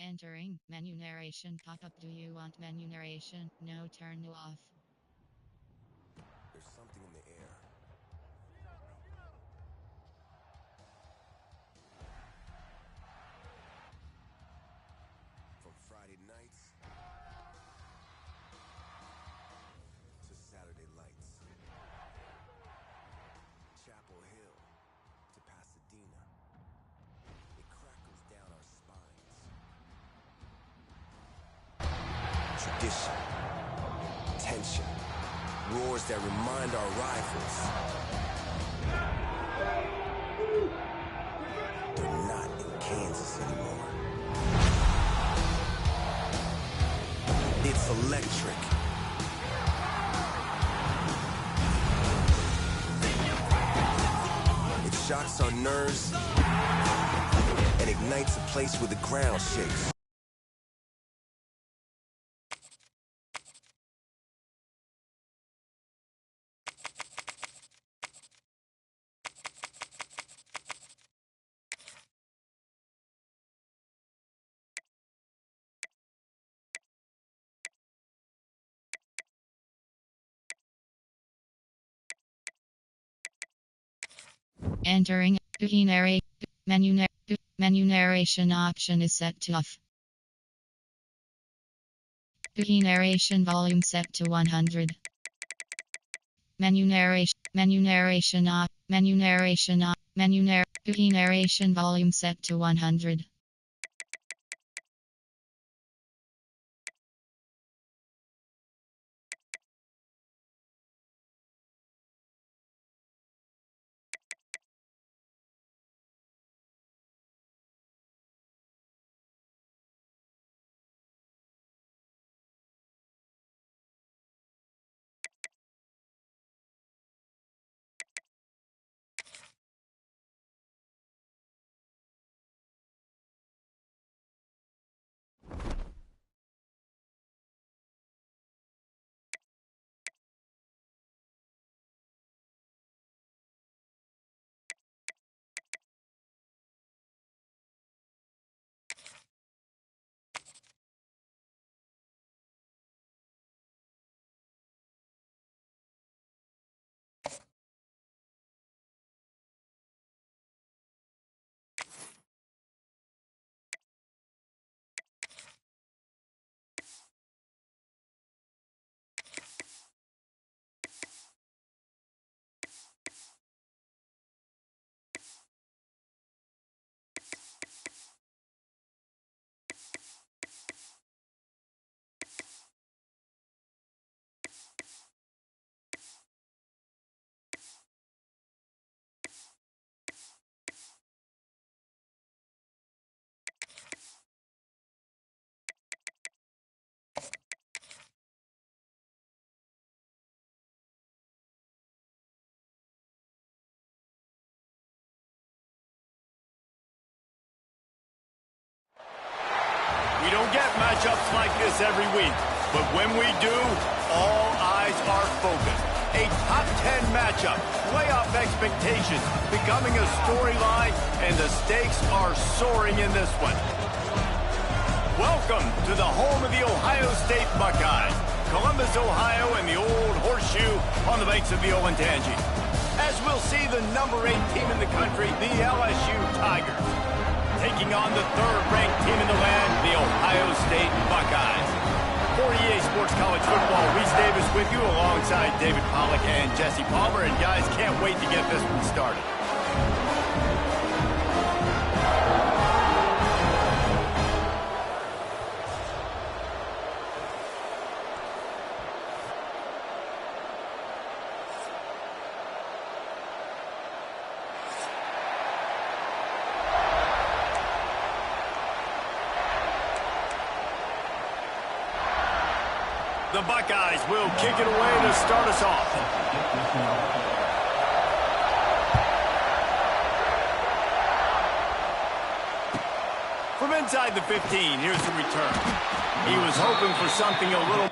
Entering menu narration pop-up. Do you want menu narration? No, turn off. There's something in the air. From Friday nights to Saturday lights. Chapel Hill to Pasadena. It crackles down our spines. Tradition, tension, roars that remind our rivals they're not in Kansas anymore. It's electric. It shocks our nerves and ignites a place where the ground shakes. Entering menu narration option is set to off. Narration volume set to 100. Menu narration narration volume set to 100. We don't get matchups like this every week, but when we do, all eyes are focused. A top 10 matchup, playoff expectations becoming a storyline, and the stakes are soaring in this one. Welcome to the home of the Ohio State Buckeyes, Columbus, Ohio, and the old horseshoe on the banks of the Olentangy. As we'll see the number 8 team in the country, the LSU Tigers, taking on the third-ranked team in the land, the Ohio State Buckeyes. For EA Sports College Football, Reese Davis with you alongside David Pollack and Jesse Palmer. And guys, can't wait to get this one started. The Buckeyes will kick it away to start us off. From inside the 15, here's the return. He was hoping for something a little...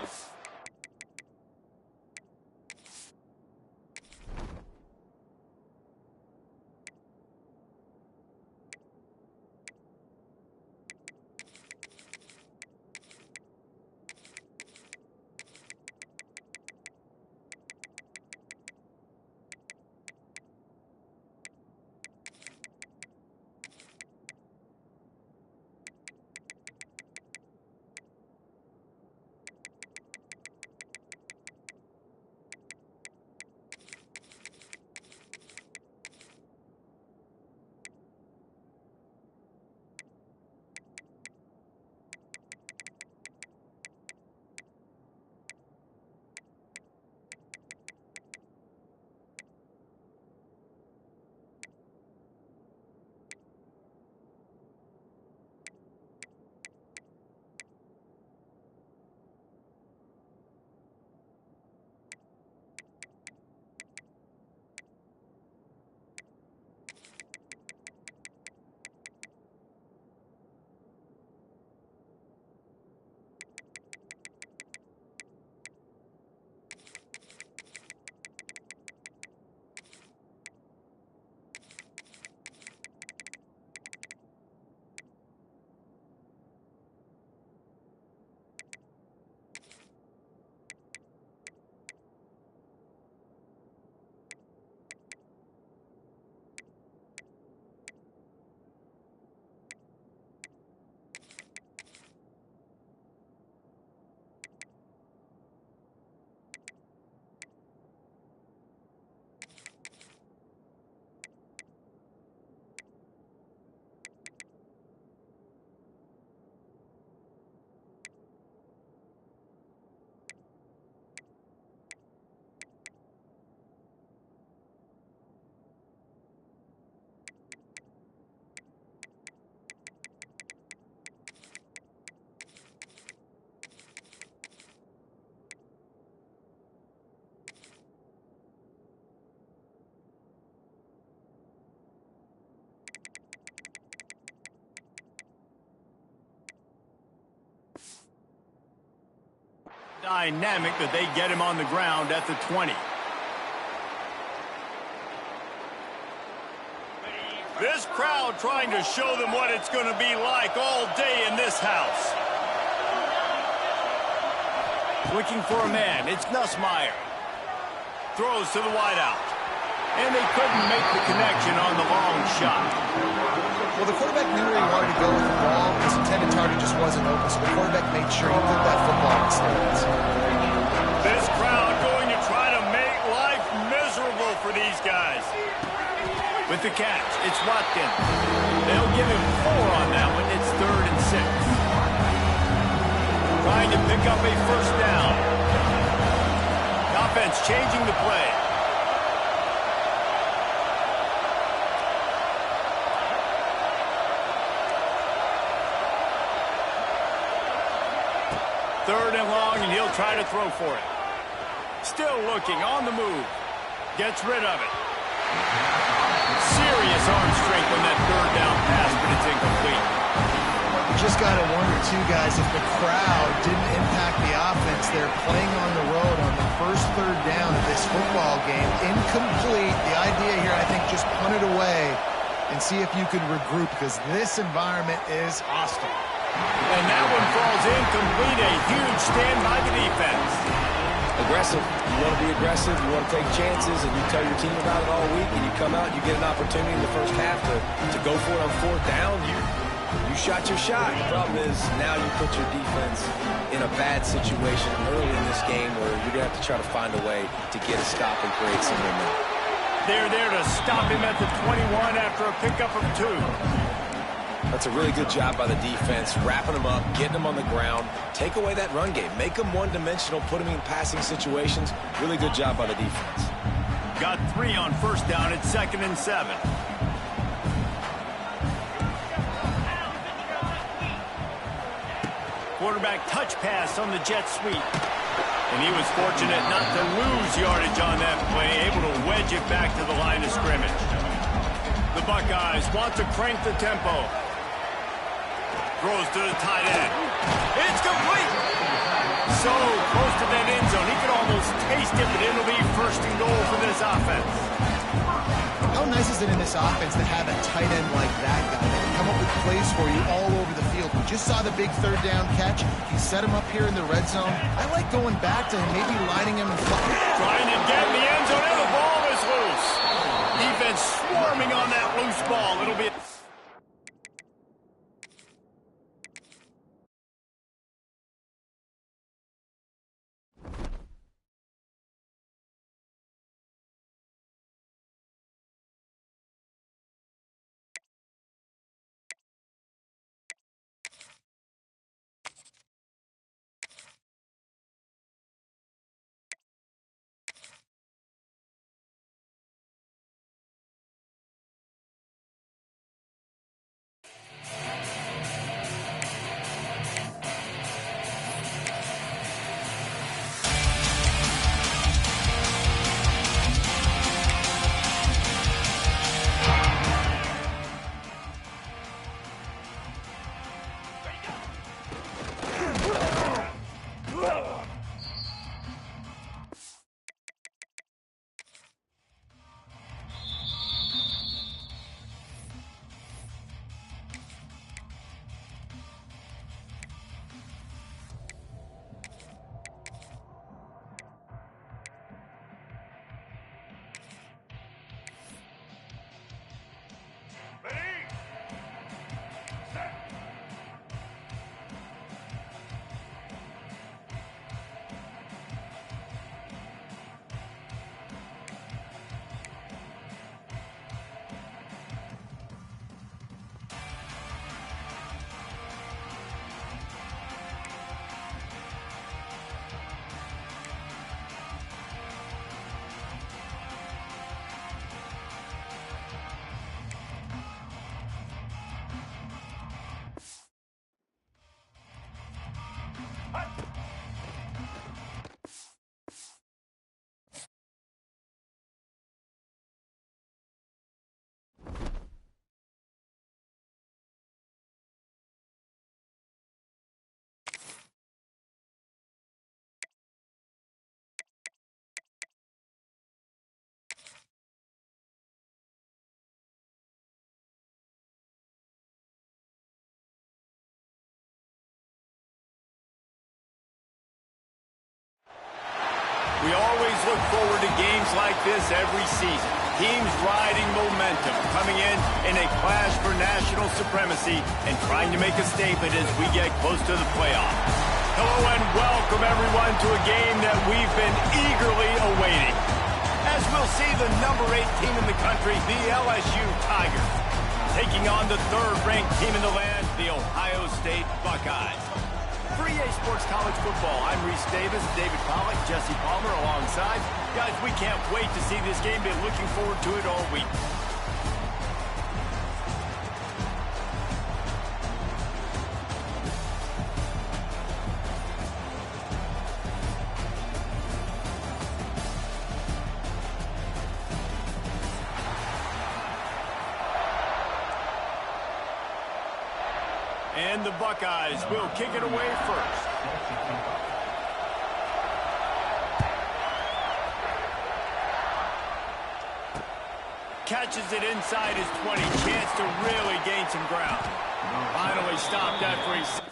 dynamic that they get him on the ground at the 20. This crowd trying to show them what it's going to be like all day in this house. Looking for a man, it's Nussmeier. Throws to the wideout. And they couldn't make the connection on the long shot. Well, the quarterback knew where he wanted to go with the ball. His intended target just wasn't open, so the quarterback made sure he put that football in the stands. This crowd going to try to make life miserable for these guys. With the catch, it's Watkins. They'll give him 4 on that one. It's 3rd and 6. Trying to pick up a first down. The offense changing the play. Third and long, and he'll try to throw for it. Still looking, on the move. Gets rid of it. Serious arm strength on that third down pass, but it's incomplete. You just got to wonder, too, guys, if the crowd didn't impact the offense. They're playing on the road on the first third down of this football game. Incomplete. The idea here, I think, just punt it away and see if you can regroup, because this environment is hostile. And that one falls incomplete. A huge stand by the defense. Aggressive. You want to be aggressive. You want to take chances, and you tell your team about it all week, and you come out and you get an opportunity in the first half to go for it on 4th down. You shot your shot. The problem is now you put your defense in a bad situation early in this game where you're going to have to try to find a way to get a stop and create some momentum. They're there to stop him at the 21 after a pickup of 2. That's a really good job by the defense, wrapping them up, getting them on the ground, take away that run game, make them one-dimensional, put them in passing situations. Really good job by the defense. Got 3 on first down. It's 2nd and 7. Quarterback touch pass on the jet sweep. And he was fortunate not to lose yardage on that play, able to wedge it back to the line of scrimmage. The Buckeyes want to crank the tempo. Throws to the tight end. It's complete. So close to that end zone. He could almost taste it, but it'll be 1st and goal for this offense. How nice is it in this offense to have a tight end like that guy that can come up with plays for you all over the field? We just saw the big 3rd down catch. He set him up here in the red zone. I like going back to him, maybe lining him in front. Trying to get in the end zone, and the ball is loose. Defense swarming on that loose ball. It'll be always look forward to games like this every season. Teams riding momentum, coming in a clash for national supremacy and trying to make a statement as we get close to the playoffs. Hello and welcome everyone to a game that we've been eagerly awaiting. As we'll see the number 8 team in the country, the LSU Tigers, taking on the third-ranked team in the land, the Ohio State Buckeyes. For EA Sports College Football, I'm Reese Davis, David Pollack, Jesse Palmer alongside. Guys, we can't wait to see this game. Been looking forward to it all week. And the Buckeyes will kick it away first. Catches it inside his 20. Chance to really gain some ground. Finally stopped after he...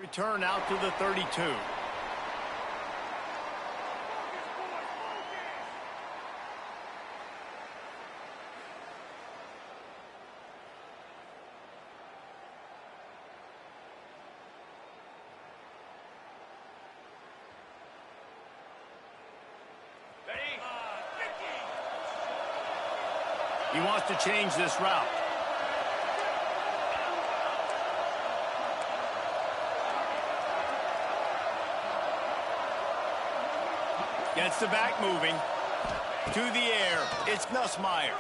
Return out to the 32. He wants to change this route. Gets the back moving. To the air. It's Nussmeier.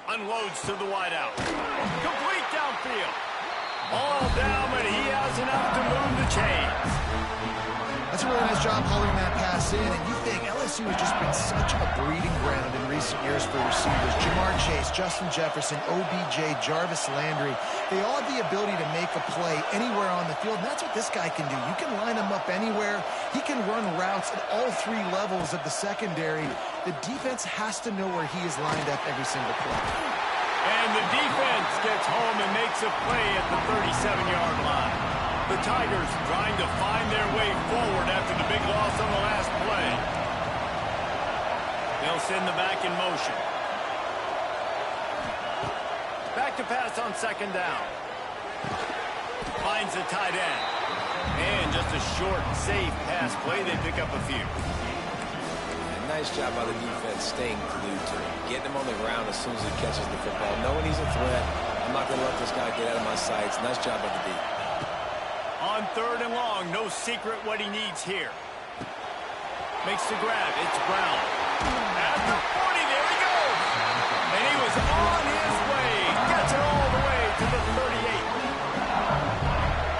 Unloads to the wideout. Complete downfield. All down, but he has enough to move the chains. That's a really nice job holding that pass in. And you think LSU has just been such a breeding ground in recent years for receivers. Jamar Chase, Justin Jefferson, OBJ, Jarvis Landry. They all have the ability to make a play anywhere on the field, and that's what this guy can do. You can line him up anywhere. He can run routes at all 3 levels of the secondary. The defense has to know where he is lined up every single play. And the defense gets home and makes a play at the 37-yard line. The Tigers trying to find their way forward after the big loss on the last play. They'll send the back in motion. Back to pass on second down. Finds the tight end. And just a short, safe pass play. They pick up a few. And nice job by the defense staying glued to him. Getting him on the ground as soon as he catches the football. Knowing he's a threat. I'm not going to let this guy get out of my sights. Nice job by the D. On third and long, no secret what he needs here. Makes the grab. It's Brown. At the 40, there he goes. And he was on his way. Gets it all the way to the 38.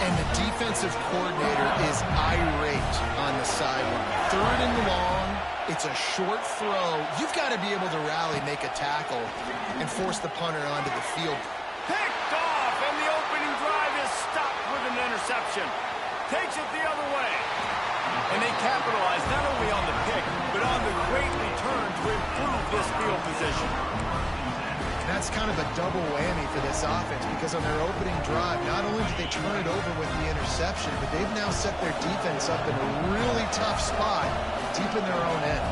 And the defensive coordinator is irate on the sideline. 3rd and long. It's a short throw. You've got to be able to rally, make a tackle, and force the punter onto the field. Picked off, and the opening drive is stopped with an interception. Takes it the other way. And they capitalize not only on the pick, but on the great return to improve this field position. That's kind of a double whammy for this offense because on their opening drive, not only did they turn it over with the interception, but they've now set their defense up in a really tough spot deep in their own end.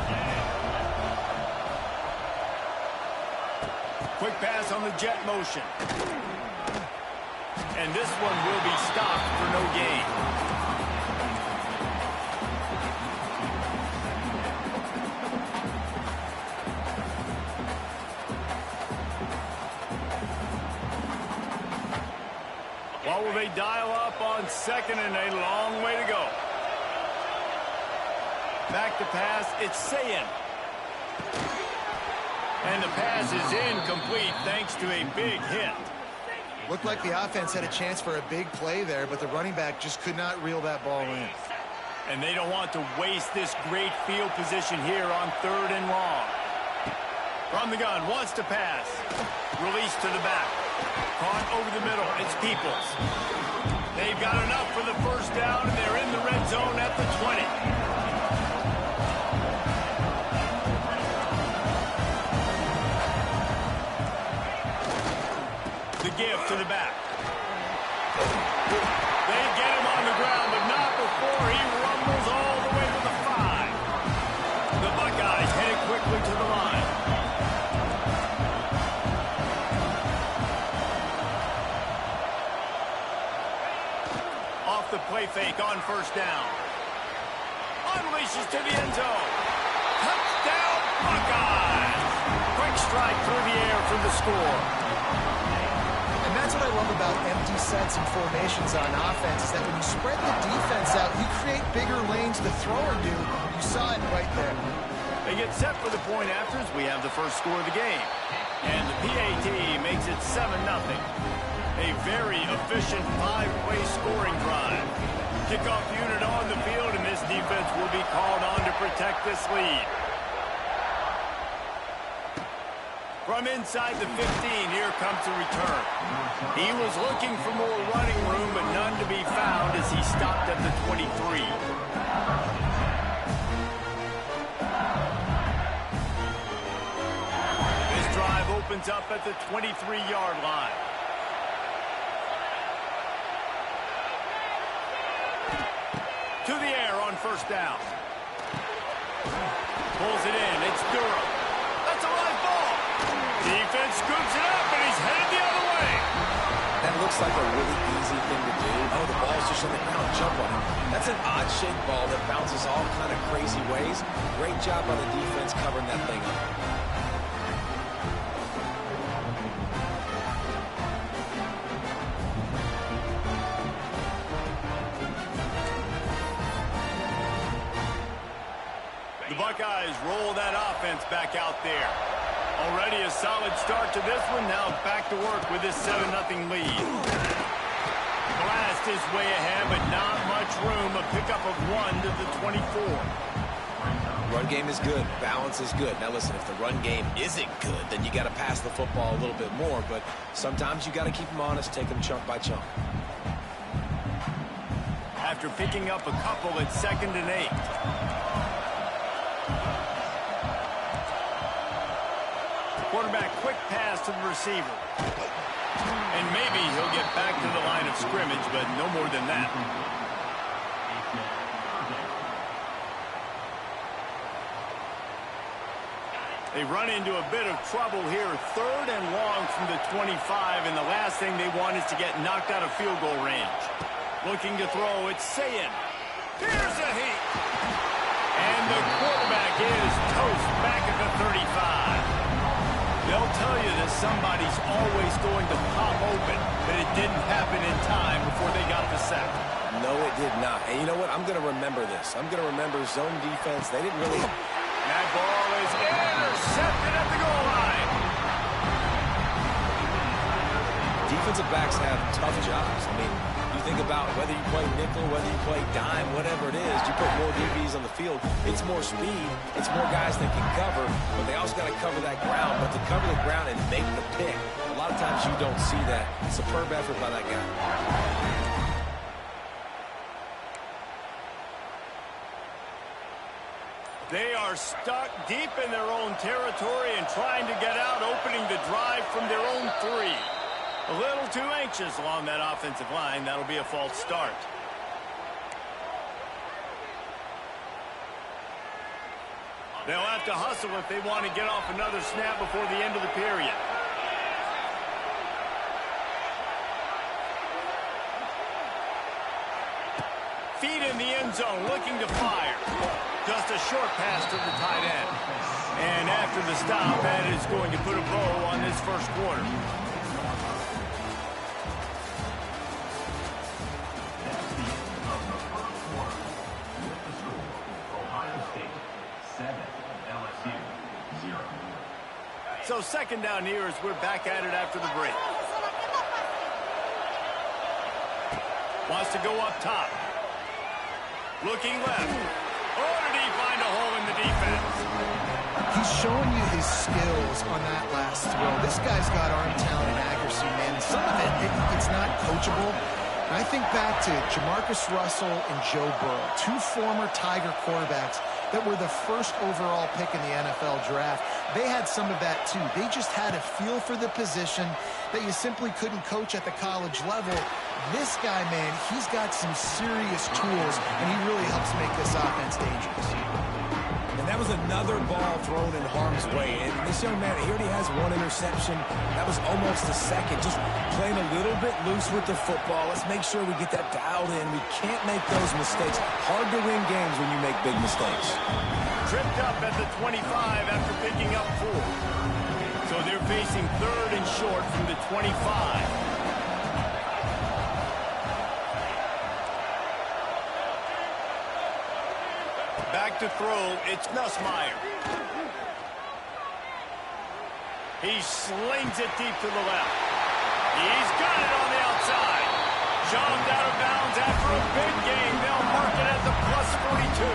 Quick pass on the jet motion. And this one will be stopped for no gain. What will they dial up on 2nd and a long way to go? Back to pass, it's Sayin. And the pass is incomplete thanks to a big hit. Looked like the offense had a chance for a big play there, but the running back just could not reel that ball in. And they don't want to waste this great field position here on 3rd and long. From the gun, wants to pass. Release to the back. Caught over the middle, it's Peoples. They've got enough for the first down, and they're in the red zone at the 20. The give to the back. They get him on the ground, but not before he rumbles all the way to the 5. The Buckeyes headed quickly to the line. Off the play fake on 1st down. Unleashes to the end zone. Touchdown, Buckeyes! Quick strike through the air for the score. And that's what I love about empty sets and formations on offense, is that when you spread the defense out, you create bigger lanes to throw into. You saw it right there. They get set for the point after as we have the first score of the game. And the PAT makes it 7-0. A very efficient 5-play scoring drive. Kickoff unit on the field, and this defense will be called on to protect this lead. From inside the 15, here comes the return. He was looking for more running room, but none to be found as he stopped at the 23. This drive opens up at the 23-yard line. To the air on 1st down. Pulls it in, it's Durham. That's a live ball. Defense scoops it up, and he's headed the other way. That looks like a really easy thing to do. Oh, the ball's just on the ground. Jump on it. That's an odd-shaped ball that bounces all kind of crazy ways. Great job on the defense covering that thing up. The Buckeyes roll that offense back out there. Already a solid start to this one. Now back to work with this 7-0 lead. Blast is way ahead, but not much room. A pickup of 1 to the 24. Run game is good. Balance is good. Now listen, if the run game isn't good, then you got to pass the football a little bit more. But sometimes you got to keep them honest, take them chunk by chunk. After picking up a couple at 2nd and 8. Quarterback quick pass to the receiver. And maybe he'll get back to the line of scrimmage, but no more than that. They run into a bit of trouble here. 3rd and long from the 25, and the last thing they want is to get knocked out of field goal range. Looking to throw, it's Sayin. Here's a heat. And the quarterback is toast back at the 35. They'll tell you that somebody's always going to pop open, but it didn't happen in time before they got the sack. No, it did not. And you know what? I'm going to remember this. I'm going to remember zone defense. They didn't really... That ball is intercepted at the goal line. defensive backs have tough jobs. I mean, you think about whether you play nickel, whether you play dime, whatever it is, you put more DBs on the field. It's more speed. It's more guys that can cover, but they also got to cover that ground. But to cover the ground and make the pick, a lot of times you don't see that. Superb effort by that guy. They are stuck deep in their own territory and trying to get out, opening the drive from their own 3. A little too anxious along that offensive line. That'll be a false start. They'll have to hustle if they want to get off another snap before the end of the period. Feet in the end zone, looking to fire. Just a short pass to the tight end. And after the stop, that is going to put a bow on this first quarter. So second down here as we're back at it after the break. Wants to go up top. Looking left. Oh, did he find a hole in the defense? He's showing you his skills on that last throw. This guy's got arm talent and accuracy, man. And some of it's not coachable. And I think back to Jamarcus Russell and Joe Burrow, 2 former Tiger quarterbacks that were the first overall pick in the NFL draft. They had some of that too. They just had a feel for the position that you simply couldn't coach at the college level. This guy, man, he's got some serious tools, and he really helps make this offense dangerous. And that was another ball thrown in harm's way. And this young man, he already has 1 interception. That was almost a second. Just playing a little bit loose with the football. Let's make sure we get that dialed in. We can't make those mistakes. Hard to win games when you make big mistakes. Tripped up at the 25 after picking up 4. So they're facing 3rd and short from the 25. Back to throw, it's Nussmeier. He slings it deep to the left. He's got it on the outside. Shoved out of bounds after a big game. They'll mark it at the +42.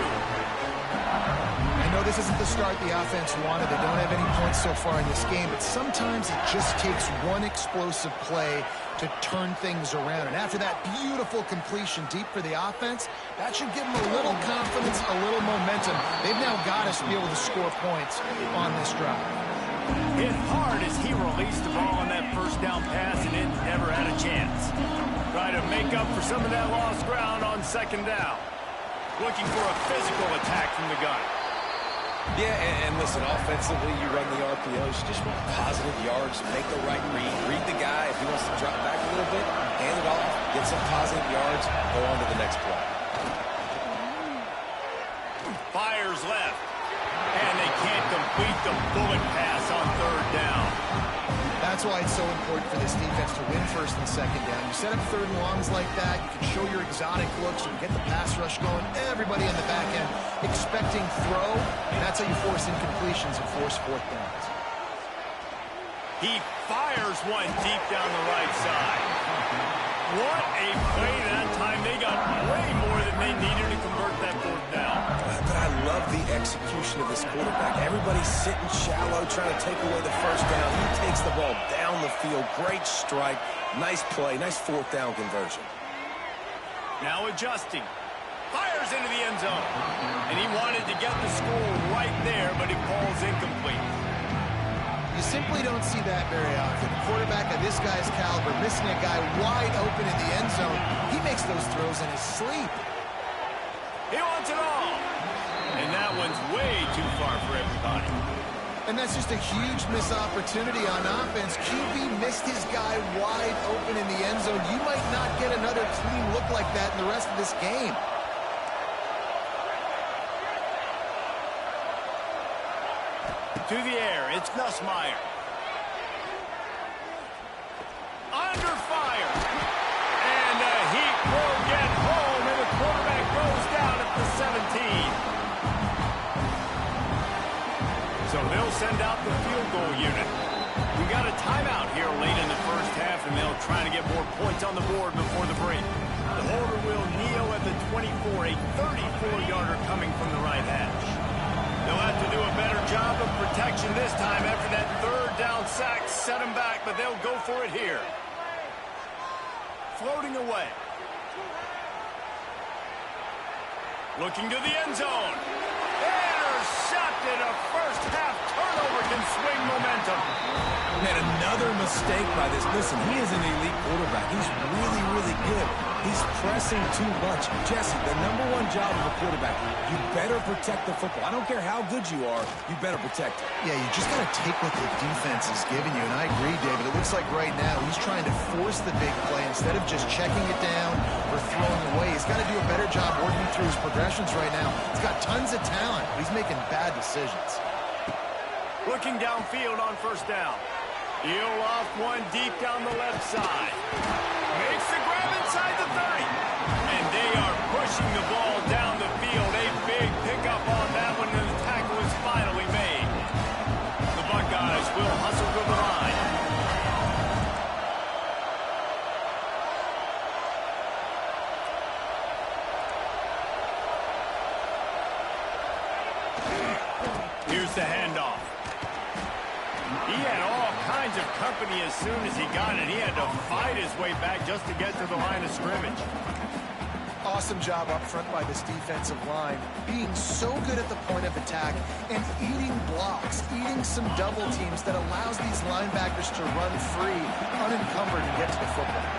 I know this isn't the start the offense wanted. They don't have any points so far in this game, but sometimes it just takes one explosive play to turn things around. And after that beautiful completion deep for the offense, that should give them a little confidence, a little momentum. They've now got us to be able to score points on this drive. Hit hard as he released the ball on that first down pass, and it never had a chance. Try to make up for some of that lost ground on second down. Looking for a physical attack from the gun. Yeah, and listen, offensively, you run the RPOs, you just want positive yards, make the right read the guy. If he wants to drop back a little bit, hand it off, get some positive yards, go on to the next play. Fires left, and they can't complete the bullet pass on 3rd down. That's why it's so important for this defense to win 1st and 2nd down. You set up 3rd and longs like that, you can show your exotic looks, you can get the pass rush going, everybody in the back end expecting throw, and that's how you force incompletions and force 4th downs. He fires one deep down the right side. What a play that time. They got way more than they needed to convert that 4th down. But I love the execution of this quarterback. Everybody's sitting shallow, trying to take away the 1st down. He takes the ball down the field. Great strike. Nice play. Nice 4th down conversion. Now adjusting. Fires into the end zone. And he wanted to get the score right there, but it falls incomplete. You simply don't see that very often. A quarterback of this guy's caliber missing a guy wide open in the end zone. He makes those throws in his sleep. He wants it all. And that one's way too far for everybody. And that's just a huge missed opportunity on offense. QB missed his guy wide open in the end zone. You might not get another clean look like that in the rest of this game. To the air, it's Nussmeier. Under fire. And a heat will get home, and the quarterback goes down at the 17. So they'll send out the field goal unit. We got a timeout here late in the first half, and they'll try points on the board before the break. The holder will kneel at the 24, a 34-yarder coming from the right hash. They'll have to do a better job of protection this time after that third down sack set them back, but they'll go for it here. Floating away. Looking to the end zone. Intercepted. A first half turnover can swing momentum. Man, another mistake by this. Listen, he is an elite quarterback. He's really, really good. He's pressing too much. Jesse, the #1 job of a quarterback, you better protect the football. I don't care how good you are, you better protect it. Yeah, you just got to take what the defense is giving you. And I agree, David. It looks like right now he's trying to force the big play instead of just checking it down or throwing away. He's got to do a better job working through his progressions right now. He's got tons of talent, but he's making bad decisions. Looking downfield on first down. He'll off one deep down the left side. Makes the grab inside the 30. And they are pushing the ball down the field. A big pickup on that one, and the tackle is finally made. The Buckeyes will hustle to the line. Here's the handoff. He had all kinds of company as soon as he got it. He had to fight his way back just to get to the line of scrimmage. Awesome job up front by this defensive line, being so good at the point of attack and eating blocks, eating some double teams that allows these linebackers to run free, unencumbered, and get to the football.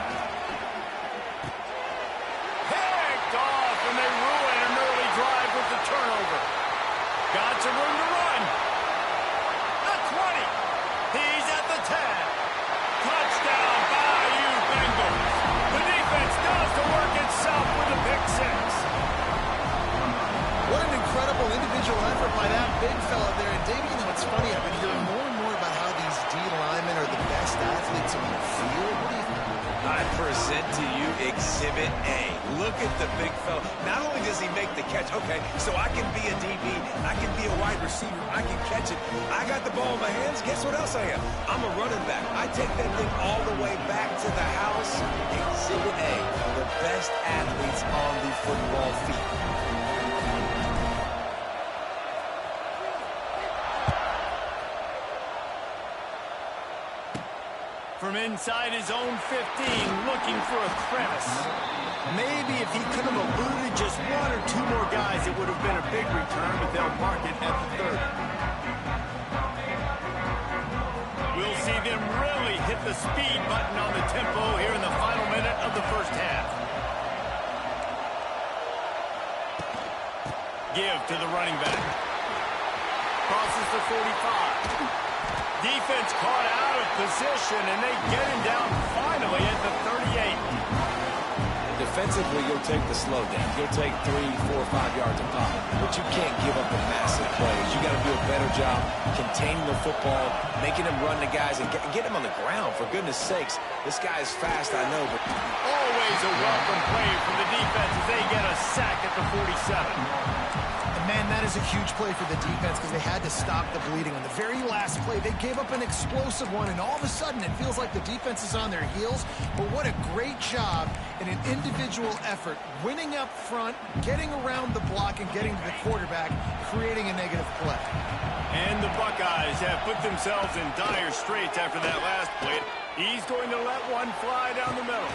Picked off, and they ruin an early drive with the turnover. Got some room to run. The 20. He's at the 10. Touchdown, Bayou Bengals. The defense does the work itself with a pick six. What an incredible individual effort by that big fella there. And Davey, you know, it's funny, I've been hearing more and more about how these D linemen are the best athletes on the field. What do you think? I present to you Exhibit A. Look at the big fella. Not only does he make the catch, okay, so I can be a DB, I can be a wide receiver, I can catch it. I got the ball in my hands, guess what else I am? I'm a running back. I take that thing all the way back to the house. Exhibit A, the best athletes on the football field. From inside his own 15, looking for a crevice. Maybe if he could have eluded just one or two more guys, it would have been a big return, but they'll mark it at the 30. We'll see them really hit the speed button on the tempo here in the final minute of the first half. Give to the running back. Crosses the 45. Defense caught out of position, and they get him down finally at the 38. Defensively, you'll take the slow down. You'll take 3, 4, 5 yards a pop. But you can't give up the massive plays. You got to do a better job containing the football, making them run the guys, and get them on the ground, for goodness sakes. This guy is fast, I know, but always a welcome play from the defense as they get a sack at the 47. Man, that is a huge play for the defense because they had to stop the bleeding. On the very last play, they gave up an explosive one, and all of a sudden it feels like the defense is on their heels. But what a great job in an individual effort, winning up front, getting around the block, and getting to the quarterback, creating a negative play. And the Buckeyes have put themselves in dire straits after that last play. He's going to let one fly down the middle.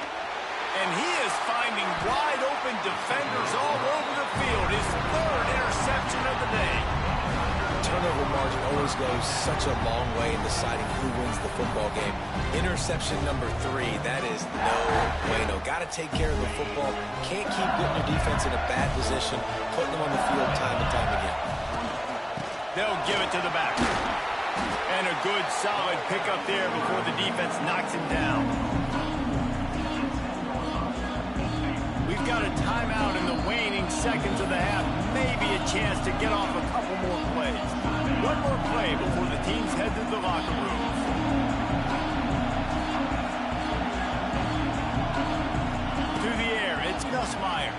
And he is finding wide-open defenders all over the field. His third interception of the day. turnover margin always goes such a long way in deciding who wins the football game. Interception number 3, that is no bueno. Got to take care of the football. Can't keep putting your defense in a bad position, putting them on the field time and time again. They'll give it to the back. And a good, solid pickup there before the defense knocks him down. We've got a timeout in the waning seconds of the half. Maybe a chance to get off a couple more plays. One more play before the teams head to the locker rooms. Through the air, it's Nussmeier.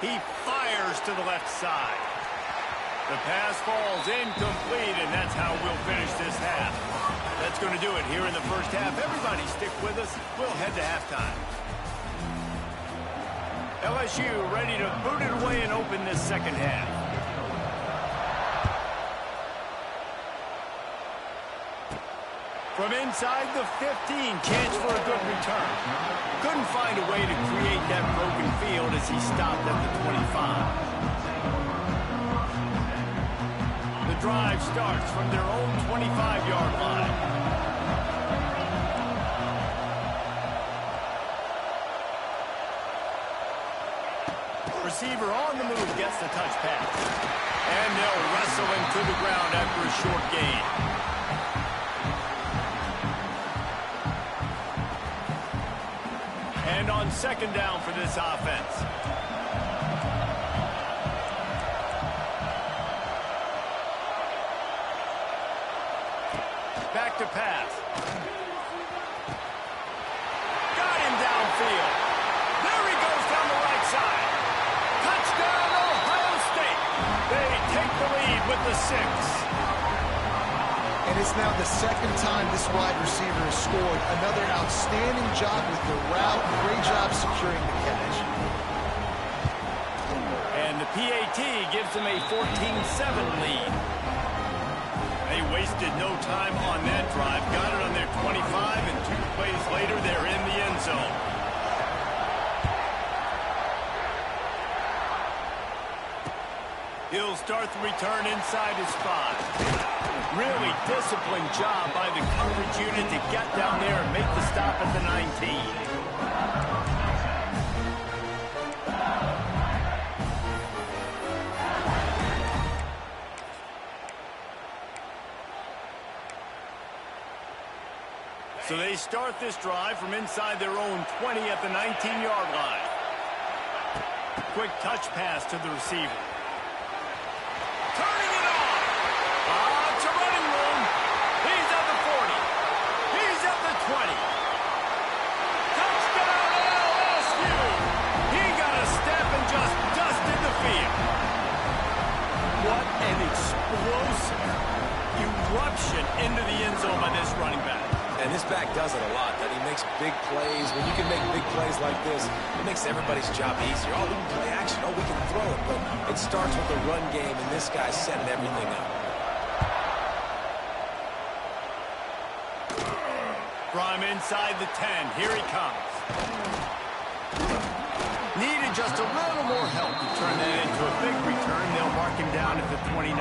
He fires to the left side. The pass falls incomplete, and that's how we'll finish this half. That's going to do it here in the first half. Everybody stick with us. We'll head to halftime. LSU ready to boot it away and open this second half. From inside the 15, chance for a good return. Couldn't find a way to create that broken field as he stopped at the 25. The drive starts from their own 25-yard line. Receiver on the move gets the touch pass. And they'll wrestle him to the ground after a short gain. And on second down for this offense. Back to pass. Got him downfield. There he goes down the right side. Touchdown, Ohio State. They take the lead with the 6. And it's now the second time this wide receiver has scored. Another outstanding job with the route. Great job securing the catch. And the PAT gives them a 14-7 lead. They wasted no time on that drive. Got it on their 25, and 2 plays later, they're in the end zone. He'll start the return inside his 5. Really disciplined job by the coverage unit to get down there and make the stop at the 19. So they start this drive from inside their own 20 at the 19-yard line. Quick touch pass to the receiver. Turning it on. It's a running room. He's at the 40. He's at the 20. Touchdown LSU. He got a step and just dusted the field. What an explosive eruption into the end zone by this running back. And this back does it a lot, that he makes big plays. When you can make big plays like this, it makes everybody's job easier. Oh, we can play action. Oh, we can throw it. But it starts with the run game, and this guy's setting everything up. From inside the 10, here he comes. Needed just a little more help to turn that into a big return. They'll mark him down at the 29.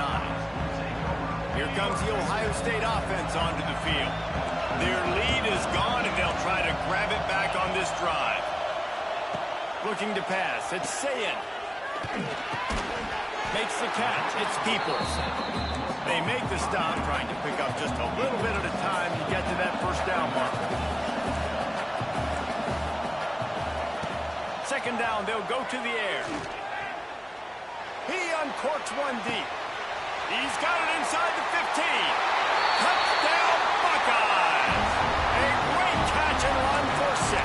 Here comes the Ohio State offense onto the field. Their lead is gone, and they'll try to grab it back on this drive. Looking to pass. It's Sayin. Makes the catch. It's Peoples. They make the stop, trying to pick up just a little bit at a time to get to that first down marker. Second down, they'll go to the air. He uncorks one deep. He's got it inside the 15. Touchdown, Buckeyes! A great catch and run for 6.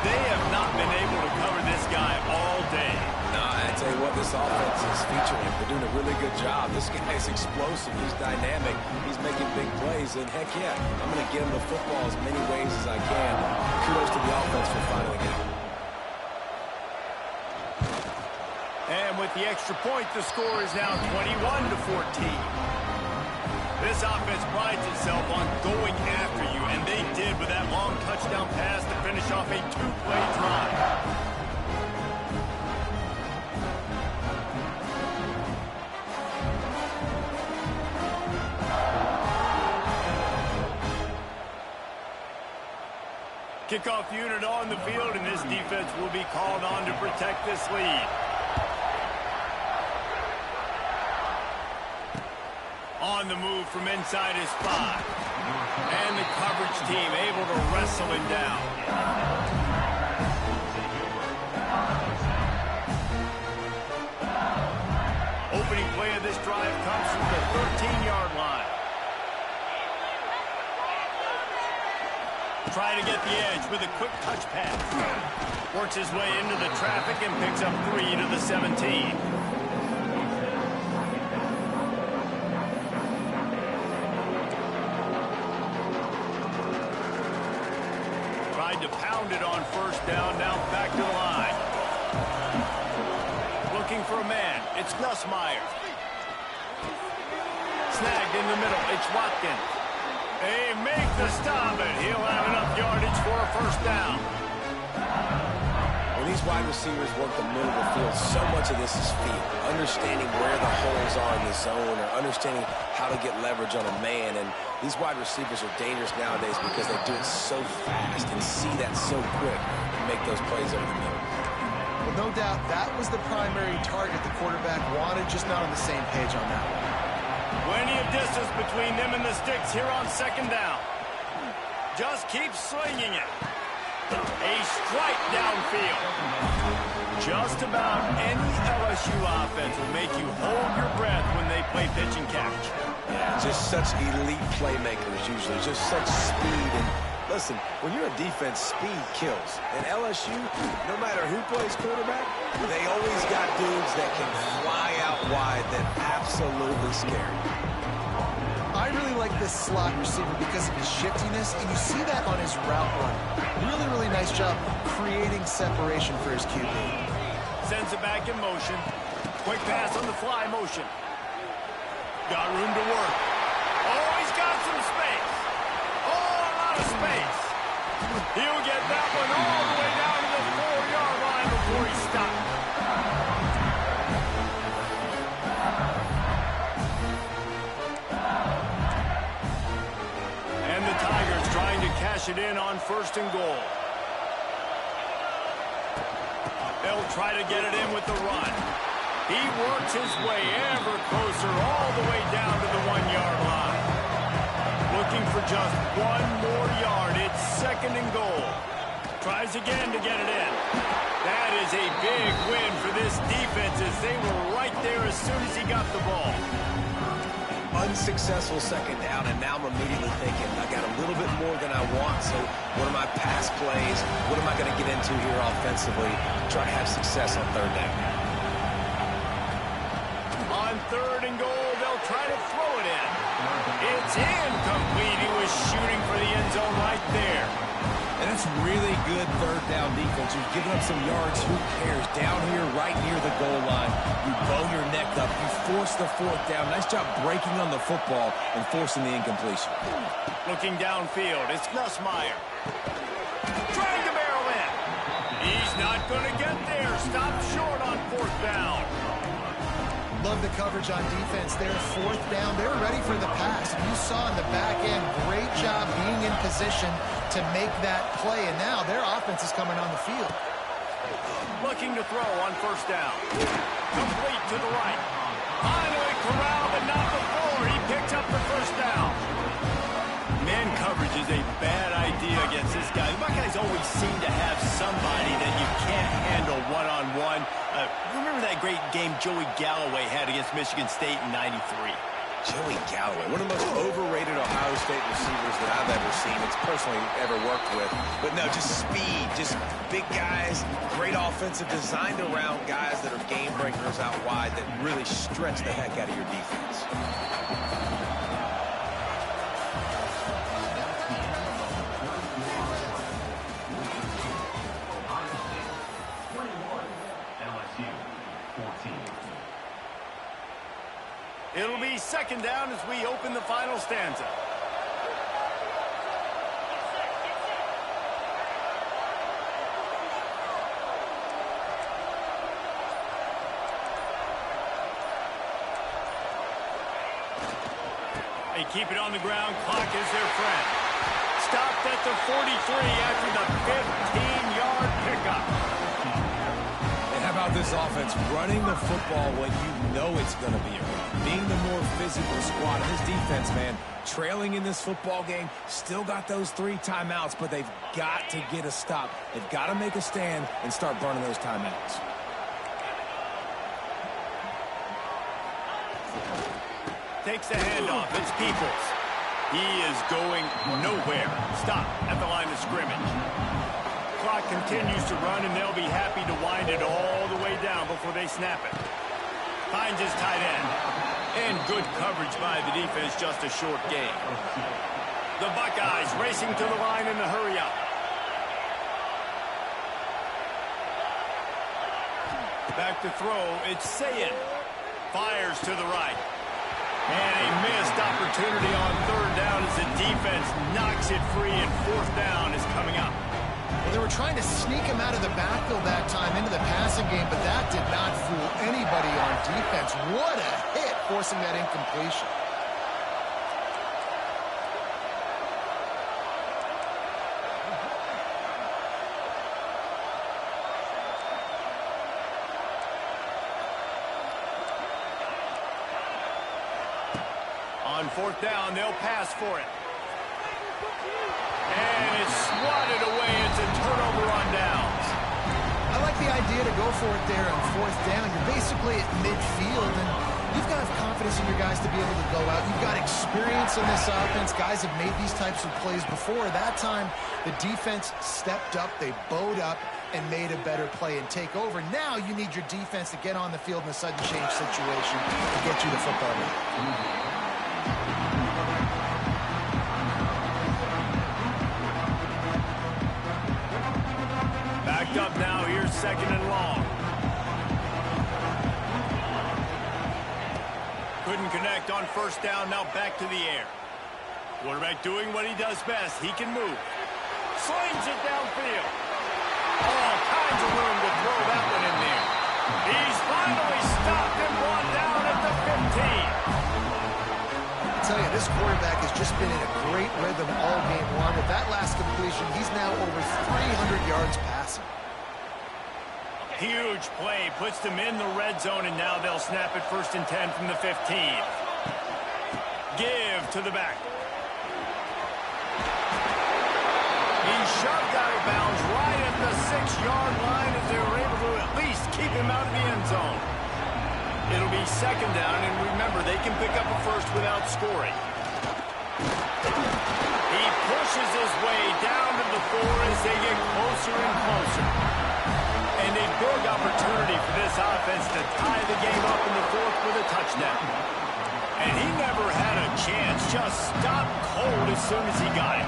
They have not been able to cover this guy all day. No, I tell you what, this offense is featuring. They're doing a really good job. This guy's explosive. He's dynamic. He's making big plays. And heck yeah, I'm going to get him the football as many ways as I can. Kudos to the offense for finding it. And with the extra point, the score is now 21-14. This offense prides itself on going after you, and they did with that long touchdown pass to finish off a 2-play drive. Kickoff unit on the field, and this defense will be called on to protect this lead. On the move from inside his 5. And the coverage team able to wrestle him down. Opening play of this drive comes from the 13-yard line. Try to get the edge with a quick touch pass. Works his way into the traffic and picks up 3 to the 17. Tried to pound it on first down, now back to the line. Looking for a man. It's Nussmeier. Snagged in the middle. It's Watkins. They make the stop, and he'll have enough yardage for a first down. When these wide receivers work the middle of the field, so much of this is feel. Understanding where the holes are in the zone or understanding how to get leverage on a man. And these wide receivers are dangerous nowadays because they do it so fast and see that so quick and make those plays over the middle. Well, no doubt that was the primary target the quarterback wanted, just not on the same page on that one. Plenty of distance between them and the sticks here on second down. Just keep slinging it. A strike downfield. Just about any LSU offense will make you hold your breath when they play pitch and catch. Yeah, just such elite playmakers usually. Just such speed. And listen, when you're a defense, speed kills. And LSU, no matter who plays quarterback, they always got dudes that can fly out wide that absolutely scare you. I really like this slot receiver because of his shiftiness, and you see that on his route run. Really, really nice job creating separation for his QB. Sends it back in motion. Quick pass on the fly motion. Got room to work. Oh, he's got some space. Oh, a lot of space. He'll get that one all the way down to the 4-yard line before he stops. And the Tigers trying to cash it in on 1st and goal. They'll try to get it in with the run. He works his way ever closer all the way down to the 1-yard line. Looking for just one more yard. It's 2nd and goal. Tries again to get it in. That is a big win for this defense as they were right there as soon as he got the ball. Unsuccessful 2nd down, and now I'm immediately thinking, I got a little bit more than I want, so what are my pass plays? What am I going to get into here offensively? Try to have success on 3rd down. On 3rd and goal, they'll try to throw it in. It's incomplete. He was shooting for the end zone right there. And that's really good 3rd down defense. You're giving up some yards. Who cares? Down here, right near the goal line, you bow your neck up. You force the 4th down. Nice job breaking on the football and forcing the incompletion. Looking downfield, it's Nussmeier. Trying to barrel in. He's not going to get there. Stop short on 4th down. Love the coverage on defense there. 4th down, they were ready for the pass. You saw in the back end, great job being in position to make that play, and now their offense is coming on the field. Looking to throw on 1st down. Complete to the right. Finally corralled, but not before. He picks up the 1st down. Man coverage is a bad idea against this guy. The Buckeyes always seem to have somebody that you can't handle one-on-one. Remember that great game Joey Galloway had against Michigan State in '93? Joey Galloway, one of the most overrated Ohio State receivers that I've ever seen. It's personally ever worked with. But no, just speed, just big guys, great offensive designed around guys that are game breakers out wide that really stretch the heck out of your defense. It'll be 2nd down as we open the final stanza. They keep it on the ground. Clock is their friend. Stopped at the 43 after the 15-yard pickup. How about this offense running the football when you know it's going to be a run? Being the more physical squad. And this defense, man, trailing in this football game, still got those 3 timeouts, but they've got to get a stop. They've got to make a stand and start burning those timeouts. Takes the handoff. It's Peoples. He is going nowhere. Stop at the line of scrimmage. Clock continues to run, and they'll be happy to wind it all the way down before they snap it. Finds his tight end. And good coverage by the defense, just a short gain. The Buckeyes racing to the line in the hurry-up. Back to throw. It's Sayin. Fires to the right. And a missed opportunity on third down as the defense knocks it free, and fourth down is coming up. Well, they were trying to sneak him out of the backfield that time into the passing game, but that did not fool anybody on defense. What a hit, forcing that incompletion. On fourth down, they'll pass for it. And it's swatted away. It's a turnover on downs. I like the idea to go for it there on fourth down. You're basically at midfield, and you've got to have confidence in your guys to be able to go out. You've got experience in this offense. Guys have made these types of plays before. That time, the defense stepped up. They bowed up and made a better play and take over. Now you need your defense to get on the field in a sudden change situation to get you the football game. Backed up now. Here's second and long. Couldn't connect on first down. Now back to the air. Quarterback doing what he does best. He can move. Slings it downfield. All kinds of room to throw that one in there. He's finally stopped and brought down at the 15. I tell you, this quarterback has just been in a great rhythm all game long. With that last completion, he's now over 300 yards passing. Huge play, puts them in the red zone, and now they'll snap it 1st and 10 from the 15. Give to the back. He's shoved out of bounds right at the 6-yard line as they were able to at least keep him out of the end zone. It'll be second down, and remember, they can pick up a first without scoring. He pushes his way down to the 4 as they get closer and closer. And a big opportunity for this offense to tie the game up in the 4th with a touchdown. And he never had a chance, just stopped cold as soon as he got it.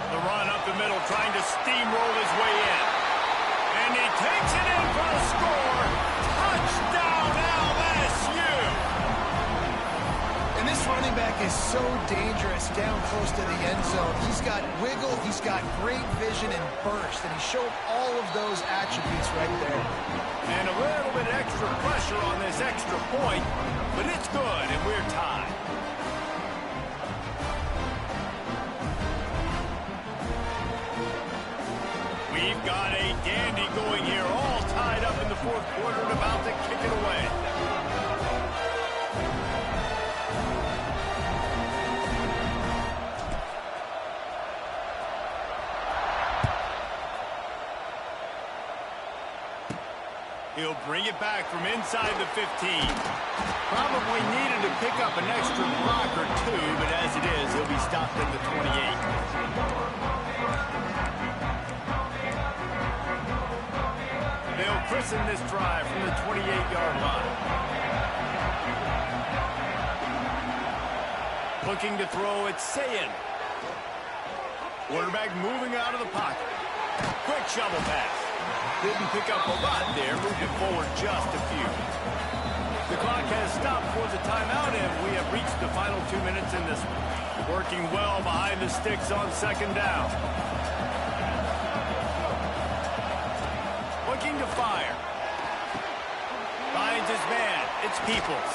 The run up the middle, trying to steamroll his way in. And he takes it in for the score. Touchdown, LSU! And this running back is so dangerous down close to the end zone. He's got wiggle, he's got great vision and burst, and he showed all of those attributes right there. And a little bit extra pressure on this extra point, but it's good, and we're tied. We've got a dandy going here, all tied up in the 4th quarter and about to kick it away. He'll bring it back from inside the 15. Probably needed to pick up an extra block or two, but as it is, he'll be stopped at the 28. They'll christen this drive from the 28-yard line. Looking to throw, it's Sayin. Quarterback moving out of the pocket. Quick shovel pass. Didn't pick up a lot there, moved it forward just a few. The clock has stopped for the timeout, and we have reached the final 2 minutes in this one. Working well behind the sticks on second down. Looking to fire. Finds his man. It's Peoples.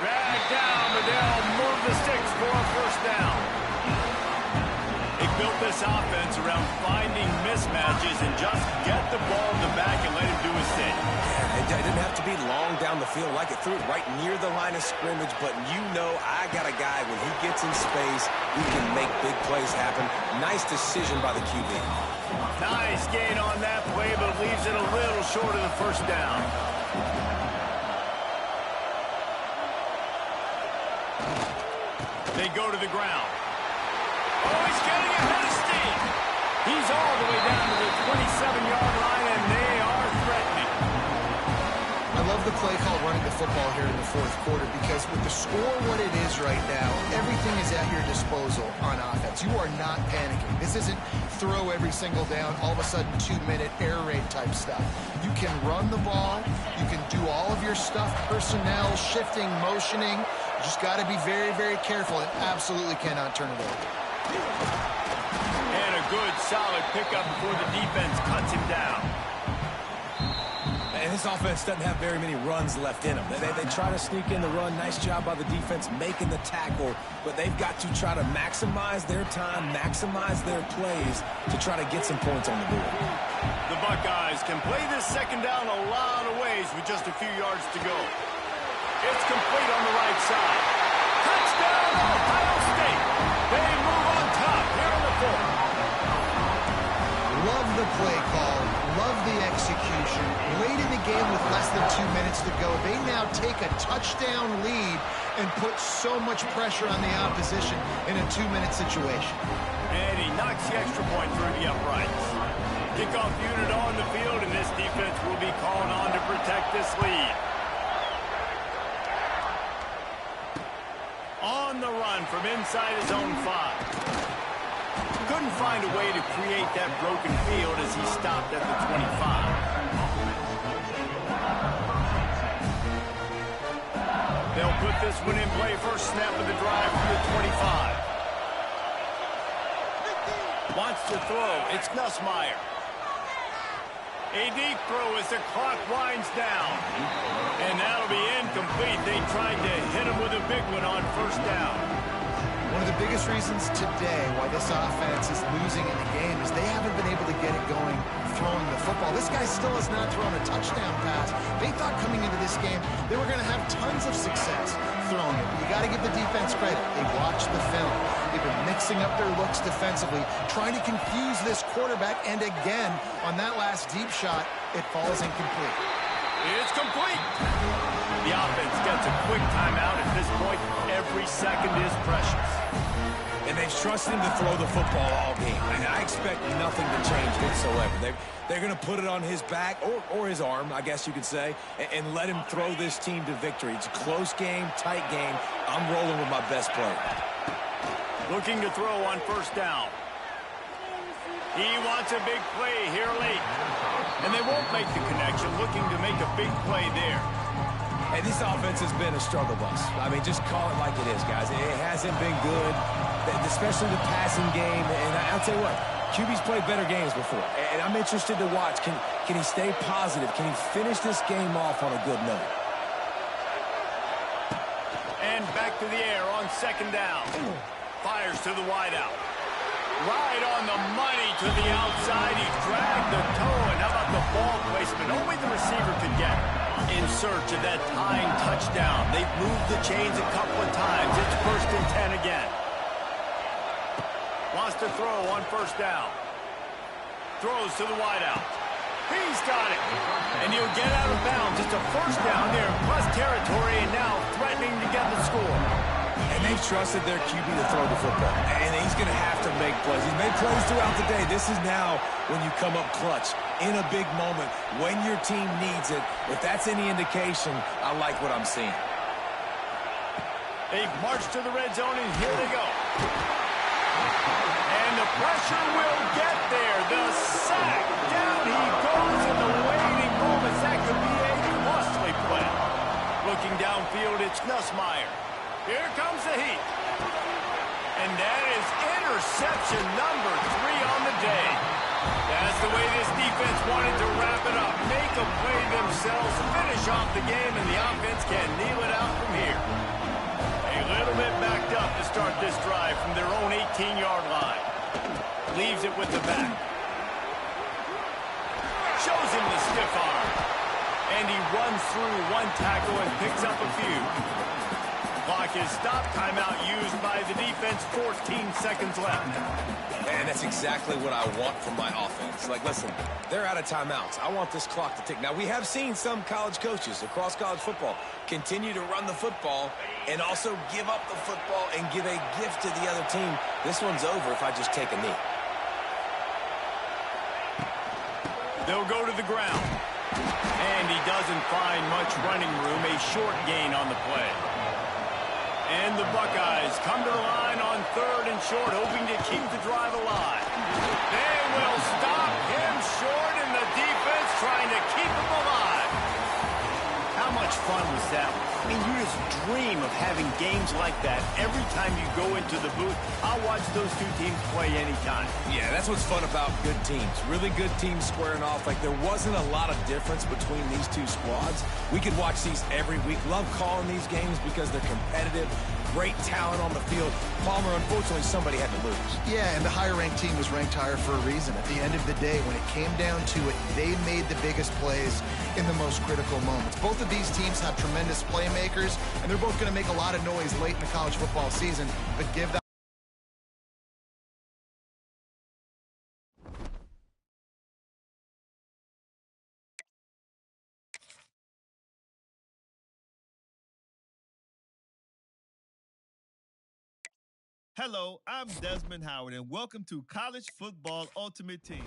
Dragged down, but they'll move the sticks for a first down. They built this offense around finding mismatches and just get the ball in the back and let him do his thing. Yeah, it didn't have to be long down the field. Like it threw it right near the line of scrimmage, but you know I got a guy, when he gets in space, he can make big plays happen. Nice decision by the QB. Nice gain on that play, but leaves it a little short of the first down. They go to the ground. Oh, he's getting ahead of steam. He's all the way down to the 27-yard line, and they are threatening. I love the play call running the football here in the fourth quarter because with the score what it is right now, everything is at your disposal on offense. You are not panicking. This isn't throw every single down, all of a sudden 2-minute air raid type stuff. You can run the ball. You can do all of your stuff, personnel, shifting, motioning. You just got to be very, very careful and absolutely cannot turn it over. And a good, solid pickup before the defense cuts him down. And this offense doesn't have very many runs left in them. They try to sneak in the run. Nice job by the defense making the tackle. But they've got to try to maximize their time, maximize their plays to try to get some points on the board. The Buckeyes can play this second down a lot of ways with just a few yards to go. It's complete on the right side. Touchdown, Ohio State. They move on top here in the fourth. Love the play call. Love the execution. Late in the game with less than 2 minutes to go, they now take a touchdown lead and put so much pressure on the opposition in a 2-minute situation. And he knocks the extra point through the uprights. Kickoff unit on the field, and this defense will be called on to protect this lead. On the run from inside his own 5. Couldn't find a way to create that broken field as he stopped at the 25. They'll put this one in play first snap of the drive from the 25. Wants to throw. It's Nussmeier. A deep throw as the clock winds down. And that'll be incomplete. They tried to hit him with a big one on first down. One of the biggest reasons today why this offense is losing in the game is they haven't been able to get it going throwing the football. This guy still has not thrown a touchdown pass. They thought coming into this game they were going to have tons of success throwing it. But you got to give the defense credit. They watched the film. They've been mixing up their looks defensively, trying to confuse this quarterback. And again, on that last deep shot, it falls incomplete. It's complete. The offense gets a quick timeout at this point. Every second is precious. And they've trusted him to throw the football all game. And I expect nothing to change whatsoever. They're going to put it on his back, or his arm, I guess you could say, and let him throw this team to victory. It's a close game, tight game. I'm rolling with my best player. Looking to throw on first down. He wants a big play here late. And they won't make the connection, looking to make a big play there. Hey, this offense has been a struggle bus. I mean, just call it like it is, guys. It hasn't been good, especially the passing game. And I'll tell you what, QB's played better games before. And I'm interested to watch. Can he stay positive? Can he finish this game off on a good note? And back to the air on second down. Fires to the wideout. Right on the money to the outside. He dragged the toe. And how about the ball placement? Only the receiver could get in search of that tying touchdown. They've moved the chains a couple of times. It's 1st and 10 again. Wants to throw on first down. Throws to the wideout. He's got it. And he'll get out of bounds. It's a first down there in plus territory and now threatening to get the score. And they've trusted their QB to throw the football. And he's going to have to make plays. He's made plays throughout the day. This is now when you come up clutch in a big moment when your team needs it. If that's any indication, I like what I'm seeing. They've marched to the red zone, and here they go. And the pressure will get there. The sack. Down he goes in the waiting moments. That could be a costly play. Looking downfield, it's Nussmeier. Here comes the heat. And that is interception number 3 on the day. That's the way this defense wanted to wrap it up. Make a play themselves, finish off the game, and the offense can kneel it out from here. A little bit backed up to start this drive from their own 18-yard line. Leaves it with the back. Shows him the stiff arm. And he runs through one tackle and picks up a few. Clock is stopped. Timeout used by the defense. 14 seconds left. And that's exactly what I want from my offense. Like, listen, they're out of timeouts. I want this clock to tick. Now, we have seen some college coaches across college football continue to run the football and also give up the football and give a gift to the other team. This one's over if I just take a knee. They'll go to the ground. And he doesn't find much running room, a short gain on the play. And the Buckeyes come to the line on 3rd and short, hoping to keep the drive alive. They will stop him short, and the defense trying to keep him alive. How much fun was that? I mean, you just dream of having games like that every time you go into the booth. I'll watch those two teams play anytime. Yeah, that's what's fun about good teams. Really good teams squaring off. Like, there wasn't a lot of difference between these two squads. We could watch these every week. Love calling these games because they're competitive. Great talent on the field. Palmer, unfortunately, somebody had to lose. Yeah, and the higher-ranked team was ranked higher for a reason. At the end of the day, when it came down to it, they made the biggest plays in the most critical moments. Both of these teams have tremendous playmakers, and they're both going to make a lot of noise late in the college football season, but give that Hello, I'm Desmond Howard, and welcome to College Football Ultimate Team.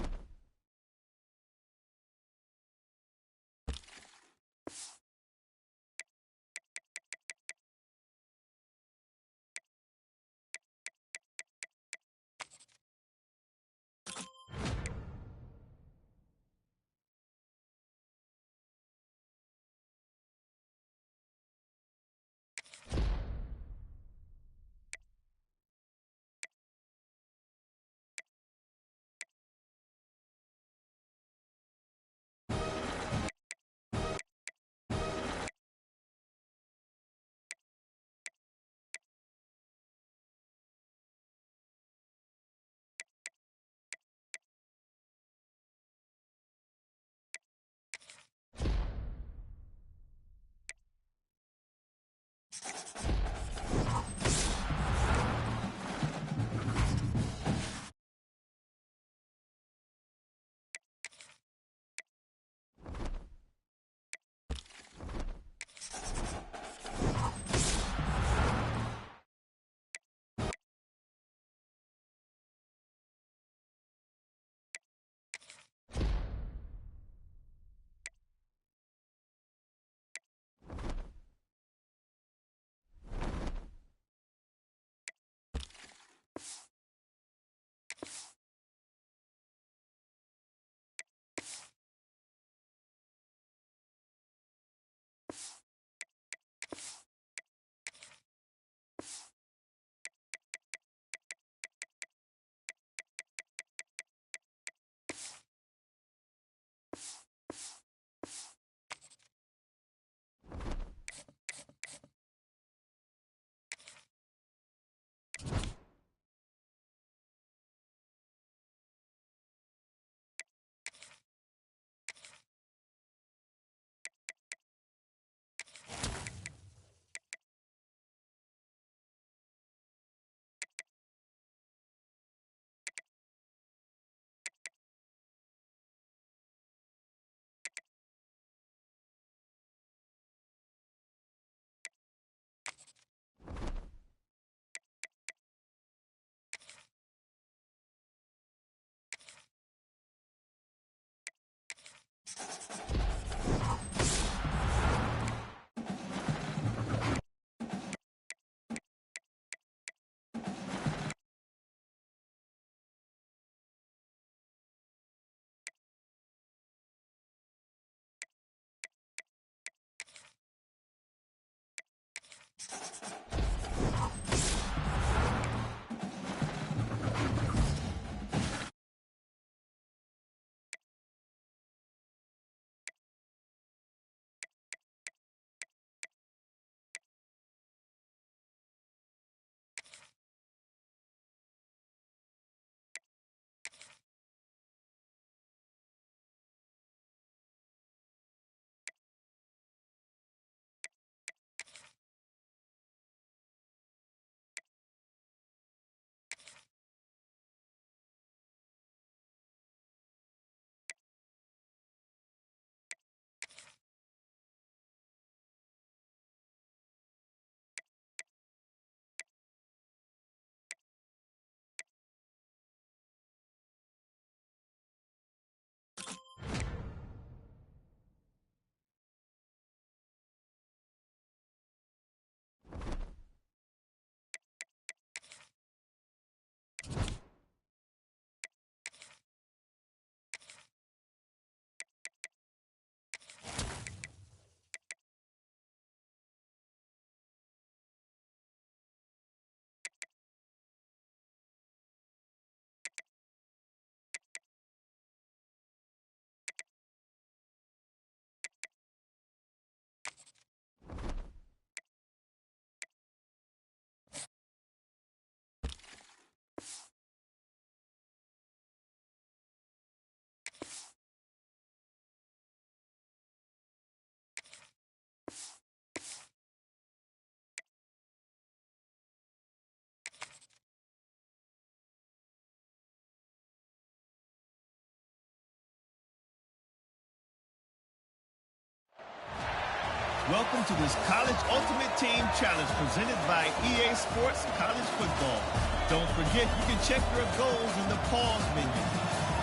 Welcome to this College Ultimate Team Challenge presented by EA Sports College Football. Don't forget, you can check your goals in the pause menu.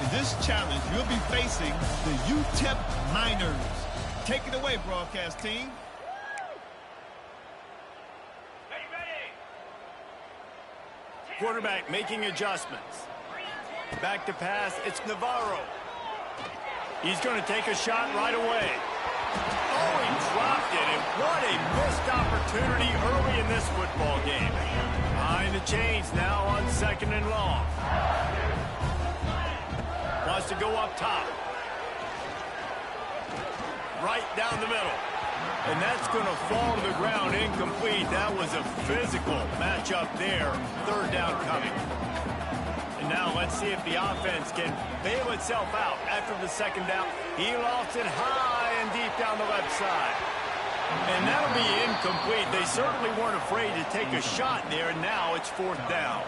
In this challenge, you'll be facing the UTEP Miners. Take it away, broadcast team. Quarterback making adjustments. Back to pass, it's Navarro. He's going to take a shot right away. Oh, he dropped it, and what a missed opportunity early in this football game. Behind the chains now on 2nd and long. Wants to go up top. Right down the middle. And that's going to fall to the ground incomplete. That was a physical matchup there. 3rd down coming. And now let's see if the offense can bail itself out after the 2nd down. He lofts it high and deep down the left side. And that'll be incomplete. They certainly weren't afraid to take a shot there, and now it's 4th down.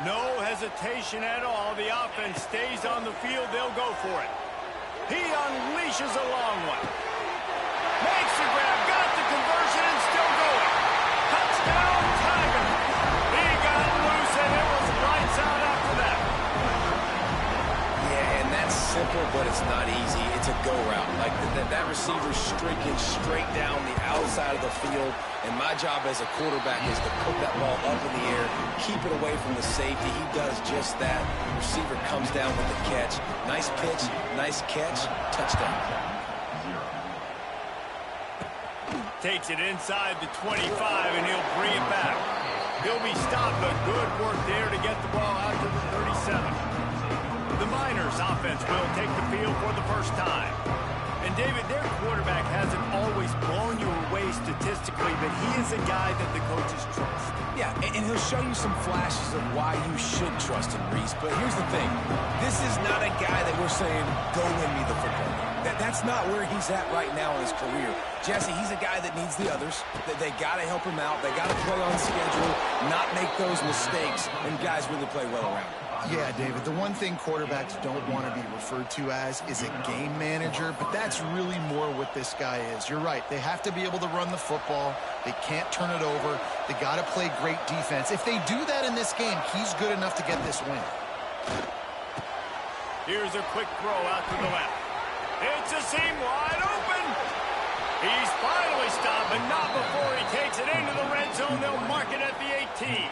No hesitation at all. The offense stays on the field. They'll go for it. He unleashes a long one. Makes the grab, got the conversion, and still going. Touchdown, Tiger. He got loose, and it was lights out after that. Yeah, and that's simple, but it's not easy. It's a go route. Like that receiver's streaking straight down the outside of the field, and my job as a quarterback is to put that ball up in the air, keep it away from the safety. He does just that. The receiver comes down with the catch. Nice pitch, nice catch, touchdown. Takes it inside the 25, and he'll bring it back. He'll be stopped, but good work there to get the ball out to the 37. The Miners offense will take the field for the first time. And, David, their quarterback hasn't always blown you away statistically, but he is a guy that the coaches trust. Yeah, and he'll show you some flashes of why you should trust him, Reese. But here's the thing. This is not a guy that we're saying, go win me the football game. That's not where he's at right now in his career. Jesse, he's a guy that needs the others. They got to help him out. They got to play on schedule, not make those mistakes, and guys really play well around him. Yeah, David, the one thing quarterbacks don't want to be referred to as is a game manager, but that's really more what this guy is. You're right. They have to be able to run the football. They can't turn it over. They got to play great defense. If they do that in this game, he's good enough to get this win. Here's a quick throw out to the left. It's a seam wide open. He's finally stopped, but not before he takes it into the red zone. They'll mark it at the 18.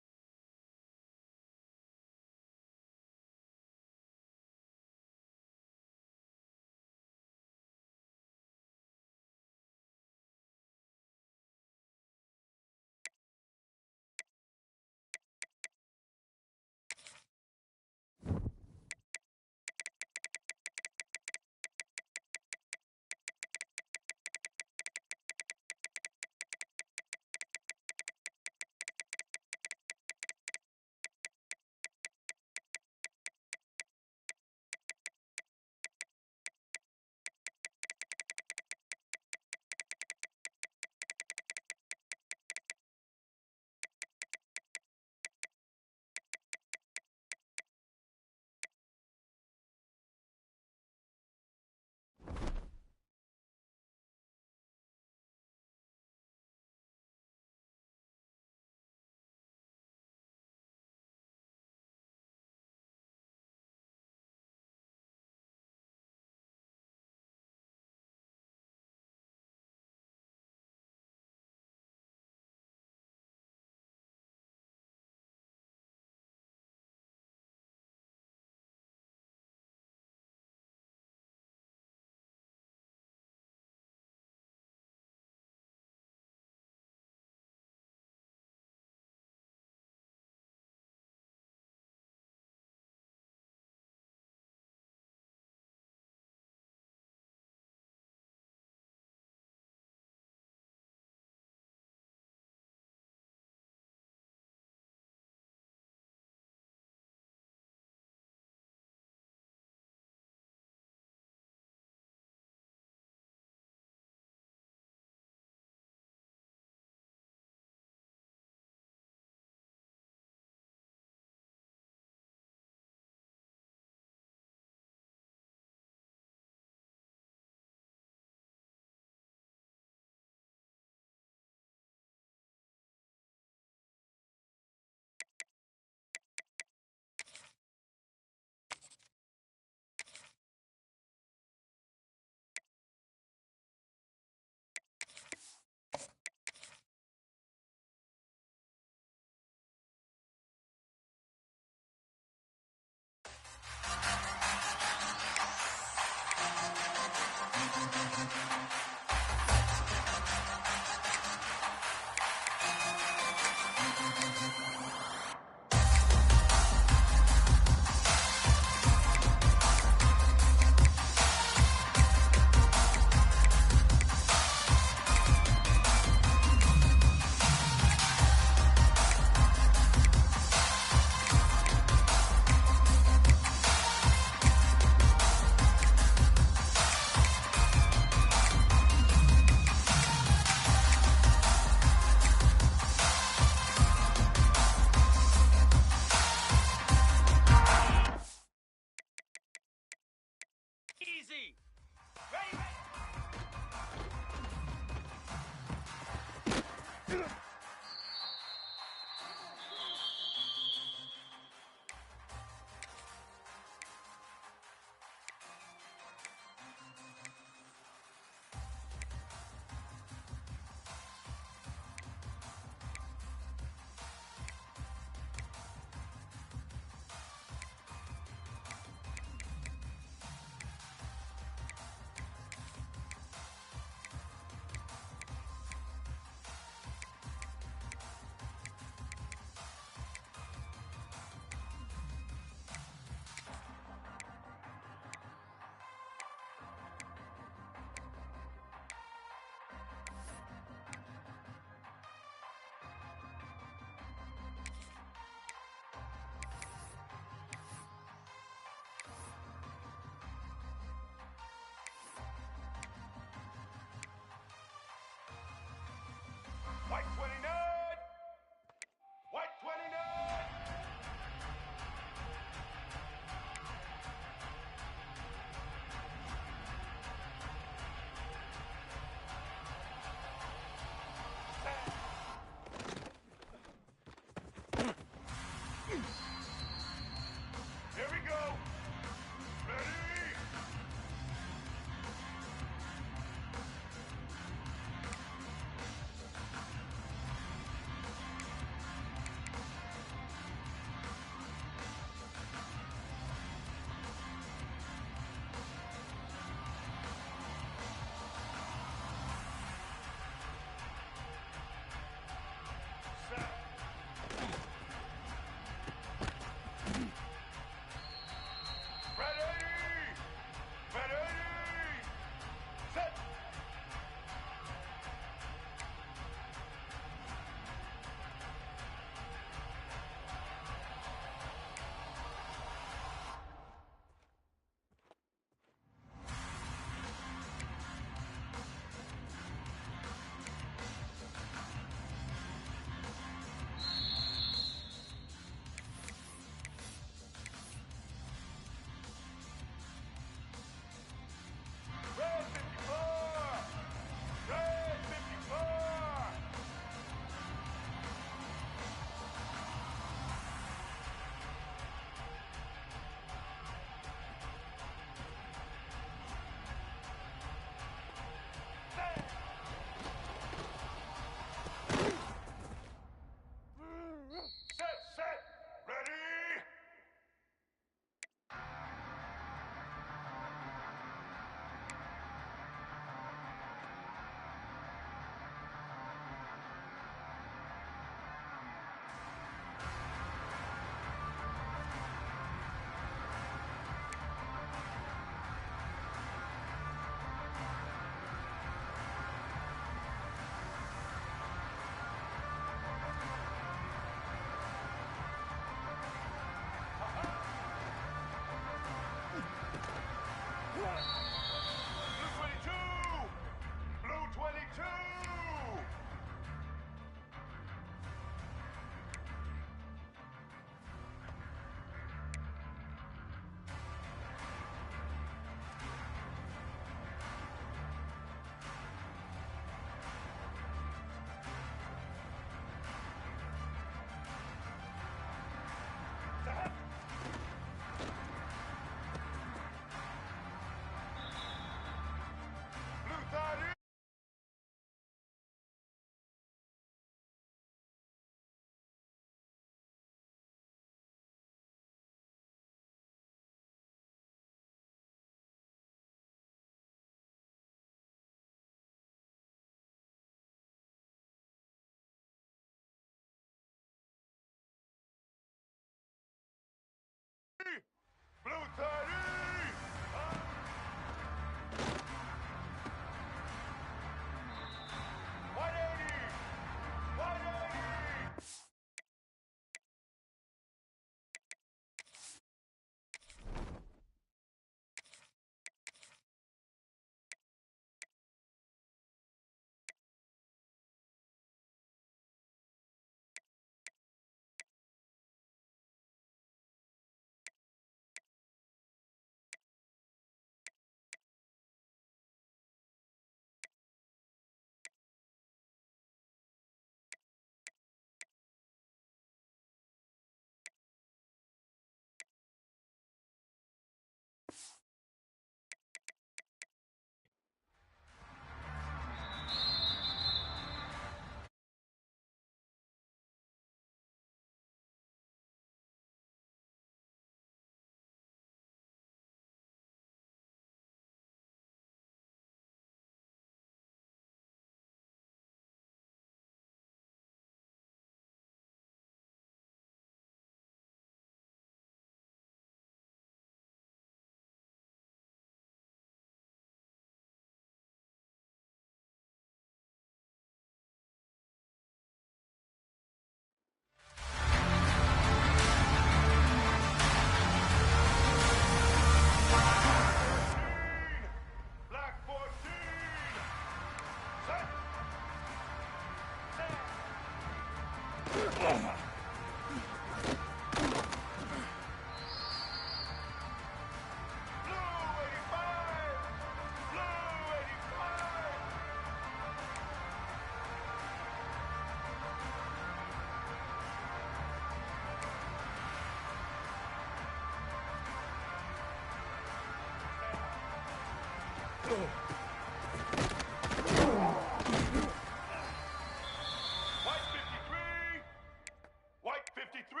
White 53!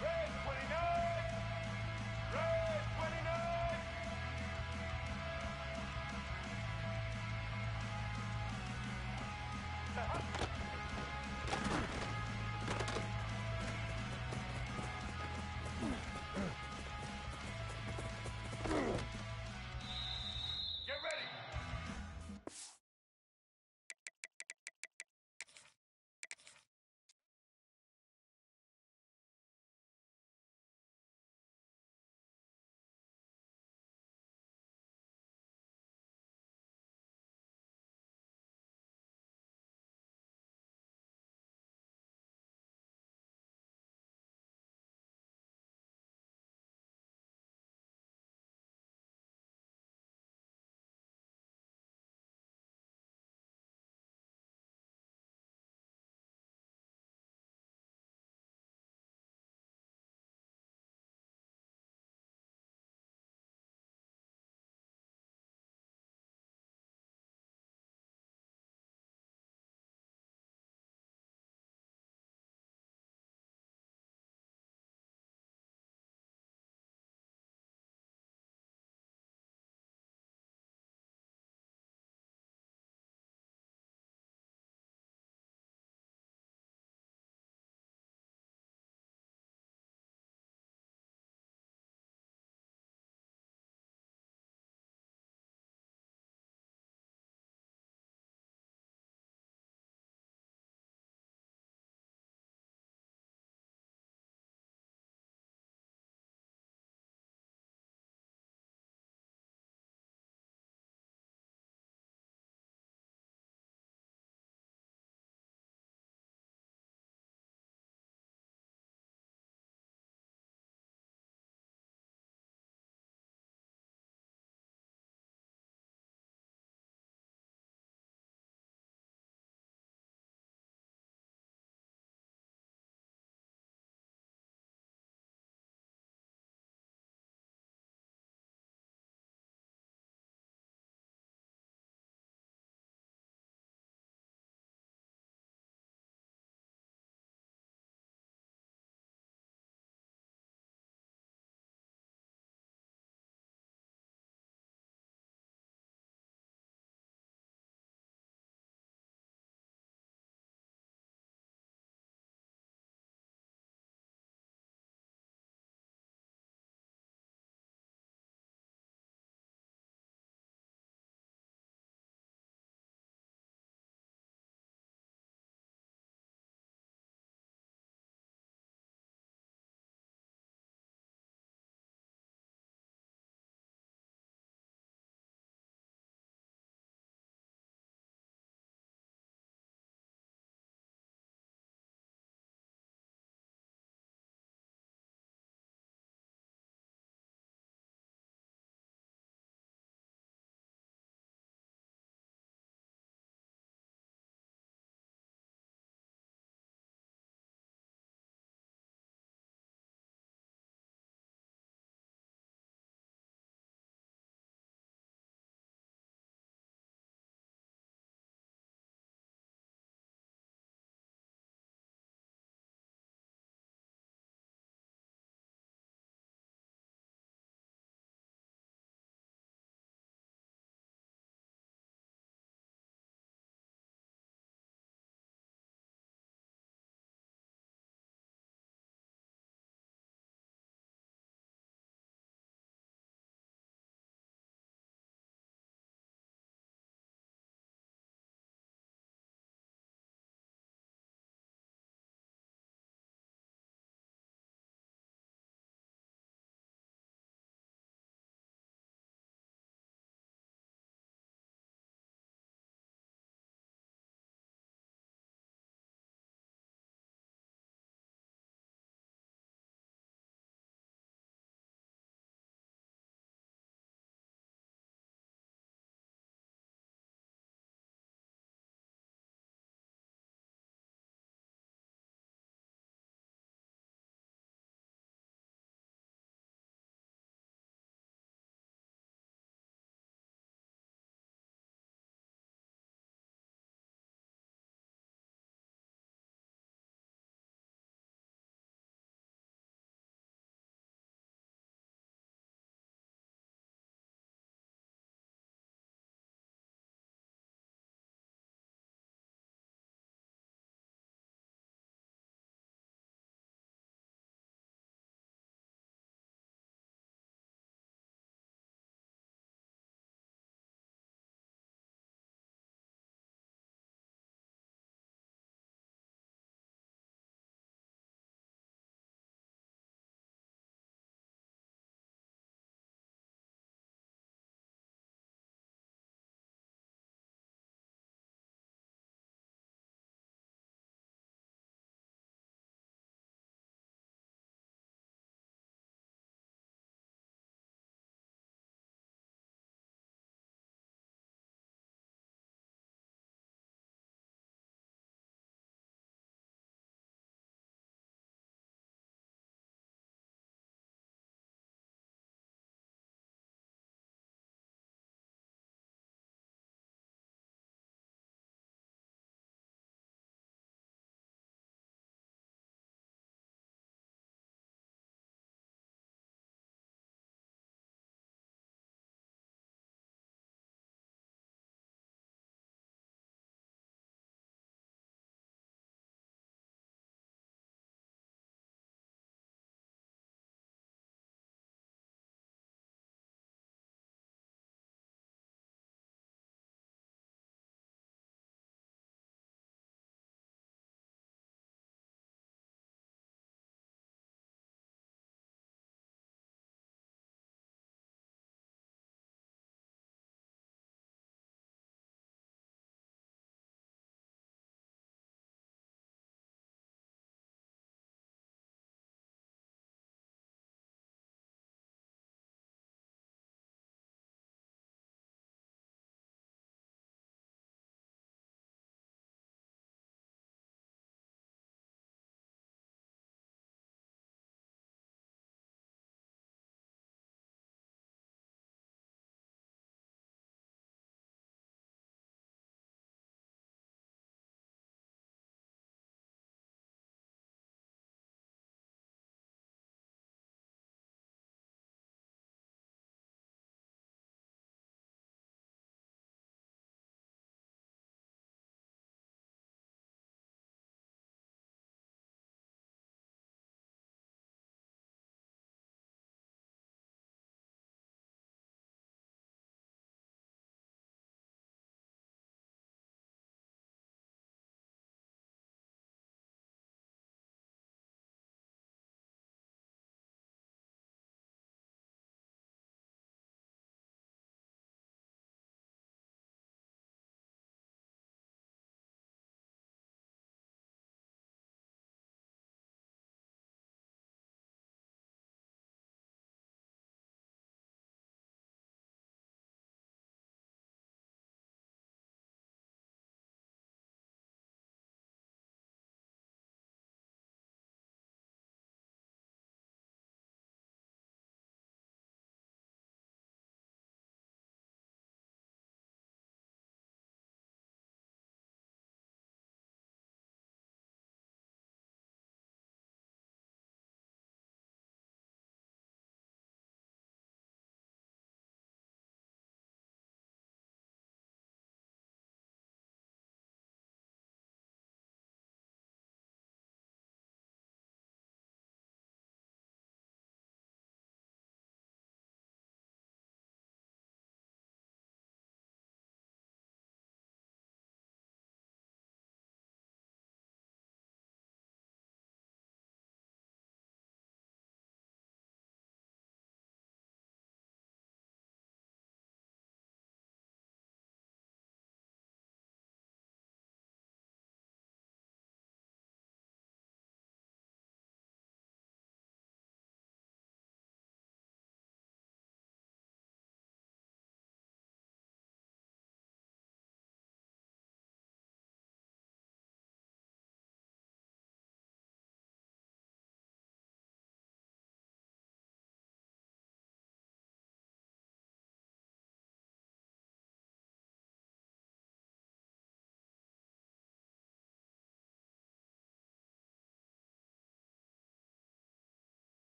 Red 29! Red 29!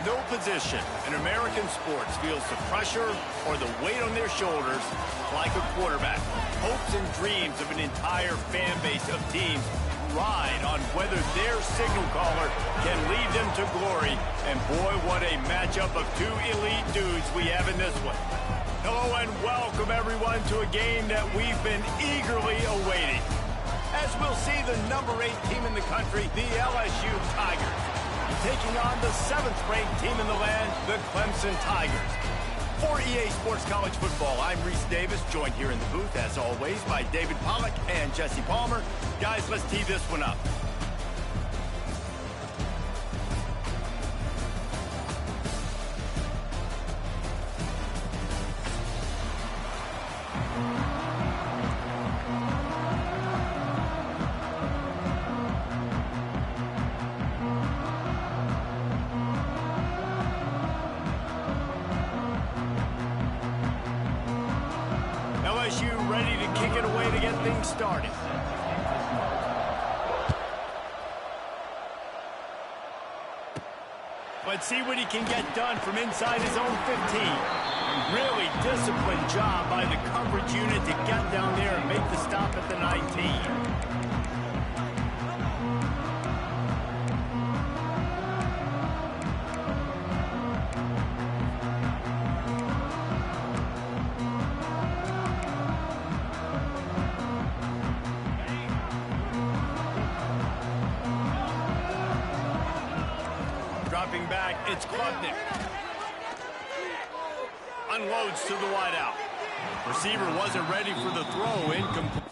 No position in American sports feels the pressure or the weight on their shoulders like a quarterback. Hopes and dreams of an entire fan base of teams ride on whether their signal caller can lead them to glory. And boy, what a matchup of two elite dudes we have in this one. Hello and welcome everyone to a game that we've been eagerly awaiting. As we'll see the number 8 team in the country, the LSU Tigers, taking on the 7th-ranked team in the land, the Clemson Tigers. For EA Sports College Football, I'm Reese Davis, joined here in the booth, as always, by David Pollack and Jesse Palmer. Guys, let's tee this one up. LSU ready to kick it away to get things started. Let's see what he can get done from inside his own 15. Really disciplined job by the coverage unit to get down there and make the stop at the 19. Dropping back, it's Klubnik. Unloads to the wideout. Receiver wasn't ready for the throw. Incomplete.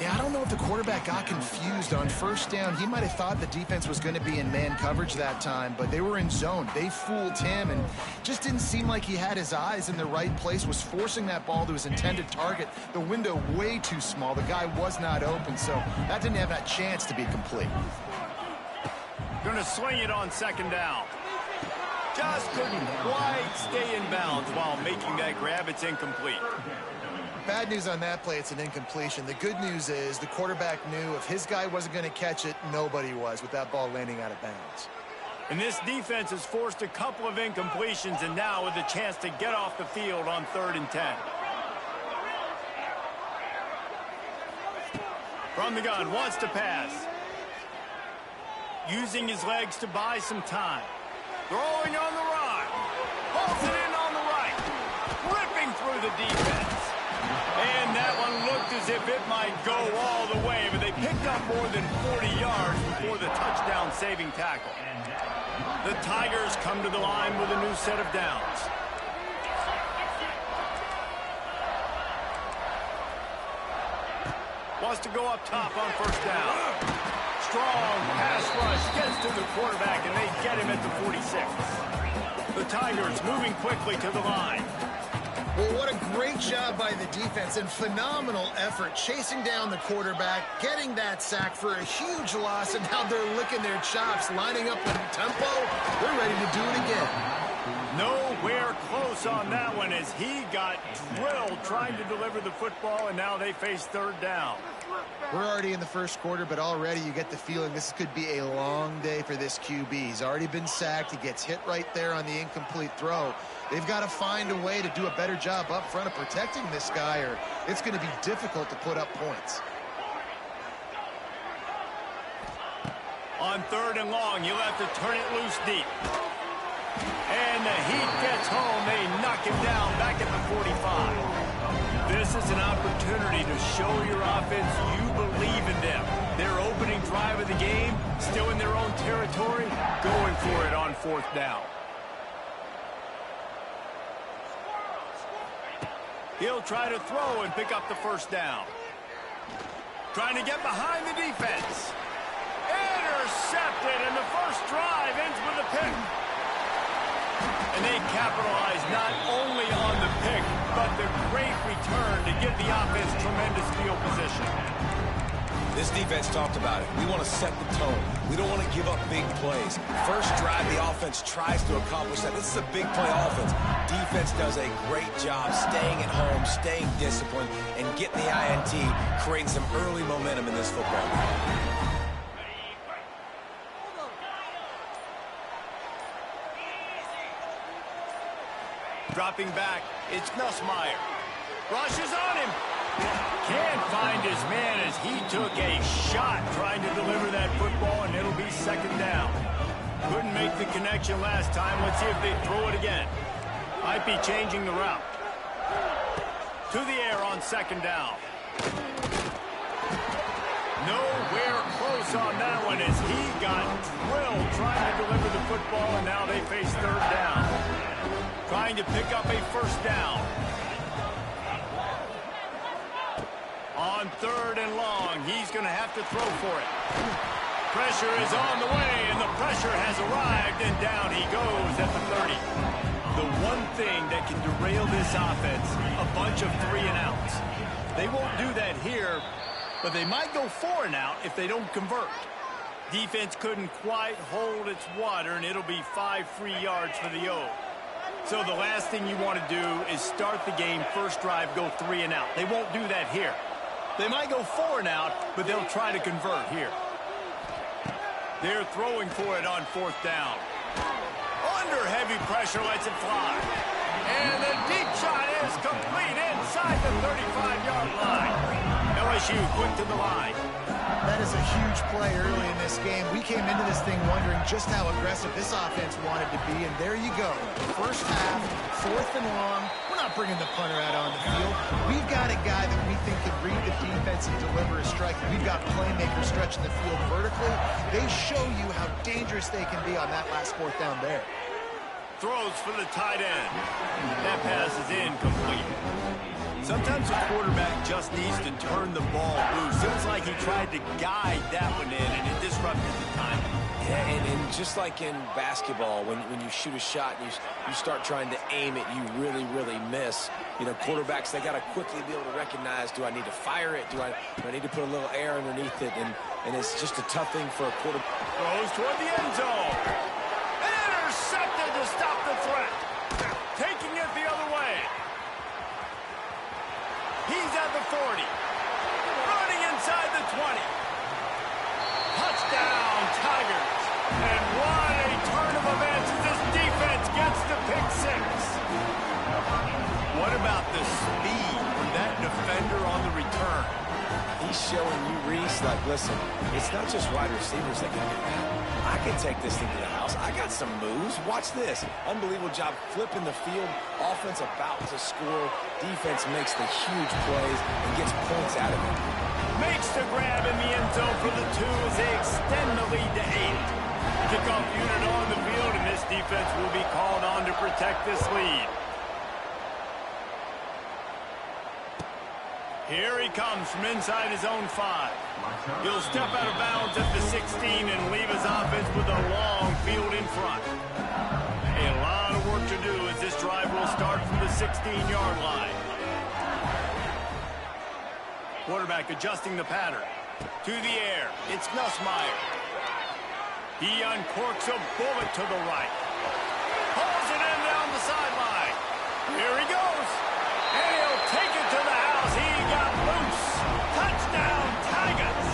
Yeah, I don't know if the quarterback got confused on first down. He might have thought the defense was going to be in man coverage that time, but they were in zone. They fooled him and just didn't seem like he had his eyes in the right place, was forcing that ball to his intended target. The window way too small. The guy was not open, so that didn't have that chance to be complete. Going to swing it on second down. Just couldn't quite stay in bounds while making that grab. It's incomplete. Bad news on that play, it's an incompletion. The good news is the quarterback knew if his guy wasn't going to catch it, nobody was with that ball landing out of bounds. And this defense has forced a couple of incompletions, and now with a chance to get off the field on 3rd and 10. From the gun, wants to pass. Using his legs to buy some time. Throwing on the run. Pulls it in on the right. Ripping through the defense. And that one looked as if it might go all the way, but they picked up more than 40 yards before the touchdown-saving tackle. The Tigers come to the line with a new set of downs. Wants to go up top on first down. Strong pass rush gets to the quarterback, and they get him at the 46. The Tigers moving quickly to the line. Well, what a great job by the defense and phenomenal effort chasing down the quarterback, getting that sack for a huge loss, and now they're licking their chops, lining up in tempo. They're ready to do it again. Nowhere close on that one as he got drilled trying to deliver the football, and now they face 3rd down. We're already in the first quarter, but already you get the feeling this could be a long day for this QB. He's already been sacked. He gets hit right there on the incomplete throw. They've got to find a way to do a better job up front of protecting this guy, or it's going to be difficult to put up points. On 3rd and long, you'll have to turn it loose deep. And the heat gets home. They knock him down back at the 45. This is an opportunity to show your offense you believe in them. Their opening drive of the game, still in their own territory, going for it on 4th down. He'll try to throw and pick up the first down. Trying to get behind the defense. Intercepted, and the first drive ends with a pick. And they capitalize not only on the pick, but the great return to give the offense tremendous field position. This defense talked about it. We want to set the tone. We don't want to give up big plays. First drive, the offense tries to accomplish that. This is a big play offense. Defense does a great job staying at home, staying disciplined, and getting the INT, creating some early momentum in this football game. Dropping back, it's Nussmeier. Rushes on him. Can't find his man as he took a shot trying to deliver that football, and it'll be second down. Couldn't make the connection last time. Let's see if they throw it again. Might be changing the route. To the air on second down. Nowhere close on that one as he got drilled trying to deliver the football, and now they face third down. Trying to pick up a first down. On third and long, he's going to have to throw for it. Pressure is on the way, and the pressure has arrived, and down he goes at the 30. The one thing that can derail this offense, a bunch of 3 and outs. They won't do that here, but they might go 4 and out if they don't convert. Defense couldn't quite hold its water, and it'll be 5 free yards for the O. So the last thing you want to do is start the game, first drive, go 3 and out. They won't do that here. They might go 4 and out, but they'll try to convert here. They're throwing for it on fourth down. Under heavy pressure, lets it fly. And the deep shot is complete inside the 35-yard line. LSU quick to the line. That is a huge play early in this game. We came into this thing wondering just how aggressive this offense wanted to be, and there you go. First half, fourth and long. We're not bringing the punter out on the field. We've got a guy that we think can read the defense and deliver a strike. We've got playmakers stretching the field vertically. They show you how dangerous they can be on that last fourth down there. Throws for the tight end. That pass is incomplete. Sometimes a quarterback just needs to turn the ball loose. It was like he tried to guide that one in, and it disrupted the timing. Yeah, and just like in basketball, when you shoot a shot and you start trying to aim it, you really, really miss. You know, quarterbacks, they got to quickly be able to recognize, do I need to fire it? Do I need to put a little air underneath it? And it's just a tough thing for a quarterback. Throws toward the end zone. Intercepted to stop the threat. Taking it the other way. He's at the 40. Running inside the 20. Touchdown, Tigers. And what a turn of events as this defense gets the pick 6. What about the speed from that defender on the return? He's showing you, Reese, like, listen, it's not just wide receivers that can do that. I can take this thing to the house. I got some moves. Watch this. Unbelievable job flipping the field. Offense about to score. Defense makes the huge plays and gets points out of it. Makes the grab in the end zone for the 2 as they extend the lead to 8. Kickoff unit on the field, and this defense will be called on to protect this lead. Here he comes from inside his own 5. He'll step out of bounds at the 16 and leave his offense with a long field in front. A lot of work to do as this drive will start from the 16-yard line. Quarterback adjusting the pattern. To the air, it's Nussmeier. He uncorks a bullet to the right. Pulls it in down the sideline. Here he goes. And he'll take it to the house. He got loose. Touchdown, Tigers.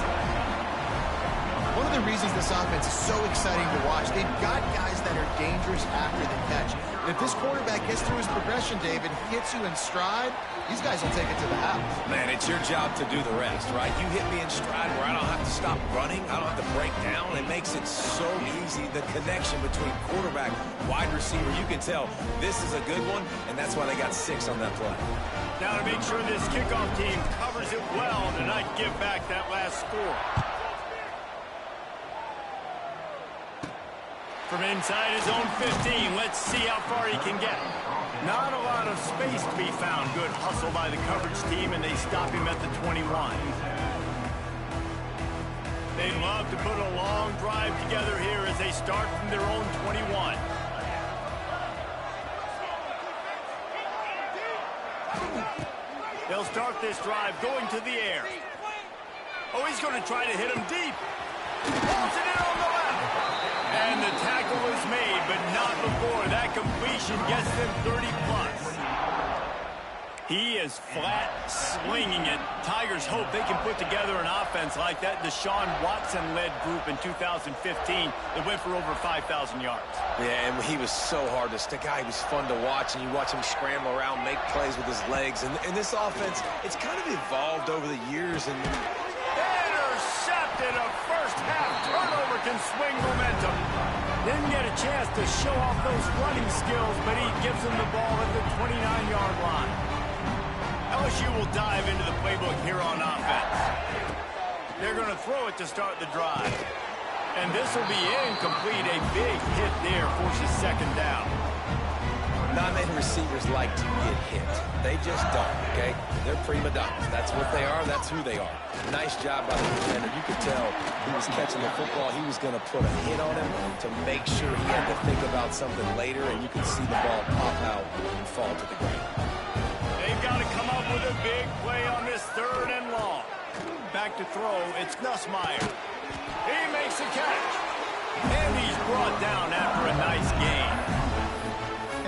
One of the reasons this offense is so exciting to watch, they've got guys that are dangerous after the catch. And if this quarterback gets through his progression, David, hits you in stride, these guys will take it to the house. Man, it's your job to do the rest, right? You hit me in stride where I don't have to stop running. I don't have to break down. It makes it so easy. The connection between quarterback, wide receiver, you can tell this is a good one, and that's why they got 6 on that play. Now to make sure this kickoff team covers it well to not give back that last score. From inside his own 15, let's see how far he can get. Not a lot of space to be found. Good hustle by the coverage team, and they stop him at the 21. They'd love to put a long drive together here as they start from their own 21. They'll start this drive going to the air. Oh, he's going to try to hit him deep. Pulls it in on the left. And the tackle is made, but not before that completion gets them 30-plus. He is flat slinging it. Tigers hope they can put together an offense like that Deshaun Watson-led group in 2015 that went for over 5,000 yards. Yeah, and he was so hard to stick out. He was fun to watch, and you watch him scramble around, make plays with his legs. And this offense, it's kind of evolved over the years. And intercepted. A first-half turnover can swing momentum. Didn't get a chance to show off those running skills, but he gives them the ball at the 29-yard line. LSU will dive into the playbook here on offense. They're going to throw it to start the drive. And this will be incomplete. A big hit there forces second down. Non-native receivers like to get hit. They just don't, okay? They're prima donnas. That's what they are. That's who they are. Nice job by the defender. You could tell he was catching the football. He was going to put a hit on him to make sure he had to think about something later, and you could see the ball pop out and fall to the ground. They've got to come up with a big play on this 3rd and long. Back to throw, it's Nussmeier. He makes the catch. And he's brought down after a nice gain.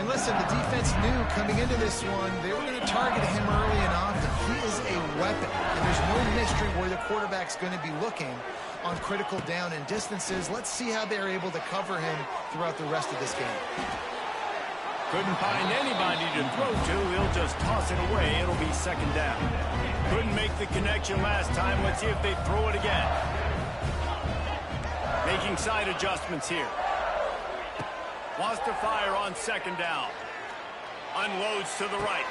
And listen, the defense knew coming into this one, they were going to target him early and often. He is a weapon, and there's no mystery where the quarterback's going to be looking on critical down and distances. Let's see how they're able to cover him throughout the rest of this game. Couldn't find anybody to throw to. He'll just toss it away. It'll be second down. Couldn't make the connection last time. Let's see if they throw it again. Making side adjustments here. Wants to fire on second down. Unloads to the right.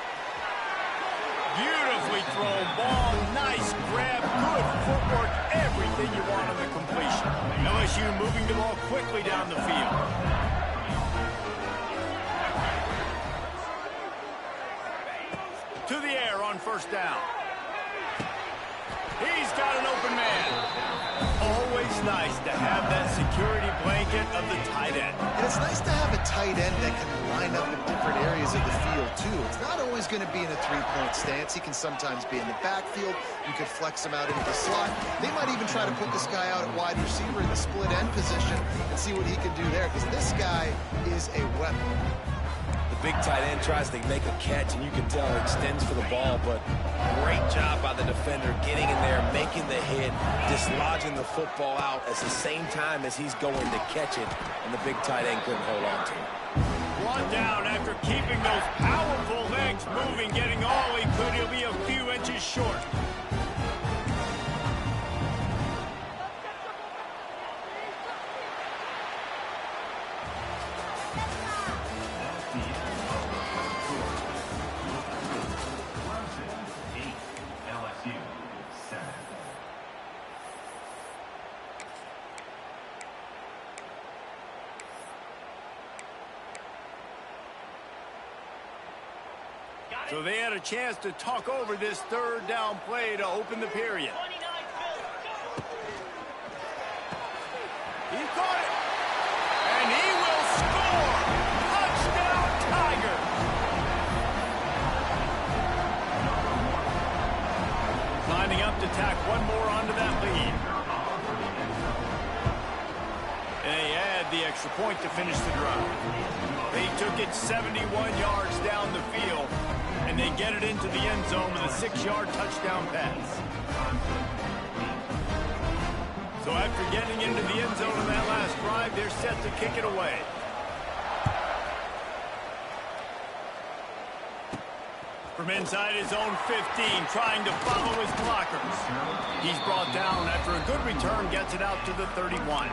Beautifully thrown ball. Nice grab. Good footwork. Everything you want on the completion. LSU moving the ball quickly down the field. To the air on first down. He's got an open man. Always nice to have that security blanket of the tight end. And it's nice to have a tight end that can line up in different areas of the field, too. It's not always going to be in a three-point stance. He can sometimes be in the backfield. You could flex him out into the slot. They might even try to put this guy out at wide receiver in the split end position and see what he can do there, because this guy is a weapon. Big tight end tries to make a catch, and you can tell he extends for the ball, but great job by the defender getting in there, making the hit, dislodging the football out at the same time as he's going to catch it, and the big tight end couldn't hold on to it. Brought down after keeping those powerful legs moving, getting all he could. He'll be a few inches short. So they had a chance to talk over this 3rd down play to open the period. He caught it. And he will score. Touchdown, Tigers. Lining up to tack one more onto that lead. And they add the extra point to finish the drive. They took it 71 yards down the field. And they get it into the end zone with a 6-yard touchdown pass. So after getting into the end zone on that last drive, they're set to kick it away. From inside his own 15, trying to follow his blockers. He's brought down after a good return, gets it out to the 31.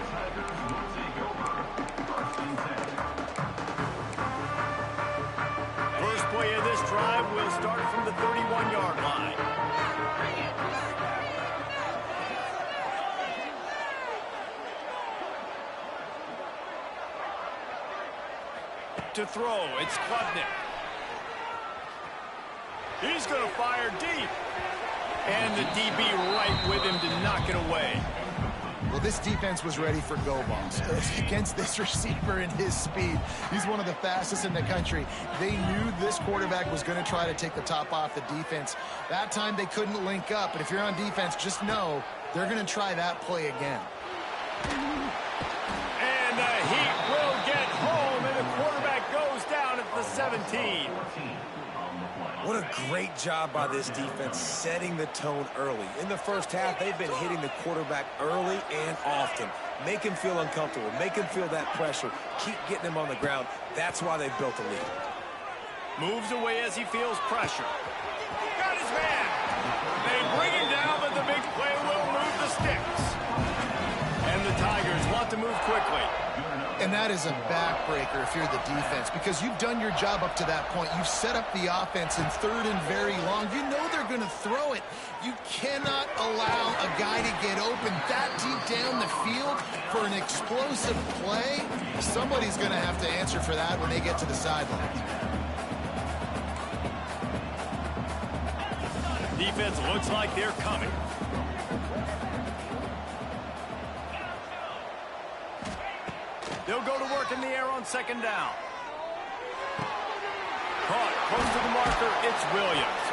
Play of this drive will start from the 31-yard line. To throw, it's Klubnik. He's going to fire deep. And the DB right with him to knock it away. Well, this defense was ready for go balls against this receiver and his speed. He's one of the fastest in the country. They knew this quarterback was going to try to take the top off the defense. That time they couldn't link up, but if you're on defense, just know They're going to try that play again. And the Heat will get home, and the quarterback goes down at the 17. What a great job by this defense setting the tone early. In the first half, they've been hitting the quarterback early and often. Make him feel uncomfortable. Make him feel that pressure. Keep getting him on the ground. That's why they've built a lead. Moves away as he feels pressure. Got his man. They bring him down, but the big play will move the sticks. And the Tigers want to move quickly. And that is a backbreaker if you're the defense, because you've done your job up to that point. You've set up the offense in 3rd and very long. You know they're going to throw it. You cannot allow a guy to get open that deep down the field for an explosive play. Somebody's going to have to answer for that when they get to the sidelines. Defense looks like they're coming. They'll go to work in the air on 2nd down. Caught close to the marker. It's Williams.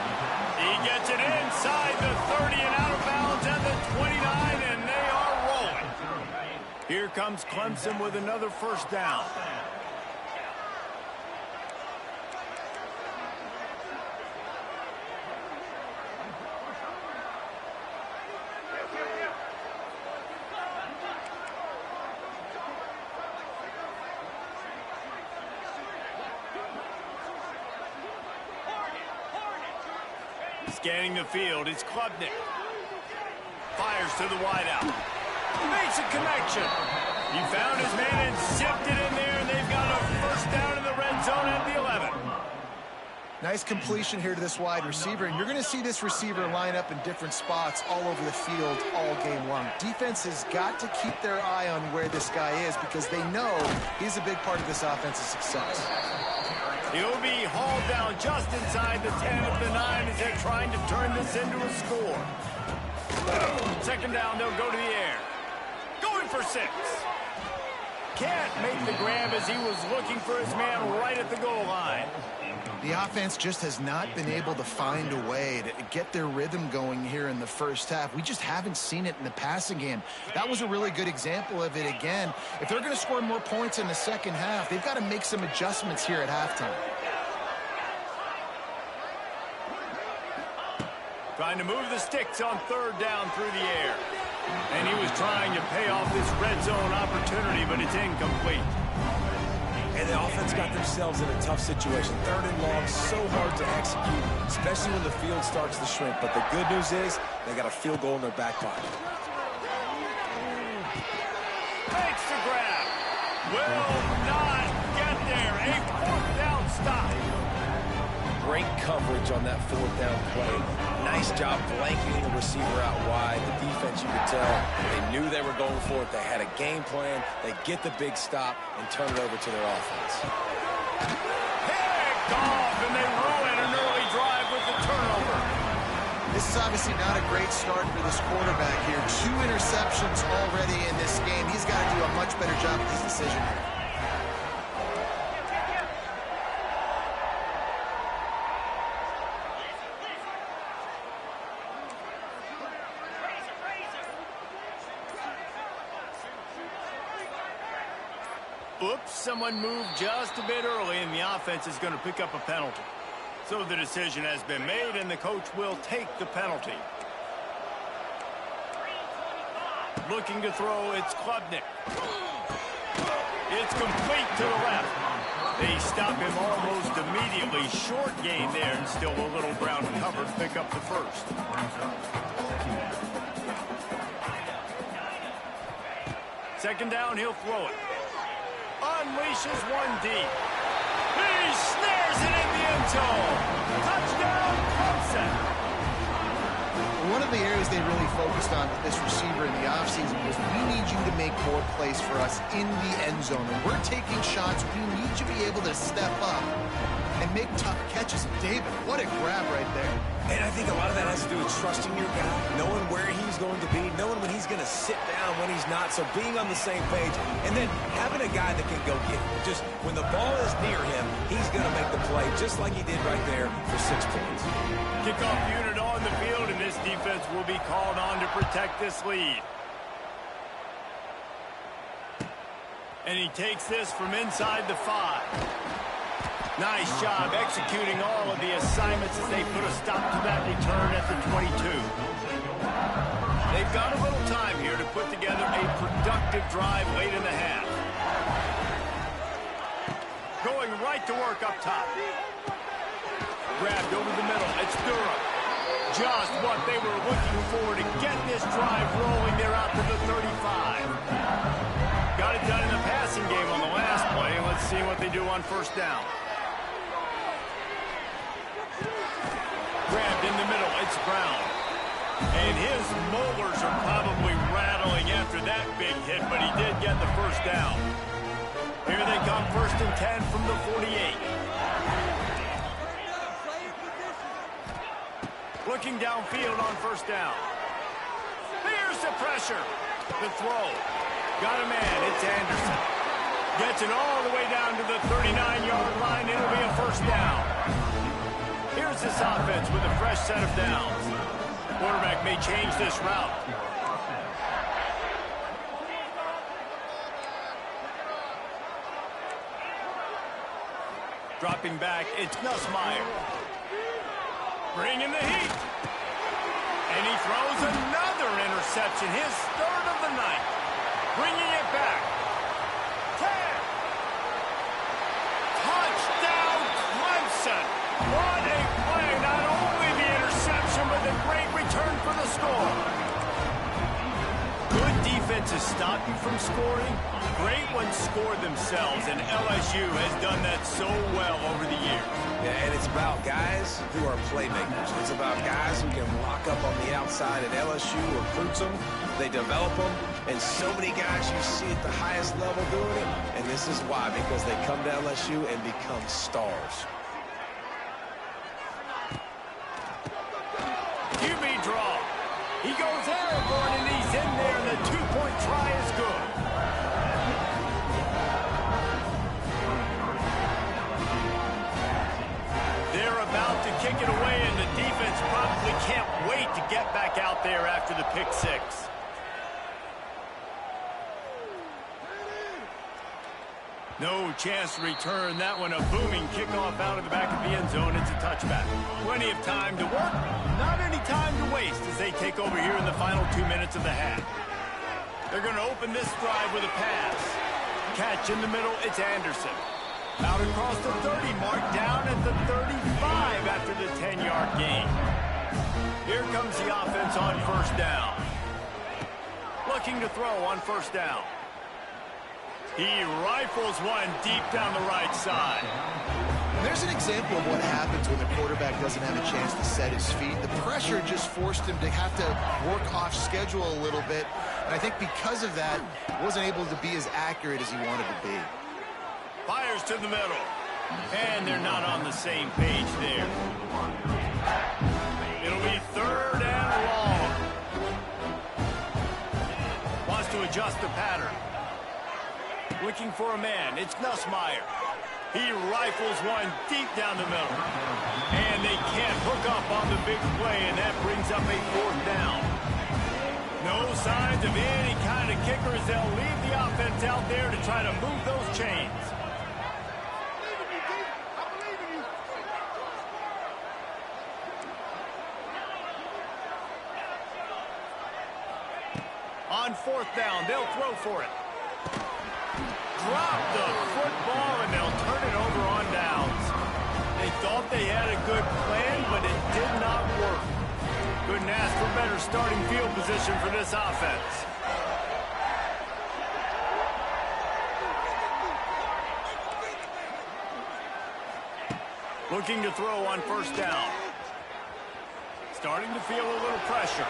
He gets it inside the 30 and out of bounds at the 29, and they are rolling. Here comes Clemson with another 1st down. Scanning the field, it's Klubnik. Fires to the wideout. Makes a connection. He found his man and zipped it in there, and they've got a 1st down in the red zone at the 11. Nice completion here to this wide receiver, and you're going to see this receiver line up in different spots all over the field all game long. Defense has got to keep their eye on where this guy is because they know he's a big part of this offense's success. He'll be hauled down just inside the 10 of the 9 as they're trying to turn this into a score. 2nd down, they'll go to the air. Going for 6. Can't make the grab as he was looking for his man right at the goal line. The offense just has not been able to find a way to get their rhythm going here in the first half. We just haven't seen it in the passing game. That was a really good example of it again. If they're going to score more points in the second half, they've got to make some adjustments here at halftime. Trying to move the sticks on 3rd down through the air. And he was trying to pay off this red zone opportunity, but it's incomplete. And the offense got themselves in a tough situation. 3rd and long, so hard to execute, especially when the field starts to shrink. But the good news is they got a field goal in their back pocket. Makes the grab. Will not get there. A 4th down stop. Great coverage on that 4th down play. Nice job blanketing the receiver out wide. The defense, you could tell, they knew they were going for it. They had a game plan. They get the big stop and turn it over to their offense. Picked off, and they ruin an early drive with the turnover. This is obviously not a great start for this quarterback here. 2 interceptions already in this game. He's got to do a much better job with his decision here. Oops, someone moved just a bit early, and the offense is going to pick up a penalty. So the decision has been made, and the coach will take the penalty. Looking to throw, it's Klubnik. It's complete to the left. They stop him almost immediately. Short gain there, and still a little ground cover to pick up the 1st. Second down, he'll throw it. Unleashes one deep. He snares it in the end zone. Touchdown, Clemson. One of the areas they really focused on with this receiver in the offseason was we need you to make more plays for us in the end zone. When we're taking shots, we need you to be able to step up and make tough catches. David, what a grab right there. And I think a lot of that has to do with trusting your guy, knowing where he's going to be, knowing when he's going to sit down, when he's not, so being on the same page, and then having a guy that can go get it. Just when the ball is near him, he's going to make the play just like he did right there for 6 points. Kickoff unit on the field, and this this defense will be called on to protect this lead. And he takes this from inside the 5. Nice job executing all of the assignments as they put a stop to that return at the 22. They've got a little time here to put together a productive drive late in the half. Going right to work up top. Grabbed over the middle. It's Durham. Just what they were looking for to get this drive rolling. They're out to the 35. Got it done in the passing game on the last play. Let's see what they do on first down. Grabbed in the middle. It's Brown. And his molars are probably rattling after that big hit, but he did get the first down. Here they come, 1st and 10 from the 48. Looking downfield on first down. Here's the pressure. The throw. Got a man. It's Anderson. Gets it all the way down to the 39-yard line. It'll be a first down. Here's this offense with a fresh set of downs. Quarterback may change this route. Dropping back, it's Nussmeier. Bringing the heat. And he throws another interception, his 3rd of the night. Bringing it back. 10. Touchdown, Clemson. What a play. Not only the interception, but the great return for the score. Good defenses stop you from scoring. Great ones score themselves, and LSU has done that so well over the years. Yeah, and it's about guys who are playmakers. It's about guys who can lock up on the outside, and LSU recruits them, they develop them, and so many guys you see at the highest level doing it, and this is why, because they come to LSU and become stars. QB draw. He goes airborne, and he's in there, and the 2-point try is good. They're about to kick it away, and the defense probably can't wait to get back out there after the pick 6. No chance to return that one. A booming kickoff out of the back of the end zone. It's a touchback. Plenty of time to work. Not any time to waste as they take over here in the final 2 minutes of the half. They're going to open this drive with a pass. Catch in the middle. It's Anderson. Out across the 30 mark, down at the 35 after the 10-yard gain. Here comes the offense on first down. Looking to throw on first down. He rifles one deep down the right side. And there's an example of what happens when the quarterback doesn't have a chance to set his feet. The pressure just forced him to have to work off schedule a little bit. And I think because of that, he wasn't able to be as accurate as he wanted to be. Fires to the middle. And they're not on the same page there. It'll be 3rd and long. Wants to adjust the pattern. Looking for a man. It's Nussmeier. He rifles one deep down the middle. And they can't hook up on the big play, and that brings up a 4th down. No signs of any kind of kickers. They'll leave the offense out there to try to move those chains. On 4th down, they'll throw for it. Drop the football, and they'll turn it over on downs. They thought they had a good plan, but it did not work. Couldn't ask for better starting field position for this offense. Looking to throw on first down. Starting to feel a little pressure.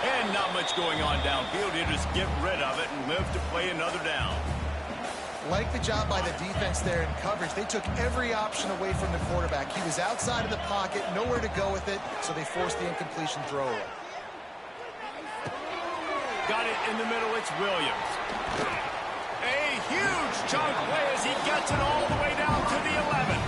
And not much going on downfield. He'll just get rid of it and live to play another down. Like the job by the defense there in coverage. They took every option away from the quarterback. He was outside of the pocket, nowhere to go with it, so they forced the incompletion throw away. Got it in the middle. It's Williams. A huge chunk play as he gets it all the way down to the 11.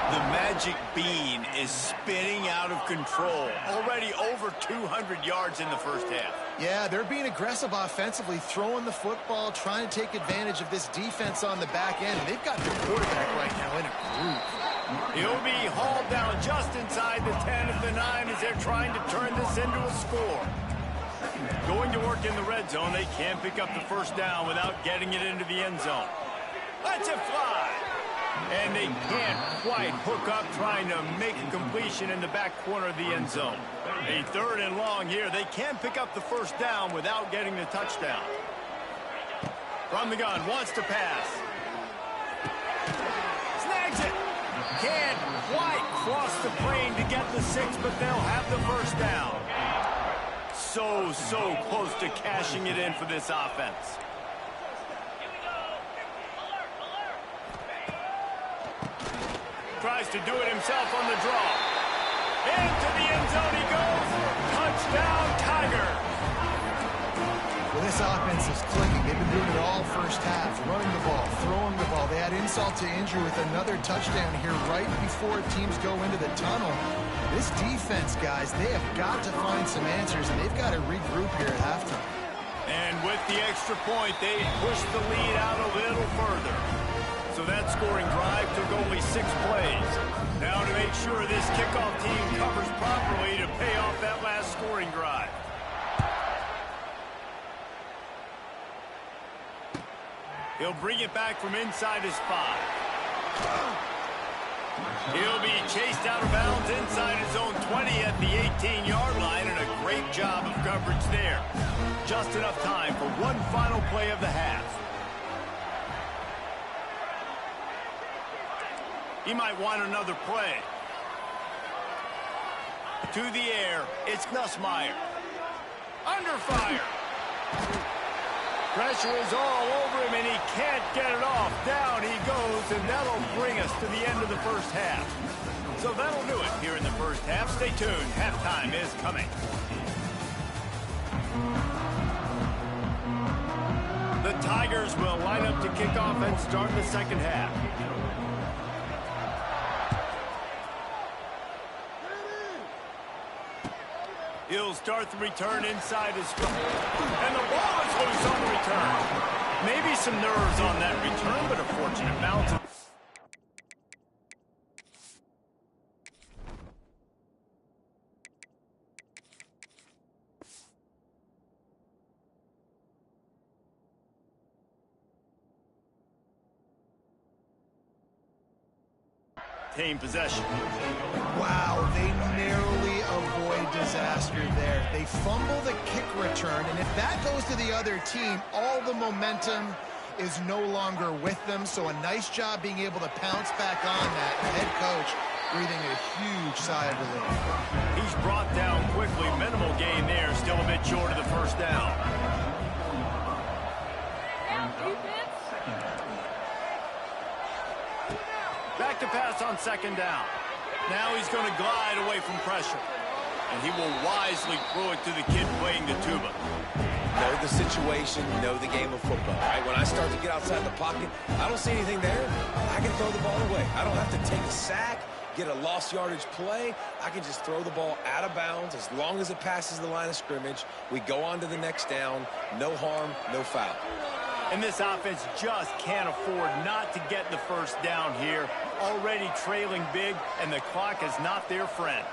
The magic magic bean is spinning out of control. Already over 200 yards in the first half. Yeah, they're being aggressive offensively, throwing the football, trying to take advantage of this defense on the back end. And they've got their quarterback right now in a group. He'll be hauled down just inside the 10 of the 9 as they're trying to turn this into a score. Going to work in the red zone, they can't pick up the first down without getting it into the end zone. Let's it fly! And they can't quite hook up trying to make a completion in the back corner of the end zone. A 3rd and long here. They can't pick up the first down without getting the touchdown. From the gun, wants to pass. Snags it! Can't quite cross the plane to get the 6, but they'll have the first down. So close to cashing it in for this offense. Tries to do it himself on the draw. Into the end zone he goes. Touchdown, Tiger. Well, this offense is clicking. They've been doing it all first half. Running the ball, throwing the ball. They had insult to injury with another touchdown here right before teams go into the tunnel. This defense, guys, they have got to find some answers, and they've got to regroup here at halftime. And with the extra point, they pushed the lead out a little further. So that scoring drive took only 6 plays. Now to make sure this kickoff team covers properly to pay off that last scoring drive. He'll bring it back from inside his 5. He'll be chased out of bounds inside his own 20 at the 18-yard line, and a great job of coverage there. Just enough time for one final play of the half. He might want another play. To the air, it's Nussmeier. Under fire. Pressure is all over him, and he can't get it off. Down he goes, and that'll bring us to the end of the first half. So that'll do it here in the first half. Stay tuned. Halftime is coming. The Tigers will line up to kick off and start the second half. He'll start the return inside his foot. And the ball is loose on the return. Maybe some nerves on that return, but a fortunate bounce. Team possession. Wow, they narrowly avoid disaster there. They fumble the kick return, and if that goes to the other team, all the momentum is no longer with them. So a nice job being able to pounce back on that. The head coach breathing a huge sigh of relief. He's brought down quickly. Minimal gain there. Still a bit short of the first down. Back to pass on second down. Now he's going to glide away from pressure. And he will wisely throw it to the kid playing the tuba. Know the situation, know the game of football, right? When I start to get outside the pocket, I don't see anything there, I can throw the ball away. I don't have to take a sack, get a lost yardage play. I can just throw the ball out of bounds as long as it passes the line of scrimmage. We go on to the next down. No harm, no foul. And this offense just can't afford not to get the first down here. Already trailing big, and the clock is not their friend.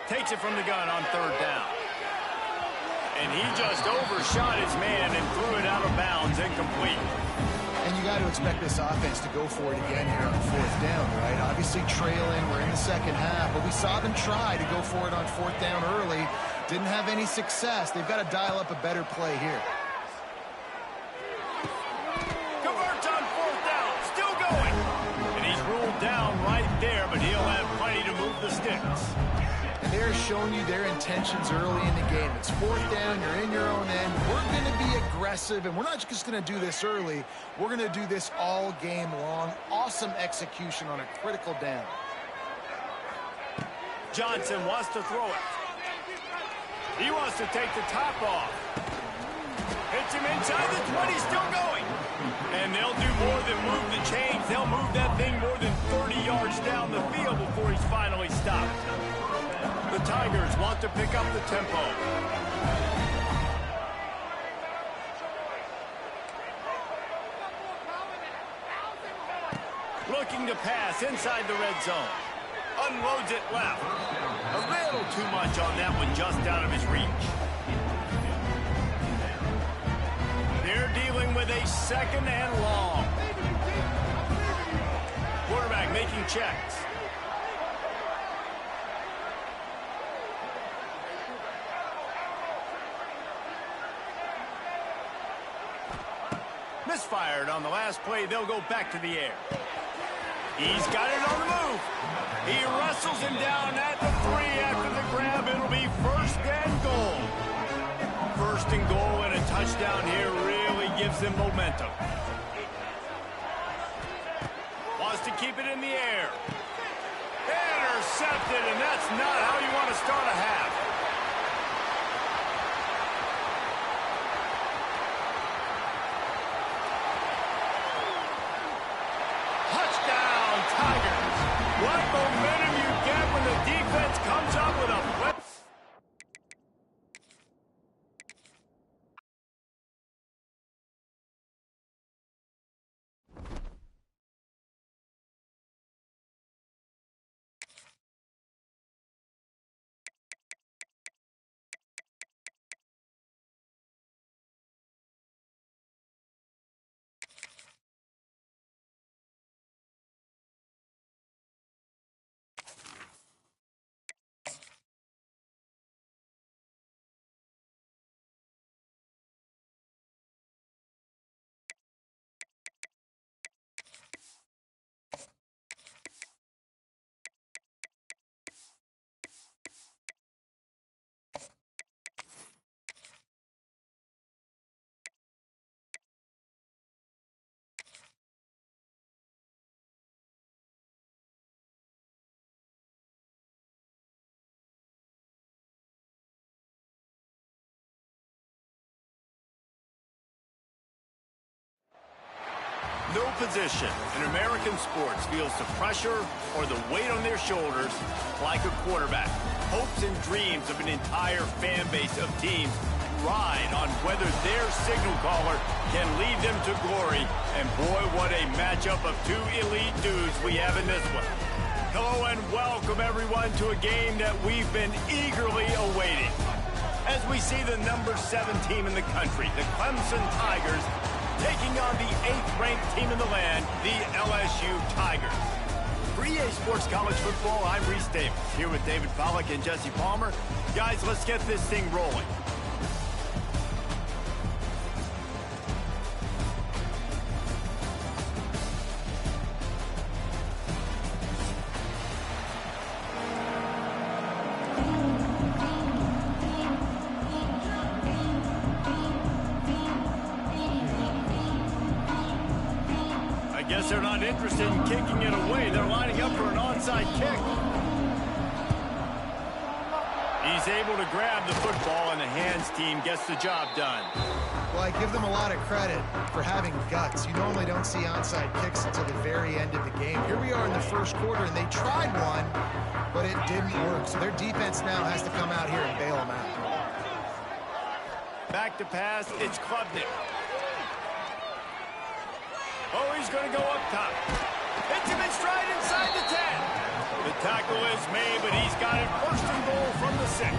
Takes it from the gun on third down. And he just overshot his man and threw it out of bounds, incomplete. And you got to expect this offense to go for it again here on fourth down, right? Obviously trailing, we're in the second half, but we saw them try to go for it on fourth down early. Didn't have any success. They've got to dial up a better play here. Converts on fourth down, still going. And he's ruled down right there, but he'll have plenty to move the sticks. And there they're showing you their intentions early in the game. It's fourth down, you're in your own end. We're going to be aggressive, and we're not just going to do this early. We're going to do this all game long. Awesome execution on a critical down. Johnson wants to throw it. He wants to take the top off. Hits him inside the 20, still going. And they'll do more than move the chains. They'll move that thing more than 30 yards down the field before he's finally stopped. The Tigers want to pick up the tempo. Looking to pass inside the red zone. Unloads it left. A little too much on that one, just out of his reach. They're dealing with a second and long. Quarterback making checks. Misfired on the last play. They'll go back to the air. He's got it on the move. He wrestles him down at the 3 after the grab. It'll be first and goal. First and goal and a touchdown here really gives them momentum. Wants to keep it in the air. Intercepted, and that's not how you want to start a half. What momentum you get when the defense comes up with a flip. No position in American sports feels the pressure or the weight on their shoulders like a quarterback. Hopes and dreams of an entire fan base of teams ride on whether their signal caller can lead them to glory. And boy, what a matchup of two elite dudes we have in this one. Hello and welcome everyone to a game that we've been eagerly awaiting. As we see the number 7 team in the country, the Clemson Tigers, taking on the 8th-ranked team in the land, the LSU Tigers. For EA Sports College Football, I'm Reese Davis, here with David Pollack and Jesse Palmer. Guys, let's get this thing rolling. Guess they're not interested in kicking it away. They're lining up for an onside kick. He's able to grab the football, and the hands team gets the job done. Well, I give them a lot of credit for having guts. You normally don't see onside kicks until the very end of the game. Here we are in the first quarter, and they tried one, but it didn't work. So their defense now has to come out here and bail them out. Back to pass, it's Klubnik. Oh, he's going to go up top. Hits him in stride inside the 10. The tackle is made, but he's got it first and goal from the 6.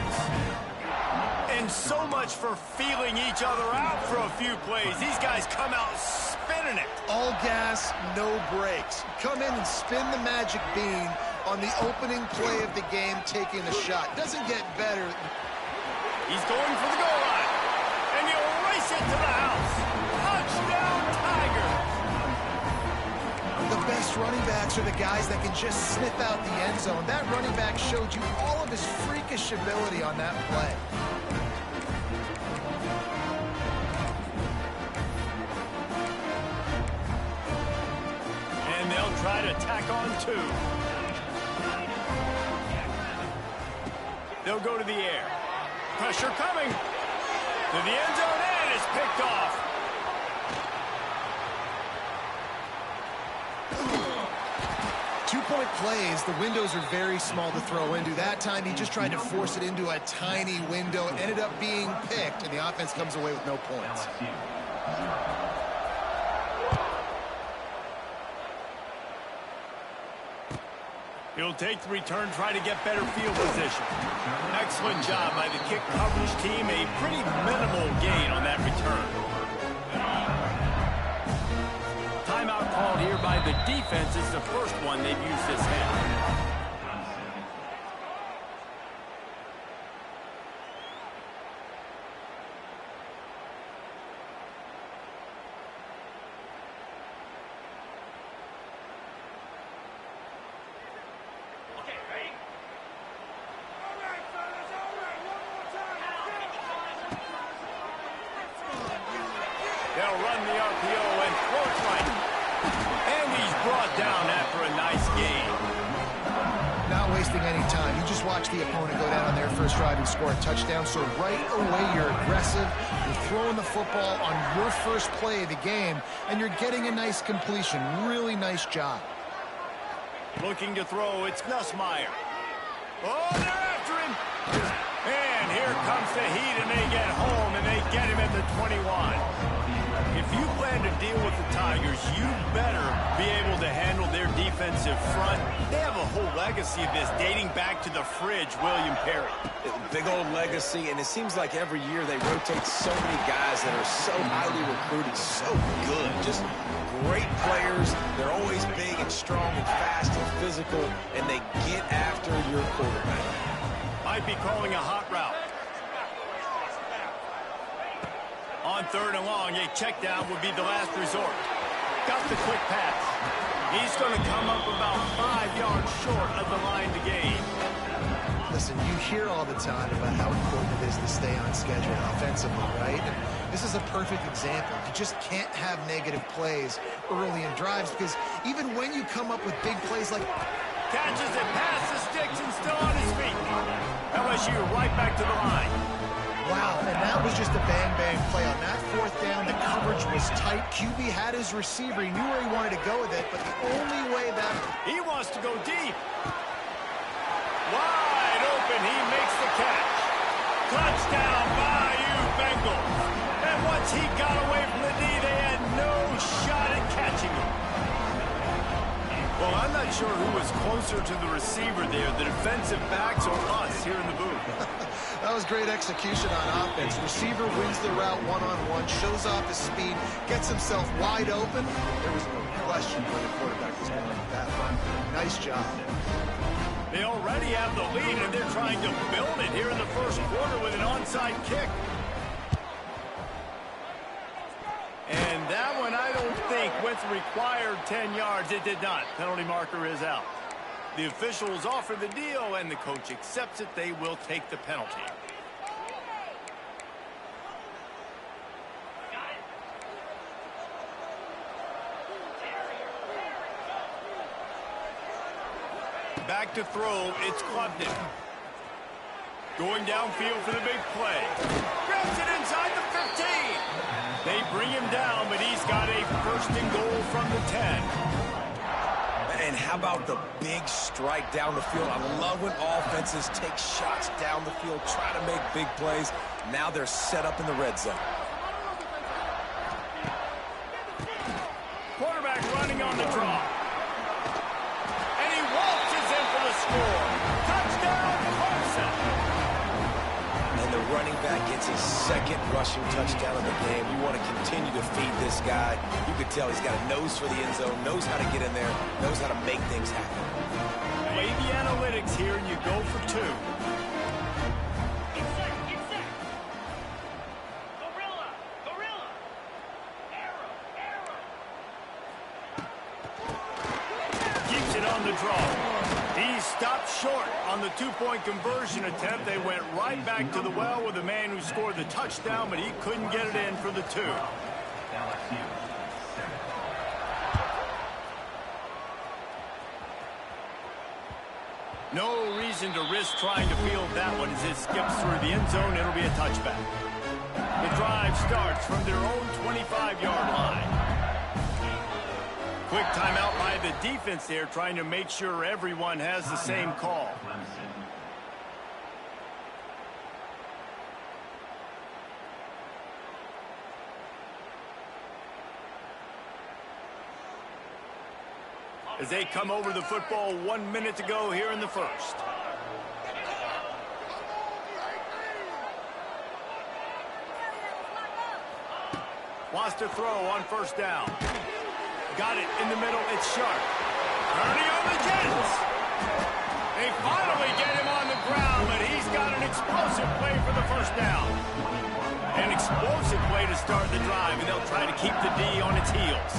And so much for feeling each other out for a few plays. These guys come out spinning it. All gas, no brakes. Come in and spin the magic bean on the opening play of the game, taking the shot. Doesn't get better. He's going for the goal line. And he'll race it to the house. Touchdown, Tigers. The best running backs are the guys that can just sniff out the end zone. That running back showed you all of his freakish ability on that play. And they'll try to tack on 2. They'll go to the air. Pressure coming. To the end zone, and it's picked off. Two-point plays, the windows are very small to throw into. That time, he just tried to force it into a tiny window. It ended up being picked, and the offense comes away with no points. He'll take the return, try to get better field position. Excellent job by the kick coverage team. A pretty minimal gain on that return. Timeout called here by the defense. It's the first one they've used this half. They'll run the RPO and throw it right. And he's brought down after a nice gain. Not wasting any time. You just watch the opponent go down on their first drive and score a touchdown. So right away, you're aggressive. You're throwing the football on your first play of the game, and you're getting a nice completion. Really nice job. Looking to throw, it's Nussmeier. Oh, they're after him. And here comes the heat, and they get home, and they get him at the 21. If you plan to deal with the Tigers, you better be able to handle their defensive front. They have a whole legacy of this dating back to the fridge, William Perry. Big old legacy, and it seems like every year they rotate so many guys that are so highly recruited, so good. Just great players. They're always big and strong and fast and physical, and they get after your quarterback. Might be calling a hot route. On 3rd and long, a check down would be the last resort. Got the quick pass. He's going to come up about 5 yards short of the line to gain. Listen, you hear all the time about how important it is to stay on schedule offensively, right? And this is a perfect example. You just can't have negative plays early in drives because even when you come up with big plays like... Catches it past the sticks and still on his feet. LSU right back to the line. Wow, and that was just a bang-bang play. On that 4th down, the coverage was tight. QB had his receiver. He knew where he wanted to go with it, but the only way that... He wants to go deep. Wide open, he makes the catch. Touchdown, Bayou Bengals. And once he got away from the D, they had no shot at catching him. Well, I'm not sure who was closer to the receiver there, the defensive backs or us here in the booth. That was great execution on offense. Receiver wins the route one-on-one, shows off his speed, gets himself wide open. There was no question where the quarterback was going with that run. Nice job. They already have the lead, and they're trying to build it here in the first quarter with an onside kick. And that one, I don't think, with required 10 yards, it did not. Penalty marker is out. The officials offer the deal, and the coach accepts it. They will take the penalty. Back to throw, it's Clubden. Going downfield for the big play. Grabs it inside the 15. They bring him down, but he's got a 1st and goal from the 10. And how about the big strike down the field? I love when offenses take shots down the field, try to make big plays. Now they're set up in the red zone. Quarterback running on the draw. And he waltzes in for the score. Touchdown, Carson. And the running back gets his 2nd rushing touchdown of the game. You want to continue to feed this guy. You can tell he's got a nose for the end zone, knows how to get in there, knows how to make things happen. Weigh the analytics here, and you go for 2. Keeps it on the draw. He's stopped short on the two-point conversion attempt. They went right back to the well with the man who scored the touchdown, but he couldn't get it in for the two. No reason to risk trying to field that one as it skips through the end zone. It'll be a touchback. The drive starts from their own 25-yard line. Quick timeout by the defense there, trying to make sure everyone has the same call. As they come over the football 1 minute to go here in the first. Wants to throw on first down. Got it in the middle. It's Sharp. Purdy on the Jets. They finally get him on the ground, but he's got an explosive play for the first down. An explosive play to start the drive, and they'll try to keep the D on its heels.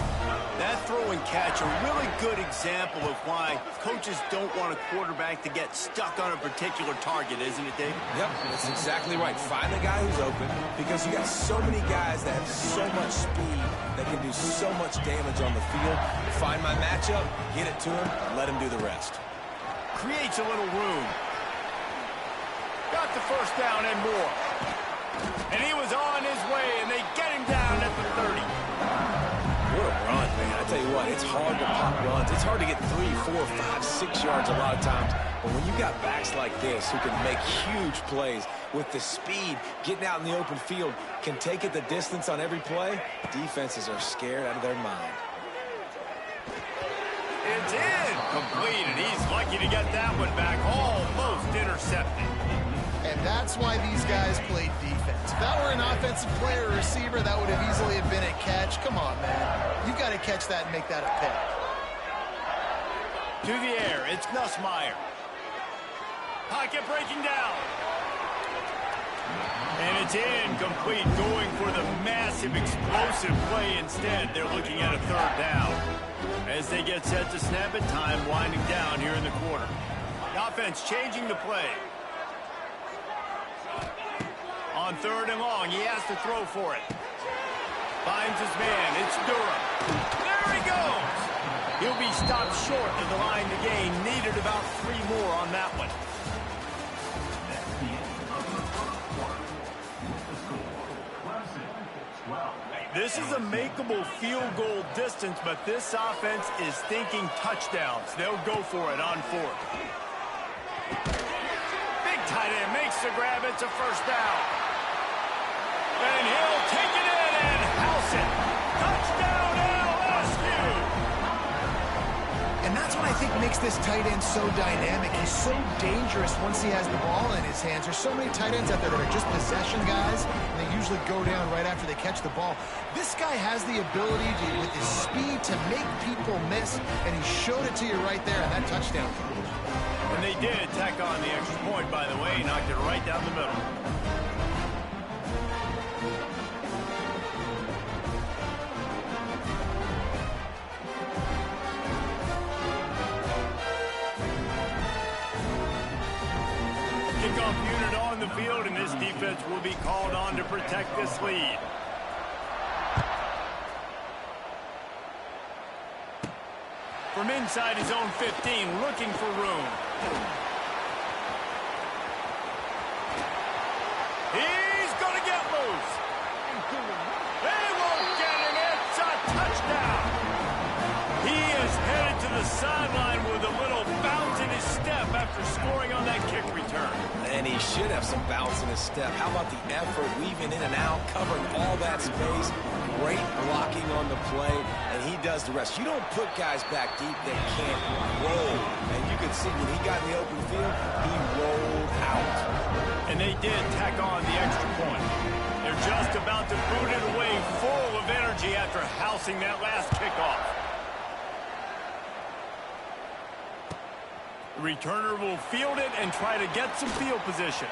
That throw and catch, a really good example of why coaches don't want a quarterback to get stuck on a particular target, isn't it, Dave? Yep, that's exactly right. Find the guy who's open, because you got so many guys that have so much speed that can do so much damage on the field. Find my matchup, get it to him, let him do the rest. Creates a little room. Got the first down and more. And he was on his way, and they get him down at the 30. What a run, man. I tell you what, it's hard to pop runs. It's hard to get 3, 4, 5, 6 yards a lot of times. But when you got backs like this who can make huge plays with the speed, getting out in the open field, can take it the distance on every play, defenses are scared out of their mind. It's in. Complete, and he's lucky to get that one back. Almost intercepted. And that's why these guys played defense. If that were an offensive player or receiver, that would have easily have been a catch. Come on, man. You got to catch that and make that a pick. To the air, it's Nussmeier. Pocket breaking down. And it's incomplete, going for the massive explosive play instead. They're looking at a third down. As they get set to snap it, time winding down here in the quarter. The offense changing the play. On third and long, he has to throw for it. Finds his man. It's Durham. There he goes. He'll be stopped short of the line to gain. Needed about 3 more on that one. This is a makeable field goal distance, but this offense is thinking touchdowns. They'll go for it on fourth. Big tight end makes the grab. It's a first down. And he'll take it in and house it. Touchdown, LSU! And that's what I think makes this tight end so dynamic. He's so dangerous once he has the ball in his hands. There's so many tight ends out there that are just possession guys, and they usually go down right after they catch the ball. This guy has the ability to, with his speed, to make people miss, and he showed it to you right there in that touchdown. And they did tack on the extra point, by the way. Knocked it right down the middle. Kickoff unit on the field, and this defense will be called on to protect this lead. From inside his own 15, looking for room. He's going to get loose. They won't get him. It's a touchdown. He is headed to the sideline with a little bounce in his step after scoring on that kick return. And he should have some bounce in his step. How about the effort, weaving in and out, covering all that space, great blocking on the play, and he does the rest. You don't put guys back deep that can't roll. And you can see when he got in the open field, he rolled out. And they did tack on the extra point. They're just about to boot it away, full of energy after housing that last kickoff. The returner will field it and try to get some field position.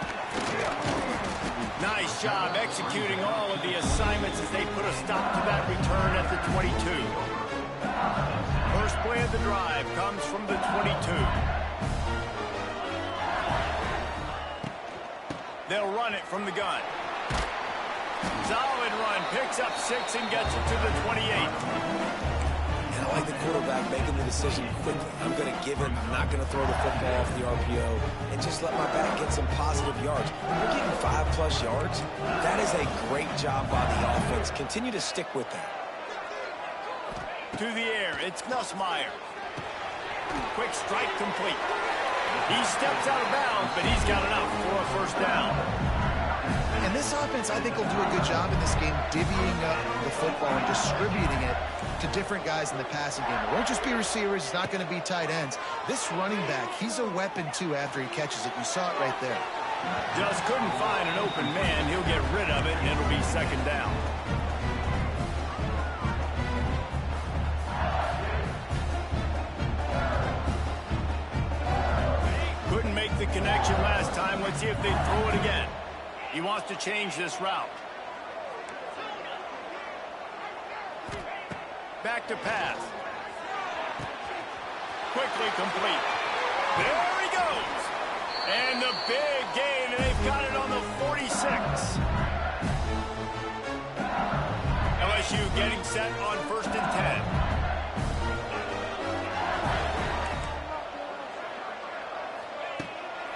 Nice job executing all of the assignments as they put a stop to that return at the 22. First play of the drive comes from the 22. They'll run it from the gun. Solid run, picks up 6 and gets it to the 28. And I like the quarterback making the decision quickly. I'm going to give it. I'm not going to throw the football off the RPO and just let my back get some positive yards. We're getting 5+ yards. That is a great job by the offense. Continue to stick with that. To the air, it's Nussmeier. Quick strike complete. He steps out of bounds, but he's got enough for a first down. And this offense, I think, will do a good job in this game divvying up the football and distributing it to different guys in the passing game. It won't just be receivers. It's not going to be tight ends. This running back, he's a weapon, too, after he catches it. You saw it right there. Just couldn't find an open man. He'll get rid of it, and it'll be second down. Couldn't make the connection last time. Let's see if they throw it again. He wants to change this route. Back to pass. Quickly complete. There he goes. And the big gain, and they've got it on the 46. LSU getting set on 1st and 10.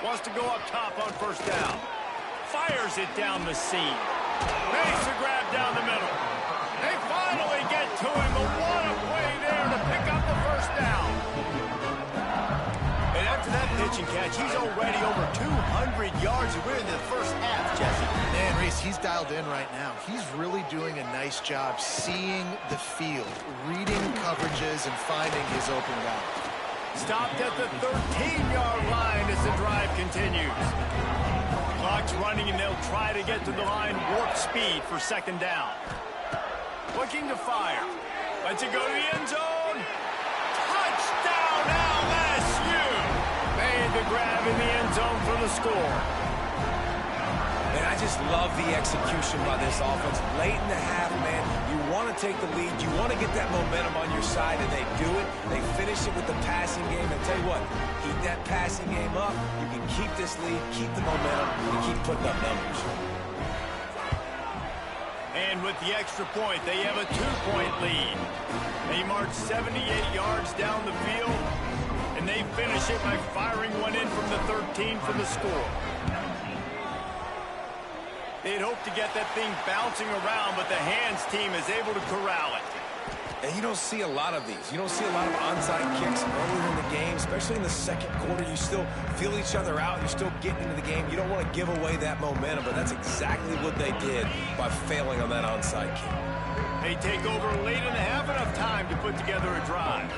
Wants to go up top on first down. Fires it down the seam. Makes a grab down the middle. They finally get to him. But what a play there to pick up the first down. And after that pitch and catch, he's already over 200 yards. And we're in the first half, Jesse. Man, Reese, he's dialed in right now. He's really doing a nice job seeing the field, reading coverages, and finding his open route. Stopped at the 13-yard line as the drive continues. Clock's running, and they'll try to get to the line warp speed for second down. Looking to fire. Lets it go to the end zone. Touchdown, LSU! Made the grab in the end zone for the score. Man, I just love the execution by this offense. Late in the half, man, you want to take the lead. You want to get that momentum on your side, and they do it. They finish it with the passing game. And tell you what, keep that passing game up. You can keep this lead, keep the momentum, and keep putting up numbers. And with the extra point, they have a 2-point lead. They march 78 yards down the field, and they finish it by firing one in from the 13 for the score. They'd hope to get that thing bouncing around, but the hands team is able to corral it. And you don't see a lot of these. You don't see a lot of onside kicks early in the game, especially in the second quarter. You still feel each other out. You're still getting into the game. You don't want to give away that momentum, but that's exactly what they did by failing on that onside kick. They take over late in the half, enough time to put together a drive.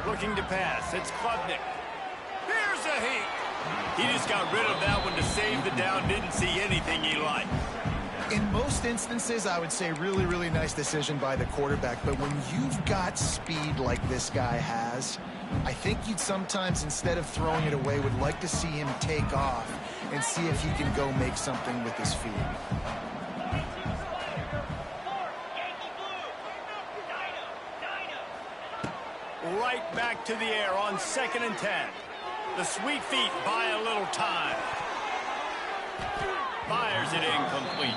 Looking to pass. It's Klubnik. Here's a heat. He just got rid of that one to save the down. Didn't see anything he liked. In most instances, I would say really, really nice decision by the quarterback. But when you've got speed like this guy has, I think you'd sometimes, instead of throwing it away, would like to see him take off and see if he can go make something with his feet. Right back to the air on 2nd and 10. The sweet feet buy a little time. Fires it incomplete.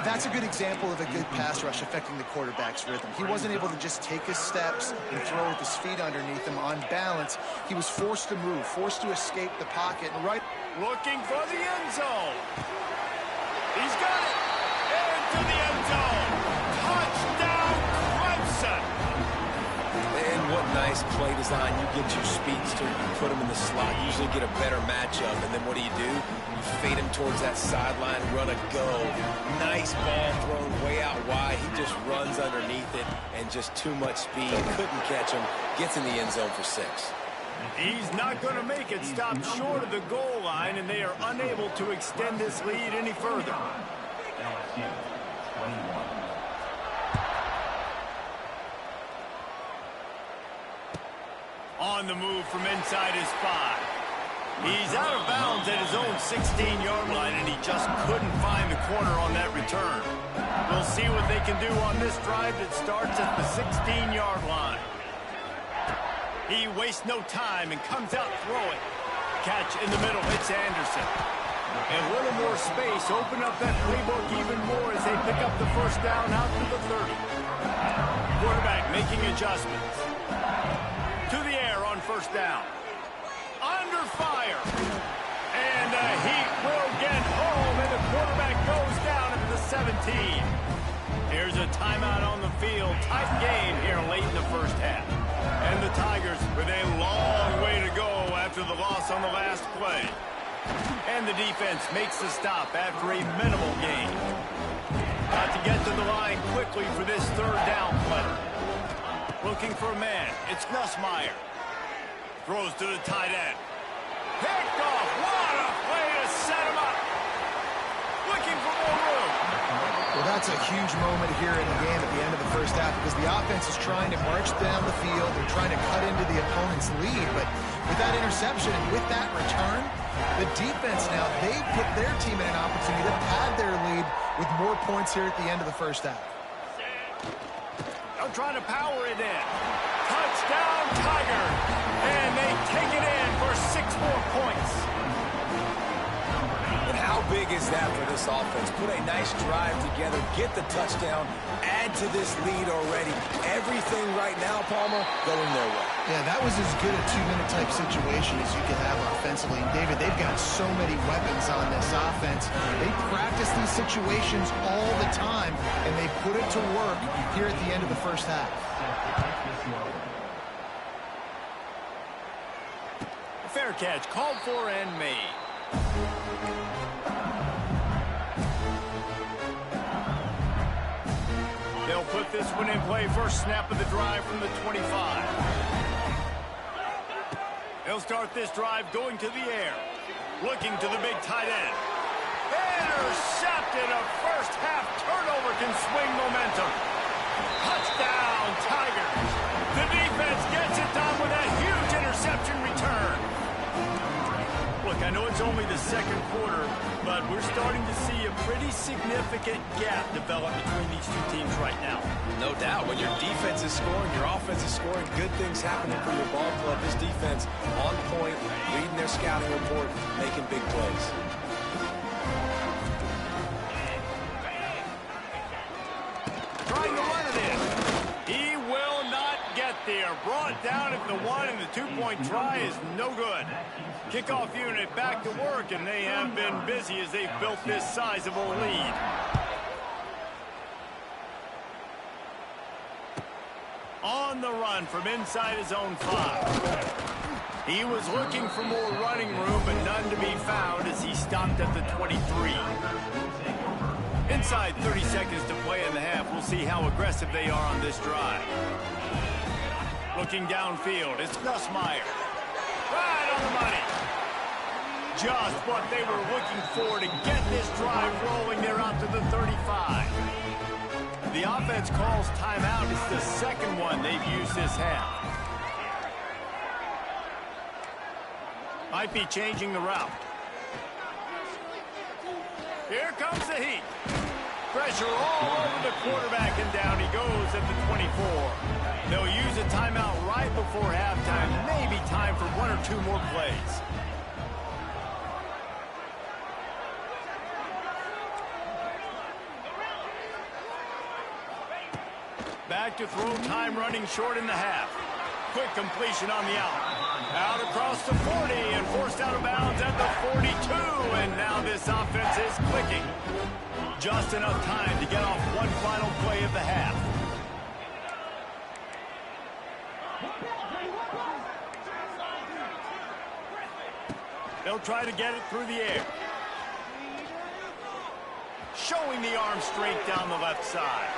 That's a good example of a good pass rush affecting the quarterback's rhythm. He wasn't able to just take his steps and throw with his feet underneath him on balance. He was forced to move, forced to escape the pocket. And right, looking for the end zone. He's got it. Into the end zone. Touchdown, Clemson. And what nice play design. You get your speedster, you put him in the slot, you usually get a better matchup, and then what do? You fade him towards that sideline, run a go. Nice ball thrown way out wide. He just runs underneath it, and just too much speed. Couldn't catch him. Gets in the end zone for 6. He's not going to make it. Stopped short of the goal line, and they are unable to extend this lead any further. On the move from inside his 5. He's out of bounds at his own 16-yard line, and he just couldn't find the corner on that return. We'll see what they can do on this drive that starts at the 16-yard line. He wastes no time and comes out throwing. Catch in the middle. It's Anderson. And a little more space. Open up that playbook even more as they pick up the first down out to the 30. Quarterback making adjustments. To the air on first down. Under fire. And the Heat will get home, and the quarterback goes down at the 17. Here's a timeout on the field. Tight game here late in the first half. And the Tigers with a long way to go after the loss on the last play. And the defense makes the stop after a minimal gain. Got to get to the line quickly for this third down play. Looking for a man. It's Nussmeier. Throws to the tight end. Picked off. What a play to set him up. Looking for more room. Well, that's a huge moment here in the game at the end of the first half because the offense is trying to march down the field. They're trying to cut into the opponent's lead. But with that interception and with that return, the defense now, they put their team in an opportunity to pad their lead with more points here at the end of the first half. They're trying to power it in. Touchdown, Tiger. And they take it in for 6 more points. And how big is that for this offense? Put a nice drive together, get the touchdown, add to this lead already. Everything right now, Palmer, going their way. Yeah, that was as good a 2-minute type situation as you could have offensively. And David, they've got so many weapons on this offense. They practice these situations all the time, and they put it to work here at the end of the first half. Fair catch, called for and made. They'll put this one in play. First snap of the drive from the 25. They'll start this drive going to the air. Looking to the big tight end. Intercepted. A first half turnover can swing momentum. Touchdown, Tigers. The defense gets it done with a huge interception return. Look, I know it's only the second quarter, but we're starting to see a pretty significant gap develop between these two teams right now. No doubt. When your defense is scoring, your offense is scoring, good things happening for your ball club. This defense on point, reading their scouting report, making big plays. Trying to run it in. He will not get there. Brought down at the 1, and the 2-point try is no good. Kickoff unit back to work, and they have been busy as they've built this sizable lead. On the run from inside his own 5. He was looking for more running room, but none to be found as he stopped at the 23. Inside 30 seconds to play in the half. We'll see how aggressive they are on this drive. Looking downfield, it's Nussmeier. Right on the money. Just what they were looking for to get this drive rolling. They're out to the 35. The offense calls timeout. It's the second one they've used this half. Might be changing the route. Here comes the Heat. Pressure all over the quarterback, and down he goes at the 24. They'll use a timeout right before halftime. Maybe time for 1 or 2 more plays. Back to throw, time running short in the half. Quick completion on the out. Out across the 40 and forced out of bounds at the 42. And now this offense is clicking. Just enough time to get off one final play of the half. They'll try to get it through the air. Showing the arm straight down the left side.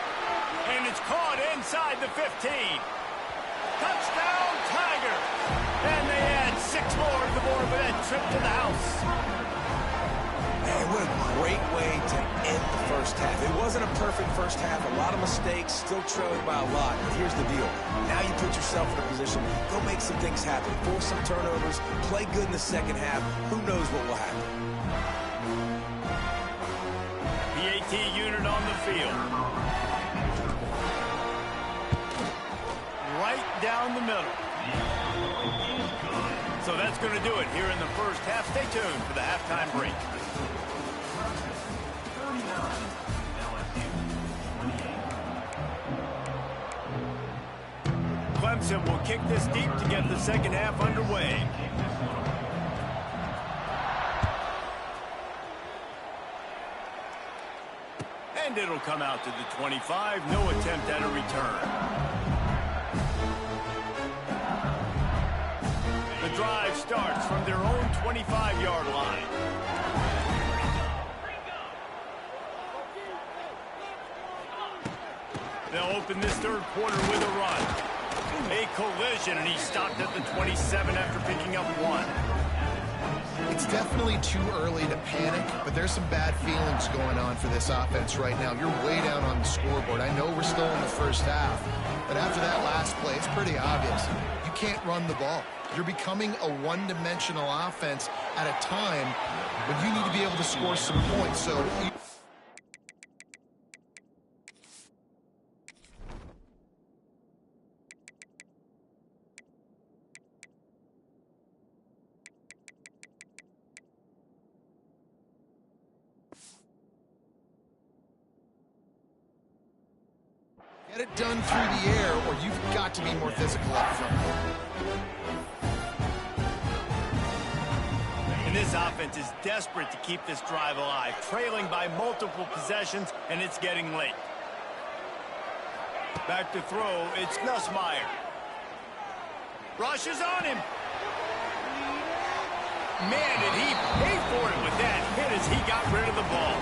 And it's caught inside the 15. Touchdown, Tigers! And they add 6 more to the board with that trip to the house. Man, what a great way to end the first half. It wasn't a perfect first half. A lot of mistakes, still trailing by a lot. But here's the deal. Now you put yourself in a position, go make some things happen. Force some turnovers, play good in the second half. Who knows what will happen? PAT unit on the field. Right down the middle. So that's going to do it here in the first half. Stay tuned for the halftime break. Clemson will kick this deep to get the second half underway. And it'll come out to the 25. No attempt at a return. The drive starts from their own 25-yard line. They'll open this third quarter with a run. A collision, and he stopped at the 27 after picking up one. It's definitely too early to panic, but there's some bad feelings going on for this offense right now. You're way down on the scoreboard. I know we're still in the first half, but after that last play, it's pretty obvious. You can't run the ball. You're becoming a one-dimensional offense at a time when you need to be able to score some points. So get it done through the air, or you've got to be more physical up front. And this offense is desperate to keep this drive alive, trailing by multiple possessions, and it's getting late. Back to throw, it's Nussmeier. Rushes on him. Man, did he pay for it with that hit as he got rid of the ball.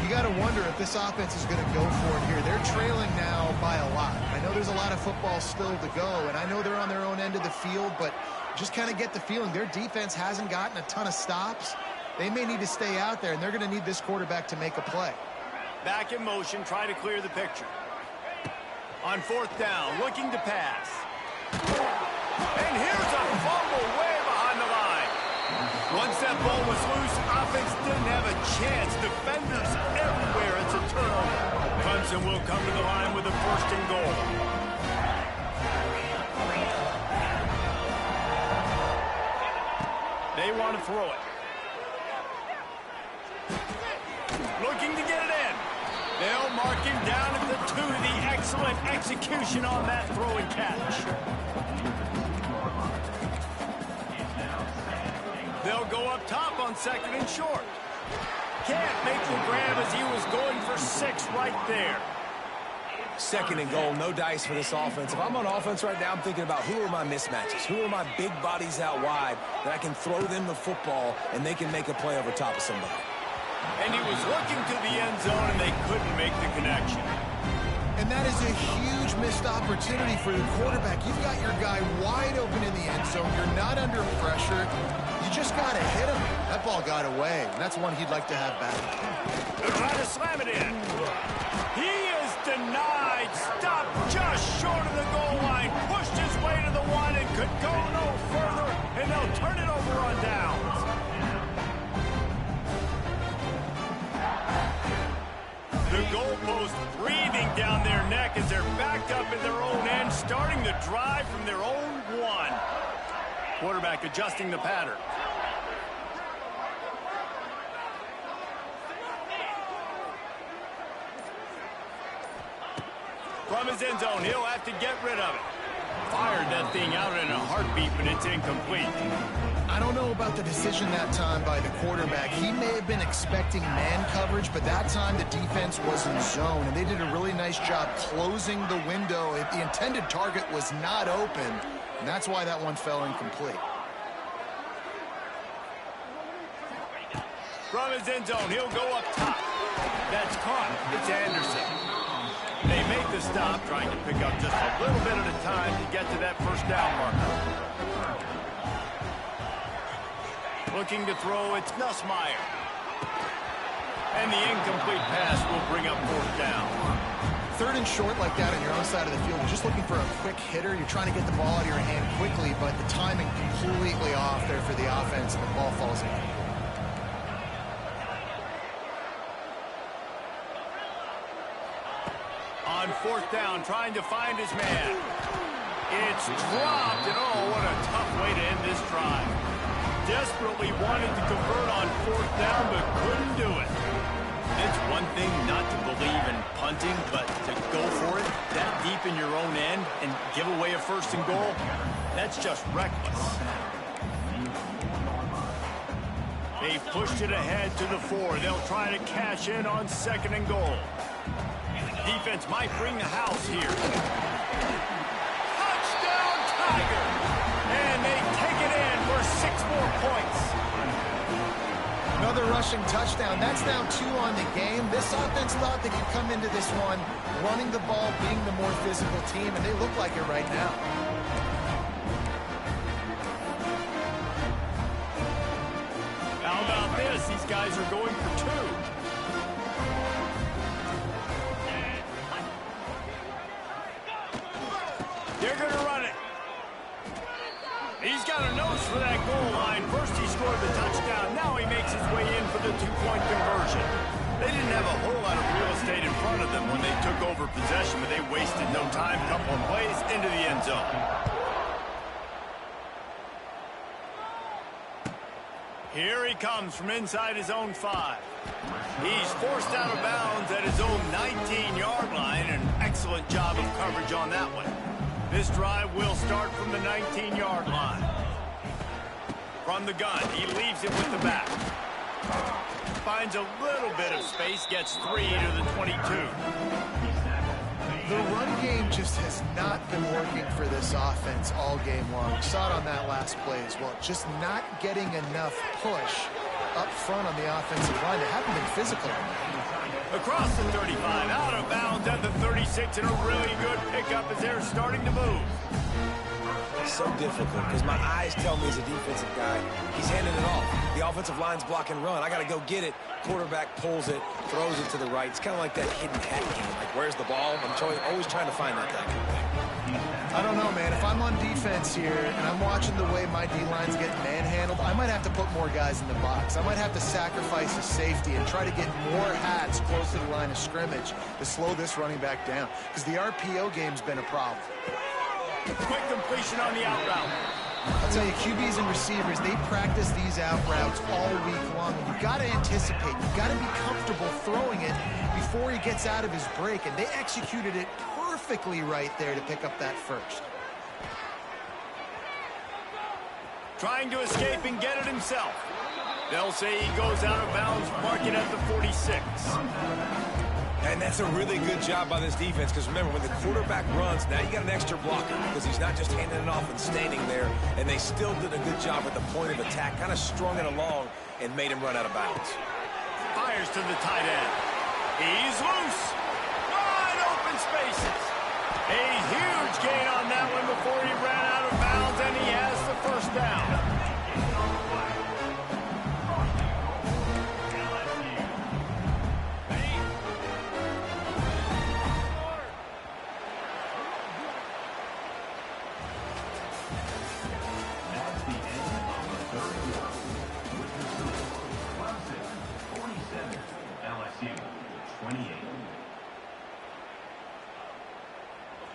You got to wonder if this offense is going to go for it here. They're trailing now by a lot. I know there's a lot of football still to go, and I know they're on their own end of the field, but just kind of get the feeling their defense hasn't gotten a ton of stops. They may need to stay out there, and they're going to need this quarterback to make a play. Back in motion, try to clear the picture. On fourth down, looking to pass. And here's a fumble way behind the line. Once that ball was loose, offense didn't have a chance. Defenders everywhere. It's a turnover. Clemson will come to the line with a first and goal. They want to throw it. Looking to get it in. They'll mark him down at the 2. The excellent execution on that throw and catch. They'll go up top on second and short. Can't make the grab as he was going for 6 right there. Second and goal, no dice for this offense. If I'm on offense right now, I'm thinking about who are my mismatches? Who are my big bodies out wide that I can throw them the football and they can make a play over top of somebody? And he was looking to the end zone, and they couldn't make the connection. And that is a huge missed opportunity for the quarterback. You've got your guy wide open in the end zone. You're not under pressure. You just got to hit him. That ball got away, and that's one he'd like to have back. They're trying to slam it in. He is denied. Stopped just short of the goal line. Pushed his way to the 1 and could go no further, and they'll turn it over on downs. The goalpost breathing down their neck as they're backed up in their own end, starting the drive from their own 1. Quarterback adjusting the pattern. From his end zone, he'll have to get rid of it. Fired that thing out in a heartbeat, but it's incomplete. I don't know about the decision that time by the quarterback. He may have been expecting man coverage, but that time the defense was in zone, and they did a really nice job closing the window. The intended target was not open, and that's why that one fell incomplete. From his end zone, he'll go up top. That's caught. It's Anderson. They make the stop, trying to pick up just a little bit at a time to get to that first down marker. Looking to throw, it's Nussmeier. And the incomplete pass will bring up fourth down. Third and short like that on your own side of the field, you're just looking for a quick hitter. You're trying to get the ball out of your hand quickly, but the timing completely off there for the offense, and the ball falls in. On fourth down, trying to find his man. It's dropped, and oh, what a tough way to end this drive. Desperately wanted to convert on 4th down, but couldn't do it. It's one thing not to believe in punting, but to go for it that deep in your own end and give away a 1st and goal, that's just reckless. They've pushed it ahead to the 4. They'll try to cash in on 2nd and goal. Defense might bring the house here. Touchdown, Tiger! And they take it in for 6 more points. Another rushing touchdown. That's now 2 on the game. This offense thought they could come into this one running the ball, being the more physical team, and they look like it right now. How about this? These guys are going for 2. They're going to run it. He's got a nose for that goal line. First he scored the touchdown. Now he makes his way in for the 2-point conversion. They didn't have a whole lot of real estate in front of them when they took over possession, but they wasted no time. Couple of plays into the end zone. Here he comes from inside his own 5. He's forced out of bounds at his own 19-yard line. An excellent job of coverage on that one. This drive will start from the 19-yard line. From the gun, he leaves it with the back. Finds a little bit of space, gets 3 to the 22. The run game just has not been working for this offense all game long. We saw it on that last play as well. Just not getting enough push up front on the offensive line. They haven't been physical. Across the 35, out of bounds at the 36, and a really good pickup as they're starting to move. It's so difficult because my eyes tell me as a defensive guy, he's handing it off. The offensive line's block and run. I got to go get it. Quarterback pulls it, throws it to the right. It's kind of like that hidden hat game. Like, where's the ball? I'm always trying to find that kind of thing. I don't know, man. If I'm on defense here and I'm watching the way my D-line's getting manhandled, I might have to put more guys in the box. I might have to sacrifice a safety and try to get more hats close to the line of scrimmage to slow this running back down, because the RPO game's been a problem. Quick completion on the out route. I'll tell you, QBs and receivers, they practice these out routes all week long. You've got to anticipate. You've got to be comfortable throwing it before he gets out of his break, and they executed it perfectly right there to pick up that first. Trying to escape and get it himself. They'll say he goes out of bounds, mark it at the 46. And that's a really good job by this defense, because remember, when the quarterback runs, now you got an extra blocker, because he's not just handing it off and standing there, and they still did a good job at the point of attack, kind of strung it along and made him run out of bounds. Fires to the tight end. He's loose. Wide open spaces. A huge gain on that one before he ran out of bounds, and he has the 1st down.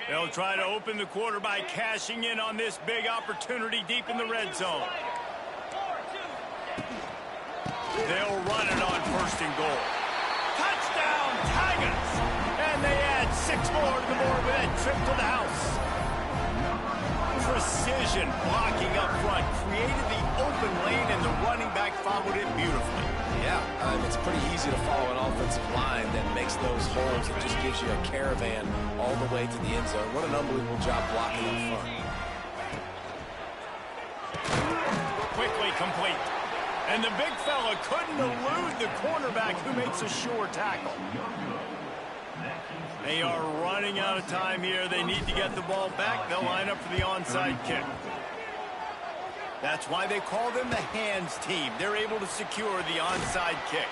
They'll try to open the quarter by cashing in on this big opportunity deep in the red zone. They'll run it on 1st and goal. Touchdown, Tigers! And they add 6 more to the board with that trip to the house. Precision blocking up front created the open lane, and the running back followed it beautifully. Yeah, it's pretty easy to follow an offensive line that makes those holes and just gives you a caravan all the way to the end zone. What an unbelievable job blocking up front. Quickly complete. And the big fella couldn't elude the cornerback, who makes a sure tackle. They are running out of time here. They need to get the ball back. They'll line up for the onside kick. That's why they call them the hands team. They're able to secure the onside kick.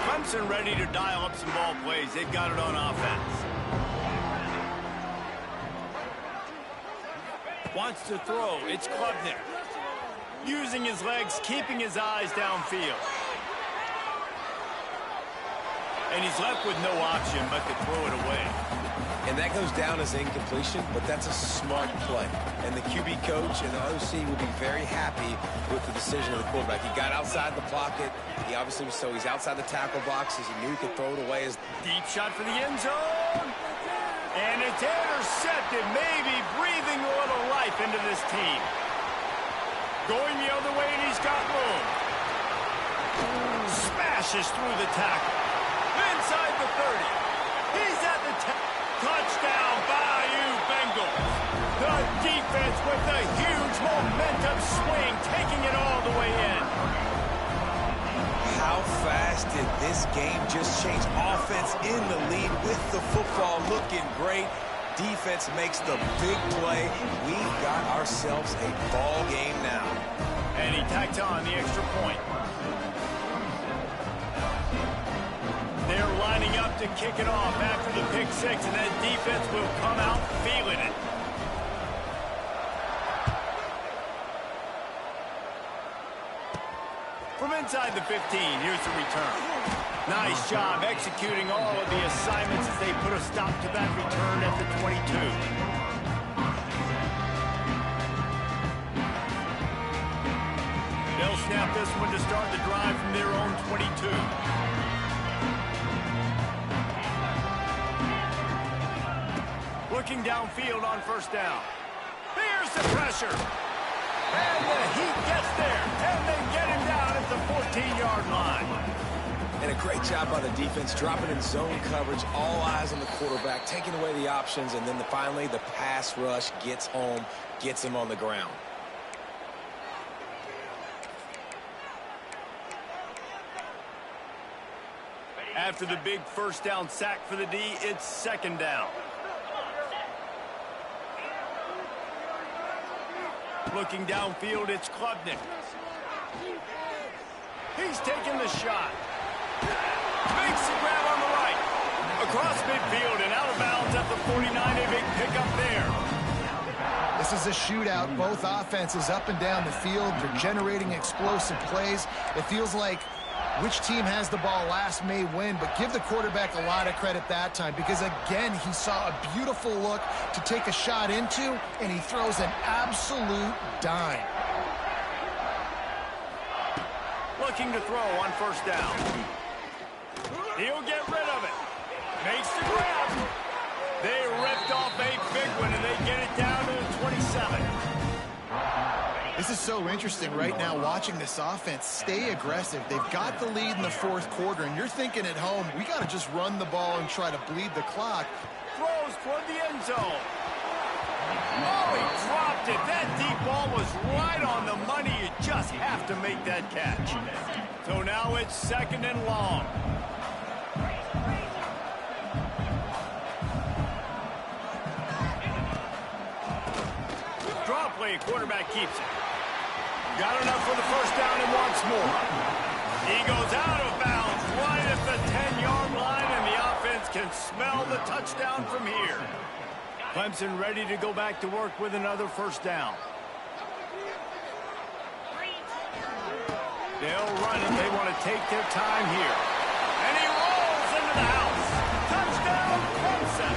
Clemson ready to dial up some ball plays. They've got it on offense. Wants to throw. It's Klubnik. using his legs, keeping his eyes downfield. And he's left with no option but to throw it away. And that goes down as incompletion, but that's a smart play. And the QB coach and the OC will be very happy with the decision of the quarterback. He got outside the pocket. He obviously was, so he's outside the tackle boxes. He knew he could throw it away. Deep shot for the end zone. And it's intercepted, maybe breathing a little life into this team. Going the other way, and he's got room. Smashes through the tackle. Inside the 30. He's at the touchdown, Bayou Bengals. The defense with a huge momentum swing, taking it all the way in. How fast did this game just change? Offense in the lead with the football looking great. Defense makes the big play. We've got ourselves a ball game now. And he tacked on the extra point. They're lining up to kick it off after the pick six, and that defense will come out feeling it. From inside the 15, here's the return. Nice job executing all of the assignments as they put a stop to that return at the 22. They'll snap this one to start the drive from their own 22. Looking downfield on first down. Here's the pressure. And the heat gets there. And they get him down at the 14-yard line. And a great job by the defense, dropping in zone coverage, all eyes on the quarterback, taking away the options, and then finally the pass rush gets home, gets him on the ground. After the big first down sack for the D, it's second down. Looking downfield, it's Klubnik. He's taking the shot. Makes the grab on the right. Across midfield and out of bounds at the 49. A big pickup there. This is a shootout. Both offenses up and down the field. They're generating explosive plays. It feels like which team has the ball last may win, but give the quarterback a lot of credit that time because, again, he saw a beautiful look to take a shot into, and he throws an absolute dime. Looking to throw on first down. He'll get rid of it. Makes the grab. They ripped off a big one, and they get it down to the 27. This is so interesting right now watching this offense stay aggressive. They've got the lead in the fourth quarter, and you're thinking at home, we got to just run the ball and try to bleed the clock. Throws toward the end zone. Oh, he dropped it. That deep ball was right on the money. You just have to make that catch. So now it's second and long. Draw play, quarterback keeps it. Got enough for the first down and wants more. He goes out of bounds right at the 10-yard line, and the offense can smell the touchdown from here. Clemson ready to go back to work with another first down. They'll run it. They want to take their time here. And he rolls into the house. Touchdown, Clemson.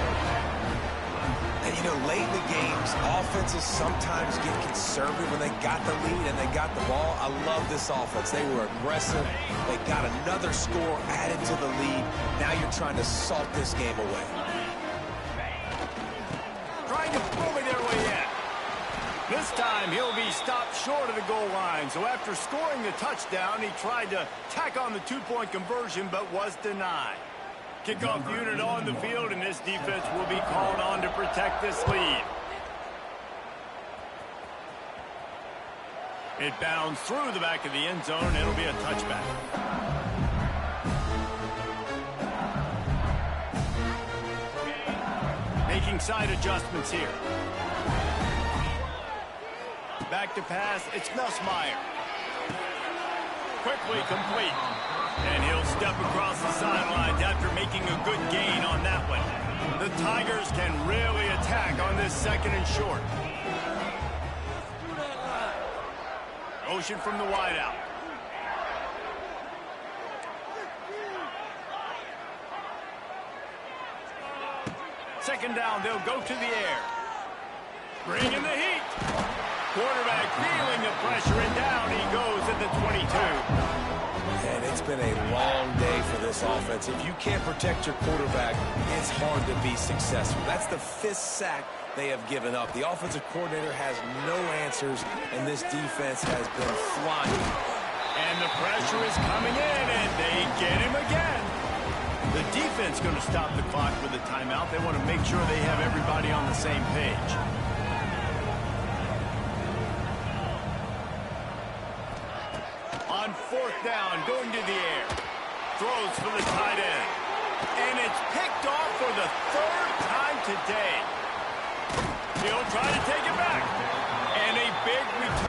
And, you know, late in the games, offenses sometimes get conservative when they got the lead and they got the ball. I love this offense. They were aggressive. They got another score added to the lead. Now you're trying to salt this game away. Trying to bully their way in. This time he'll be stopped short of the goal line. So after scoring the touchdown, he tried to tack on the two-point conversion but was denied. Kickoff unit on the field, and this defense will be called on to protect this lead. It bounds through the back of the end zone, and it'll be a touchback. Making side adjustments here. Back to pass, it's Nussmeier. Quickly complete. And he'll step across the sidelines after making a good gain on that one. The Tigers can really attack on this second and short. motion from the wideout. Second down, they'll go to the air. Bringing the heat. Quarterback feeling the pressure, and down he goes at the 22. And it's been a long day for this offense. If you can't protect your quarterback, it's hard to be successful. That's the 5th sack they have given up. The offensive coordinator has no answers, and this defense has been flying. And the pressure is coming in, and they get him again. The defense going to stop the clock with a timeout. They want to make sure they have everybody on the same page. On 4th down, going to the air. Throws for the tight end. And it's picked off for the 3rd time today. He'll try to take it back. And a big return.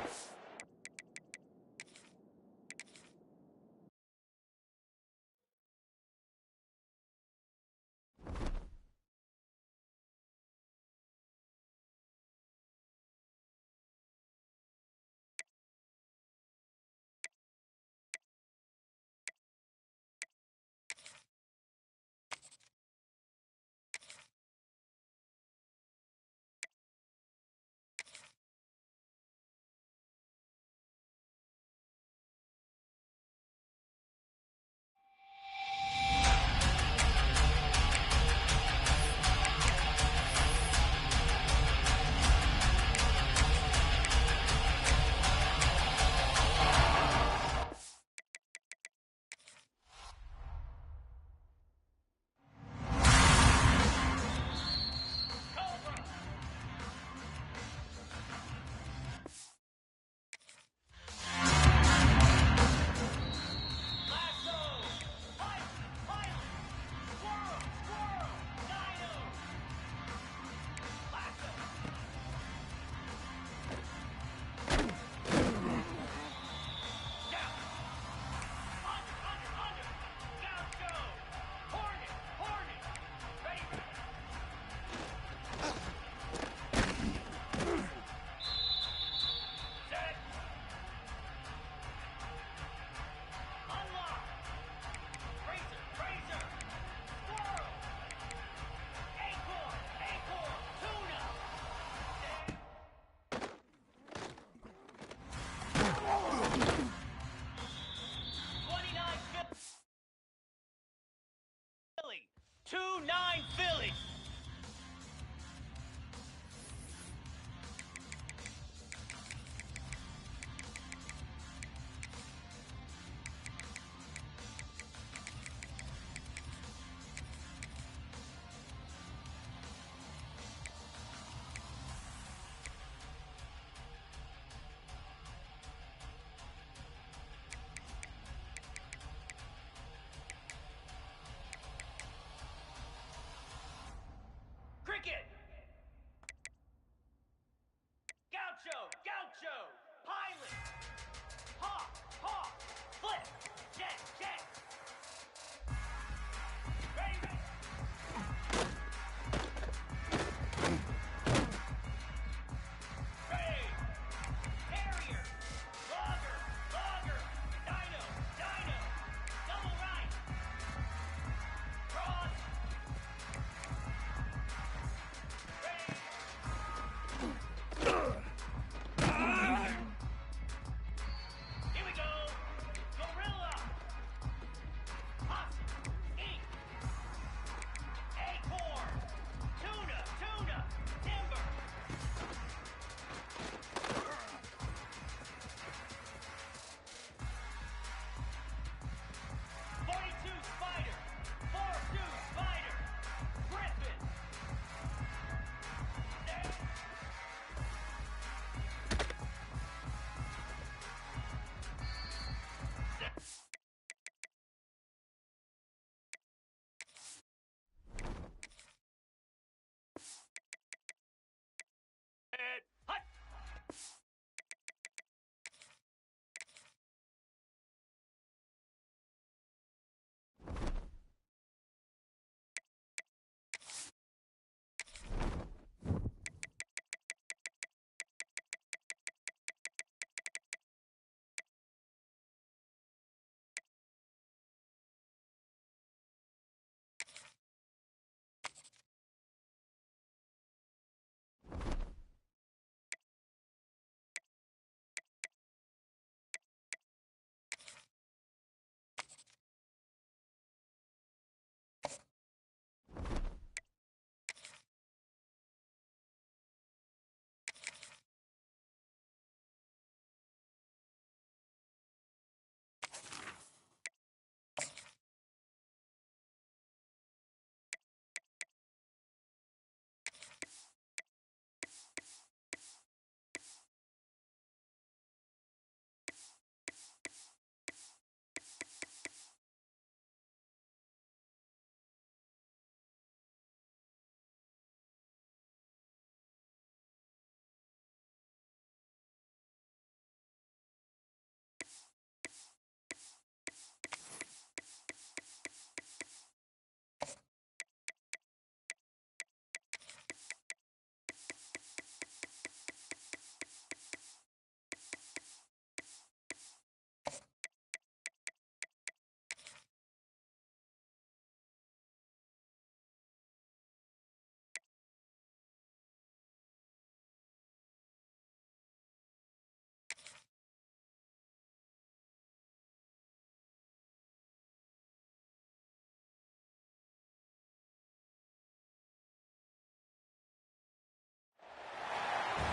Philly. 2-9 Philly.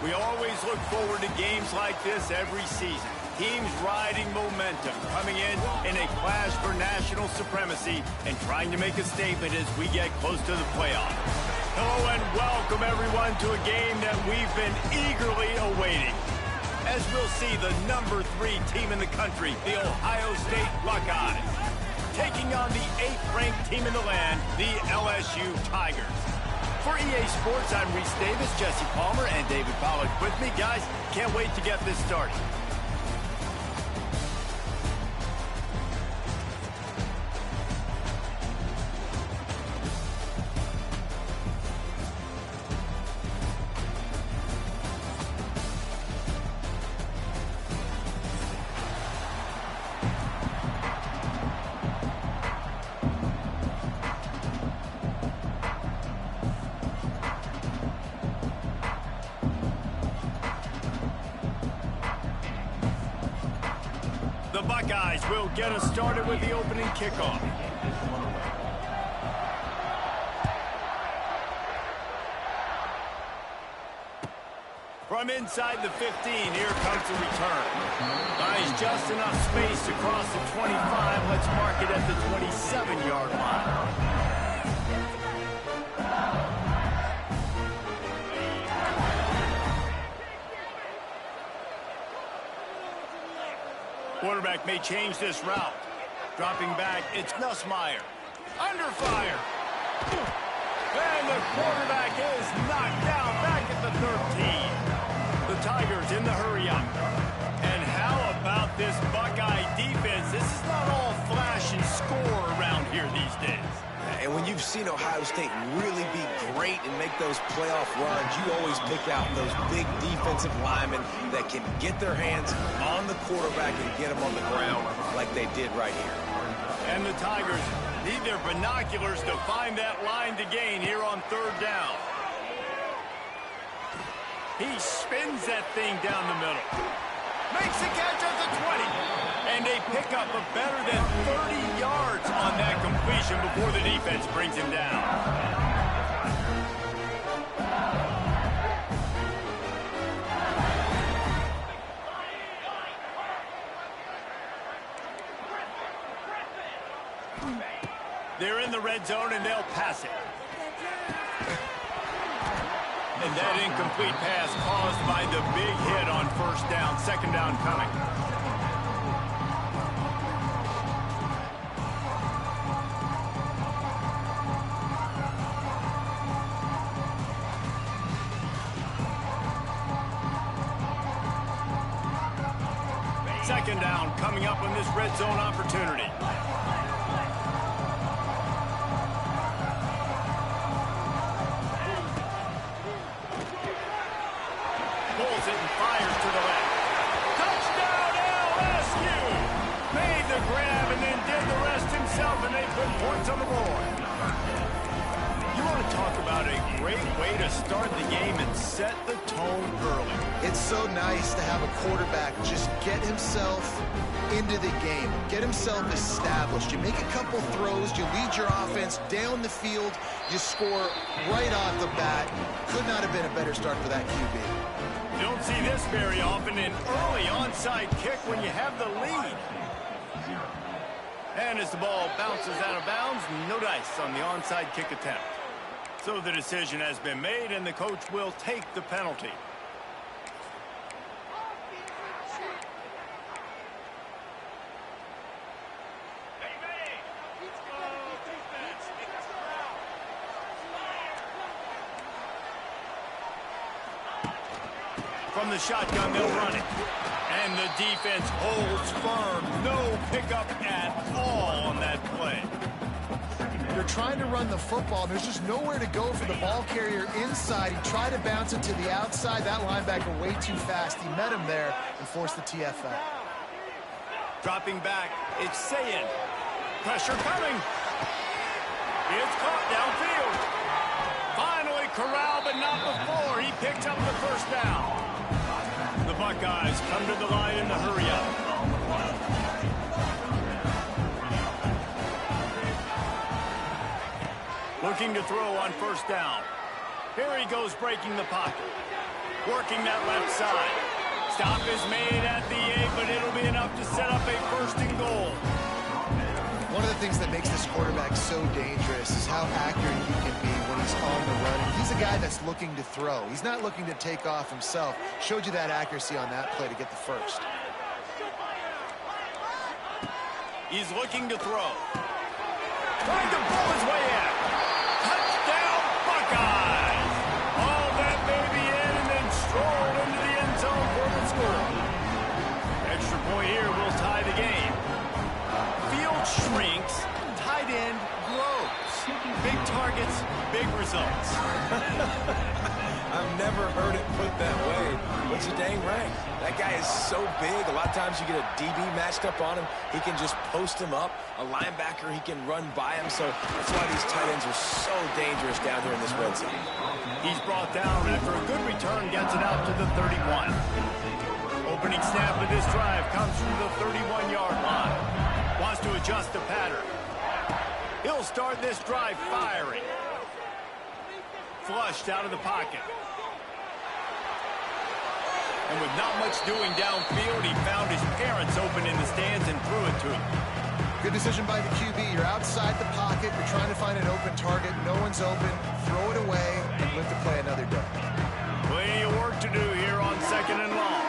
We always look forward to games like this every season. Teams riding momentum, coming in a clash for national supremacy and trying to make a statement as we get close to the playoffs. Hello and welcome everyone to a game that we've been eagerly awaiting. As we'll see the number 3 team in the country, the Ohio State Buckeyes, taking on the 8th-ranked team in the land, the LSU Tigers. For EA Sports, I'm Reese Davis, Jesse Palmer, and David Pollack with me. Guys, can't wait to get this started. The Buckeyes will get us started with the opening kickoff. From inside the 15, here comes the return. Buys just enough space across the 25. Let's mark it at the 27-yard line. Quarterback may change this route. Dropping back, it's Nussmeier. Under fire. And the quarterback is knocked down back at the 13. The Tigers in the hurry-up. And how about this Buckeye defense? This is not all flash and score around here these days. And when you've seen Ohio State really be great and make those playoff runs, you always pick out those big defensive linemen that can get their hands on the quarterback and get them on the ground like they did right here. And the Tigers need their binoculars to find that line to gain here on 3rd down. He spins that thing down the middle. Makes the catch at the 20. And a pickup of better than 30 yards on that completion before the defense brings him down. They're in the red zone and they'll pass it. And that incomplete pass caused by the big hit on 1st down. 2nd down coming. Second down coming up on this red zone opportunity. Pulls it and fires to the left. Touchdown LSU! Made the grab and then did the rest himself, and they put points on the board. You want to talk about a great way to start the game and set the tone early. It's so nice to have a quarterback just get himself into the game, get himself established. You make a couple throws, you lead your offense down the field, you score right off the bat. Could not have been a better start for that QB. You don't see this very often, an early onside kick when you have the lead. And as the ball bounces out of bounds, no dice on the onside kick attempt. So the decision has been made, and the coach will take the penalty. From the shotgun, they'll run it. And the defense holds firm. No pickup at all on that play. They're trying to run the football. There's just nowhere to go for the ball carrier inside. He tried to bounce it to the outside. That linebacker way too fast. He met him there and forced the TFL. Dropping back, it's Sayin. Pressure coming. It's caught downfield. Finally corralled, but not before. He picks up the 1st down. The Buckeyes come to the line in the hurry-up. Looking to throw on 1st down. Here he goes breaking the pocket. working that left side. Stop is made at the 8, but it'll be enough to set up a 1st and goal. One of the things that makes this quarterback so dangerous is how accurate he can be when he's on the run. And he's a guy that's looking to throw. He's not looking to take off himself. Showed you that accuracy on that play to get the 1st. He's looking to throw. Trying to pull his way in. Touchdown, Buckeyes! All that baby in and then stroll into the end zone for the score. Extra point here will tie the game. Field shrinks, tight end grows. Big targets, big results. I've never heard it put that way, but you're dang right. That guy is so big. A lot of times you get a DB matched up on him. He can just post him up. A linebacker, he can run by him. So that's why these tight ends are so dangerous down here in this red zone. He's brought down after a good return, gets it out to the 31. Opening snap of this drive comes from the 31-yard line. Wants to adjust the pattern. He'll start this drive firing. Flushed out of the pocket. And with not much doing downfield, he found his parents open in the stands and threw it to him. Good decision by the QB. You're outside the pocket. You're trying to find an open target. No one's open. Throw it away and live to play another day. Plenty of work to do here on 2nd and long.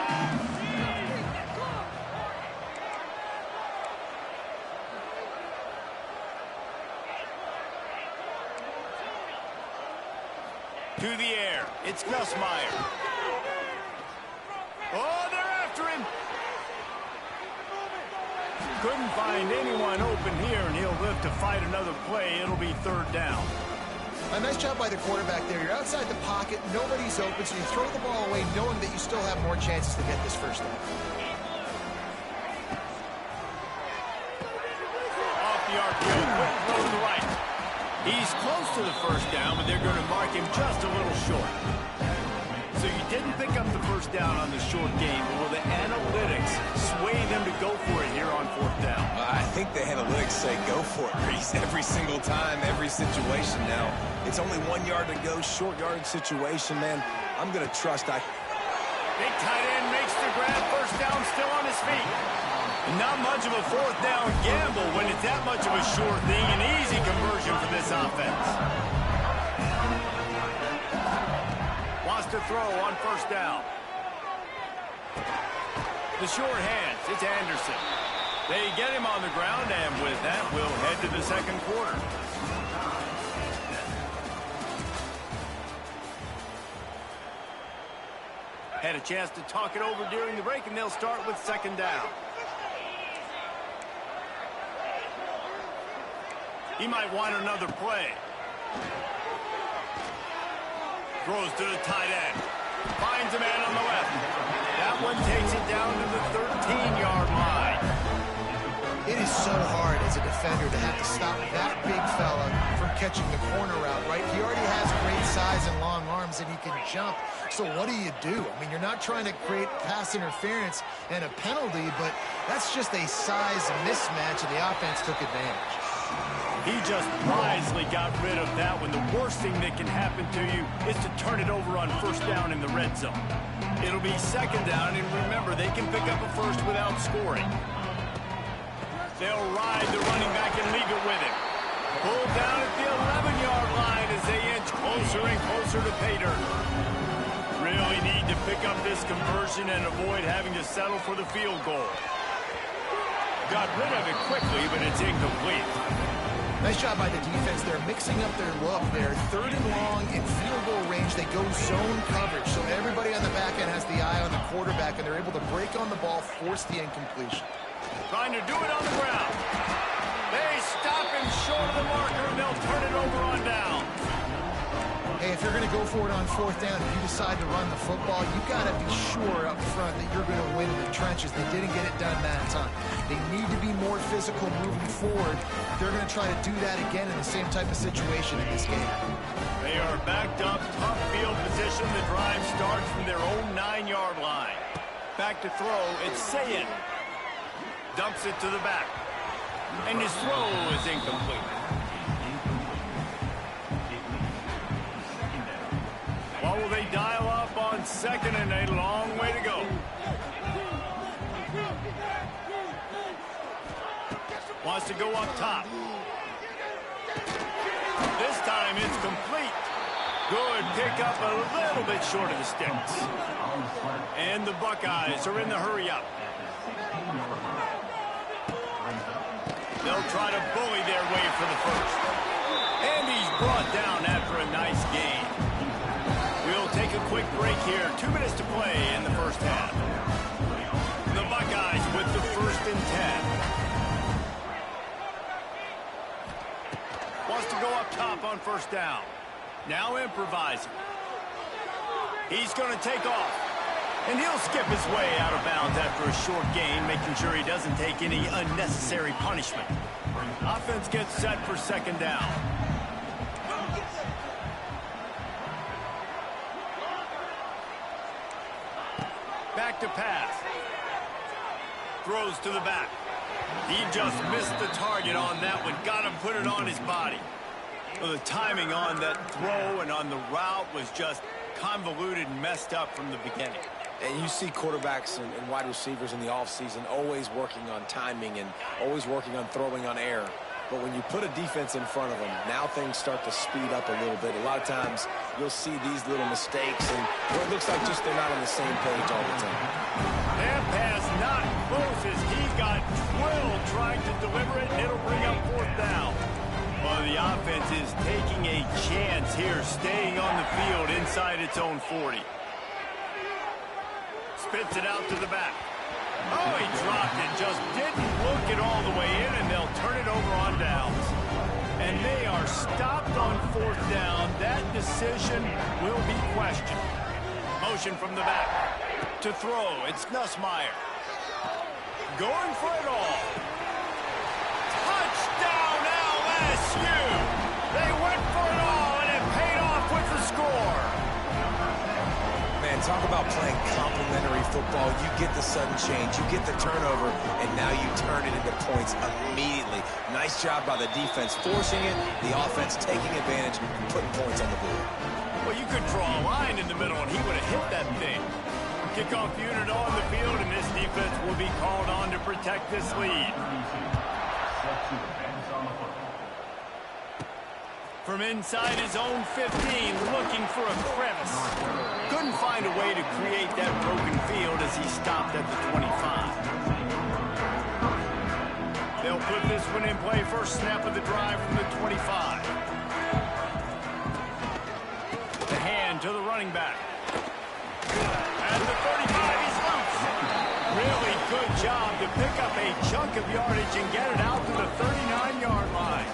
To the air. It's Nussmeier. Oh, they're after him. Couldn't find anyone open here, and he'll live to fight another play. It'll be 3rd down. A nice job by the quarterback there. You're outside the pocket. Nobody's open, so you throw the ball away knowing that you still have more chances to get this 1st down. Off the RPO. Quick throw to the right. He's close to the 1st down, but they're going to mark him just a little short. So you didn't pick up the 1st down on the short game, but will the analytics sway them to go for it here on 4th down? I think the analytics say go for it, Reese, every single time, every situation now. It's only 1 yard to go, short yardage situation, man. I'm going to trust. Big tight end makes the grab, 1st down, still on his feet. Not much of a 4th down gamble when it's that much of a short thing. An easy conversion for this offense. Wants to throw on 1st down. The short hands, it's Anderson. They get him on the ground, and with that, we'll head to the 2nd quarter. Had a chance to talk it over during the break, and they'll start with 2nd down. He might want another play. Throws to the tight end. Finds a man on the left. That one takes it down to the 13-yard line. It is so hard as a defender to have to stop that big fella from catching the corner route, right? He already has great size and long arms, and he can jump. So what do? I mean, you're not trying to create pass interference and a penalty, but that's just a size mismatch, and the offense took advantage. He just wisely got rid of that one. The worst thing that can happen to you is to turn it over on 1st down in the red zone. It'll be 2nd down, and remember, they can pick up a 1st without scoring. They'll ride the running back and leave it with him. Pulled down at the 11-yard line as they inch closer and closer to pay dirt. Really need to pick up this conversion and avoid having to settle for the field goal. Got rid of it quickly, but it's incomplete. Nice job by the defense. They're mixing up their look. They're 3rd and long in field goal range. They go zone coverage, so everybody on the back end has the eye on the quarterback, and they're able to break on the ball, force the incompletion. Trying to do it on the ground. They stop him short of the marker, and they'll turn it over on down. Hey, if you're going to go for it on 4th down, if you decide to run the football, you've got to be sure up front that you're going to win in the trenches. They didn't get it done that time. They need to be more physical moving forward. They're going to try to do that again in the same type of situation in this game. They are backed up, tough field position. The drive starts from their own 9-yard line. Back to throw, it's Sayin. Dumps it to the back. And his throw is incomplete. What will they dial up on on second and a long way to go. Wants to go up top. This time it's complete. Good pickup, a little bit short of the sticks. And the Buckeyes are in the hurry up. They'll try to bully their way for the first. And he's brought down after a nice gain. We'll take a quick break here. 2 minutes to play in the first half. The Buckeyes with the 1st and 10. Wants to go up top on first down. Now improvising. He's going to take off. And he'll skip his way out of bounds after a short gain, making sure he doesn't take any unnecessary punishment. Offense gets set for second down. Back to pass. Throws to the back. He just missed the target on that one. Got him, put it on his body. Well, the timing on that throw and on the route was just convoluted and messed up from the beginning. And you see quarterbacks and wide receivers in the offseason always working on timing and always working on throwing on air. But when you put a defense in front of them, now things start to speed up a little bit. A lot of times you'll see these little mistakes and it looks like just they're not on the same page all the time. That pass not close as he got drilled trying to deliver it, and it'll bring up 4th down. Well, the offense is taking a chance here, staying on the field inside its own 40. Spits it out to the back. Oh, he dropped it. Just didn't look it all the way in, and they'll turn it over on downs. And they are stopped on 4th down. That decision will be questioned. Motion from the back. To throw, it's Nussmeier. Going for it all. Touchdown, LSU! They went for it all, and it paid off with the score. Man, talk about playing complementary football. You get the sudden change, you get the turnover, and now you turn it into points immediately. Nice job by the defense forcing it, the offense taking advantage and putting points on the board. Well, you could draw a line in the middle, and he would have hit that thing. Kickoff unit on the field, and this defense will be called on to protect this lead. From inside his own 15, looking for a crevice. Couldn't find a way to create that broken field as he stopped at the 25. They'll put this one in play. First snap of the drive from the 25. The hand to the running back. At the 35, he's loose. Really good job to pick up a chunk of yardage and get it out to the 39-yard line.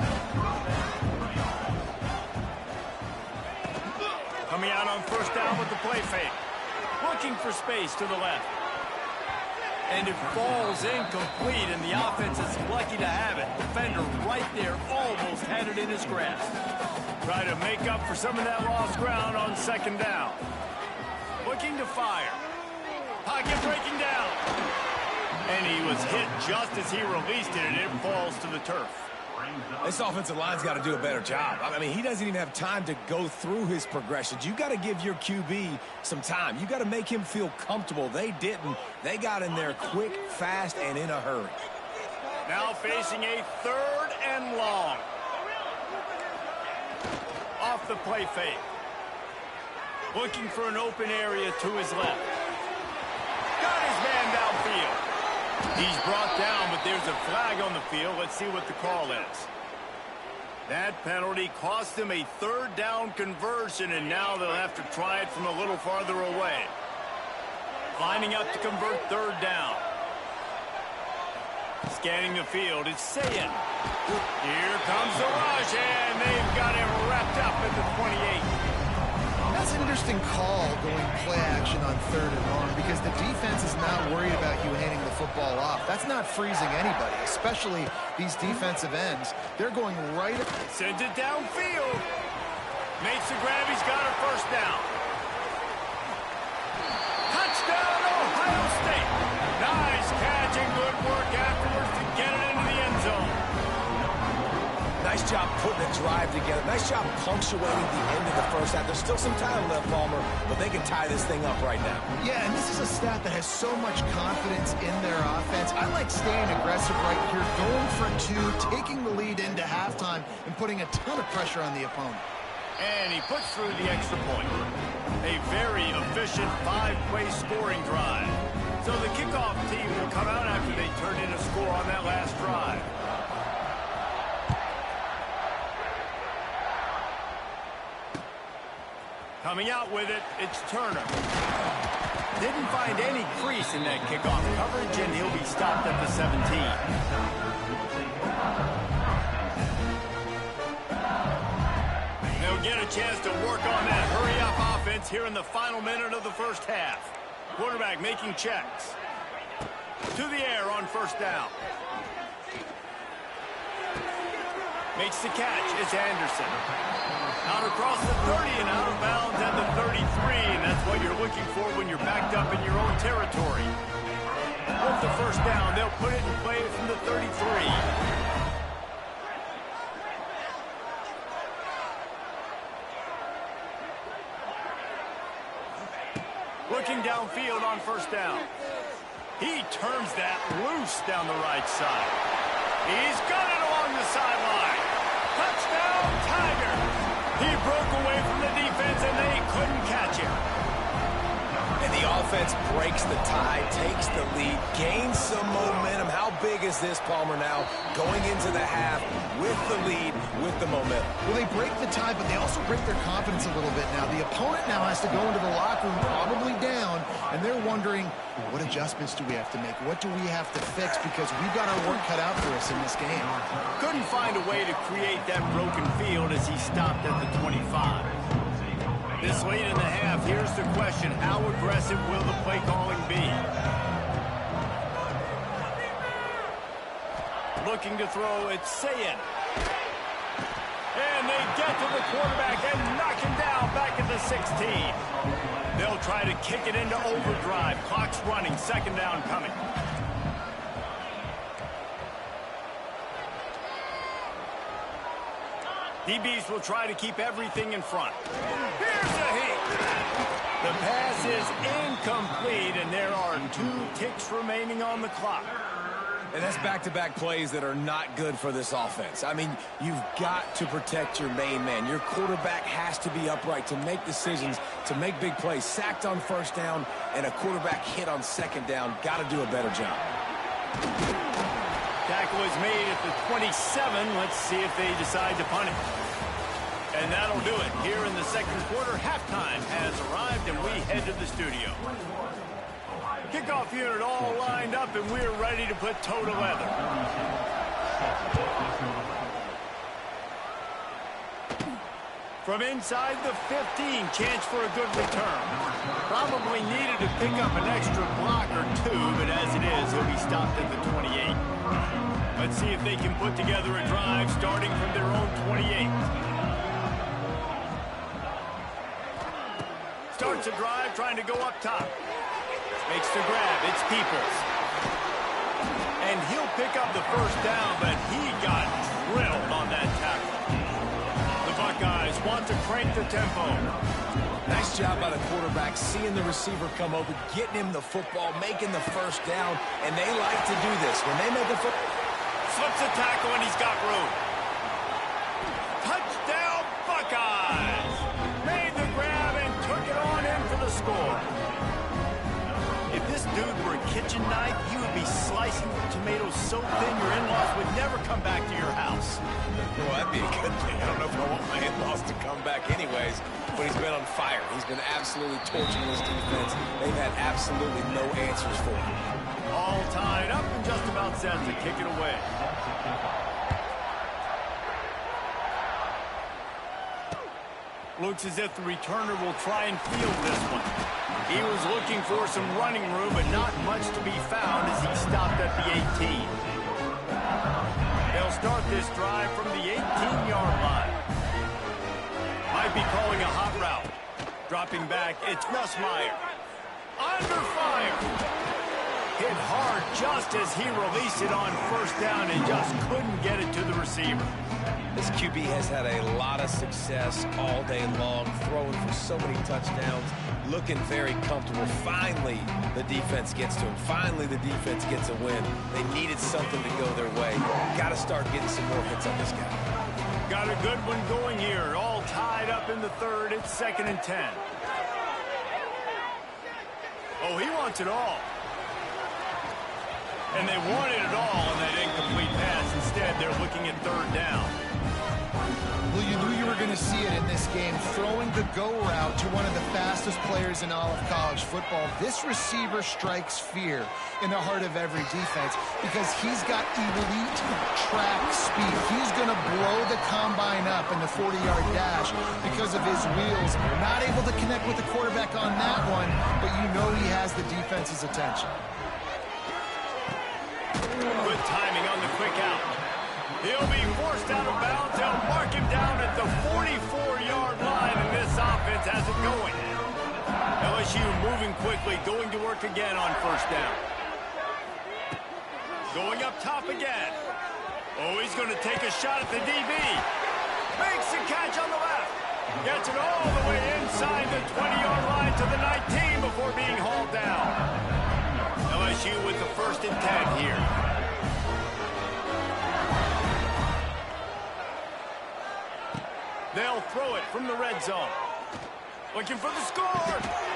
Coming out on first down with the play fake. Looking for space to the left. And it falls incomplete, and the offense is lucky to have it. Defender right there almost had it in his grasp. Try to make up for some of that lost ground on second down. Looking to fire. Pocket breaking down. And he was hit just as he released it, and it falls to the turf. This offensive line's got to do a better job. I mean, he doesn't even have time to go through his progressions. You got to give your QB some time. You got to make him feel comfortable. They didn't. They got in there quick, fast, and in a hurry. Now facing a 3rd and long. Off the play fake. Looking for an open area to his left. Got his man downfield. He's brought down, but there's a flag on the field. Let's see what the call is. That penalty cost them a 3rd down conversion, and now they'll have to try it from a little farther away. Lining up to convert 3rd down. Scanning the field, it's Sayin. Here comes the rush, and they've got him wrapped up at the 28. That's an interesting call going play action on 3rd and long because the defense is not worried about you handing the football off. That's not freezing anybody, especially these defensive ends. They're going right. Sends it downfield. Makes the grab. He's got a first down. Touchdown, Ohio State. Nice catch and good work afterwards to get it into the end zone. Now Nice job putting a drive together. Nice job punctuating the end of the first half. There's still some time left, Palmer, but they can tie this thing up right now. Yeah, and this is a stat that has so much confidence in their offense. I like staying aggressive right here, going for two, taking the lead into halftime, and putting a ton of pressure on the opponent. And he puts through the extra point. A very efficient five-way scoring drive. So the kickoff team will come out after they turn in a score on that last drive. Coming out with it, it's Turner. Didn't find any crease in that kickoff coverage, and he'll be stopped at the 17. Get a chance to work on that hurry-up offense here in the final minute of the first half. Quarterback making checks. To the air on first down. Makes the catch. It's Anderson. Out across the 30 and out of bounds at the 33, and that's what you're looking for when you're backed up in your own territory. With the first down, they'll put it in play from the 33. Looking downfield on first down. He turns that loose down the right side. He's got it along the sideline. Touchdown, Tiger. He broke away from the defense, and they couldn't catch him. And the offense breaks the tie, takes the lead, gains some momentum. How big is this, Palmer, now? Going into the half with the lead, with the momentum. Well, they break the tie, but they also break their confidence a little bit now. The opponent now has to go into the locker room probably down, and they're wondering, what adjustments do we have to make? What do we have to fix? Because we've got our work cut out for us in this game. Couldn't find a way to create that broken field as he stopped at the 25. This late in the half, here's the question. How aggressive will the play calling be? Looking to throw, it's Sayin. And they get to the quarterback and knock him down back at the 16. They'll try to kick it into overdrive. Clock's running, second down coming. DBs will try to keep everything in front. Here's a hit. The pass is incomplete, and there are 2 ticks remaining on the clock. And that's back-to-back plays that are not good for this offense. I mean, you've got to protect your main man. Your quarterback has to be upright to make decisions, to make big plays. Sacked on first down and a quarterback hit on second down. Got to do a better job. Tackle is made at the 27. Let's see if they decide to punt it. And that'll do it. Here in the second quarter, halftime has arrived, and we head to the studio. Kickoff unit all lined up, and we're ready to put toe to leather. From inside the 15, chance for a good return. Probably needed to pick up an extra block or 2, but as it is, he'll be stopped at the 28. Let's see if they can put together a drive starting from their own 28. Starts a drive trying to go up top. Makes the grab. It's Peoples. And he'll pick up the first down, but he got drilled on that tackle. The Buckeyes want to crank the tempo. Nice job by the quarterback, seeing the receiver come over, getting him the football, making the first down, and they like to do this. When they make a football... Slips a tackle, and he's got room. Touchdown, Buckeyes! Made the grab and took it on in for the score. If this dude were a kitchen knife, he would be slicing tomatoes so thin your in-laws would never come back to your house. Well, that'd be a good thing. I don't know if I want my in-laws to come back anyways, but he's been on fire. He's been absolutely torching this defense. They've had absolutely no answers for him. All tied up and just about set to kick it away. Looks as if the returner will try and field this one. He was looking for some running room, but not much to be found as he stopped at the 18. They'll start this drive from the 18-yard line. Might be calling a hot route. Dropping back, it's Nussmeier. Under fire. Hit hard just as he released it on first down and just couldn't get it to the receiver. This QB has had a lot of success all day long, throwing for so many touchdowns, looking very comfortable. Finally, the defense gets to him. Finally, the defense gets a win. They needed something to go their way. Got to start getting some more hits on this guy. Got a good one going here. All tied up in the third. It's 2nd and 10. Oh, he wants it all. And they wanted it all on that incomplete pass. Instead, they're looking at 3rd down. Well, you knew you were going to see it in this game, throwing the go route to one of the fastest players in all of college football. This receiver strikes fear in the heart of every defense because he's got elite track speed. He's going to blow the combine up in the 40-yard dash because of his wheels. Not able to connect with the quarterback on that one, but you know he has the defense's attention. Good timing on the quick out. He'll be forced out of bounds. They'll mark him down at the 44-yard line, and this offense has it going. LSU moving quickly, going to work again on 1st down. Going up top again. Oh, he's going to take a shot at the DB. Makes the catch on the left. Gets it all the way inside the 20-yard line to the 19 before being hauled down. LSU with the 1st and 10 here. They'll throw it from the red zone. Looking for the score. Touchdown,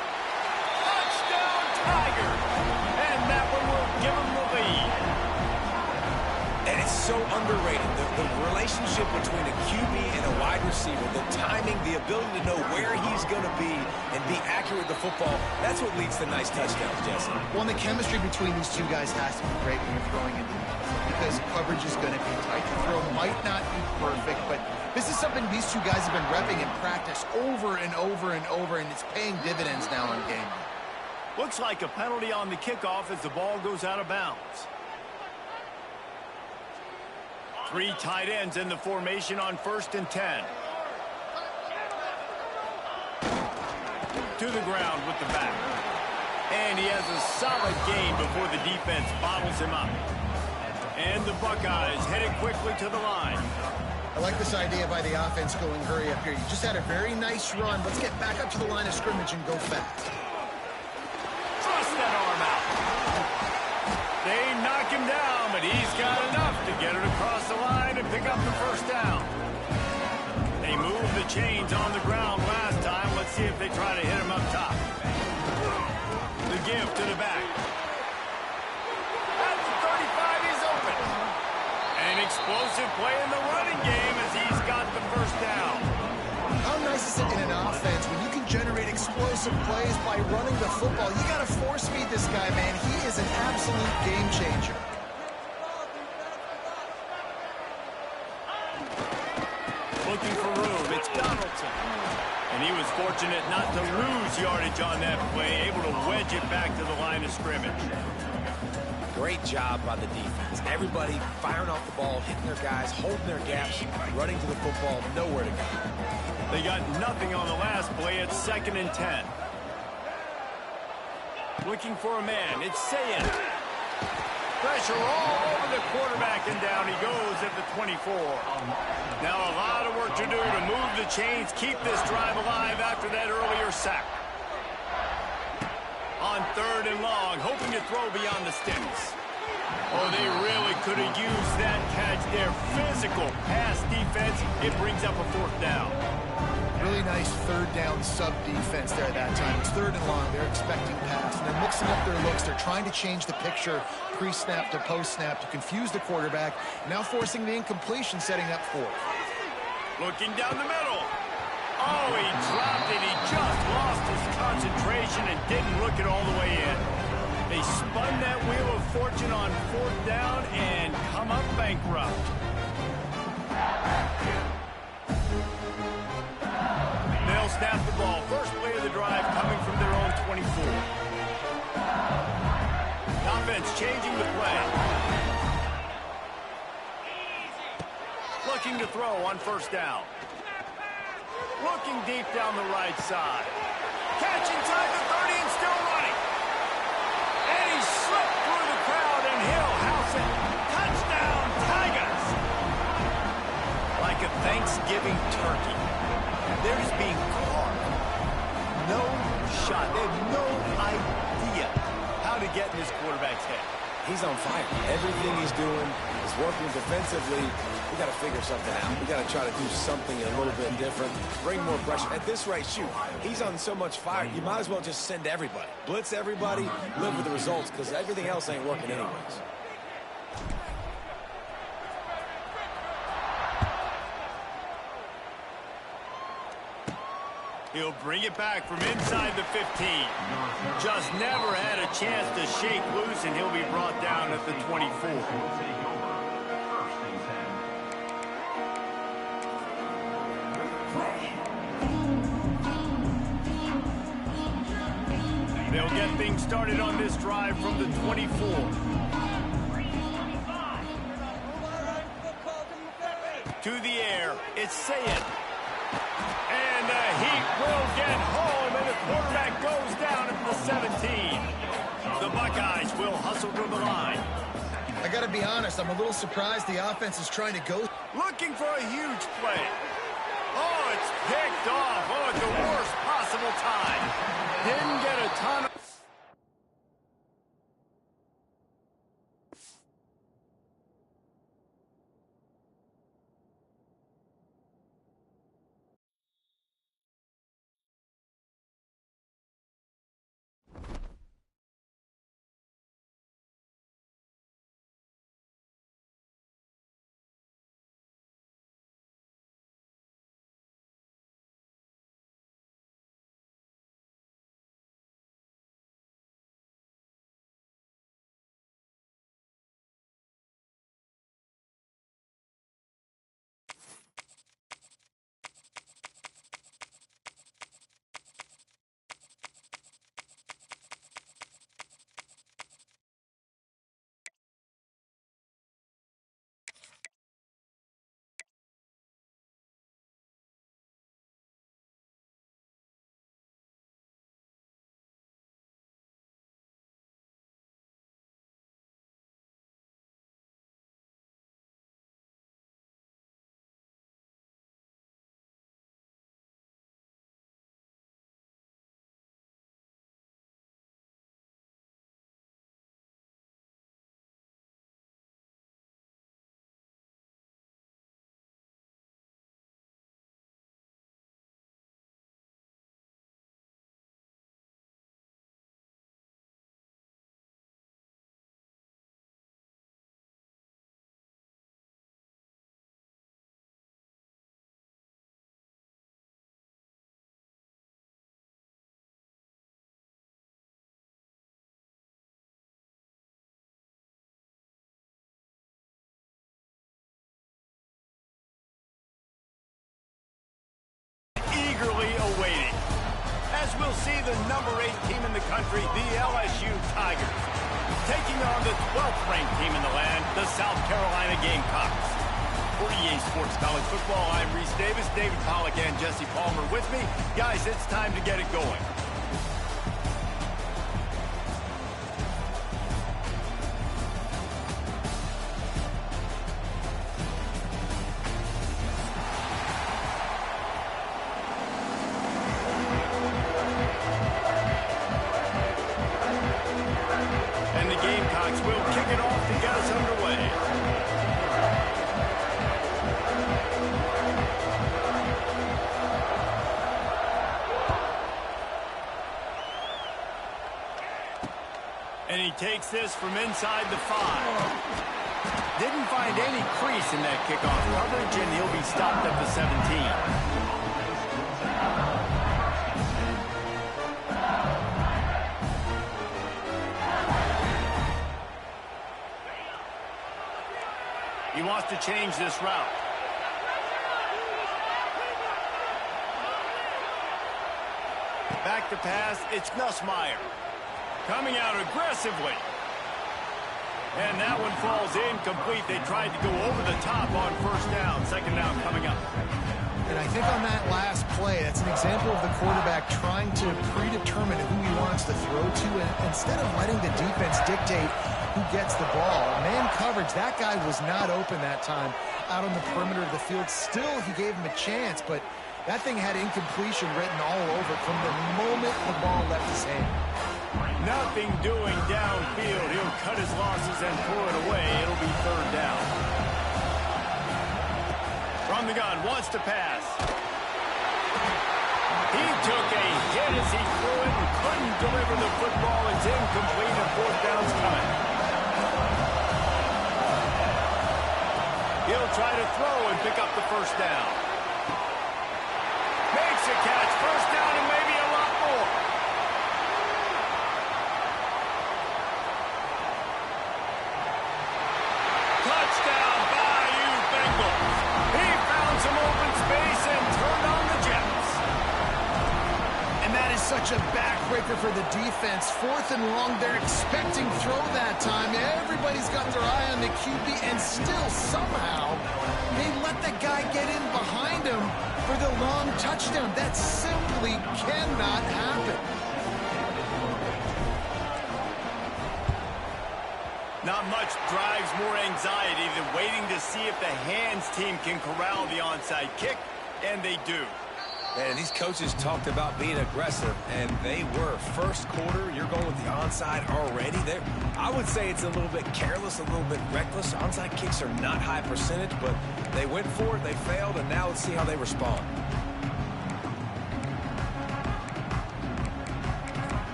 Tigers. And that one will give them the lead. And it's so underrated. The relationship between a QB and a wide receiver, the timing, the ability to know where he's going to be and be accurate with the football, that's what leads to nice touchdowns, Jesse. Well, and the chemistry between these two guys has to be great when you're throwing into the because coverage is going to be tight. The throw might not be perfect, but this is something these two guys have been repping in practice over and over and over, and it's paying dividends now on game day. Looks like a penalty on the kickoff as the ball goes out of bounds. 3 tight ends in the formation on 1st and 10. To the ground with the back. And he has a solid gain before the defense bottles him up. And the Buckeyes headed quickly to the line. I like this idea by the offense going hurry up here. You just had a very nice run. Let's get back up to the line of scrimmage and go fast. Thrust that arm out. They knock him down, but he's got enough to get it across the line and pick up the 1st down. They moved the chains on the ground last time. Let's see if they try to hit him up top. The give to the back. At the 35, he's open. An explosive play in the running game as he's got the 1st down. How nice is it in an offense when you can generate explosive plays by running the football? You got to force feed this guy, man. He is an absolute game changer. Looking for room. It's Donaldson. And he was fortunate not to lose yardage on that play, able to wedge it back to the line of scrimmage. Great job by the defense. Everybody firing off the ball, hitting their guys, holding their gaps, running to the football, nowhere to go. They got nothing on the last play. It's 2nd and 10. Looking for a man. It's Sayin. Pressure all over the quarterback, and down he goes at the 24. Now a lot of work to do to move the chains, keep this drive alive after that earlier sack. On 3rd and long, hoping to throw beyond the sticks. Oh, they really could have used that catch there. Physical pass defense. It brings up a 4th down. Really nice 3rd down sub-defense there that time. It's 3rd and long. They're expecting pass, and they're mixing up their looks. They're trying to change the picture pre-snap to post-snap to confuse the quarterback, now forcing the incompletion, setting up 4th. Looking down the middle. Oh, he dropped it. He just lost his concentration and didn't look it all the way in. They spun that wheel of fortune on 4th down and come up bankrupt. They'll snap the ball. First play of the drive coming from their own 24. Offense changing the play. Looking to throw on 1st down. Looking deep down the right side. Catch inside the 30 and still running. And he slipped through the crowd and he'll house it. Touchdown, Tigers. Like a Thanksgiving turkey. They're just being carved. No shot. They have no idea how to get in this quarterback's head. He's on fire. Everything he's doing is working defensively. We got to figure something out. We got to try to do something a little bit different. Bring more pressure. At this rate, shoot, he's on so much fire, you might as well just send everybody. Blitz everybody, live with the results, because everything else ain't working anyways. He'll bring it back from inside the 15. Just never had a chance to shake loose, and he'll be brought down at the 24. They'll get things started on this drive from the 24. To the air, it's Sayed. And he will get home, and the quarterback goes down at the 17. The Buckeyes will hustle to the line. I got to be honest, I'm a little surprised the offense is trying to go. Looking for a huge play. Oh, it's picked off. Oh, at the worst possible time. Didn't get a ton of... eagerly awaiting. As we'll see the number 8 team in the country, the LSU Tigers, taking on the 12th ranked team in the land, the South Carolina Gamecocks. For EA Sports College Football, I'm Reese Davis, David Pollack, and Jesse Palmer with me. Guys, it's time to get it going. And the Gamecocks will kick it off to get us underway. And he takes this from inside the 5. Didn't find any crease in that kickoff coverage, and he'll be stopped at the 17. He wants to change this route. Back to pass, it's Nussmeier. Coming out aggressively. And that one falls incomplete. They tried to go over the top on first down. Second down coming up. And I think on that last play, that's an example of the quarterback trying to predetermine who he wants to throw to, and instead of letting the defense dictate who gets the ball. Man coverage, that guy was not open that time, out on the perimeter of the field. Still, he gave him a chance, but that thing had incompletion written all over it from the moment the ball left his hand. Nothing doing downfield. He'll cut his losses and pull it away. It'll be third down. From the gun, wants to pass. He took a hit as he threw it and couldn't deliver the football. It's incomplete and fourth down's coming. He'll try to throw and pick up the first down. Makes a catch. First down and maybe a lot more. Touchdown, Bayou Bengals. He found some open space and turned on the Jets. And that is such a backbreaker for the defense. Fourth and long, they're expecting throw that time. Everybody's got their eye on the QB, and still somehow they let that guy get in behind him for the long touchdown. That simply cannot happen. Not much drives more anxiety than waiting to see if the hands team can corral the onside kick, and they do. And these coaches talked about being aggressive, and they were. First quarter, you're going with the onside already. I would say it's a little bit careless, a little bit reckless. Onside kicks are not high percentage, but they went for it, they failed, and now let's see how they respond.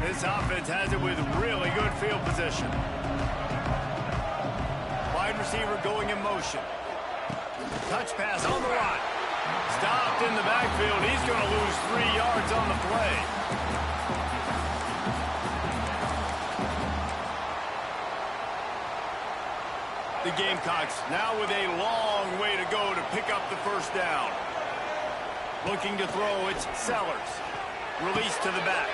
This offense has it with really good field position. Wide receiver going in motion. Touch pass on the line. Stopped in the backfield. He's going to lose 3 yards on the play. The Gamecocks now with a long way to go to pick up the first down. Looking to throw, it's Sellers. Release to the back.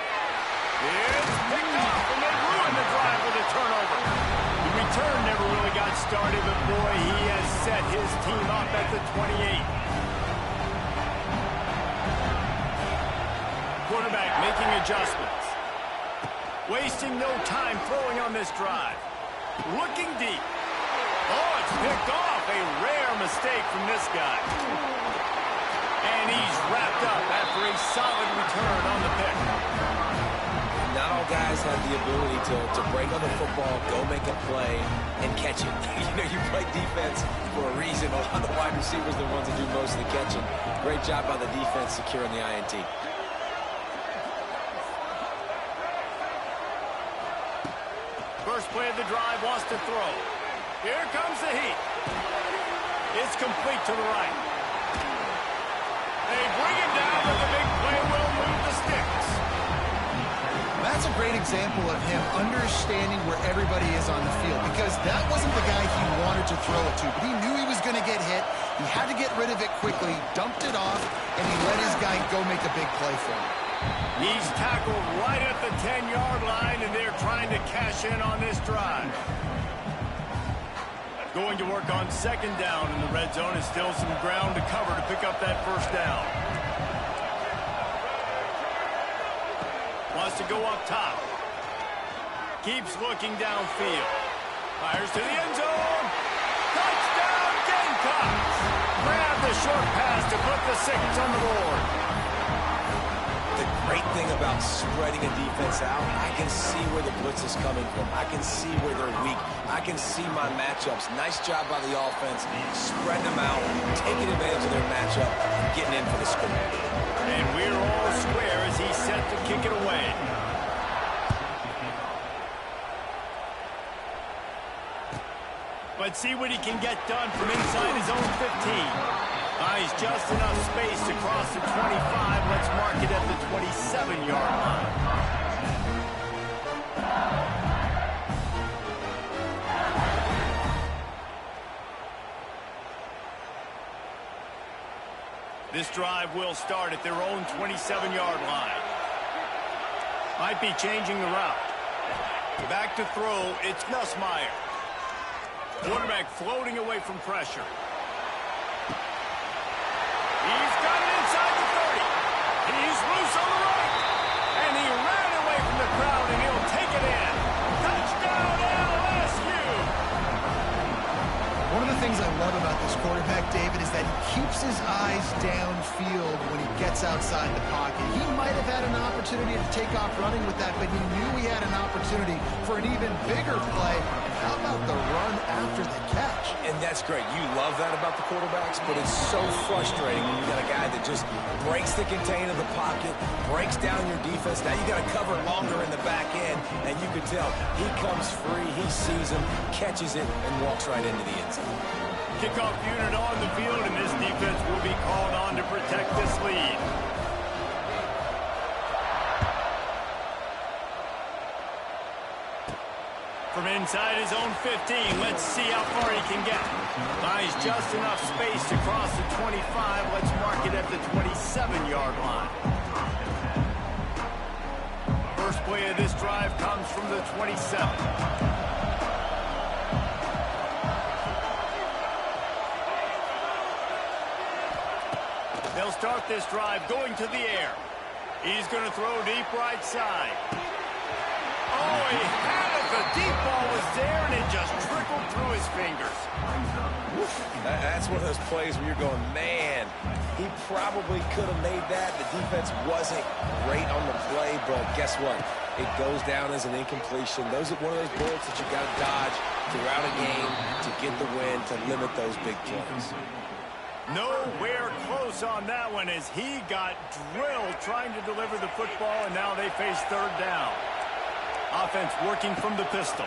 It's picked off, and they ruined the drive with a turnover. The return never really got started, but boy, he has set his team up at the 28. Quarterback making adjustments. Wasting no time throwing on this drive. Looking deep. Oh, it's picked off. A rare mistake from this guy. And he's wrapped up after a solid return on the pick. Not all guys have the ability to break on the football, go make a play, and catch it. You play defense for a reason. A lot of the wide receivers are the ones that do most of the catching. Great job by the defense securing the INT. First play of the drive, wants to throw. Here comes the heat. It's complete to the right. They bring him down, but the big play will move the sticks. That's a great example of him understanding where everybody is on the field, because that wasn't the guy he wanted to throw it to, but he knew he was going to get hit. He had to get rid of it quickly, dumped it off, and he let his guy go make a big play for him. He's tackled right at the 10-yard line, and they're trying to cash in on this drive. Going to work on second down in the red zone, and still some ground to cover to pick up that first down. Wants to go up top. Keeps looking downfield. Fires to the end zone. Touchdown, Gamecocks! Grab the short pass to put the 6 on the board. The great thing about spreading a defense out, I can see where the blitz is coming from. I can see where they're weak. I can see my matchups. Nice job by the offense, spreading them out, taking advantage of their matchup, and getting in for the score. And we're all square as he's set to kick it away. But see what he can get done from inside his own 15. Buys just enough space to cross the 25. Let's mark it at the 27-yard line. This drive will start at their own 27-yard line. Might be changing the route. Back to throw, it's Nussmeier. Quarterback floating away from pressure. He's got it inside the 30. He's loose on the right. And he ran away from the crowd, and he'll take it in. Touchdown, LSU! quarterback, David, is that he keeps his eyes downfield when he gets outside the pocket. He might have had an opportunity to take off running with that, but he knew he had an opportunity for an even bigger play. How about the run after the catch? And that's great. You love that about the quarterbacks, but it's so frustrating when you got a guy that just breaks the contain of the pocket, breaks down your defense. Now you got to cover longer in the back end, and you can tell he comes free, he sees him, catches it, and walks right into the end zone. Kickoff unit on the field, and this defense will be called on to protect this lead. From inside his own 15, let's see how far he can get. Finds just enough space to cross the 25. Let's mark it at the 27-yard line. First play of this drive comes from the 27. They'll start this drive going to the air. He's going to throw deep right side. Oh, he had it. The deep ball was there, and it just trickled through his fingers. That's one of those plays where you're going, man, he probably could have made that. The defense wasn't great on the play, but guess what? It goes down as an incompletion. Those are one of those bullets that you got to dodge throughout a game to get the win, to limit those big plays. Nowhere close on that one as he got drilled trying to deliver the football, and now they face third down. Offense working from the pistol.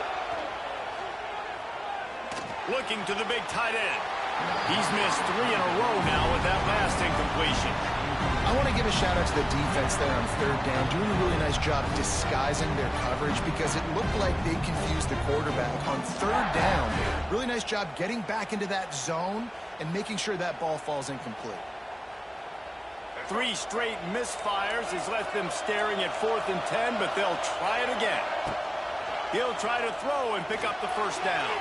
Looking to the big tight end. He's missed 3 in a row now with that last incompletion. I want to give a shout out to the defense there on third down, doing a really nice job disguising their coverage because it looked like they confused the quarterback on third down. Really nice job getting back into that zone and making sure that ball falls incomplete. 3 straight misfires has left them staring at 4th and 10, but they'll try it again. He'll try to throw and pick up the first down.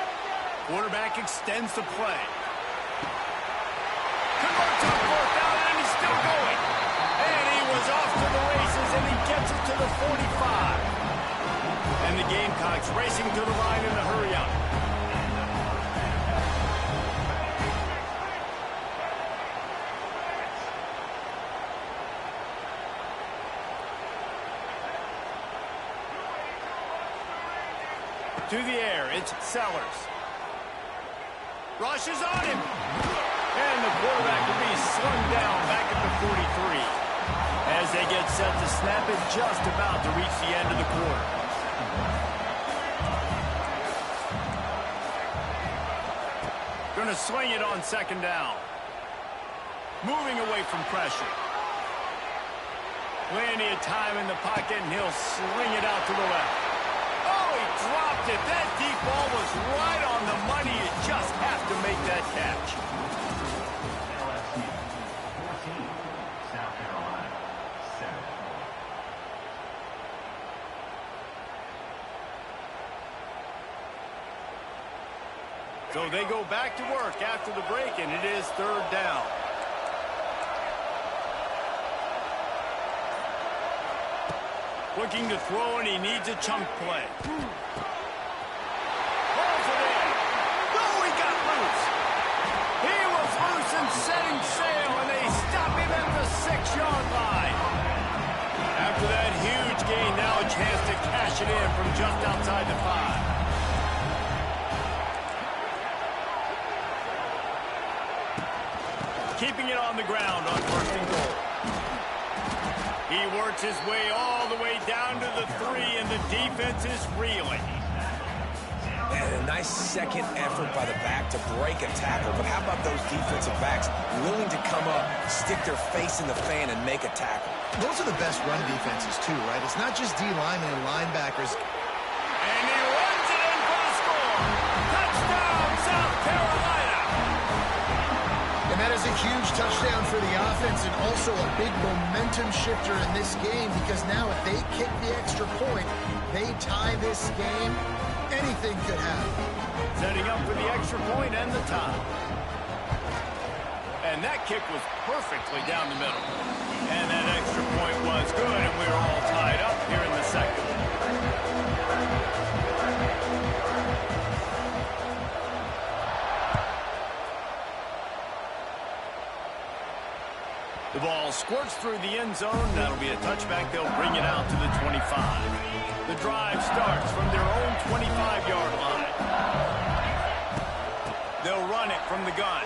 Quarterback extends the play. Converts on 4th down, and he's still going. And he was off to the races, and he gets it to the 45. And the Gamecocks racing to the line in a hurry-up. To the air, it's Sellers. Rushes on him. And the quarterback will be slung down back at the 43. As they get set to snap it, just about to reach the end of the quarter. Going to swing it on second down. Moving away from pressure. Plenty of time in the pocket, and he'll sling it out to the left. Oh, he dropped it. That deep ball was right on the money. You just have to make that catch. LSU 14, South Carolina 7. So they go back to work after the break, and it is third down. Looking to throw, and he needs a chunk play. Pulls it in. Oh, he got loose. He was loose and setting sail, and they stop him at the 6-yard line. After that huge gain, now a chance to cash it in from just outside the 5. Keeping it on the ground on 1st and goal. He works his way all the way down to the 3, and the defense is reeling. And a nice second effort by the back to break a tackle. But how about those defensive backs willing to come up, stick their face in the fan, and make a tackle? Those are the best run defenses, too, right? It's not just D linemen and linebackers. And he runs it in for the score. Touchdown, South Carolina. And that is a huge touchdown for the offense and also a big momentum shifter in this game because now if they kick the extra point, they tie this game, anything could happen. Setting up for the extra point and the tie. And that kick was perfectly down the middle. And that extra point was good, and we're all tied up here in the second. The ball squirts through the end zone. That'll be a touchback. They'll bring it out to the 25. The drive starts from their own 25-yard line. They'll run it from the gun.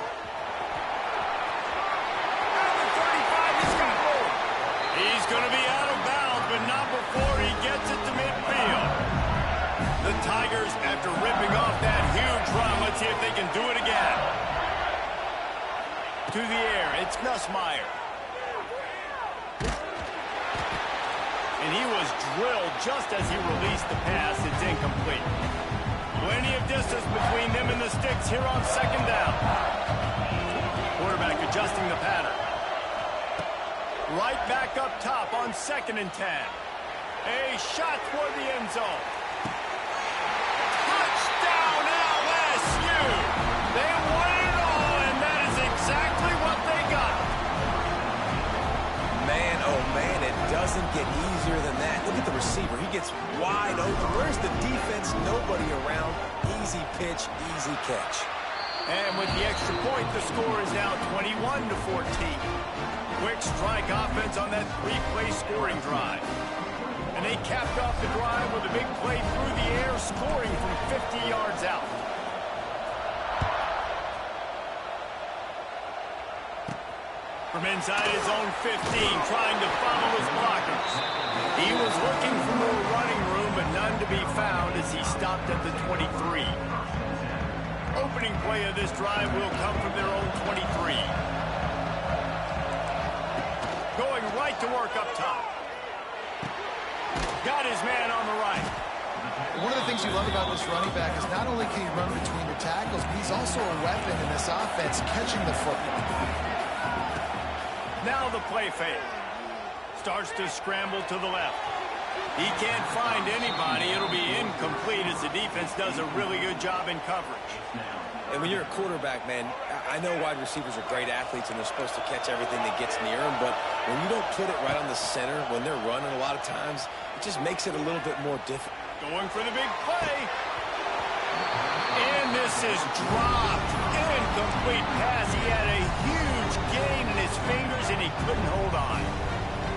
And the 35 is going to go. He's going to be out of bounds, but not before he gets it to midfield. The Tigers, after ripping off that huge run, let's see if they can do it again. To the air, it's Nussmeier. And he was drilled just as he released the pass. It's incomplete. Plenty of distance between them and the sticks here on second down. Quarterback adjusting the pattern. Right back up top on 2nd and 10. A shot toward the end zone. Touchdown LSU! They won it all, and that is exactly what they got. Man, oh man, it doesn't get easier than that. Look at the receiver. He gets wide open. Where's the defense? Nobody around. Easy pitch, easy catch. And with the extra point, the score is now 21-14. Quick strike offense on that 3-play scoring drive. And they capped off the drive with a big play through the air, scoring from 50 yards out. From inside his own 15, trying to follow his blockers. He was looking for more running room, but none to be found as he stopped at the 23. Opening play of this drive will come from their own 23. Going right to work up top. Got his man on the right. One of the things you love about this running back is not only can he run between the tackles, but he's also a weapon in this offense, catching the football. Now the play fake. Starts to scramble to the left. He can't find anybody. It'll be incomplete as the defense does a really good job in coverage. And when you're a quarterback, man, I know wide receivers are great athletes and they're supposed to catch everything that gets near them, but when you don't put it right on the center, when they're running a lot of times, it just makes it a little bit more difficult. Going for the big play. And this is dropped. Incomplete pass. He had a huge gain in his fingers and he couldn't hold on.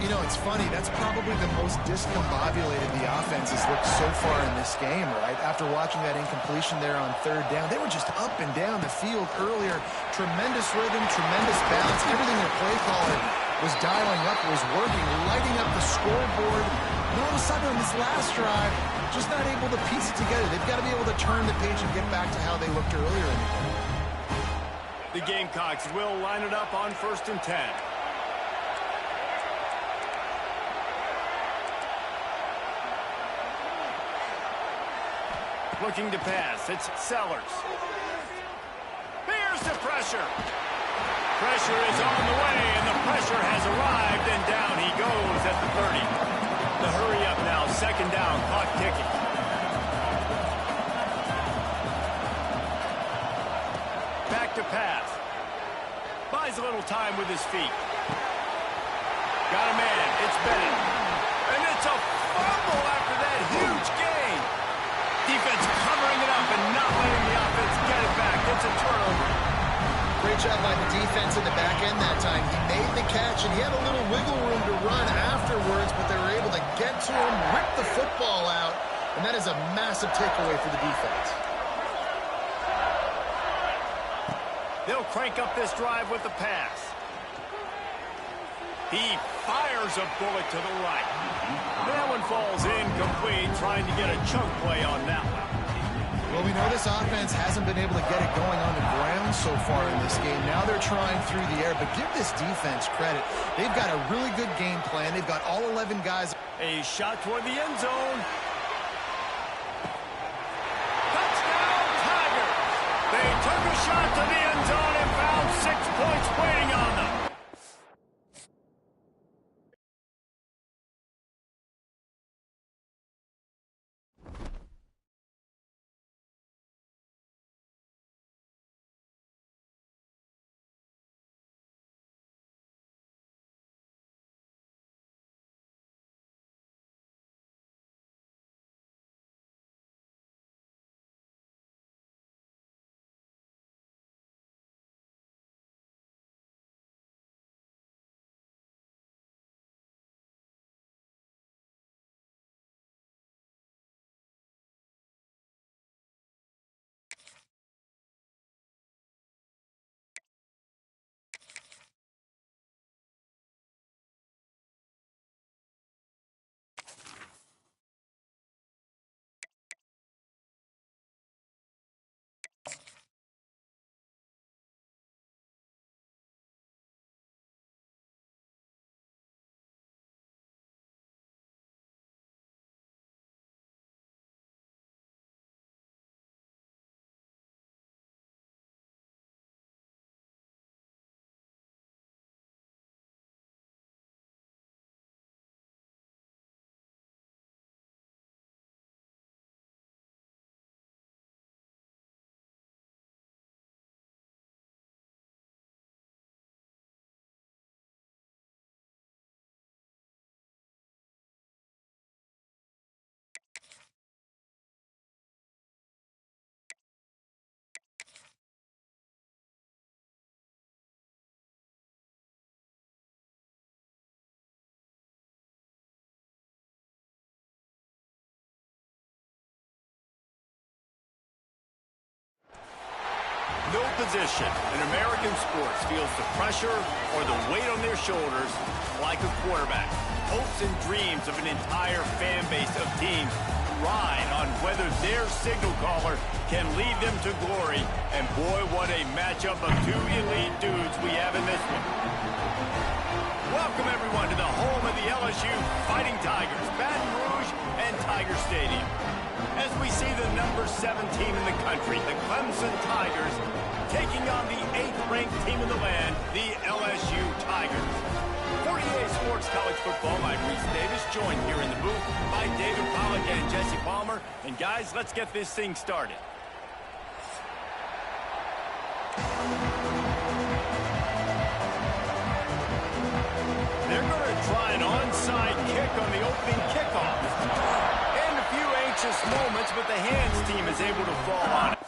You know, it's funny. That's probably the most discombobulated the offense has looked so far in this game, right? After watching that incompletion there on 3rd down, they were just up and down the field earlier. Tremendous rhythm, tremendous balance. Everything the play caller was dialing up was working, lighting up the scoreboard. And all of a sudden on this last drive, just not able to piece it together. They've got to be able to turn the page and get back to how they looked earlier in the game. The Gamecocks will line it up on 1st and 10. Looking to pass. It's Sellers. Here's the pressure. Pressure is on the way, and the pressure has arrived, and down he goes at the 30. The hurry up now. 2nd down. Clock ticking. Back to pass. Buys a little time with his feet. Got a man. It's Bennett. And it's a fumble after that huge gain. Defense covering it up and not letting the offense get it back. It's a turnover. Great job by the defense in the back end that time. He made the catch, and he had a little wiggle room to run afterwards, but they were able to get to him, rip the football out, and that is a massive takeaway for the defense. They'll crank up this drive with the pass. He fires a bullet to the right. That one falls incomplete, trying to get a chunk play on that one. Well, we know this offense hasn't been able to get it going on the ground so far in this game. Now they're trying through the air, but give this defense credit. They've got a really good game plan. They've got all 11 guys. A shot toward the end zone. Touchdown, Tigers! They took a shot to the end zone and found 6 points waiting on them. No position in American sports feels the pressure or the weight on their shoulders like a quarterback. Hopes and dreams of an entire fan base of teams ride on whether their signal caller can lead them to glory. And boy, what a matchup of two elite dudes we have in this one. Welcome, everyone, to the home of the LSU Fighting Tigers, Baton Rouge and Tiger Stadium. As we see the number 7 team in the country, the Clemson Tigers, taking on the 8th-ranked team in the land, the LSU Tigers. For EA Sports College Football, I'm Reese Davis, joined here in the booth by David Pollack and Jesse Palmer. And guys, let's get this thing started. They're going to try an onside kick on the opening kickoff. And a few anxious moments, but the hands team is able to fall on it.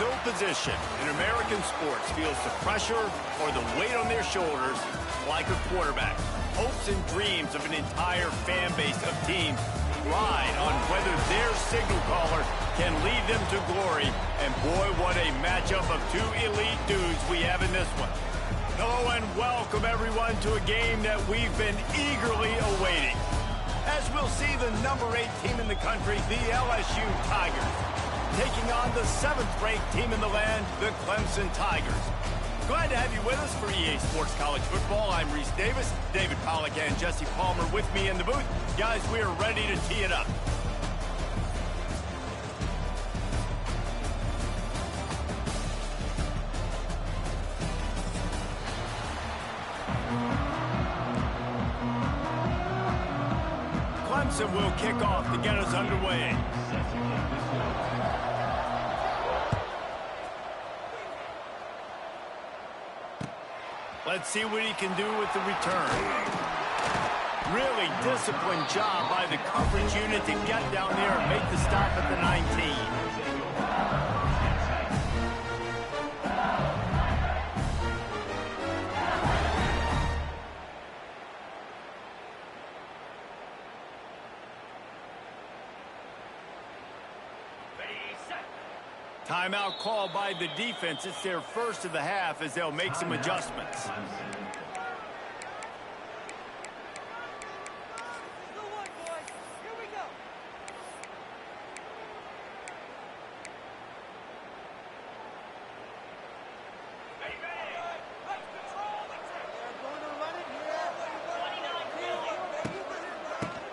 No position in American sports feels the pressure or the weight on their shoulders like a quarterback. Hopes and dreams of an entire fan base of teams ride on whether their signal caller can lead them to glory. And boy, what a matchup of two elite dudes we have in this one. Hello and welcome everyone to a game that we've been eagerly awaiting. As we'll see the number 8 team in the country, the LSU Tigers, taking on the 7th-ranked team in the land, the Clemson Tigers. Glad to have you with us for EA Sports College Football. I'm Reese Davis, David Pollack and Jesse Palmer with me in the booth. Guys, we are ready to tee it up. Clemson will kick off to get us underway. Let's see what he can do with the return. Really disciplined job by the coverage unit to get down there and make the stop at the 19. Timeout called by the defense. It's their first of the half as they'll make some adjustments.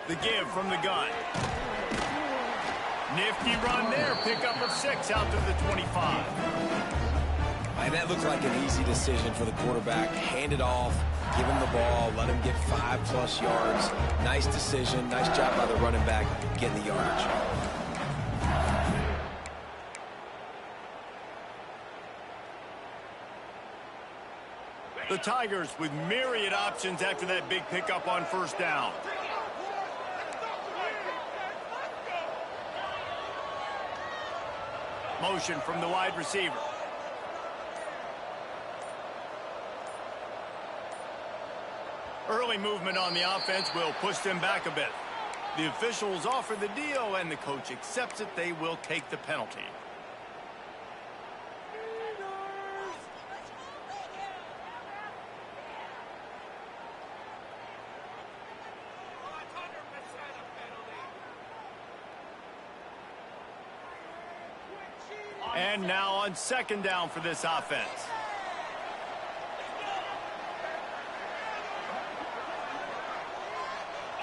The give from the gun. Nifty run there. Pickup of 6 out to the 25. And that looked like an easy decision for the quarterback. Hand it off, give him the ball, let him get 5+ yards. Nice decision. Nice job by the running back getting the yardage. The Tigers with myriad options after that big pickup on first down. Motion from the wide receiver. Early movement on the offense will push them back a bit. The officials offer the deal, and the coach accepts it. They will take the penalty. And now on second down for this offense.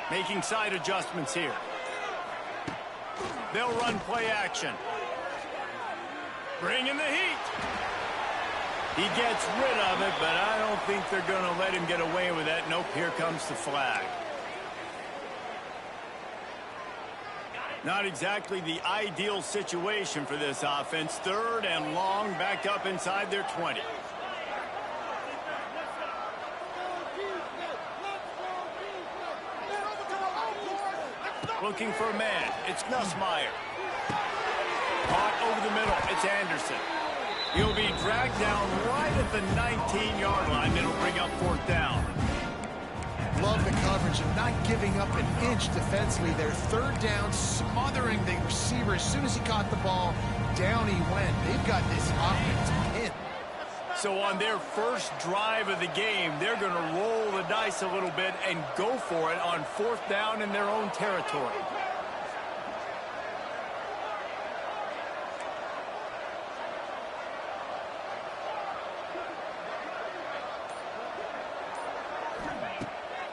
Making side adjustments here. They'll run play action. Bring in the heat. He gets rid of it, but I don't think they're going to let him get away with that. Nope, here comes the flag. Not exactly the ideal situation for this offense. Third and long, backed up inside their 20. Looking for a man. It's Nussmeier. Caught over the middle. It's Anderson. He'll be dragged down right at the 19-yard line. It'll bring up fourth down. Love the coverage and not giving up an inch defensively. Their third down, smothering the receiver. As soon as he caught the ball, down he went. They've got this offense pinned. So on their first drive of the game, they're going to roll the dice a little bit and go for it on fourth down in their own territory.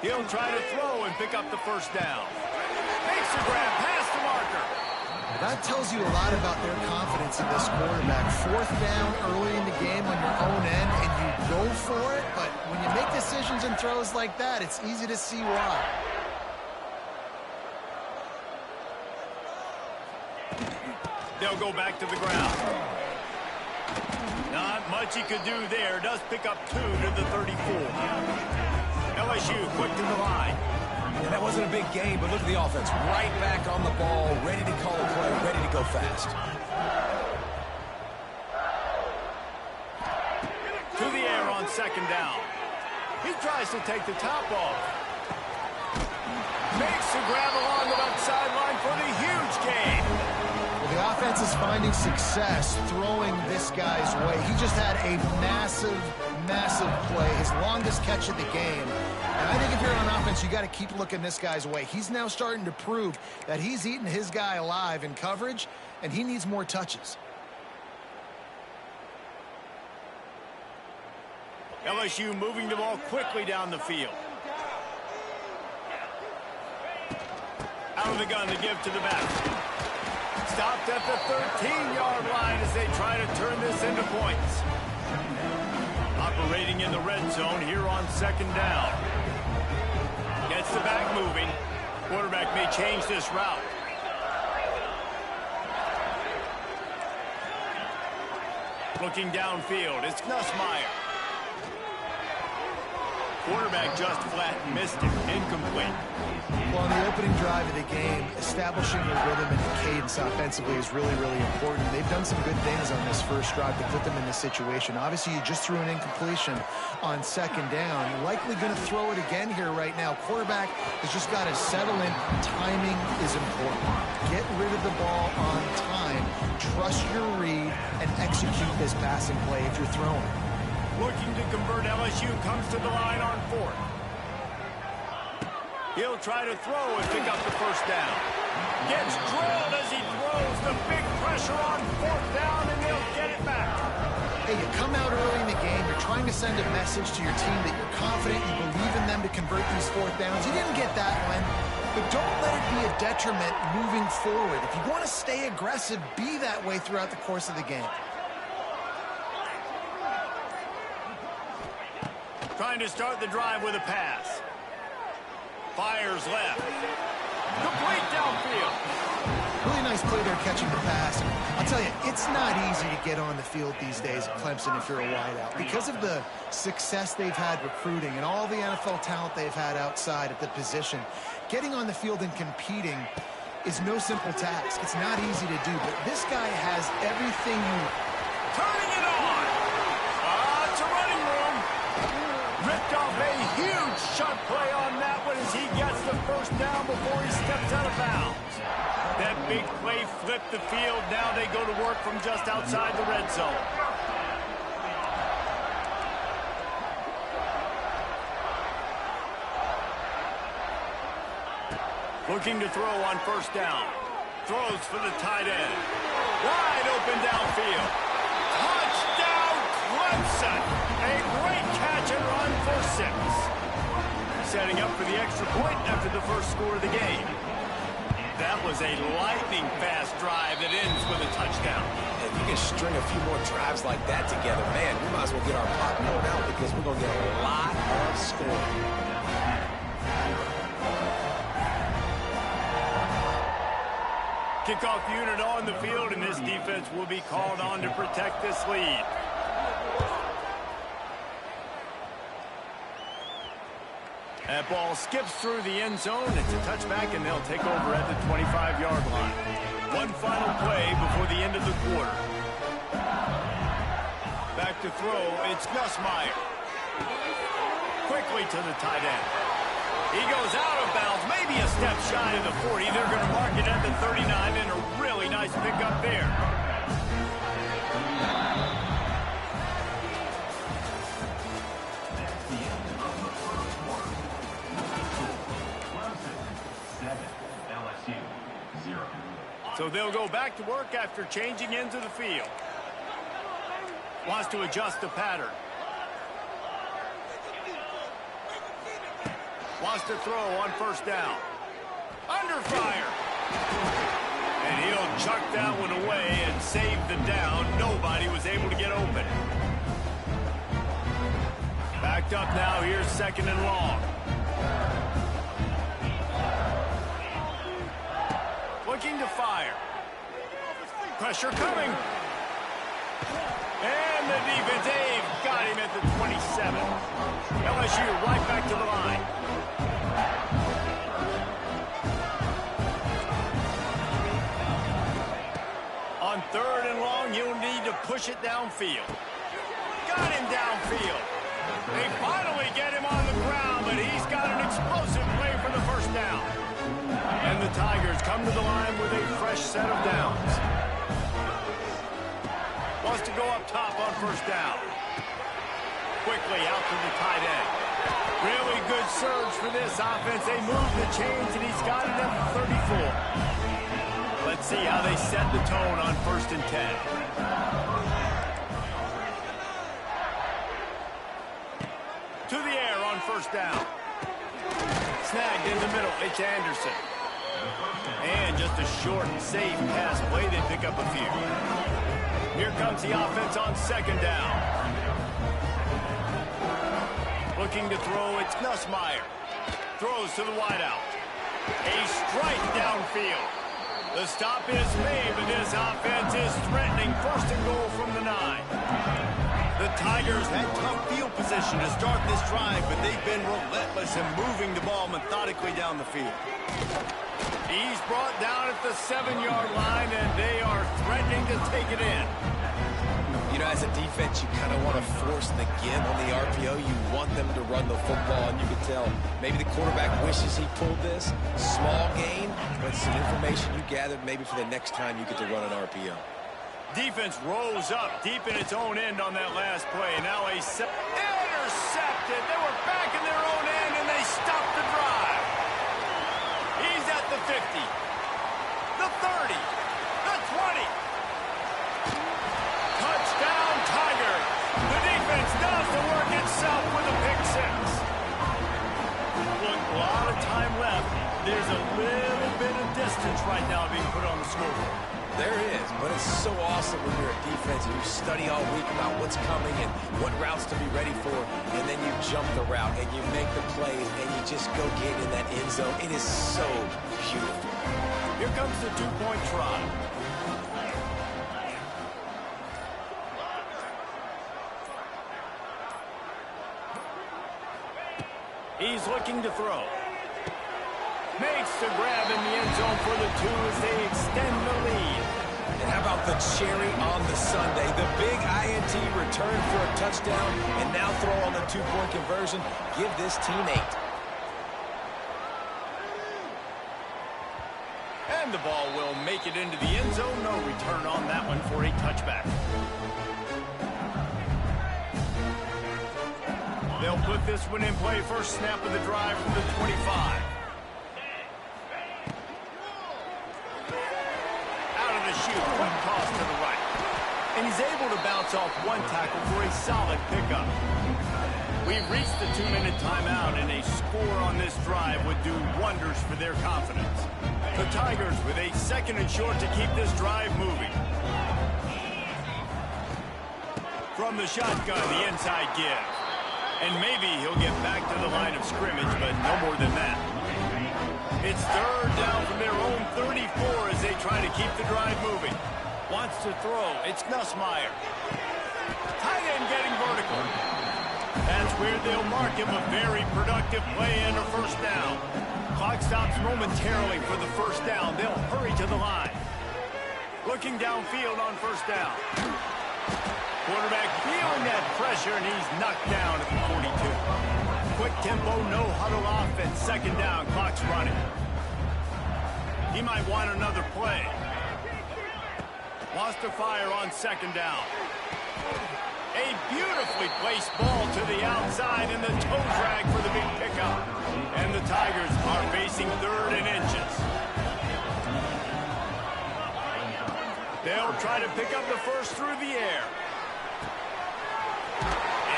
He'll try to throw and pick up the first down. Makes the grab past the marker. That tells you a lot about their confidence in this quarterback. Fourth down early in the game on your own end, and you go for it. But when you make decisions and throws like that, it's easy to see why. They'll go back to the ground. Not much he could do there. Does pick up 2 to the 34. LSU quick to the line. Yeah, that wasn't a big game, but look at the offense. Right back on the ball, ready to call a play, ready to go fast. To the air on second down. He tries to take the top off. Makes the grab along the left sideline for the huge gain. Well, the offense is finding success throwing this guy's way. He just had a massive play, his longest catch of the game. And I think if you're on offense, you got to keep looking this guy's way. He's now starting to prove that he's eating his guy alive in coverage, and he needs more touches. LSU moving the ball quickly down the field. Out of the gun to give to the back. Stopped at the 13-yard line as they try to turn this into points. Operating in the red zone here on second down. Gets the back moving. Quarterback may change this route. Looking downfield, it's Nussmeier. Quarterback just flat missed it. Incomplete. Well, on the opening drive of the game, establishing the rhythm and the cadence offensively is really, really important. They've done some good things on this first drive to put them in this situation. Obviously, you just threw an incompletion on second down. You're likely going to throw it again here right now. Quarterback has just got to settle in. Timing is important. Get rid of the ball on time. Trust your read and execute this passing play if you're throwing. Looking to convert, LSU comes to the line on fourth. He'll try to throw and pick up the first down. Gets drilled as he throws the big pressure on fourth down, and they'll get it back. Hey, you come out early in the game, you're trying to send a message to your team that you're confident, you believe in them to convert these fourth downs. You didn't get that one, but don't let it be a detriment moving forward. If you want to stay aggressive, be that way throughout the course of the game. Trying to start the drive with a pass. Fires left. Complete downfield. Really nice play there catching the pass. And I'll tell you, it's not easy to get on the field these days at Clemson if you're a wideout. Because of the success they've had recruiting and all the NFL talent they've had outside at the position, getting on the field and competing is no simple task. It's not easy to do, but this guy has everything you... Turning it on! It's a running room. Ripped off a huge shot play on that one as he gets the first down before he steps out of bounds. That big play flipped the field. Now they go to work from just outside the red zone. Looking to throw on first down. Throws for the tight end. Wide open downfield. Touchdown, Clemson. A great catch and run for 6. Setting up for the extra point after the first score of the game. That was a lightning-fast drive that ends with a touchdown. If you can string a few more drives like that together, man, we might as well get our popcorn out because we're going to get a lot of scoring. Kickoff unit on the field, and this defense will be called on to protect this lead. That ball skips through the end zone. It's a touchback, and they'll take over at the 25-yard line. One final play before the end of the quarter. Back to throw, it's Nussmeier. Quickly to the tight end. He goes out of bounds, maybe a step shy of the 40. They're going to mark it at the 39, and a really nice pickup there. So they'll go back to work after changing into the field. Wants to adjust the pattern. Wants to throw on first down. Under fire. And he'll chuck that one away and save the down. Nobody was able to get open. Backed up now. Here's second and long. Looking to fire. Pressure coming. And the defense, they've got him at the 27. LSU right back to the line. On third and long, you'll need to push it downfield. Got him downfield. They finally get him on the ground, but he's got an explosive play for the first down. And the Tigers come to the line with a fresh set of downs. Wants to go up top on first down. Quickly out to the tight end. Really good surge for this offense. They move the chains, and he's got it at the 34. Let's see how they set the tone on 1st and 10. To the air on first down. Snagged in the middle. It's Anderson. And just a short, safe pass play. They pick up a few. Here comes the offense on second down. Looking to throw, it's Nussmeier. Throws to the wideout. A strike downfield. The stop is made, but this offense is threatening. First and goal from the 9. The Tigers had tough field position to start this drive, but they've been relentless in moving the ball methodically down the field. He's brought down at the 7-yard line, and they are threatening to take it in. You know, as a defense, you kind of want to force the give on the RPO. You want them to run the football, and you can tell maybe the quarterback wishes he pulled this. Small gain, but some information you gathered maybe for the next time you get to run an RPO. Defense rose up deep in its own end on that last play. Now intercepted. They were back in their own end, and they stopped the drive. He's at the 50, the 30, the 20. Touchdown, Tigers. The defense does the work itself with a pick 6. Look, a lot of time left. There's a little bit of distance right now being put on the scoreboard. There is, but it's so awesome when you're a defense and you study all week about what's coming and what routes to be ready for, and then you jump the route and you make the plays and you just go get in that end zone. It is so beautiful. Here comes the two-point try. He's looking to throw. Makes the grab in the end zone for the 2 as they extend the lead. And how about the cherry on the sundae? The big INT return for a touchdown, and now throw on the 2-point conversion. Give this team 8. And the ball will make it into the end zone. No return on that one for a touchback. They'll put this one in play. First snap of the drive from the 25. Out of the chute. Quick toss to He's able to bounce off one tackle for a solid pickup. We've reached the 2-minute timeout, and a score on this drive would do wonders for their confidence. The Tigers with a 2nd and short to keep this drive moving. From the shotgun, the inside give. And maybe he'll get back to the line of scrimmage, but no more than that. It's 3rd down from their own 34 as they try to keep the drive moving. Wants to throw. It's Nussmeier. Tight end getting vertical. That's where they'll mark him. A very productive play and a 1st down. Clock stops momentarily for the 1st down. They'll hurry to the line. Looking downfield on 1st down. Quarterback feeling that pressure, and he's knocked down at the 42. Quick tempo, no huddle offense. 2nd down, clock's running. He might want another play. Wants to fire on 2nd down. A beautifully placed ball to the outside, and the toe drag for the big pickup. And the Tigers are facing 3rd and inches. They'll try to pick up the 1st through the air.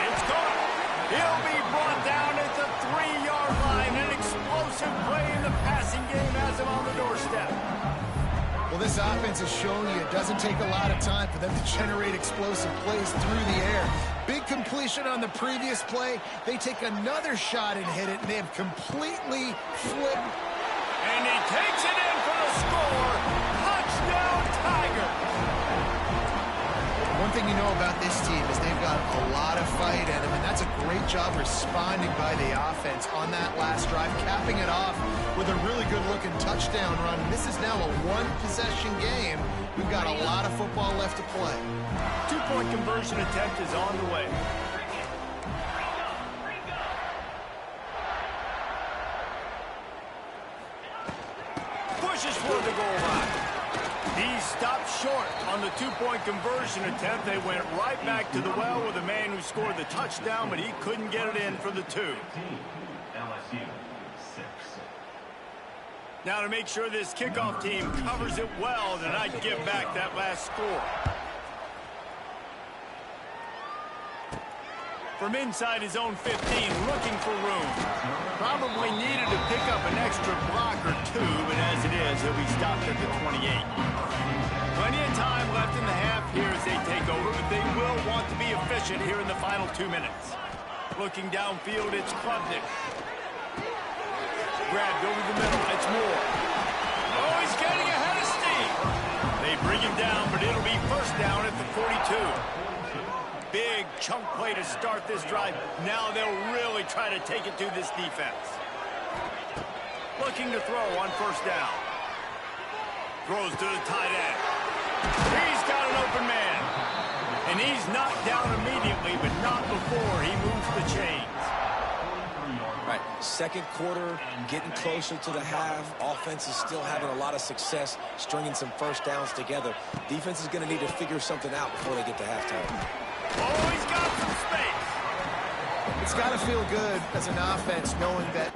It's caught. He'll be brought down at the 3-yard line. An explosive play in the passing game has him on the doorstep. Well, this offense has shown you it doesn't take a lot of time for them to generate explosive plays through the air. Big completion on the previous play. They take another shot and hit it, and they have completely flipped. And he takes it in for the score. Touchdown, Tiger. One thing you know about this team is they've got a lot of fight in them, and that's a great job responding by the offense on that last drive, capping it off with a really good-looking touchdown run. This is now a 1-possession game. We've got a lot of football left to play. 2-point conversion attempt is on the way. Pushes for the goal line. He stopped short on the 2-point conversion attempt. They went right back to the well with the man who scored the touchdown, but he couldn't get it in for the 2. LSU 6. Now to make sure this kickoff team covers it well, then I'd give back that last score. From inside his own 15, looking for room. Probably needed to pick up an extra block or 2, but as it is, he'll be stopped at the 28. Plenty of time left in the half here as they take over, but they will want to be efficient here in the final 2 minutes. Looking downfield, it's Klubnik. Grabbed over the middle, it's Moore. Oh, he's getting ahead of steam. They bring him down, but it'll be 1st down at the 42. Big chunk play to start this drive. Now they'll really try to take it to this defense. Looking to throw on 1st down. Throws to the tight end. He's got an open man. And he's knocked down immediately, but not before he moves the chains. Right, 2nd quarter, getting closer to the half. Offense is still having a lot of success stringing some 1st downs together. Defense is going to need to figure something out before they get to halftime. Oh, he's got some space. It's got to feel good as an offense knowing that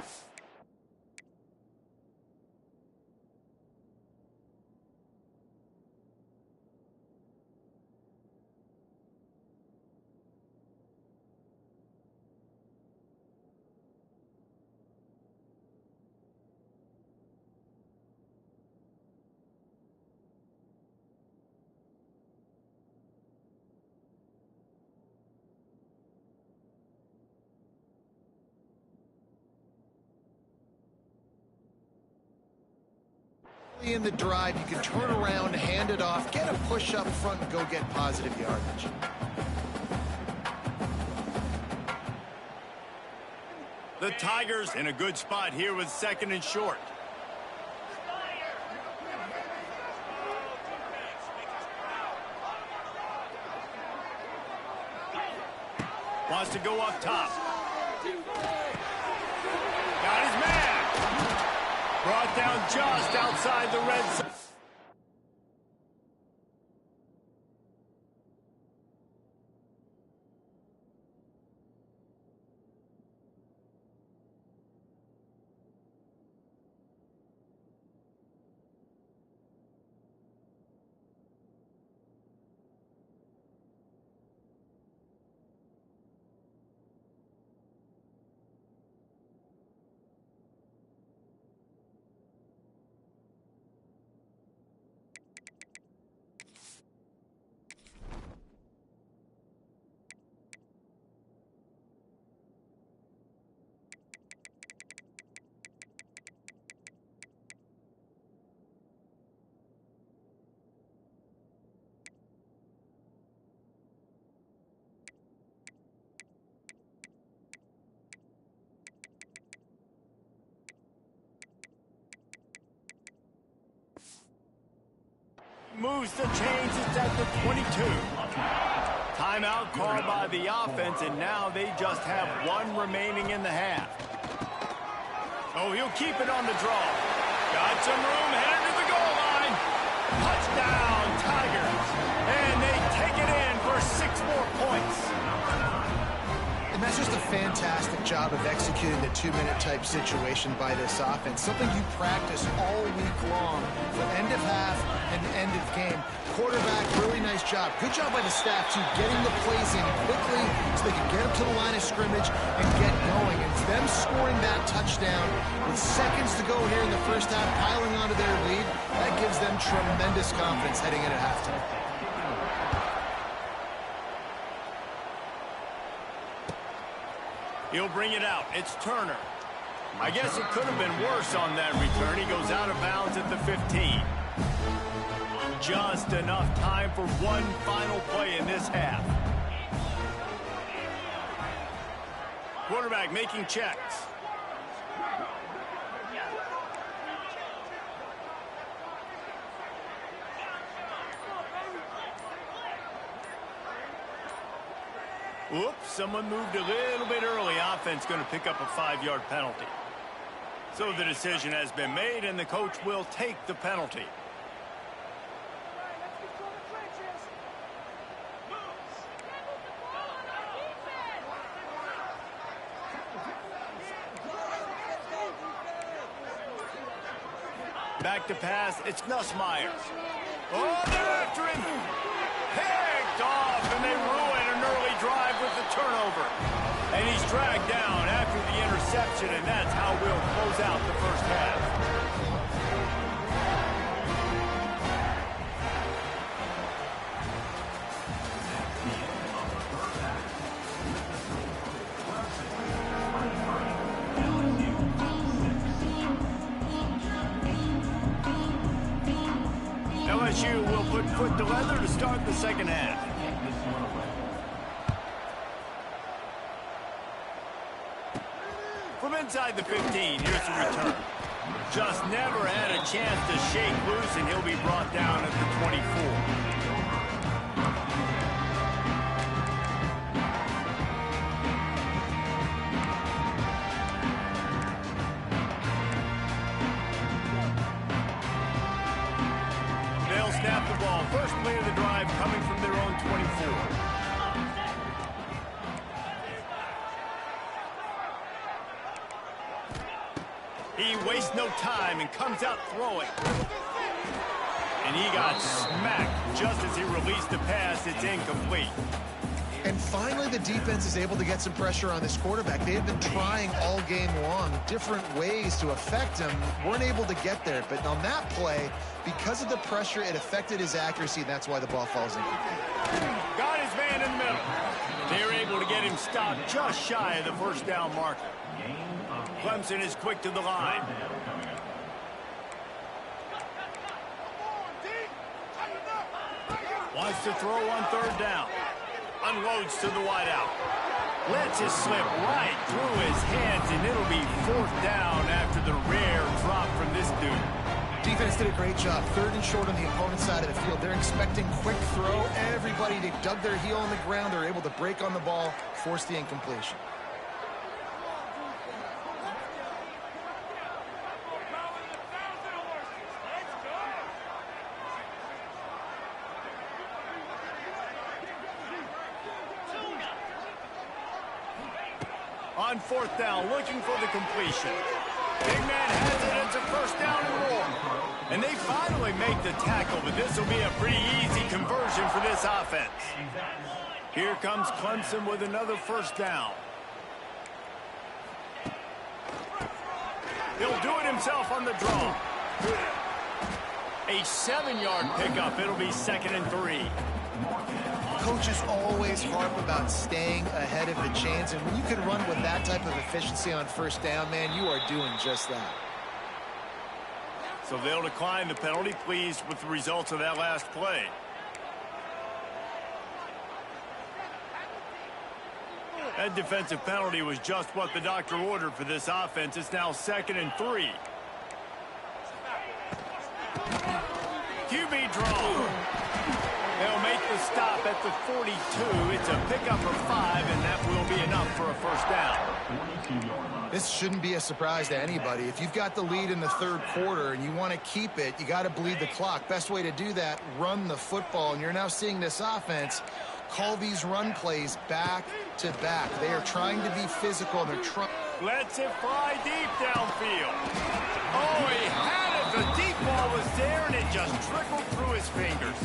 in the drive, you can turn around, hand it off, get a push up front, and go get positive yardage. The Tigers in a good spot here with 2nd and short. Wants to go up top. Got his man. Brought down just outside the red zone. moves the chains. It's at the 22. Timeout called by the offense, and now they just have one remaining in the half. Oh, he'll keep it on the draw. Got some room, headed to the goal line. Touchdown, Tigers. And they take it in for 6 more points. And that's just a fantastic job of executing the 2-minute type situation by this offense. Something you practice all week long from end of half and end of game. Quarterback, really nice job. Good job by the staff, too, getting the plays in quickly so they can get up to the line of scrimmage and get going. And it's them scoring that touchdown with seconds to go here in the first half, piling onto their lead. That gives them tremendous confidence heading in at halftime. He'll bring it out. It's Turner. I guess it could have been worse on that return. He goes out of bounds at the 15. Just enough time for one final play in this half. Quarterback making checks. Oops, someone moved a little bit early. Offense going to pick up a 5-yard penalty. So the decision has been made, and the coach will take the penalty. Back to pass, it's Nussmeier. Oh, they're after him! Picked off, and they ruin an early drive with the turnover. And he's dragged down after the interception, and that's how we'll close out the first half. LSU will put foot to leather to start the second half. From inside the 15, here's the return. Just never had a chance to shake loose, and he'll be brought down at the 24. Snap the ball. First play of the drive coming from their own 24. He wastes no time and comes out throwing. And he got smacked just as he released the pass. It's incomplete. And finally, the defense is able to get some pressure on this quarterback. They have been trying all game long different ways to affect him. Weren't able to get there. But on that play, because of the pressure, it affected his accuracy, and that's why the ball falls in. Got his man in the middle. They're able to get him stopped just shy of the first down marker. Clemson is quick to the line. Wants to throw on third down. Unloads to the wideout. Lets it slip right through his hands, and it'll be 4th down after the rare drop from this dude. Defense did a great job. 3rd and short on the opponent's side of the field. They're expecting quick throw. Everybody, they dug their heel on the ground. They're able to break on the ball, force the incompletion. On 4th down, looking for the completion. Big man has it. It's a first down and more. And they finally make the tackle, but this will be a pretty easy conversion for this offense. Here comes Clemson with another first down. He'll do it himself on the draw. A 7-yard pickup. It'll be 2nd and 3. Coaches always harp about staying ahead of the chains, and when you can run with that type of efficiency on first down, man, you are doing just that. So they'll decline the penalty, pleased with the results of that last play. That defensive penalty was just what the doctor ordered for this offense. It's now 2nd and 3. QB draw. the stop at the 42. It's a pickup of 5, and that will be enough for a first down. This shouldn't be a surprise to anybody. If you've got the lead in the third quarter and you want to keep it, you got to bleed the clock. Best way to do that, run the football. And you're now seeing this offense call these run plays back to back. They are trying to be physical. They're trying. Lets it fly deep downfield. Oh, he had it. The deep ball was there, and it just trickled through his fingers.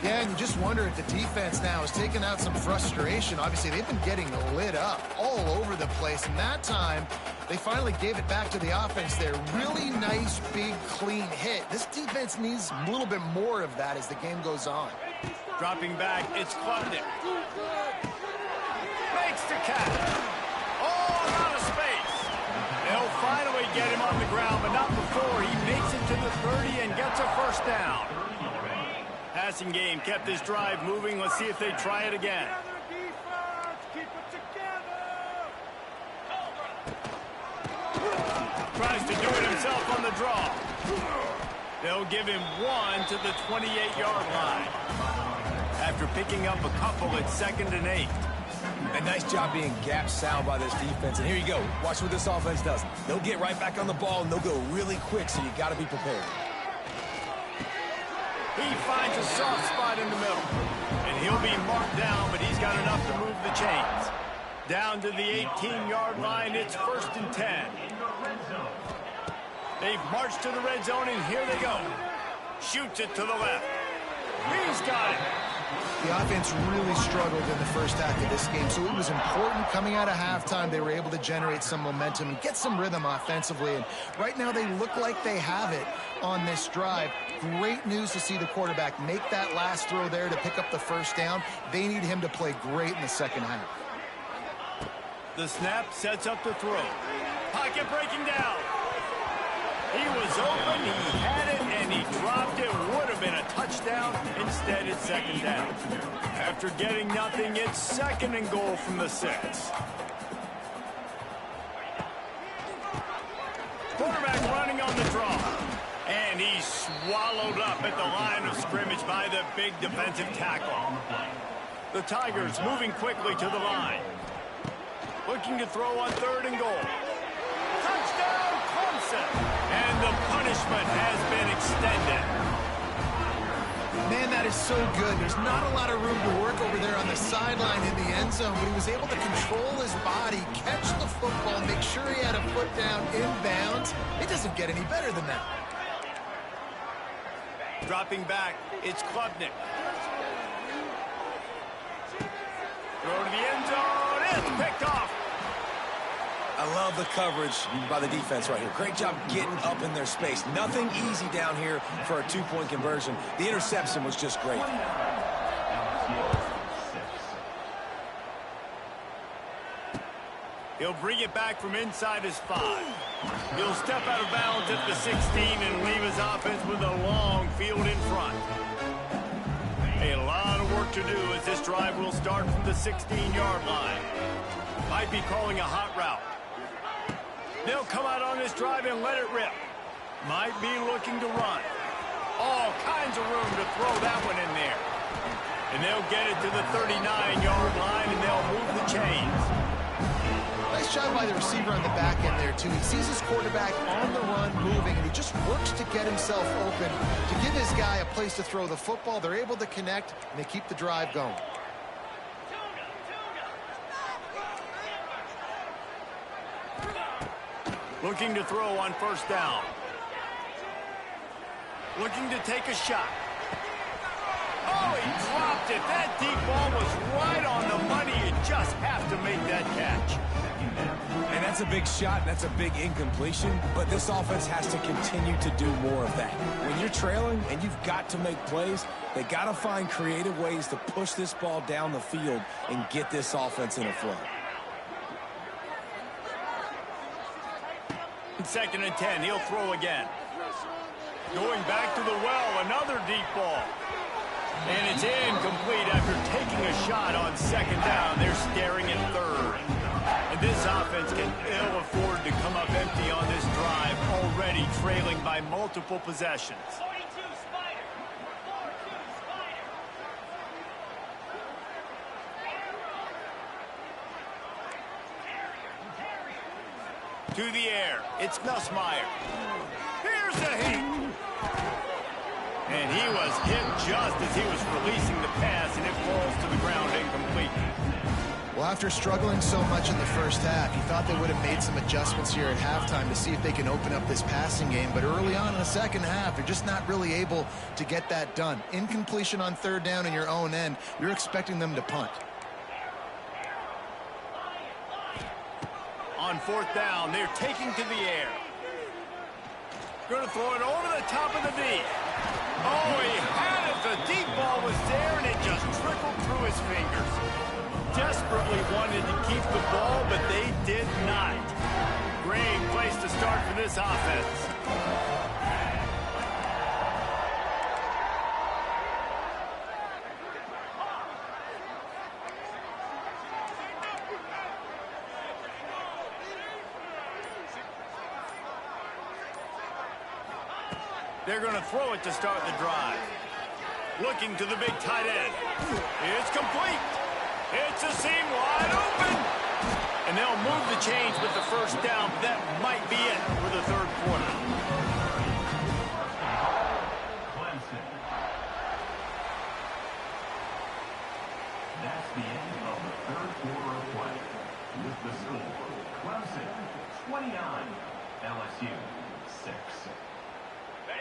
Yeah, and you just wonder if the defense now is taking out some frustration. Obviously, they've been getting lit up all over the place. And that time, they finally gave it back to the offense there. Really nice, big, clean hit. This defense needs a little bit more of that as the game goes on. Dropping back, it's Klubnik. Makes the catch. All out of space. They'll finally get him on the ground, but not before he makes it to the 30 and gets a first down. Passing game kept this drive moving. Let's see if they try it again. Tries to do it himself on the draw. They'll give him 1 to the 28-yard line. After picking up a couple, it's 2nd and 8. A nice job being gap sound by this defense. And here you go. Watch what this offense does. They'll get right back on the ball, and they'll go really quick, so you got to be prepared. He finds a soft spot in the middle. And he'll be marked down, but he's got enough to move the chains. Down to the 18-yard line, it's 1st and 10. They've marched to the red zone, and here they go. Shoots it to the left. He's got it. The offense really struggled in the first half of this game, so it was important coming out of halftime. They were able to generate some momentum and get some rhythm offensively, and right now they look like they have it on this drive. Great news to see the quarterback make that last throw there to pick up the first down. They need him to play great in the second half. The snap sets up the throw. Pocket breaking down. He was open, he had it, and he dropped it. Would have been a touchdown. Instead, it's 2nd down. After getting nothing, it's 2nd and goal from the 6. Quarterback running on the draw. And he's swallowed up at the line of scrimmage by the big defensive tackle. The Tigers moving quickly to the line. Looking to throw on 3rd and goal. Touchdown, Clemson. And the punishment has been extended. Man, that is so good. There's not a lot of room to work over there on the sideline in the end zone, but he was able to control his body, catch the football, make sure he had a foot down inbounds. It doesn't get any better than that. Dropping back, it's Klubnik. Throw to the end zone. It's picked off. I love the coverage by the defense right here. Great job getting up in their space. Nothing easy down here for a 2-point conversion. The interception was just great. He'll bring it back from inside his 5. He'll step out of bounds at the 16 and leave his offense with a long field in front. A lot of work to do as this drive will start from the 16-yard line. Might be calling a hot route. They'll come out on this drive and let it rip. Might be looking to run. All kinds of room to throw that one in there. And they'll get it to the 39-yard line, and they'll move the chains. Nice job by the receiver on the back end there, too. He sees his quarterback on the run moving, and he just works to get himself open to give his guy a place to throw the football. They're able to connect, and they keep the drive going. Looking to throw on 1st down. Looking to take a shot. Oh, he dropped it. That deep ball was right on the money. You just have to make that catch. And that's a big shot, and that's a big incompletion, but this offense has to continue to do more of that. When you're trailing and you've got to make plays, they got to find creative ways to push this ball down the field and get this offense in a flow. 2nd and 10, he'll throw again. Going back to the well, another deep ball. And it's incomplete after taking a shot on 2nd down. They're staring at 3rd. And this offense can ill afford to come up empty on this drive, already trailing by multiple possessions. To the air. It's Nussmeier. Here's the heat. And he was hit just as he was releasing the pass, and it falls to the ground incomplete. Well, after struggling so much in the first half, you thought they would have made some adjustments here at halftime to see if they can open up this passing game. But early on in the second half, they're just not really able to get that done. Incompletion on third down in your own end, you're expecting them to punt. On fourth down, they're taking to the air. Going to throw it over the top of the knee. Oh, he had it. The deep ball was there, and it just trickled through his fingers. Desperately wanted to keep the ball, but they did not. Great place to start for this offense. They're going to throw it to start the drive. Looking to the big tight end. It's complete. It's a seam wide open. And they'll move the chains with the first down. That might be it for the third quarter. Clemson. That's the end of the third quarter of play. With the score, Clemson 29, LSU 6.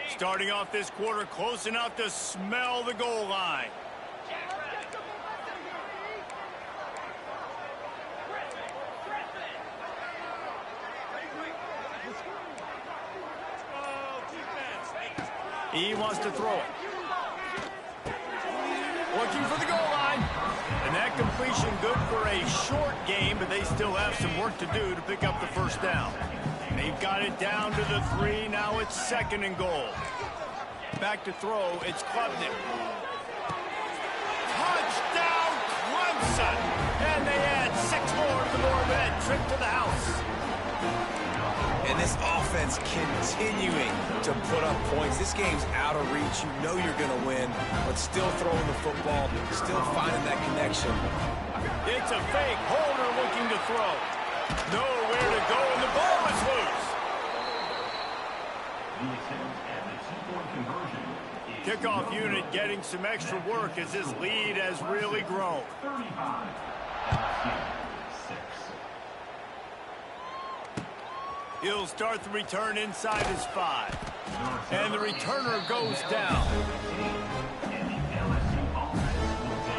Starting off this quarter close enough to smell the goal line. He wants to throw it. Looking for the goal line. And that completion good for a short game, but they still have some work to do to pick up the first down. They've got it down to the 3. Now it's second and goal. Back to throw. It's Klubnik. Touchdown, Clemson! And they add 6 more to the board with that trip to the house. And this offense continuing to put up points. This game's out of reach. You know you're going to win, but still throwing the football, still finding that connection. It's a fake. Holder looking to throw. Nowhere to go, and the ball is loose. The attempt at the 2-point conversion is Kickoff unit getting some extra work as this lead has really grown. 35, LSU 6. He'll start the return inside his 5. And the returner goes down.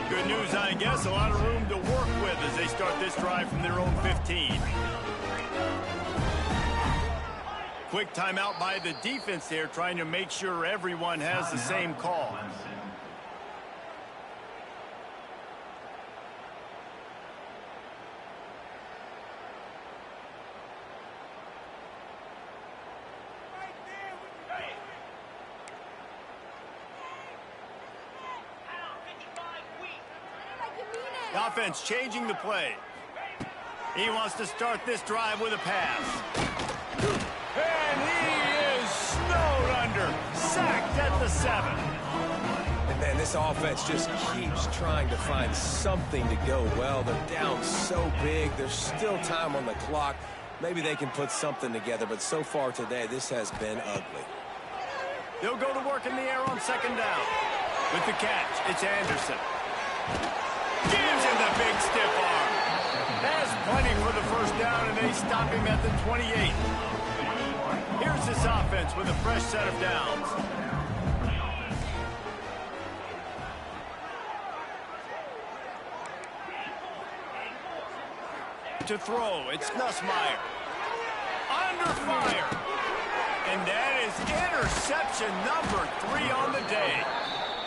Good news, I guess. A lot of room to work with as they start this drive from their own 15. Quick timeout by the defense there, trying to make sure everyone has the same call. The offense changing the play. He wants to start this drive with a pass. And he is snowed under. Sacked at the 7. And man, this offense just keeps trying to find something to go well. They're down so big. There's still time on the clock. Maybe they can put something together, but so far today, this has been ugly. They'll go to work in the air on second down. With the catch, it's Anderson. Gives him the big stiff arm. Has plenty for the first down, and they stop him at the 28. Here's this offense with a fresh set of downs. To throw, it's Nussmeier. Under fire. And that is interception number 3 on the day.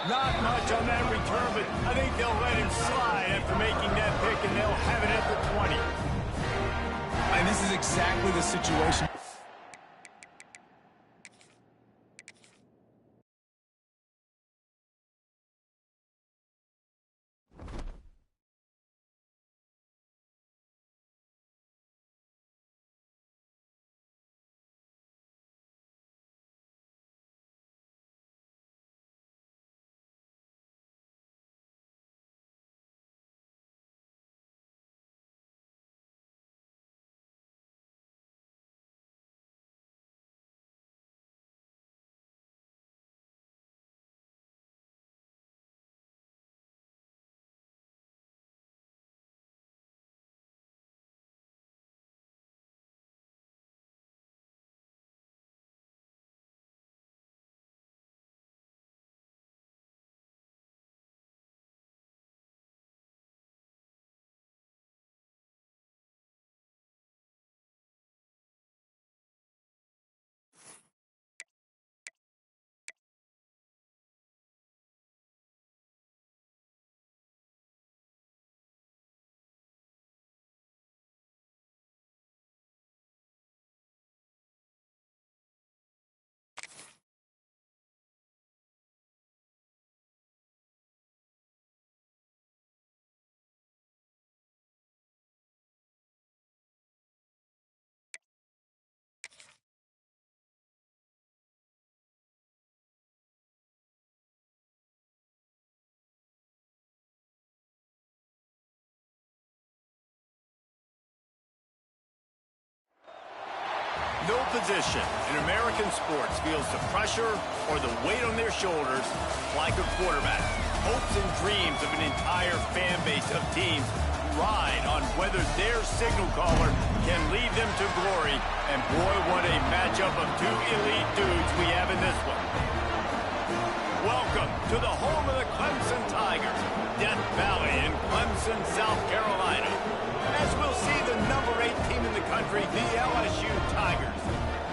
Not much on that return, but I think they'll let him slide after making that pick, and they'll have it at the 20. And this is exactly the situation No position in American sports feels the pressure or the weight on their shoulders like a quarterback. Hopes and dreams of an entire fan base of teams ride on whether their signal caller can lead them to glory. And boy, what a matchup of two elite dudes we have in this one. Welcome to the home of the Clemson Tigers, Death Valley in Clemson, South Carolina. As we'll see the number 8 team in the country, the LSU Tigers,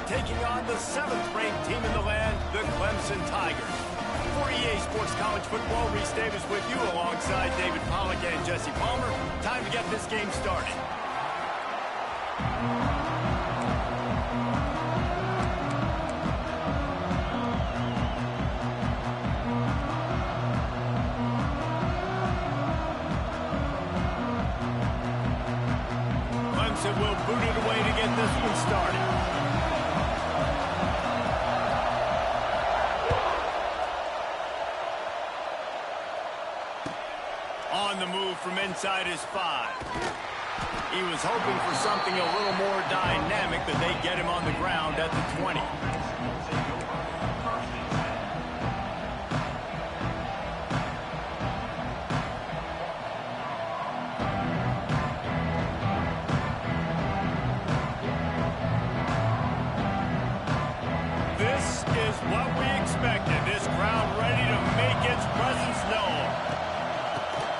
taking on the 7th-ranked team in the land, the Clemson Tigers. For EA Sports College Football, Reese Davis with you alongside David Pollack and Jesse Palmer. Time to get this game started. Clemson will boot it away to get this one started. On the move from inside his 5. He was hoping for something a little more dynamic, that they get him on the ground at the 20. This is what we expected. This crowd ready to make its presence known.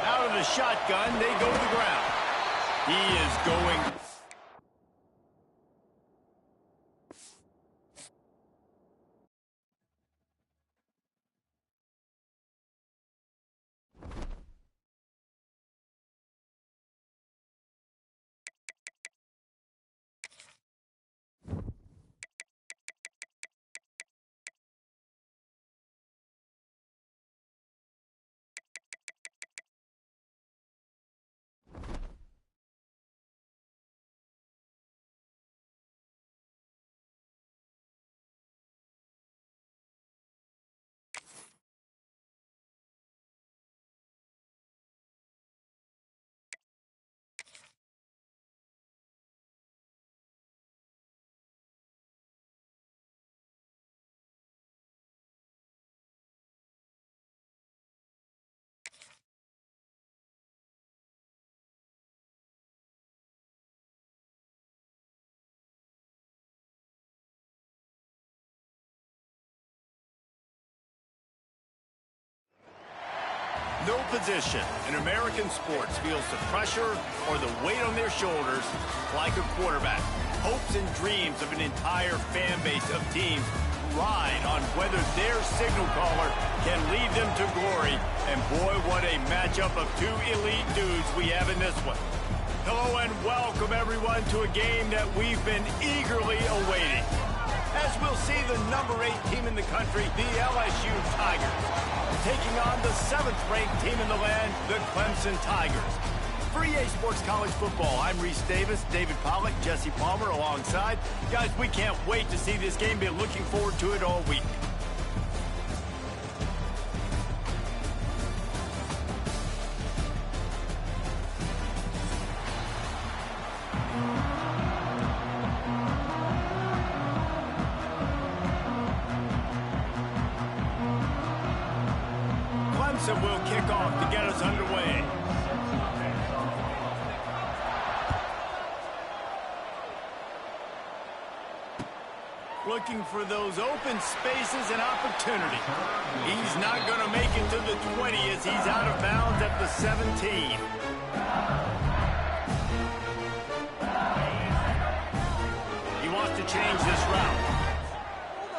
Out of the shotgun, they go to the ground. He is going. No position in American sports feels the pressure or the weight on their shoulders like a quarterback. Hopes and dreams of an entire fan base of teams ride on whether their signal caller can lead them to glory. And boy, what a matchup of two elite dudes we have in this one. Hello and welcome everyone to a game that we've been eagerly awaiting. As we'll see the number 8 team in the country, the LSU Tigers, taking on the 7th-ranked team in the land, the Clemson Tigers. For EA Sports College Football, I'm Reese Davis, David Pollack, Jesse Palmer alongside. Guys, we can't wait to see this game. Been looking forward to it all week. Clemson will kick off to get us underway. Looking for those open spaces and opportunity. He's not going to make it to the 20 as he's out of bounds at the 17. He wants to change this route.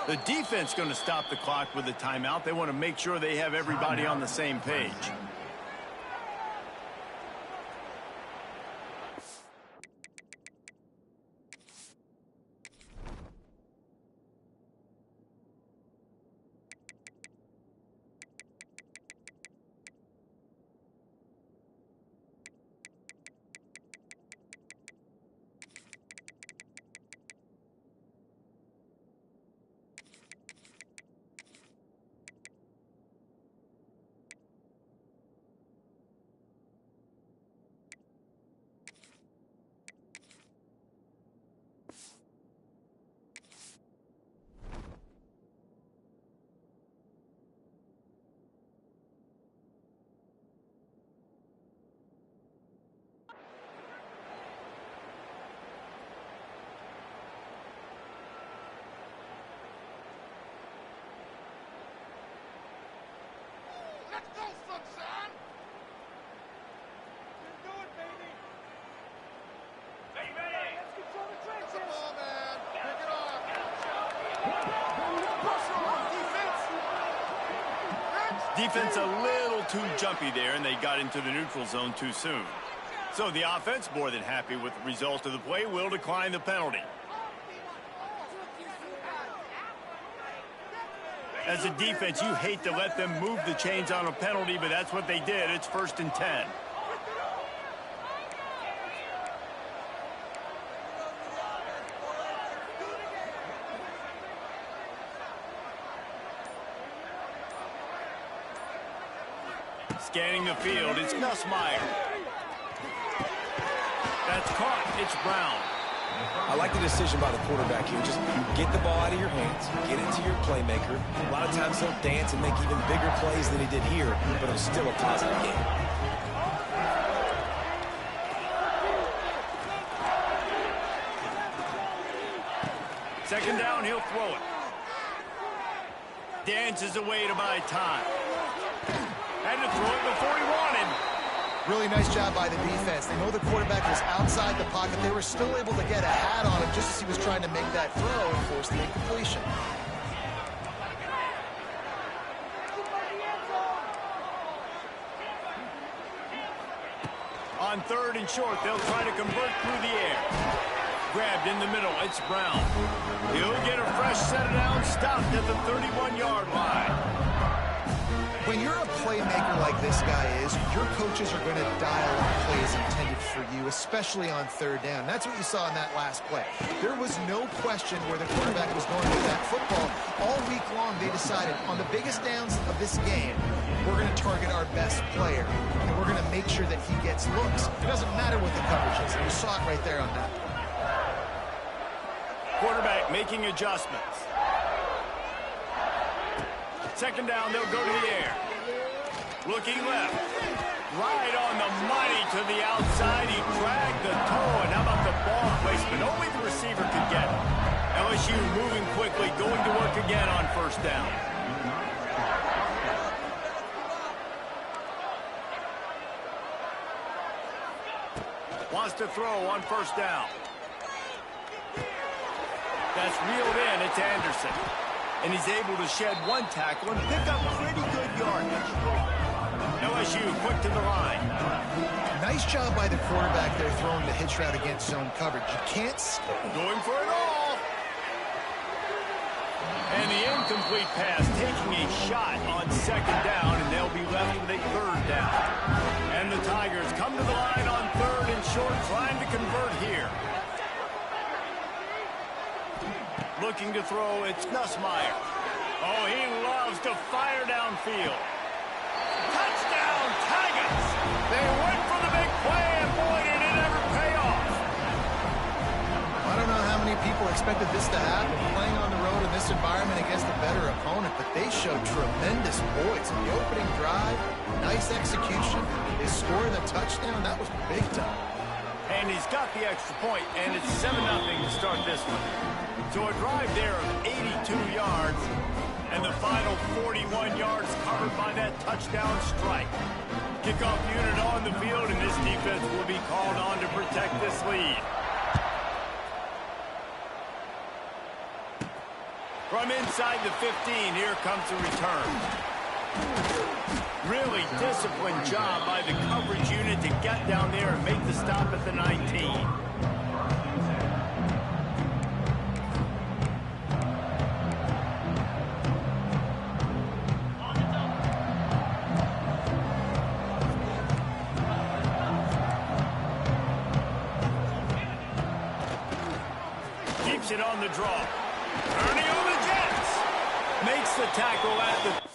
The defense going to stop the clock with a timeout. They want to make sure they have everybody on the same page. Defense a little too jumpy there, and they got into the neutral zone too soon. So the offense, more than happy with the result of the play, will decline the penalty. As a defense, you hate to let them move the chains on a penalty, but that's what they did. It's 1st and 10. Scanning the field, it's Nussmeier. That's caught. It's Brown. I like the decision by the quarterback here. Just get the ball out of your hands, get it to your playmaker. A lot of times he'll dance and make even bigger plays than he did here, but it was still a positive game. Second down, he'll throw it. Dances away to buy time. Had to throw it before he wanted. Really nice job by the defense. They know the quarterback was outside the pocket. They were still able to get a hat on him just as he was trying to make that throw and force the incompletion. On 3rd and short, they'll try to convert through the air. Grabbed in the middle, it's Brown. He'll get a fresh set of downs, stopped at the 31-yard line. When you're a playmaker like this guy is, your coaches are going to dial up plays intended for you, especially on 3rd down. That's what you saw in that last play. There was no question where the quarterback was going with that football. All week long, they decided on the biggest downs of this game, we're going to target our best player, and we're going to make sure that he gets looks. It doesn't matter what the coverage is. And you saw it right there on that play. Quarterback making adjustments. Second down, they'll go to the air. Looking left. Right on the money to the outside. He dragged the toe. And how about the ball placement? Only the receiver could get it. LSU moving quickly, going to work again on 1st down. Wants to throw on 1st down. That's reeled in. It's Anderson. And he's able to shed one tackle and pick up pretty good yardage. LSU quick to the line. Nice job by the quarterback there throwing the hitch route against zone coverage. You can't... Going for it all. And the incomplete pass taking a shot on 2nd down, and they'll be left with a 3rd down. And the Tigers come to the line on 3rd and short, trying to convert here. Looking to throw, it's Nussmeier. Oh, he loves to fire downfield. Touchdown, Tigers! They went for the big play, and boy, did it ever pay off. I don't know how many people expected this to happen, playing on the road in this environment against a better opponent, but they showed tremendous poise. In the opening drive, nice execution. They scored a touchdown. That was big time. And he's got the extra point, and it's 7-0 to start this one. So a drive there of 82 yards, and the final 41 yards covered by that touchdown strike. Kickoff unit on the field, and this defense will be called on to protect this lead. From inside the 15, here comes the return. Really disciplined job by the coverage unit to get down there and make the stop at the 19. Keeps it on the draw. Turning on the Jets. Makes the tackle at the...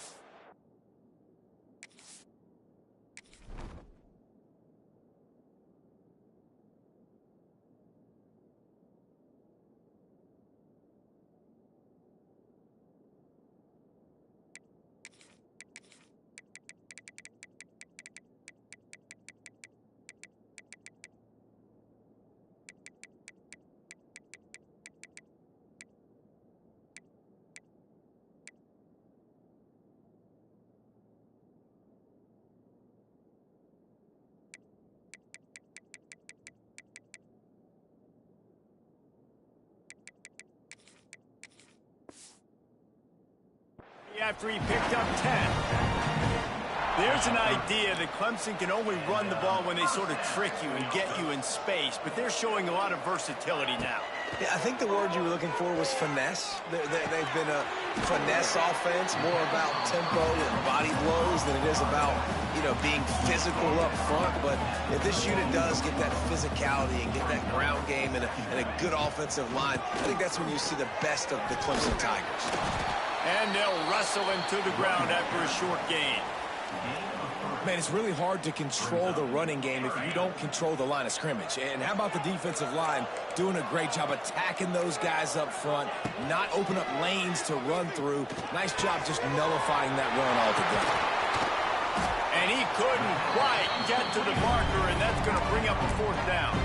After he picked up 10. There's an idea that Clemson can only run the ball when they sort of trick you and get you in space, but they're showing a lot of versatility now. Yeah, I think the word you were looking for was finesse. They've been a finesse offense, more about tempo and body blows than it is about, being physical up front. But if this unit does get that physicality and get that ground game and a good offensive line, I think that's when you see the best of the Clemson Tigers. And they'll wrestle him to the ground after a short gain. Man, it's really hard to control the running game if you don't control the line of scrimmage. And how about the defensive line doing a great job attacking those guys up front, not open up lanes to run through. Nice job just nullifying that run altogether. And he couldn't quite get to the marker, and that's going to bring up a fourth down.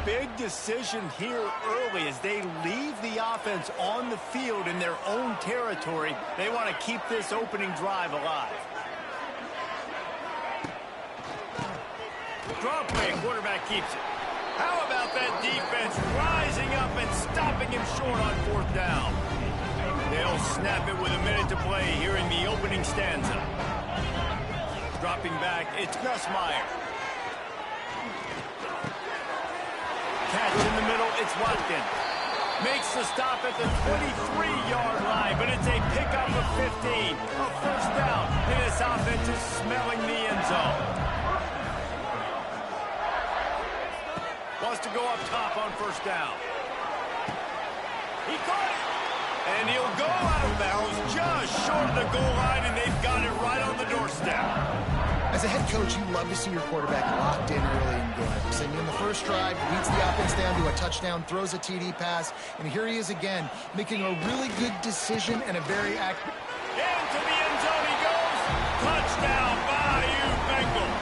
Big decision here early as they leave the offense on the field in their own territory. They want to keep this opening drive alive. Draw play, quarterback keeps it. How about that defense rising up and stopping him short on fourth down? They'll snap it with a minute to play here in the opening stanza. Dropping back, it's Gus Meyer. Catch in the middle, it's Watkins. Makes the stop at the 23-yard line, but it's a pickup of 15. A first down, and this offense is smelling the end zone. Wants to go up top on first down. He caught it. And he'll go out of bounds just short of the goal line, and they've got it right on the doorstep. As a head coach, you love to see your quarterback locked in early in games. And in the first drive, leads the offense down to a touchdown, throws a TD pass, and here he is again, making a really good decision and a very accurate. Into the end zone he goes. Touchdown, Bayou Bengals.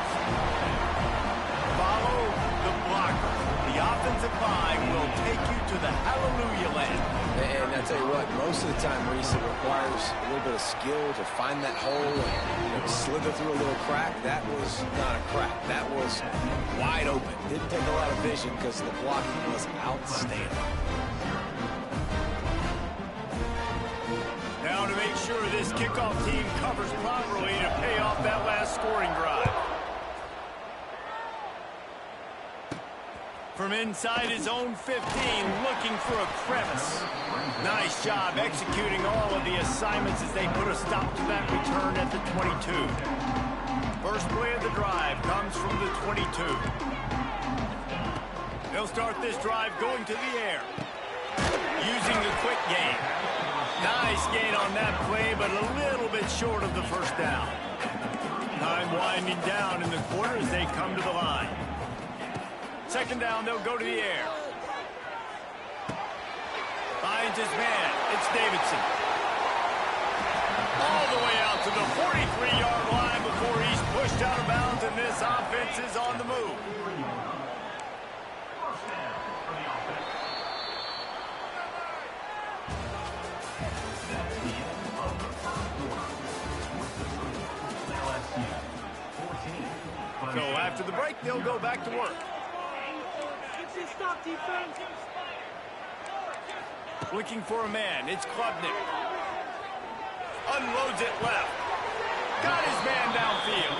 Follow the blocker. The offensive line will take you to the hallelujah land. And I tell you what, most of the time, Reese, it requires a little bit of skill to find that hole and slither through a little crack. That was not a crack. That was wide open. Didn't take a lot of vision because the blocking was outstanding. Now to make sure this kickoff team covers properly to pay off that last scoring drive. From inside his own 15, looking for a crevice. Nice job executing all of the assignments as they put a stop to that return at the 22. First play of the drive comes from the 22. They'll start this drive going to the air. Using the quick game. Nice gain on that play, but a little bit short of the first down. Time winding down in the quarter as they come to the line. Second down, they'll go to the air. Finds his man. It's Davidson. All the way out to the 43-yard line before he's pushed out of bounds, and this offense is on the move. So after the break, they'll go back to work. Stop defense. Looking for a man. It's Klubnik. Unloads it left. Got his man downfield.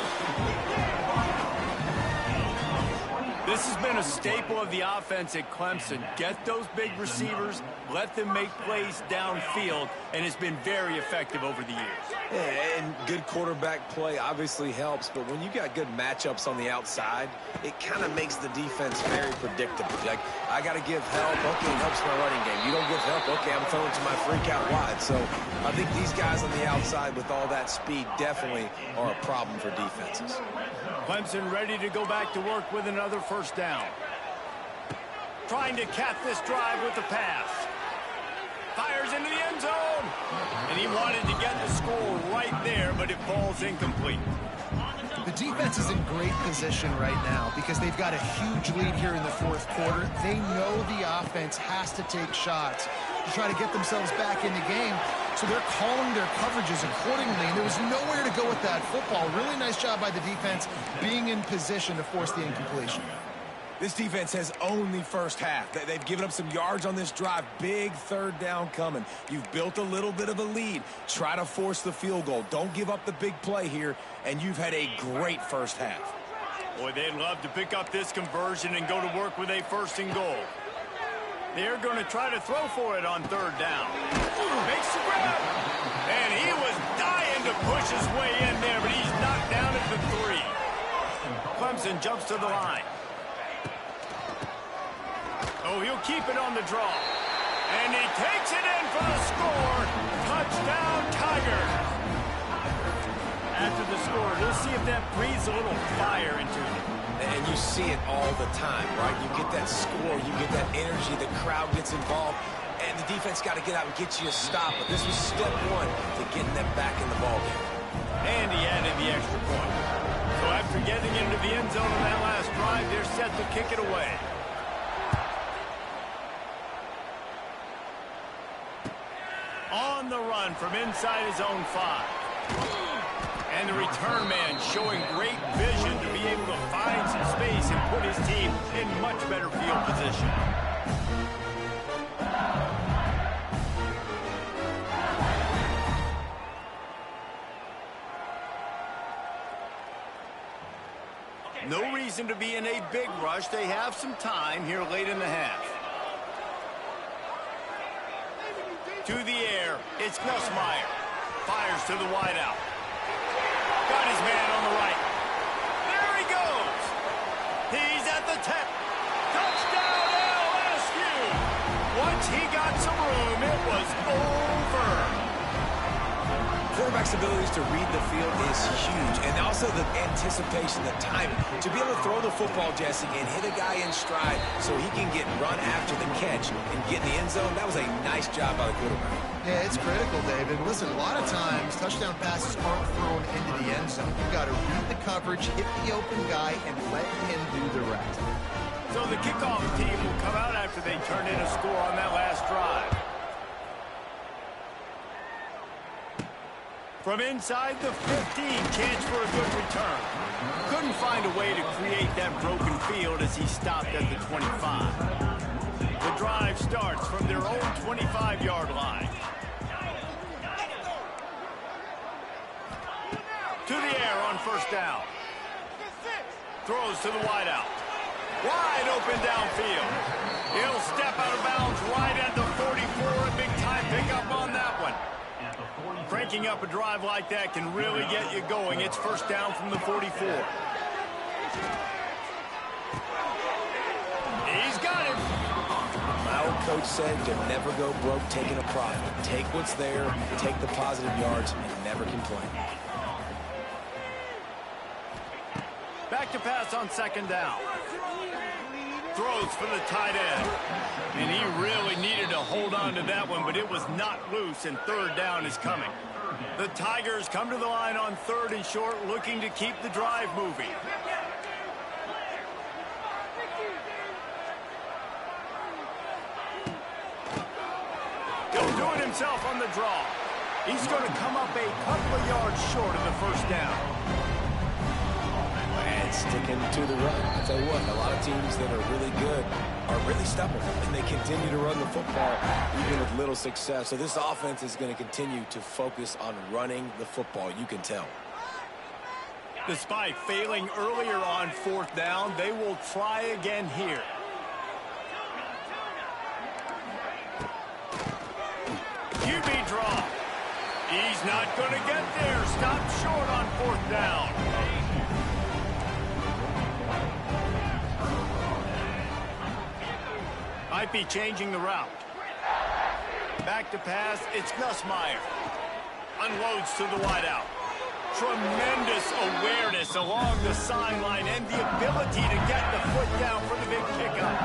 This has been a staple of the offense at Clemson. Get those big receivers, let them make plays downfield, and it's been very effective over the years. Yeah, and good quarterback play obviously helps, but when you got good matchups on the outside, it kind of makes the defense very predictable. Like, I got to give help. Okay, it helps my running game. You don't give help. Okay, I'm throwing to my freak out wide. So I think these guys on the outside with all that speed definitely are a problem for defenses. Clemson ready to go back to work with another first down. Trying to cap this drive with the pass. Fires into the end zone. And he wanted to get the score right there, but it falls incomplete. The defense is in great position right now because they've got a huge lead here in the fourth quarter. They know the offense has to take shots to try to get themselves back in the game. So they're calling their coverages accordingly, and there was nowhere to go with that football. Really nice job by the defense being in position to force the incompletion. This defense has owned the first half. They've given up some yards on this drive. Big third down coming. You've built a little bit of a lead. Try to force the field goal. Don't give up the big play here, and you've had a great first half. Boy, they'd love to pick up this conversion and go to work with a 1st and goal. They're going to try to throw for it on 3rd down. Makes the grab. And he was dying to push his way in there, but he's knocked down at the 3. Clemson jumps to the line. Oh, he'll keep it on the draw. And he takes it in for the score. Touchdown, Tigers. After the score, we'll see if that breathes a little fire into him. And you see it all the time, right? You get that score, you get that energy, the crowd gets involved, and the defense got to get out and get you a stop. But this was step 1 to getting them back in the ballgame. And he added the extra point. So after getting into the end zone on that last drive, they're set to kick it away. On the run from inside his own 5. And the return man showing great vision to be able to find some space and put his team in much better field position. No reason to be in a big rush. They have some time here late in the half. To the air, it's Nussmeier. Fires to the wideout. Got his man on the right. There he goes. He's at the 10. Touchdown, LSU. Once he got some room, it was over. Quarterback's abilities to read the field is huge, and also the anticipation, the timing. To be able to throw the football, Jesse, and hit a guy in stride so he can get run after the catch and get in the end zone, that was a nice job by the quarterback. Yeah, it's critical, David. Listen, a lot of times, touchdown passes aren't thrown into the end zone. You've got to read the coverage, hit the open guy, and let him do the rest. So the kickoff team will come out after they turn in a score on that last drive. From inside the 15, chance for a good return. Couldn't find a way to create that broken field as he stopped at the 25. The drive starts from their own 25-yard line. To the air on 1st down. Throws to the wideout. Wide open downfield. He'll step out of bounds right at the 44. A big-time pickup on that one. Cranking up a drive like that can really get you going. It's 1st down from the 44. He's got it. My old coach said to never go broke taking a profit. Take what's there, take the positive yards, and never complain. Back to pass on 2nd down. Throws for the tight end. And he really needed to hold on to that one, but it was not loose, and 3rd down is coming. The Tigers come to the line on 3rd and short, looking to keep the drive moving. He'll do it himself on the draw. He's going to come up a couple of yards short of the 1st down. And sticking to the run. I tell you what, a lot of teams that are really good are really stubborn, and they continue to run the football even with little success. So this offense is going to continue to focus on running the football. You can tell. Despite failing earlier on 4th down, they will try again here. QB draw. He's not going to get there. Stopped short on 4th down. Might be changing the route. Back to pass, it's Nussmeier. Unloads to the wideout. Tremendous awareness along the sideline and the ability to get the foot down for the big kickoff.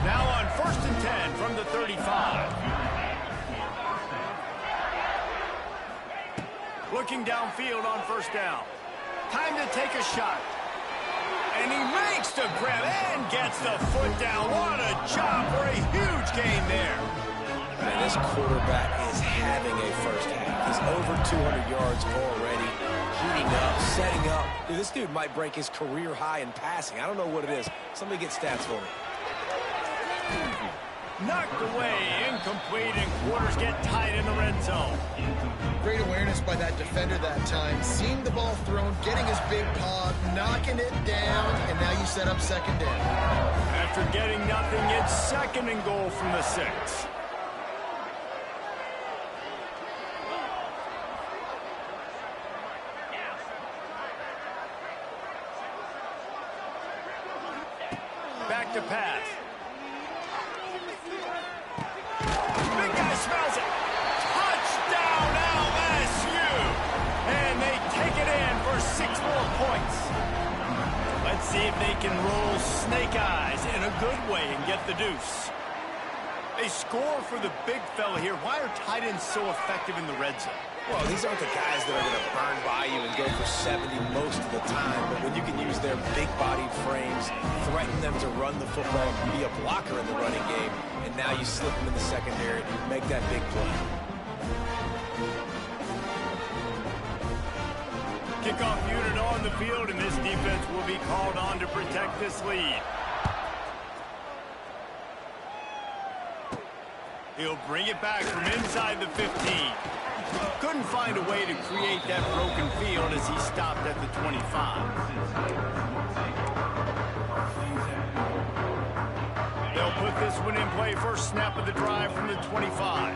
Now on 1st and 10 from the 35. Looking downfield on 1st down. Time to take a shot. And he makes the grab and gets the foot down. What a job for a huge gain there. And this quarterback is having a 1st half. He's over 200 yards already, heating up, setting up. Dude, this dude might break his career high in passing. I don't know what it is. Somebody get stats for me. Knocked away, incomplete, and quarters get tight in the red zone. Great awareness by that defender that time. Seeing the ball thrown, getting his big paw, knocking it down, and now you set up second down. After getting nothing, it's second and goal from the 6. Back to pass. Big guy smells it. Touchdown LSU. And they take it in for 6 more points. Let's see if they can roll snake eyes in a good way and get the deuce. They score for the big fella here. Why are tight ends so effective in the red zone? Well, these aren't the guys that are going to burn by you and go for 70 most of the time, but when you can use their big-bodied frames, threaten them to run the football, be a blocker in the running game, and now you slip them in the secondary, make that big play. Kickoff unit on the field, and this defense will be called on to protect this lead. He'll bring it back from inside the 15. Couldn't find a way to create that broken field as he stopped at the 25. They'll put this one in play first snap of the drive from the 25.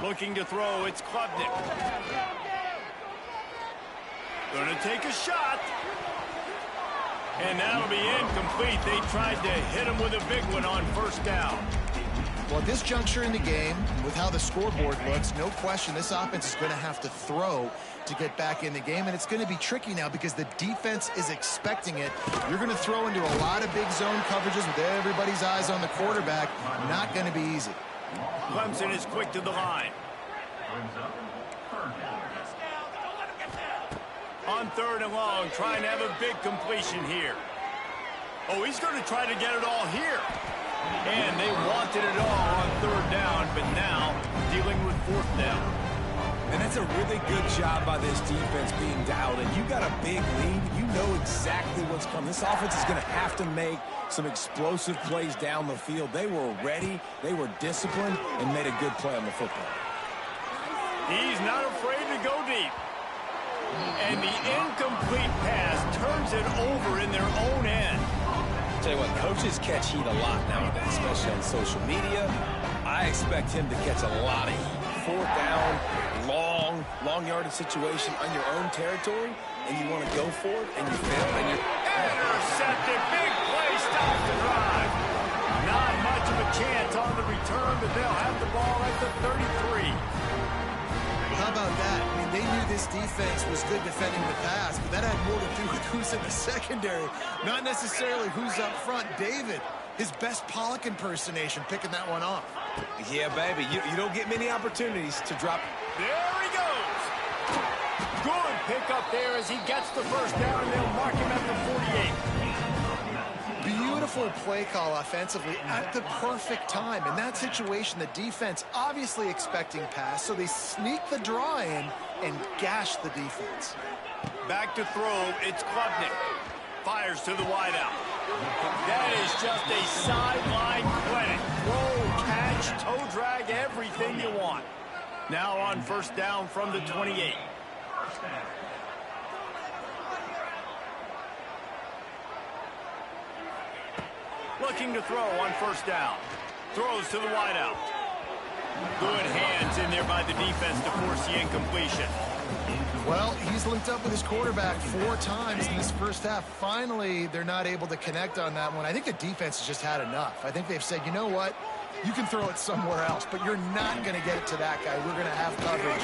Looking to throw, it's Klubnik. Gonna take a shot. And that'll be incomplete. They tried to hit him with a big one on first down. Well, at this juncture in the game, with how the scoreboard looks, no question this offense is going to have to throw to get back in the game, and it's going to be tricky now because the defense is expecting it. You're going to throw into a lot of big zone coverages with everybody's eyes on the quarterback. Not going to be easy. Clemson is quick to the line. On 3rd and long, trying to have a big completion here. Oh, he's going to try to get it all here. And they wanted it all on 3rd down, but now dealing with 4th down. And that's a really good job by this defense being dialed in. You got a big lead. You know exactly what's coming. This offense is going to have to make some explosive plays down the field. They were ready, they were disciplined, and made a good play on the football. He's not afraid to go deep. And the incomplete pass turns it over in their own end. Tell you what, coaches catch heat a lot nowadays, especially on social media. I expect him to catch a lot of heat. 4th down, long yardage situation on your own territory, and you want to go for it, and you fail, and you're intercepted. Big play, stops the drive. Not much of a chance on the return, but they'll have the ball at the 33. How about that? I mean, they knew this defense was good defending the pass, but that had more to do with who's in the secondary, not necessarily who's up front. David, his best Pollock impersonation, picking that one off. Yeah, baby, you don't get many opportunities to drop. There he goes. Good pickup there as he gets the first down, and they'll mark him at the 48. Beautiful play call offensively at the perfect time. In that situation, the defense obviously expecting pass, so they sneak the draw in and gash the defense. Back to throw, it's Klubnik. Fires to the wideout. That is just a sideline clinic. Throw, catch, toe drag, everything you want. Now on first down from the 28. Looking to throw on first down. Throws to the wideout. Good hands in there by the defense to force the incompletion. Well, he's linked up with his quarterback 4 times in this first half. Finally, they're not able to connect on that one. I think the defense has just had enough. I think they've said, you know what? You can throw it somewhere else, but you're not going to get it to that guy. We're going to have coverage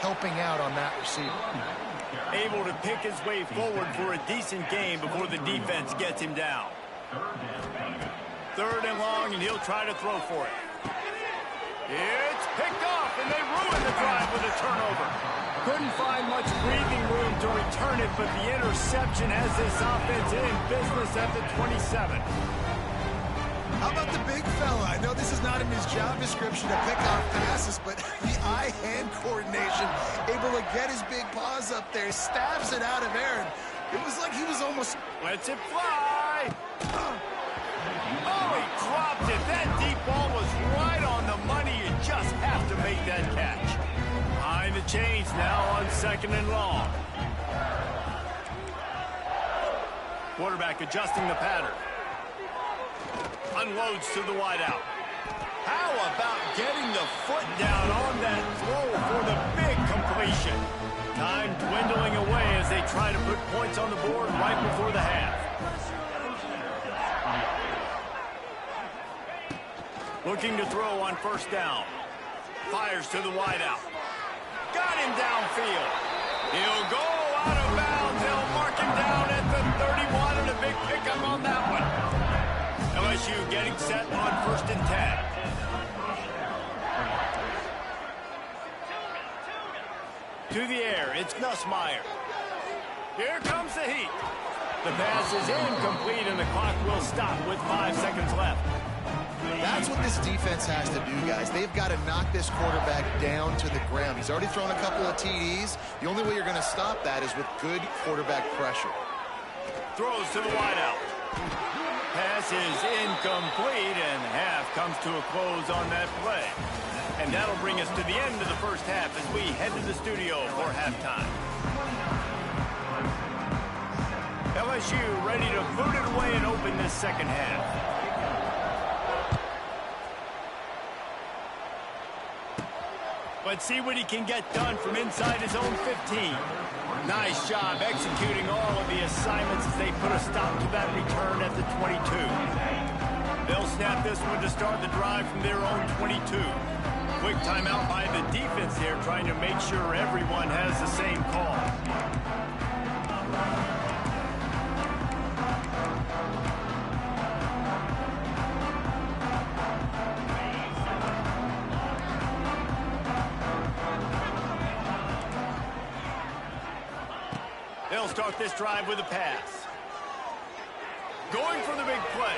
helping out on that receiver. Able to pick his way forward for a decent game before the defense gets him down. 3rd and long, and he'll try to throw for it. It's picked off, and they ruin the drive with a turnover. Couldn't find much breathing room to return it, but the interception has this offense in business at the 27. How about the big fella? I know this is not in his job description to pick off passes, but he to get his big paws up there, stabs it out of air. It was like he was almost... Lets it fly. Oh, he dropped it. That deep ball was right on the money. You just have to make that catch. Behind the chains now on 2nd and long. Quarterback adjusting the pattern. Unloads to the wideout. How about getting the foot down on that throw for the big completion? Time dwindling away as they try to put points on the board right before the half. Looking to throw on 1st down. Fires to the wideout. Got him downfield. He'll go out of bounds. They'll mark him down at the 31 and a big pickup on that one. LSU getting set on 1st and 10. To the air, it's Nussmeier. Here comes the heat. The pass is incomplete and the clock will stop with 5 seconds left. That's what this defense has to do, guys. They've got to knock this quarterback down to the ground. He's already thrown a couple of TDs. The only way you're going to stop that is with good quarterback pressure. Throws to the wideout. Pass is incomplete, and half comes to a close on that play. And that'll bring us to the end of the 1st half as we head to the studio for halftime. LSU ready to boot it away and open this 2nd half. Let's see what he can get done from inside his own 15. Nice job executing all of the assignments as they put a stop to that return at the 22. They'll snap this one to start the drive from their own 22. Quick timeout by the defense there, trying to make sure everyone has the same call. They'll start this drive with a pass. Going for the big play.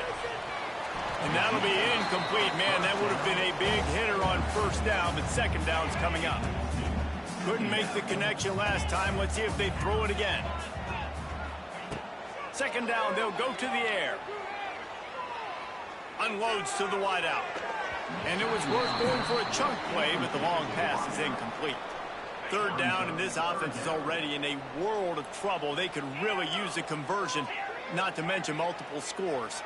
And that'll be incomplete. Man, that would have been a big hitter on 1st down, but 2nd down's coming up. Couldn't make the connection last time. Let's see if they throw it again. 2nd down, they'll go to the air. Unloads to the wideout. And it was worth going for a chunk play, but the long pass is incomplete. 3rd down, and this offense is already in a world of trouble. They could really use a conversion, not to mention multiple scores.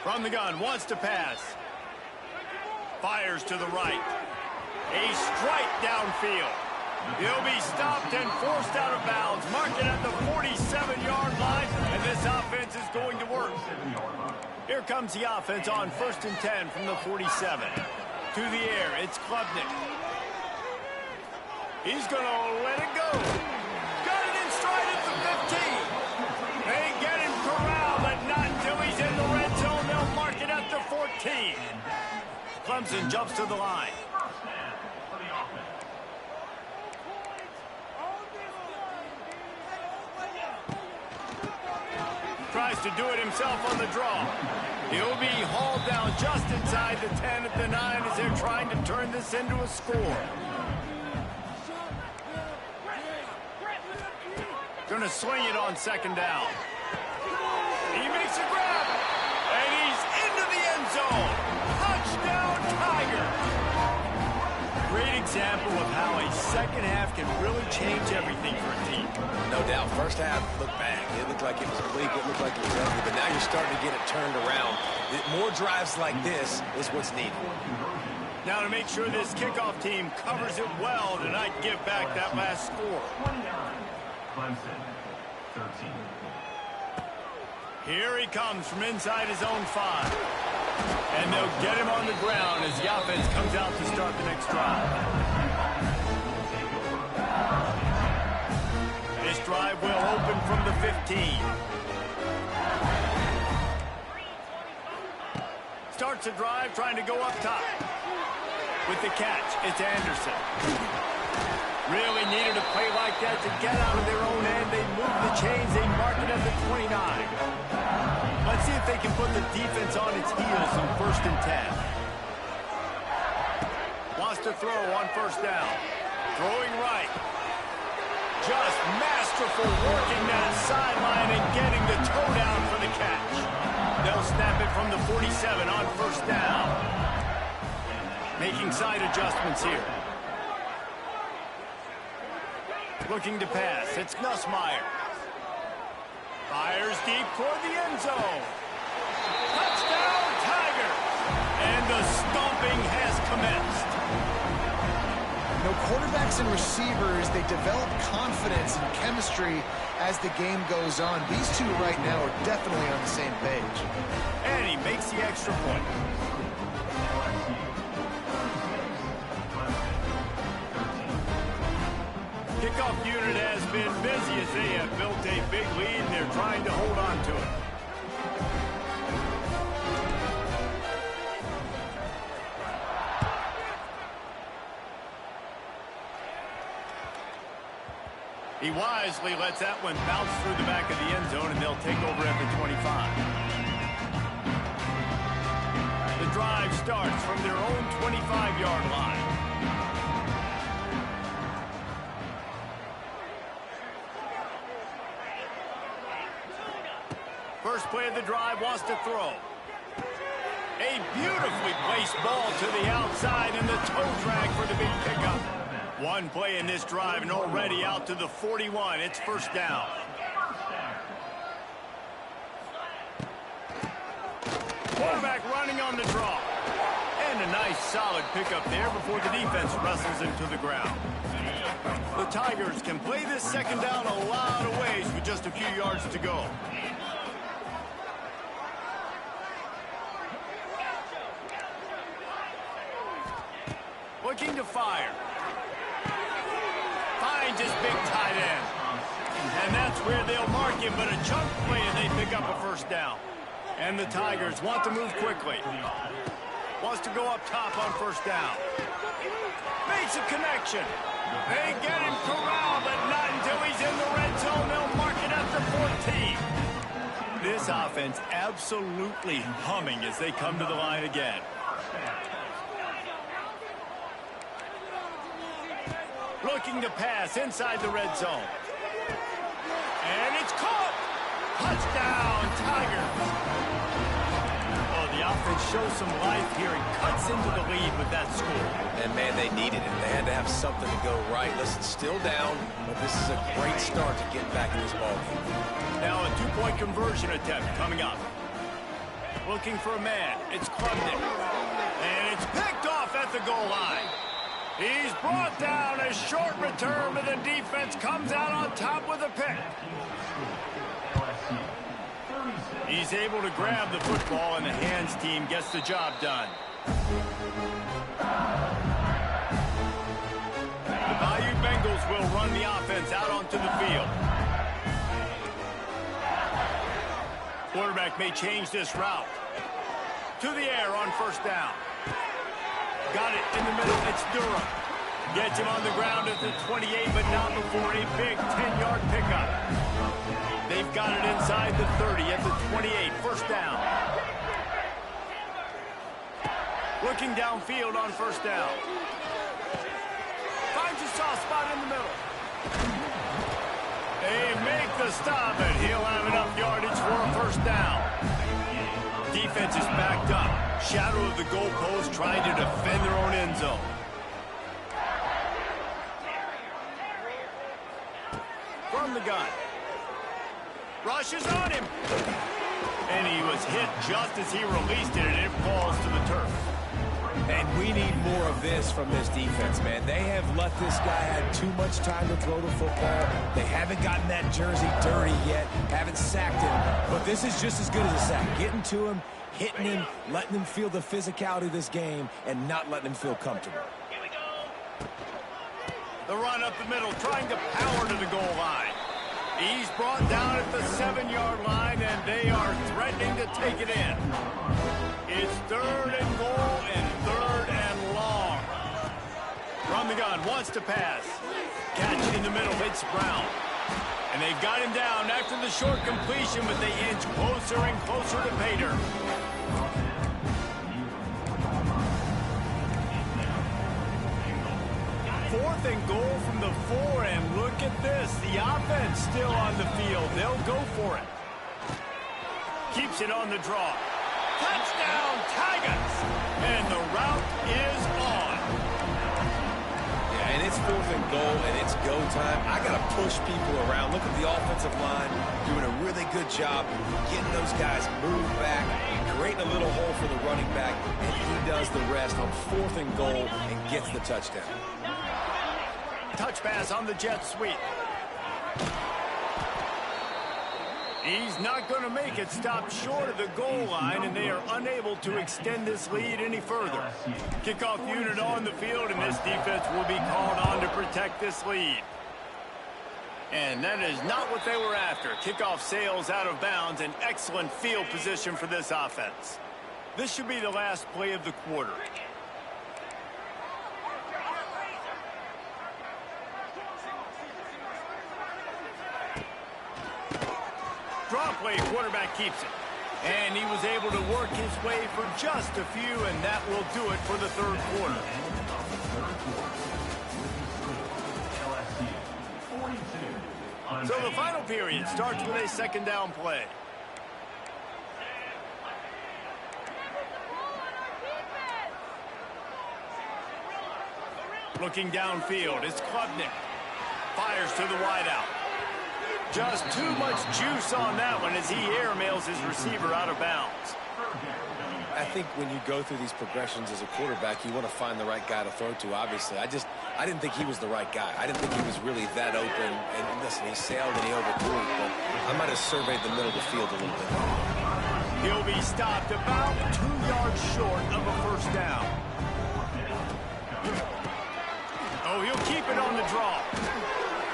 From the gun, wants to pass. Fires to the right. A strike downfield. He'll be stopped and forced out of bounds. Marked at the 47-yard line, and this offense is going to work. Here comes the offense on 1st and 10 from the 47. To the air, it's Klubnik. He's going to let it go. Got it in stride at the 15. They get him corralled, but not until he's in the red zone. They'll mark it at the 14. Clemson jumps to the line. Tries to do it himself on the draw. He'll be hauled down just inside the 10 at the 9 as they're trying to turn this into a score. Going to swing it on 2nd down. He makes a grab, and he's into the end zone. Touchdown, Tiger. Great example of how a 2nd half can really change everything for a team. No doubt. 1st half looked bad. It looked like it was bleak. It looked like it was ugly. But now you're starting to get it turned around. More drives like this is what's needed. Now to make sure this kickoff team covers it well to not give back that last score. 29, Clemson, 13. Here he comes from inside his own 5. And they'll get him on the ground as the offense comes out to start the next drive. This drive will open from the 15. Starts a drive trying to go up top. With the catch, it's Anderson. Really needed a play like that to get out of their own end. They move the chains. They mark it at the 29. Let's see if they can put the defense on its heels in 1st and 10. to throw on first down. Throwing right. Just masterful working that sideline and getting the toe down for the catch. They'll snap it from the 47 on first down. Making side adjustments here. Looking to pass. It's Nussmeier. Fires deep toward the end zone. Touchdown, Tigers! And the stomping has commenced. You know, quarterbacks and receivers, they develop confidence and chemistry as the game goes on. These two right now are definitely on the same page. And he makes the extra point. Kickoff unit has been busy as they have built a big lead and they're trying to hold on to it. He wisely lets that one bounce through the back of the end zone, and they'll take over at the 25. The drive starts from their own 25-yard line. First play of the drive wants to throw. A beautifully placed ball to the outside, and the toe drag for the big pickup. One play in this drive and already out to the 41. It's first down. Quarterback running on the draw. And a nice solid pickup there before the defense wrestles him to the ground. The Tigers can play this second down a lot of ways with just a few yards to go. Looking to fire. Finds his big tight end. And that's where they'll mark him, but a chunk play and they pick up a first down. And the Tigers want to move quickly. Wants to go up top on first down. Makes a connection. They get him corralled, but not until he's in the red zone. They'll mark it at the 14. This offense absolutely humming as they come to the line again. Looking to pass inside the red zone. And it's caught! Touchdown, Tigers! Oh, the offense shows some life here and cuts into the lead with that score. And, man, they needed it. They had to have something to go right. Listen, still down, but this is a great start to get back in this ballgame. Now a two-point conversion attempt coming up. Looking for a man. It's Klubnik. And it's picked off at the goal line. He's brought down a short return, but the defense comes out on top with a pick. He's able to grab the football, and the hands team gets the job done. The Bayou Bengals will run the offense out onto the field. Quarterback may change this route. To the air on first down. Got it in the middle. It's Durham. Gets him on the ground at the 28, but not before a big 10-yard pickup. They've got it inside the 30 at the 28. First down. Looking downfield on first down. Finds a soft spot in the middle. They make the stop, and he'll have enough yardage for a first down. Defense is backed up. Shadow of the goalpost trying to defend their own end zone. From the gun. Rushes on him. And he was hit just as he released it, and it falls to the turf. And we need more of this from this defense, man. They have let this guy have too much time to throw the football. They haven't gotten that jersey dirty yet, haven't sacked him. But this is just as good as a sack. Getting to him, hitting him, letting him feel the physicality of this game, and not letting him feel comfortable. The run up the middle, trying to power to the goal line. He's brought down at the 7-yard line, and they are threatening to take it in. It's third and goal and third and long. From the gun, wants to pass. Catch in the middle, it's Brown. And they've got him down after the short completion, but they inch closer and closer to pay dirt. 4th and goal from the 4, and look at this. The offense still on the field. They'll go for it. Keeps it on the draw. Touchdown, Tigers! And the route is on. Yeah, and it's 4th and goal, and it's go time. I got to push people around. Look at the offensive line doing a really good job getting those guys moved back, creating a little hole for the running back, and he does the rest on 4th and goal and gets the touchdown. Touch pass on the jet sweep. He's not going to make it. Stop short of the goal line, and they are unable to extend this lead any further. Kickoff unit on the field, and this defense will be called on to protect this lead. And that is not what they were after. Kickoff sails out of bounds, and excellent field position for this offense. This should be the last play of the quarter. Draw play, quarterback keeps it. And he was able to work his way for just a few, and that will do it for the 3rd quarter. So the final period starts with a 2nd down play. Looking downfield, it's Klubnik. Fires to the wideout. Just too much juice on that one as he airmails his receiver out of bounds. I think when you go through these progressions as a quarterback, you want to find the right guy to throw to, obviously. I didn't think he was the right guy. I didn't think he was really that open. And listen, he sailed and he overthrew it, but I might have surveyed the middle of the field a little bit. He'll be stopped about 2 yards short of a 1st down. Oh, he'll keep it on the draw.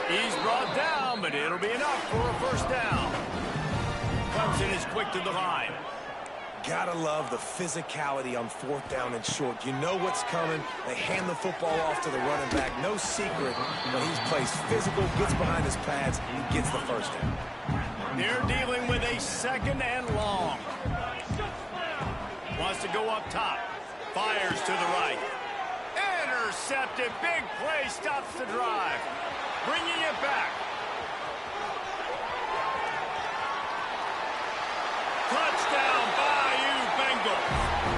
He's brought down, but it'll be enough for a 1st down. Clemson is quick to the line. Gotta love the physicality on 4th down and short. You know what's coming. They hand the football off to the running back. No secret, but he plays physical, gets behind his pads, and gets the 1st down. They're dealing with a 2nd and long. Wants to go up top. Fires to the right. Intercepted. Big play stops the drive. Bringing it back. Touchdown, Bayou Bengals.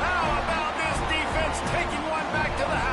How about this defense taking one back to the house?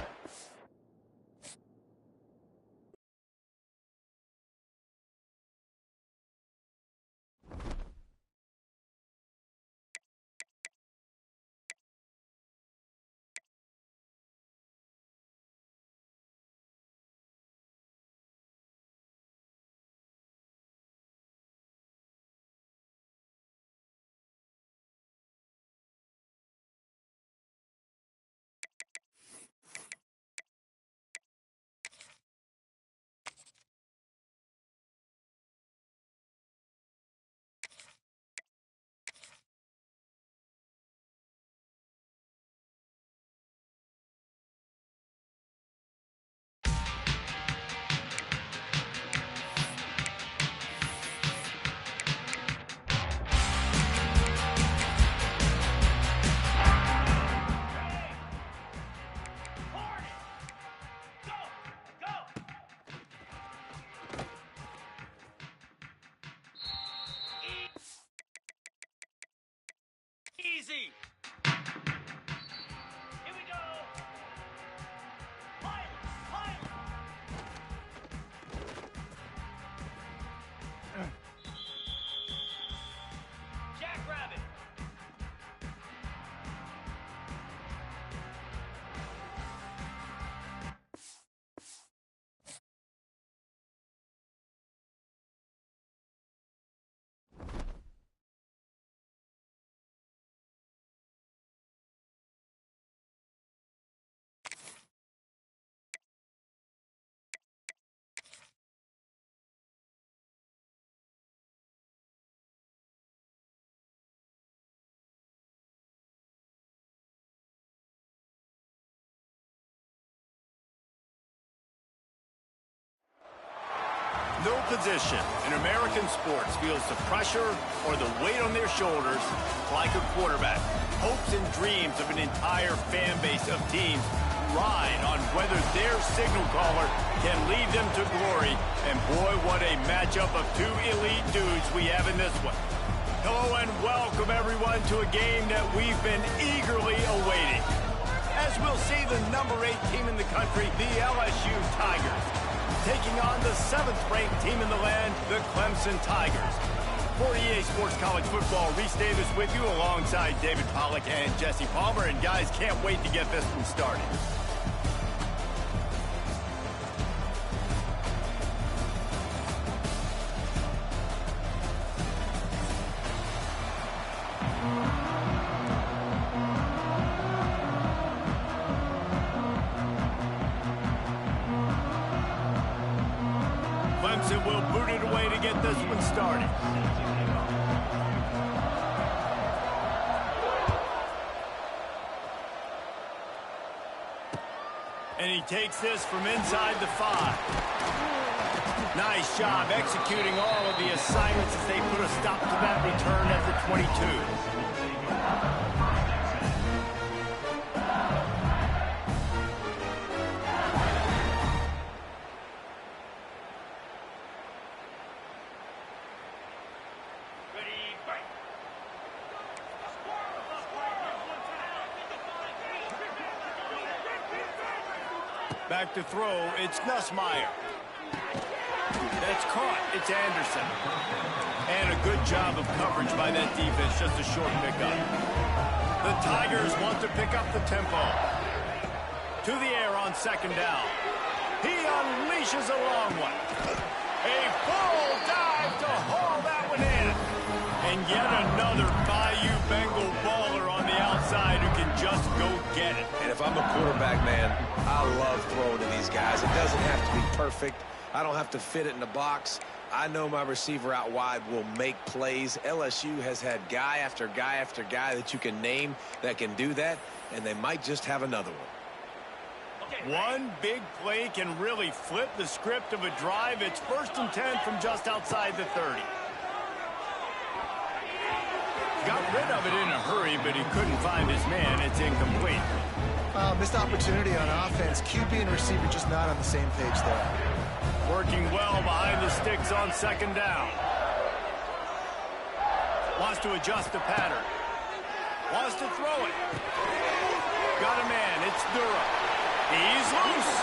Easy. Here we go. Fire, fire. Jackrabbit. No position in American sports feels the pressure or the weight on their shoulders like a quarterback. Hopes and dreams of an entire fan base of teams ride on whether their signal caller can lead them to glory. And boy, what a matchup of two elite dudes we have in this one. Hello and welcome everyone to a game that we've been eagerly awaiting. As we'll see the number 8 team in the country, the LSU Tigers, taking on the 7th-ranked team in the land, the Clemson Tigers. For EA Sports College Football, Reese Davis with you alongside David Pollack and Jesse Palmer. And guys, can't wait to get this one started. Clemson will boot it away to get this one started. And he takes this from inside the 5. Nice job executing all of the assignments as they put a stop to that return at the 22. Back to throw, it's Nussmeier. That's caught, it's Anderson. And a good job of coverage by that defense, just a short pickup. The Tigers want to pick up the tempo. To the air on 2nd down. He unleashes a long one. A full dive to haul that one in. And yet another Bayou Bengal baller on the outside who can just go get it. And if I'm a quarterback, man, I love throwing to these guys. It doesn't have to be perfect. I don't have to fit it in the box. I know my receiver out wide will make plays. LSU has had guy after guy after guy that you can name that can do that, and they might just have another one. One big play can really flip the script of a drive. It's 1st and 10 from just outside the 30. Got rid of it in a hurry, but he couldn't find his man. It's incomplete. Missed opportunity on offense. QB and receiver just not on the same page there. Working well behind the sticks on 2nd down. Wants to adjust the pattern. Wants to throw it. Got a man. It's Durham. He's loose.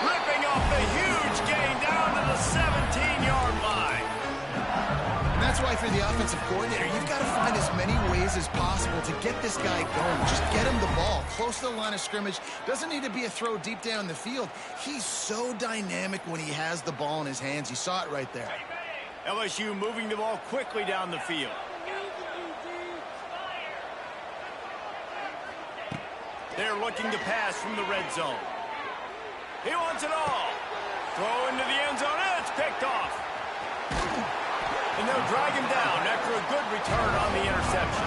Ripping off the huge gain down to the 17-yard line. And that's why, for the offensive coordinator, you've got to find as many ways as possible to get this guy going. Just get him the ball close to the line of scrimmage. Doesn't need to be a throw deep down the field. He's so dynamic when he has the ball in his hands. You saw it right there. LSU moving the ball quickly down the field. They're looking to pass from the red zone. He wants it all. Throw into the end zone. It's picked off. And they'll drag him down after a good return on the interception.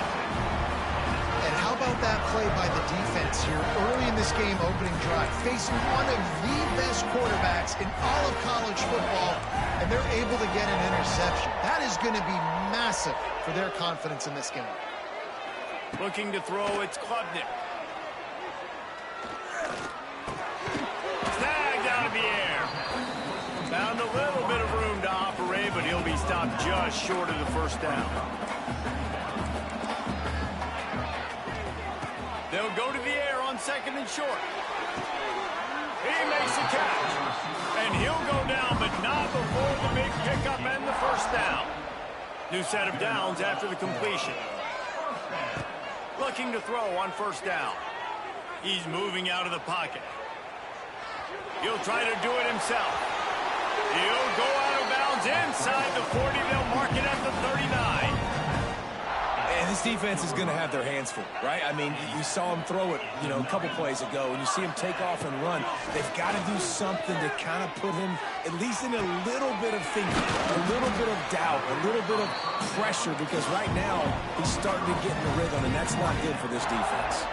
And how about that play by the defense here early in this game, opening drive, facing one of the best quarterbacks in all of college football, and they're able to get an interception. That is going to be massive for their confidence in this game. Looking to throw, it's Klubnik. Snagged out of the air. Found a little bit of room to operate, but he'll be stopped just short of the 1st down. They'll go to the air on 2nd and short. He makes a catch. And he'll go down, but not before the big pickup and the 1st down. New set of downs after the completion. Looking to throw on 1st down. He's moving out of the pocket. He'll try to do it himself. He'll go out of bounds inside the 40. They'll mark it at the 39. And this defense is going to have their hands full, right? I mean, you saw him throw it, a couple plays ago, and you see him take off and run. They've got to do something to kind of put him at least in a little bit of thinking, a little bit of doubt, a little bit of pressure, because right now he's starting to get in the rhythm, and that's not good for this defense.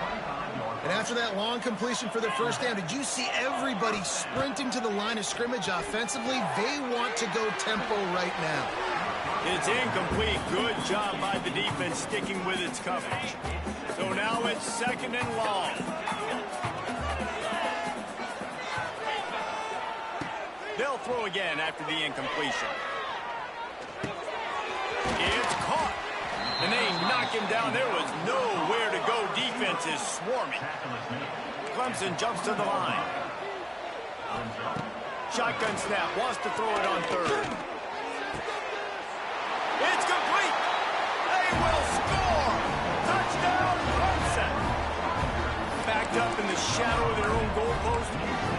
And after that long completion for the 1st down, did you see everybody sprinting to the line of scrimmage offensively? They want to go tempo right now. It's incomplete. Good job by the defense sticking with its coverage. So now it's 2nd and long. They'll throw again after the incompletion. It's caught. And they knock him down. There was nowhere to go. Defense is swarming. Clemson jumps to the line. Shotgun snap. Wants to throw it on third. It's complete. They will score. Touchdown, Clemson. Backed up in the shadow of their own goalpost.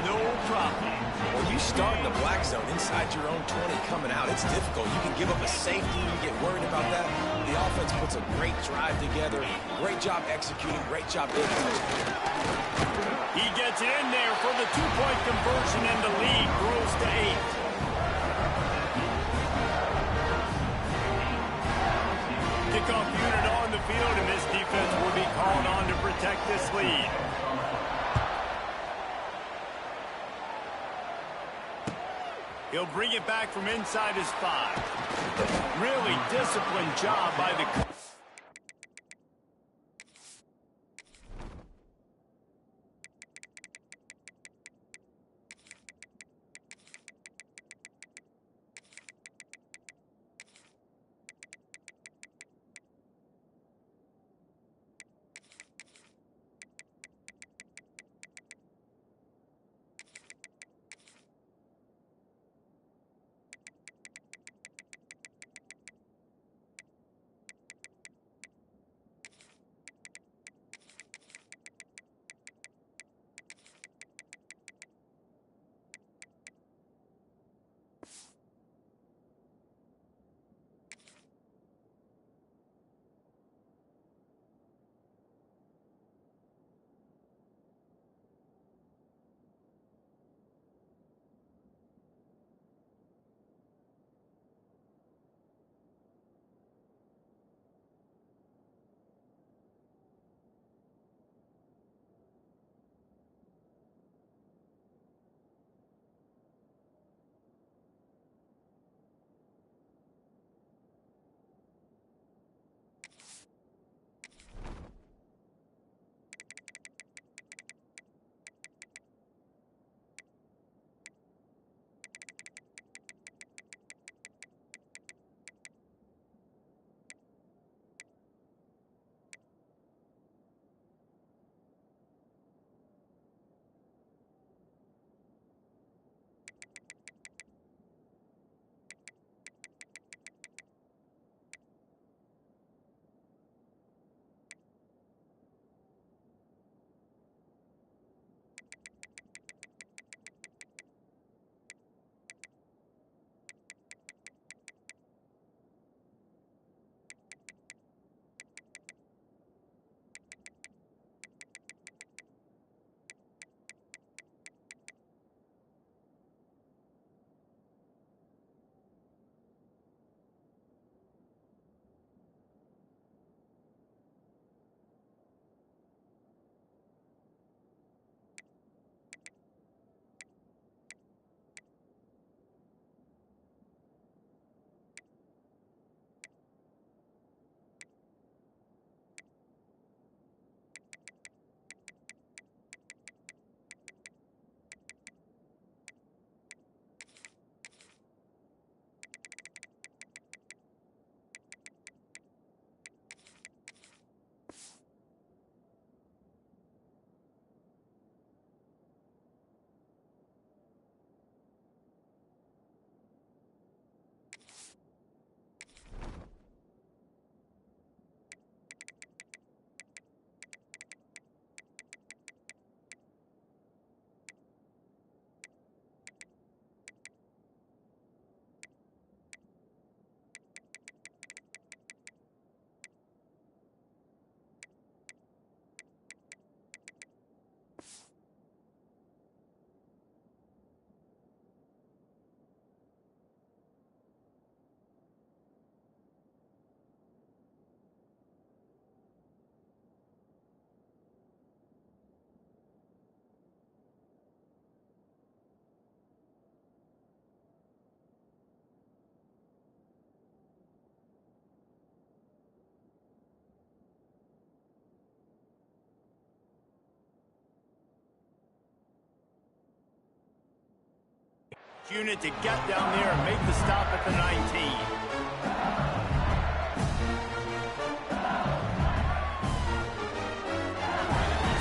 No problem. When you start in the black zone inside your own 20 coming out, it's difficult. You can give up a safety. You get worried about that. The offense puts a great drive together. Great job executing. Great job defense. He gets it in there for the two-point conversion, and the lead grows to 8. Kickoff unit on the field, and this defense will be called on to protect this lead. He'll bring it back from inside his 5. Really disciplined job by the... unit to get down there and make the stop at the 19.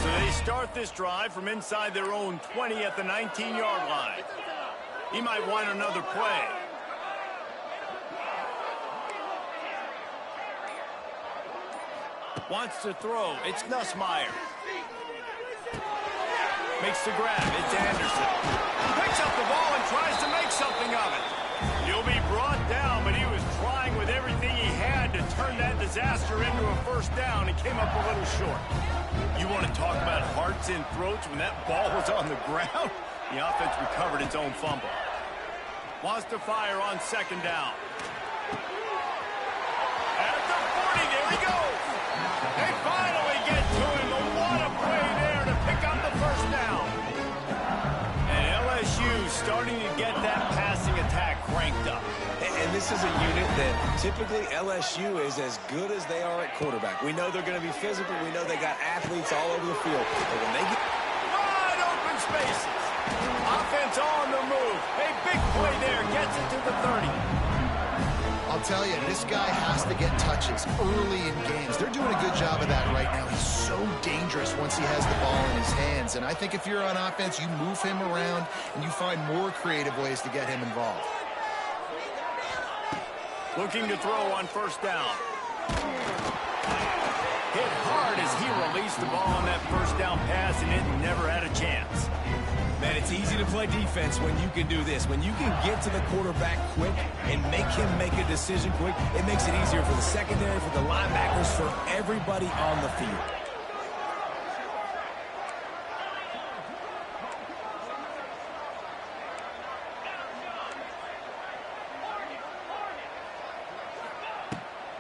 So they start this drive from inside their own 20 at the 19-yard line. He might want another play. Wants to throw. It's Nussmeier. Makes the grab. It's Anderson. Picks up the ball and tries to make something of it. He'll be brought down, but he was trying with everything he had to turn that disaster into a first down and came up a little short. You want to talk about hearts and throats when that ball was on the ground? The offense recovered its own fumble. Wants to fire on second down. At the 40, there he goes. They finally get to him. What a play there to pick up the first down. And LSU starting to get that passing attack cranked up. And this is a unit that typically LSU is as good as they are at quarterback. We know they're going to be physical. We know they got athletes all over the field. But when they get wide open spaces. Offense on the move. A big play there. Gets it to the 30. I'll tell you, this guy has to get touches early in games. They're doing a good job of that right now. He's so dangerous once he has the ball in his hands. And I think if you're on offense, you move him around and you find more creative ways to get him involved. Looking to throw on first down. Hit hard as he released the ball on that first down pass, and it never had a chance. Man, it's easy to play defense when you can do this. When you can get to the quarterback quick and make him make a decision quick, it makes it easier for the secondary, for the linebackers, for everybody on the field.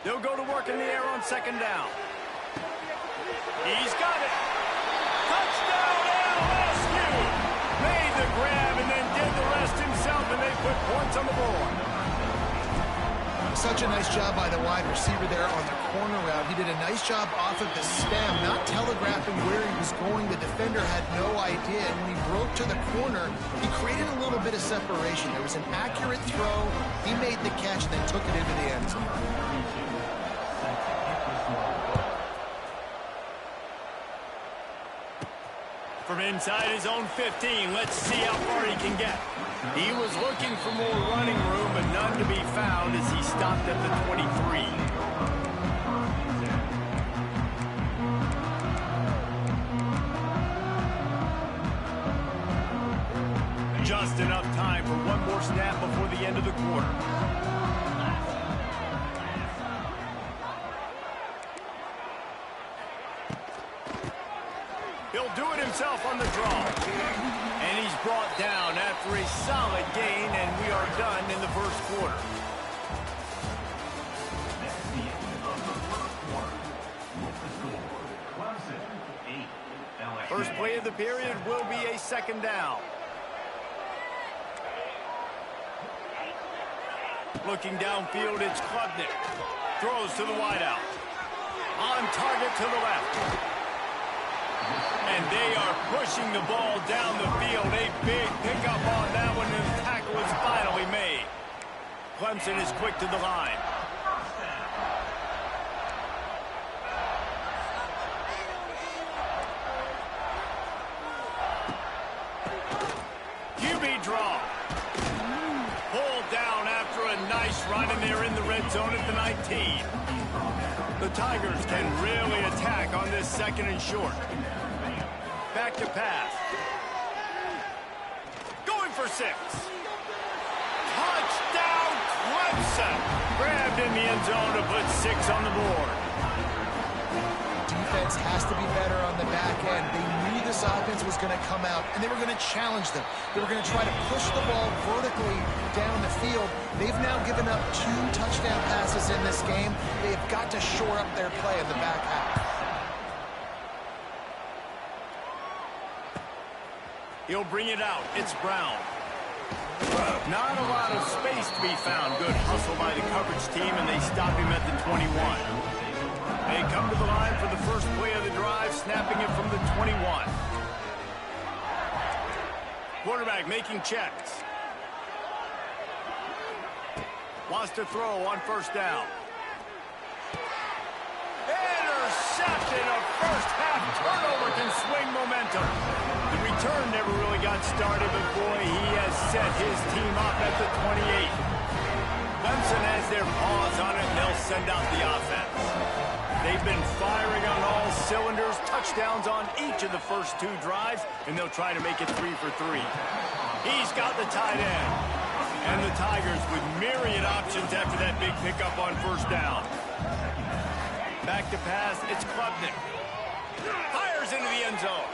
They'll go to work in the air on second down. He's got it. Touchdown, LSU! Made the grab and then did the rest himself, and they put points on the board. Such a nice job by the wide receiver there on the corner route. He did a nice job off of the stem, not telegraphing where he was going. The defender had no idea, and when he broke to the corner, he created a little bit of separation. There was an accurate throw. He made the catch and then took it into the end zone. From inside his own 15, let's see how far he can get. He was looking for more running room, but none to be found as he stopped at the 23. Just enough time for one more snap before the end of the quarter. He'll do it himself on the draw. And he's brought down after a solid gain, and we are done in the first quarter. That's the end of the first quarter. With the score, Clemson 8, LSU. First play of the period will be a second down. Looking downfield, it's Klubnik. Throws to the wideout. On target to the left. And they are pushing the ball down the field. A big pickup on that one, and the tackle is finally made. Clemson is quick to the line. QB draw. Pulled down after a nice run, and they're in the red zone at the 19. The Tigers can really attack on this second and short. Back to pass. Going for 6. Touchdown, Clemson. Grabbed in the end zone to put 6 on the board. Defense has to be better on the back end. They knew this offense was going to come out, and they were going to challenge them. They were going to try to push the ball vertically down the field. They've now given up 2 touchdown passes in this game. They have got to shore up their play in the back half. He'll bring it out. It's Brown. Not a lot of space to be found. Good hustle by the coverage team, and they stop him at the 21. They come to the line for the first play of the drive, snapping it from the 21. Quarterback making checks. Wants to throw on first down. Intercepted. A first-half turnover can swing momentum. The return never really got started, but boy, he has set his team up at the 28. Clemson has their paws on it, and they'll send out the offense. They've been firing on all cylinders, touchdowns on each of the first 2 drives, and they'll try to make it 3 for 3. He's got the tight end. And the Tigers with myriad options after that big pickup on first down. Back to pass, it's Klubnik. Fires into the end zone.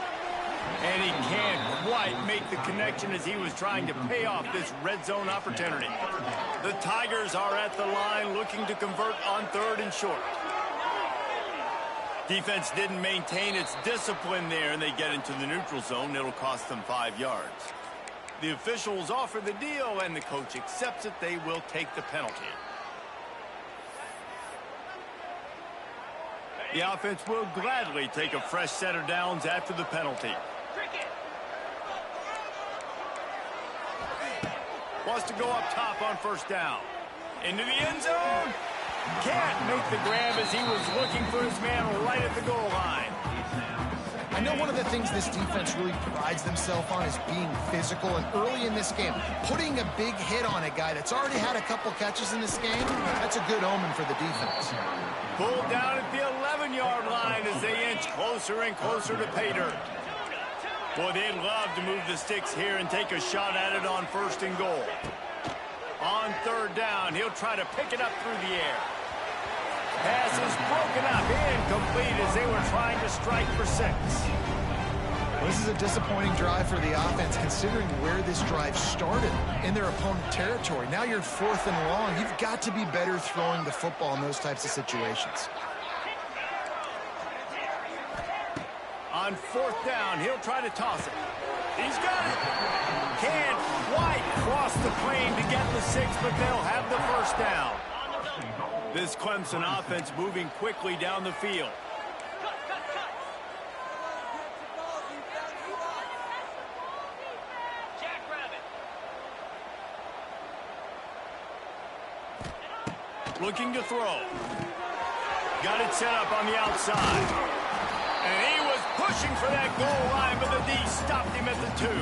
And he can't quite make the connection as he was trying to pay off this red zone opportunity. The Tigers are at the line looking to convert on 3rd and short. Defense didn't maintain its discipline there, and they get into the neutral zone. It'll cost them 5 yards. The officials offer the deal, and the coach accepts it. They will take the penalty. The offense will gladly take a fresh set of downs after the penalty. Wants to go up top on first down. Into the end zone. Can't make the grab as he was looking for his man right at the goal line. I know one of the things this defense really prides themselves on is being physical, and early in this game, putting a big hit on a guy that's already had a couple catches in this game, that's a good omen for the defense. Pulled down at the 11-yard line as they inch closer and closer to pay dirt. Boy, they'd love to move the sticks here and take a shot at it on 1st and goal. On 3rd down, he'll try to pick it up through the air. Pass is broken up, incomplete as they were trying to strike for 6. This is a disappointing drive for the offense considering where this drive started, in their opponent territory. Now you're 4th and long. You've got to be better throwing the football in those types of situations. On 4th down, he'll try to toss it. He's got it. Can't quite cross the plane to get the 6, but they'll have the first down. This Clemson offense moving quickly down the field. Looking to throw. Got it set up on the outside. And he was pushing for that goal line, but the D stopped him at the 2.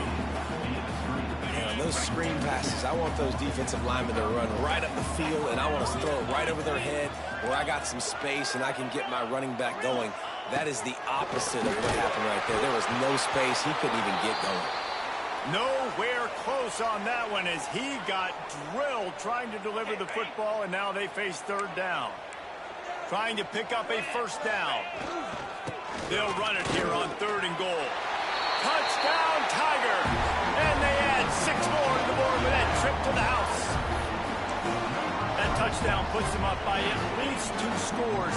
Those screen passes, I want those defensive linemen to run right up the field, and I want to throw it right over their head where I got some space and I can get my running back going. That is the opposite of what happened right there. There was no space. He couldn't even get going. Nowhere close on that one as he got drilled trying to deliver the football, and now they face 3rd down. Trying to pick up a first down. They'll run it here on 3rd and goal. Touchdown, Tiger! And they add 6 more to the board with that trip to the house. That touchdown puts them up by at least 2 scores.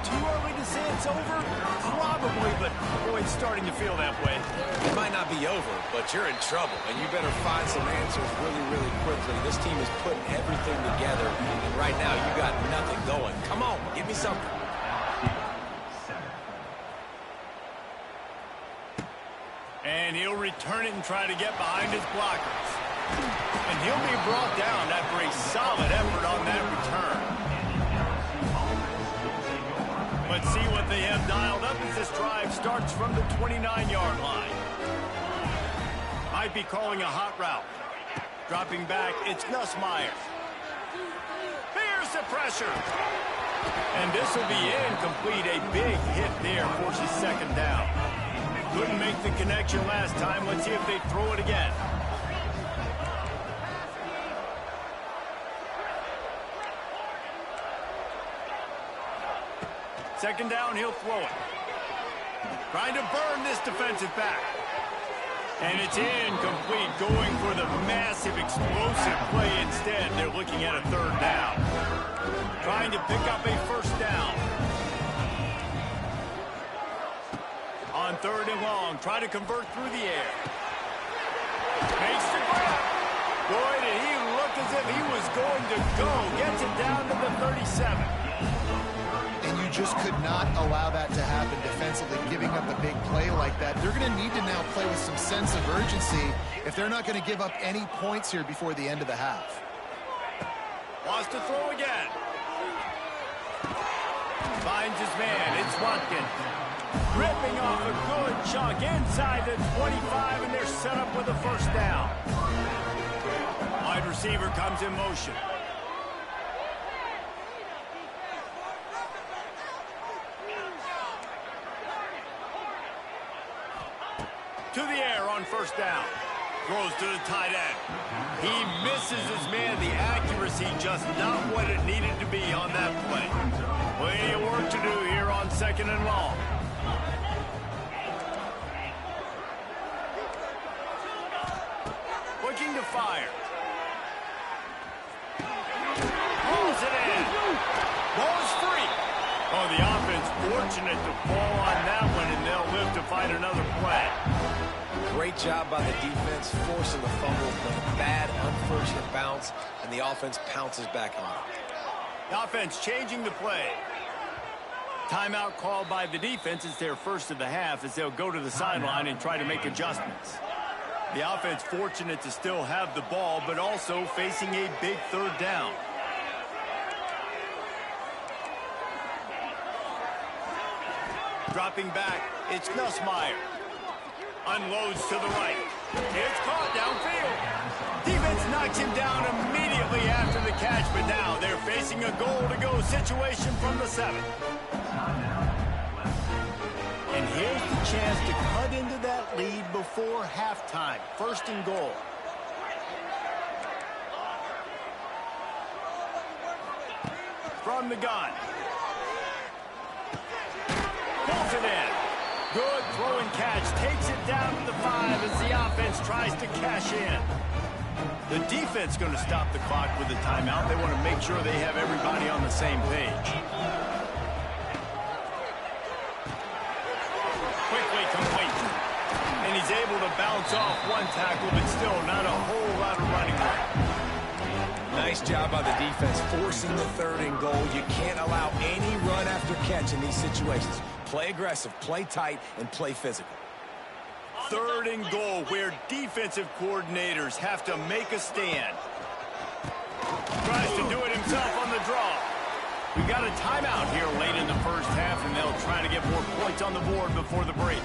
Too early to say it's over? Probably, but boy, it's starting to feel that way. It might not be over, but you're in trouble, and you better find some answers really, really quickly. This team is putting everything together, and right now you got nothing going. Come on, give me something. And he'll return it and try to get behind his blockers. And he'll be brought down after a solid effort on that return. Let's see what they have dialed up as this drive starts from the 29-yard line. Might be calling a hot route. Dropping back, it's Nussmeier. Here's the pressure. And this will be incomplete. A big hit there forces 2nd down. Couldn't make the connection last time. Let's see if they throw it again. Second down, he'll throw it. Trying to burn this defensive back. And it's incomplete, going for the massive explosive play instead. They're looking at a 3rd down. Trying to pick up a first down. On 3rd and long, try to convert through the air. Makes the grab. Boy, did he look as if he was going to go. Gets it down to the 37. And you just could not allow that to happen defensively, giving up a big play like that. They're going to need to now play with some sense of urgency if they're not going to give up any points here before the end of the half. Wants to throw again. Finds his man. It's Watkins. Ripping off a good chunk inside the 25, and they're set up with a first down. Wide receiver comes in motion. To the air on first down. Throws to the tight end. He misses his man. The accuracy just not what it needed to be on that play. Plenty of work to do here on second and long. Looking to fire. Pulls it in. Ball is free. Oh, the offense fortunate to fall on that one, and they'll live to find another play. Great job by the defense, forcing the fumble, but a bad, unfortunate bounce, and the offense pounces back on it. The offense changing the play. Timeout called by the defense. It's their first of the half as they'll go to the sideline and try to make adjustments. The offense fortunate to still have the ball, but also facing a big third down. Dropping back, it's Nussmeier. Unloads to the right. It's caught downfield. Defense knocks him down immediately after the catch, but now they're facing a goal-to-go situation from the 7. And here's the chance to cut into that lead before halftime. First and goal. From the gun. Pulls it in. Good throw and catch. Takes it down to the 5 as the offense tries to cash in. The defense going to stop the clock with a timeout. They want to make sure they have everybody on the same page. Quickly complete. And he's able to bounce off one tackle, but still not a whole lot of running room. Nice job by the defense, forcing the third and goal. You can't allow any run after catch in these situations. Play aggressive, play tight, and play physical. Third and goal, where defensive coordinators have to make a stand. Tries to do it himself on the draw. We got a timeout here late in the first half, and they'll try to get more points on the board before the break.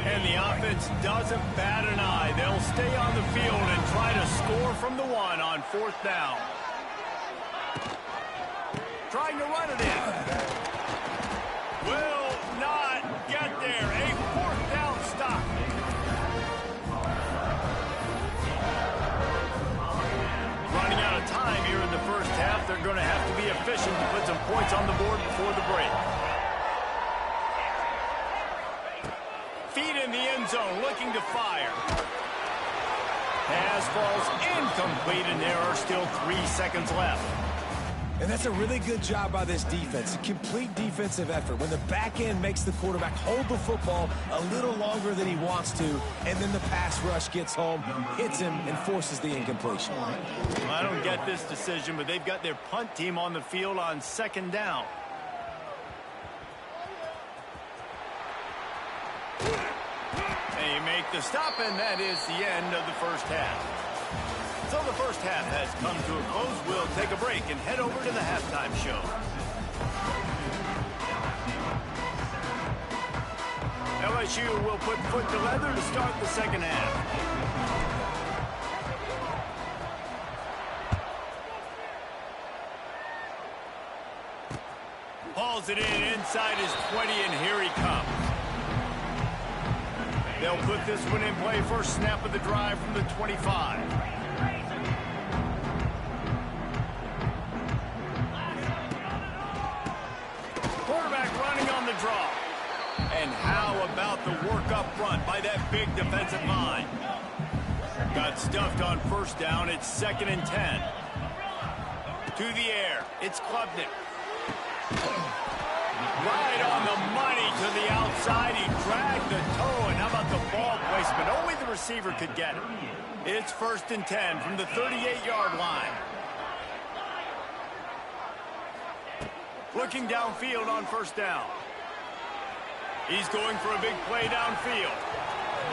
And the offense doesn't bat an eye. They'll stay on the field and try to score from the 1 on fourth down. Trying to run it in. Will not get there. A fourth down stop. Running out of time here in the first half. They're going to have to be efficient to put some points on the board before the break. Feet in the end zone, looking to fire. Pass falls incomplete, and there are still 3 seconds left. And that's a really good job by this defense. A complete defensive effort. When the back end makes the quarterback hold the football a little longer than he wants to, and then the pass rush gets home, hits him, and forces the incompletion. Well, I don't get this decision, but they've got their punt team on the field on second down. They make the stop, and that is the end of the first half. So the first half has come to a close. We'll take a break and head over to the halftime show. LSU will put foot to leather to start the second half. Hauls it in inside his 20, and here he comes. They'll put this one in play. First snap of the drive from the 25. Quarterback running on the draw. And how about the work up front by that big defensive line? Got stuffed on first down. It's 2nd and 10. To the air. It's Klubnik. Right on the money to the outside. He dragged the toe, and how about the ball placement? Only the receiver could get it. It's 1st and 10 from the 38-yard line. Looking downfield on first down. He's going for a big play downfield.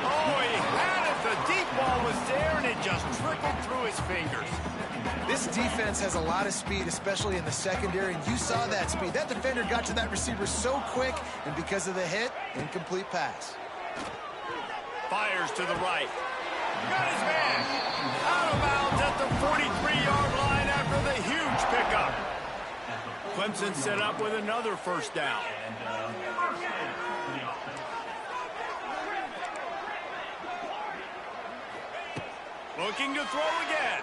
Oh, he had it The deep ball was there, and it just trickled through his fingers. This defense has a lot of speed, especially in the secondary, and you saw that speed. That defender got to that receiver so quick, and because of the hit, incomplete pass. Fires to the right. Got his man. Out of bounds at the 43-yard line after the huge pickup. Clemson set up with another first down. Looking to throw again.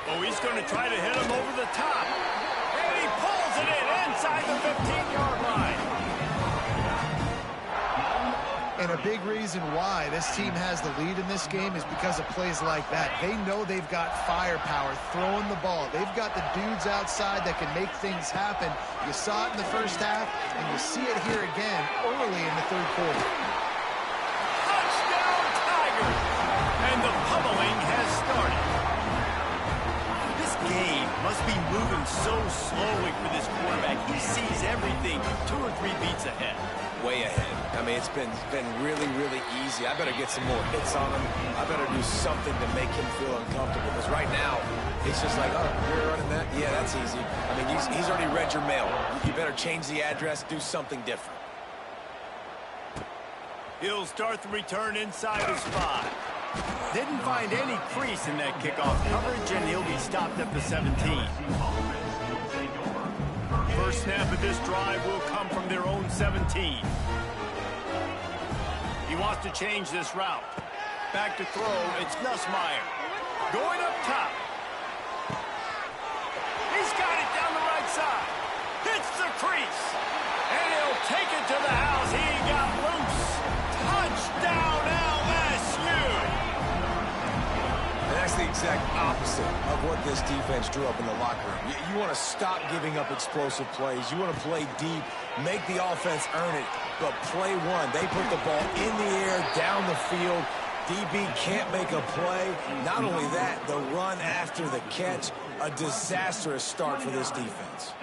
Oh, he's going to try to hit him over the top. And he pulls it in inside the 15-yard line. And a big reason why this team has the lead in this game is because of plays like that. They know they've got firepower throwing the ball. They've got the dudes outside that can make things happen. You saw it in the first half, and you see it here again early in the third quarter. Touchdown, Tigers! And the pummeling has started. This game must be moving so slowly for this quarterback. He sees everything 2 or 3 beats ahead. Way ahead. I mean, it's been really, really easy. I better get some more hits on him. I better do something to make him feel uncomfortable. Because right now, it's just like, oh, you're running that? Yeah, that's easy. I mean, he's already read your mail. You better change the address, do something different. He'll start the return inside his 5. Didn't find any crease in that kickoff coverage, and he'll be stopped at the 17. First snap of this drive will come from their own 17. He wants to change this route. Back to throw, it's Nussmeier. Going up top. He's got it down the right side. Hits the crease. And he'll take it to the house. He got loose. Touchdown, LSU. And that's the exact opposite of what this defense drew up in the locker room. You want to stop giving up explosive plays. You want to play deep, make the offense earn it. But play one, they put the ball in the air, down the field. DB can't make a play. Not only that, the run after the catch, a disastrous start for this defense.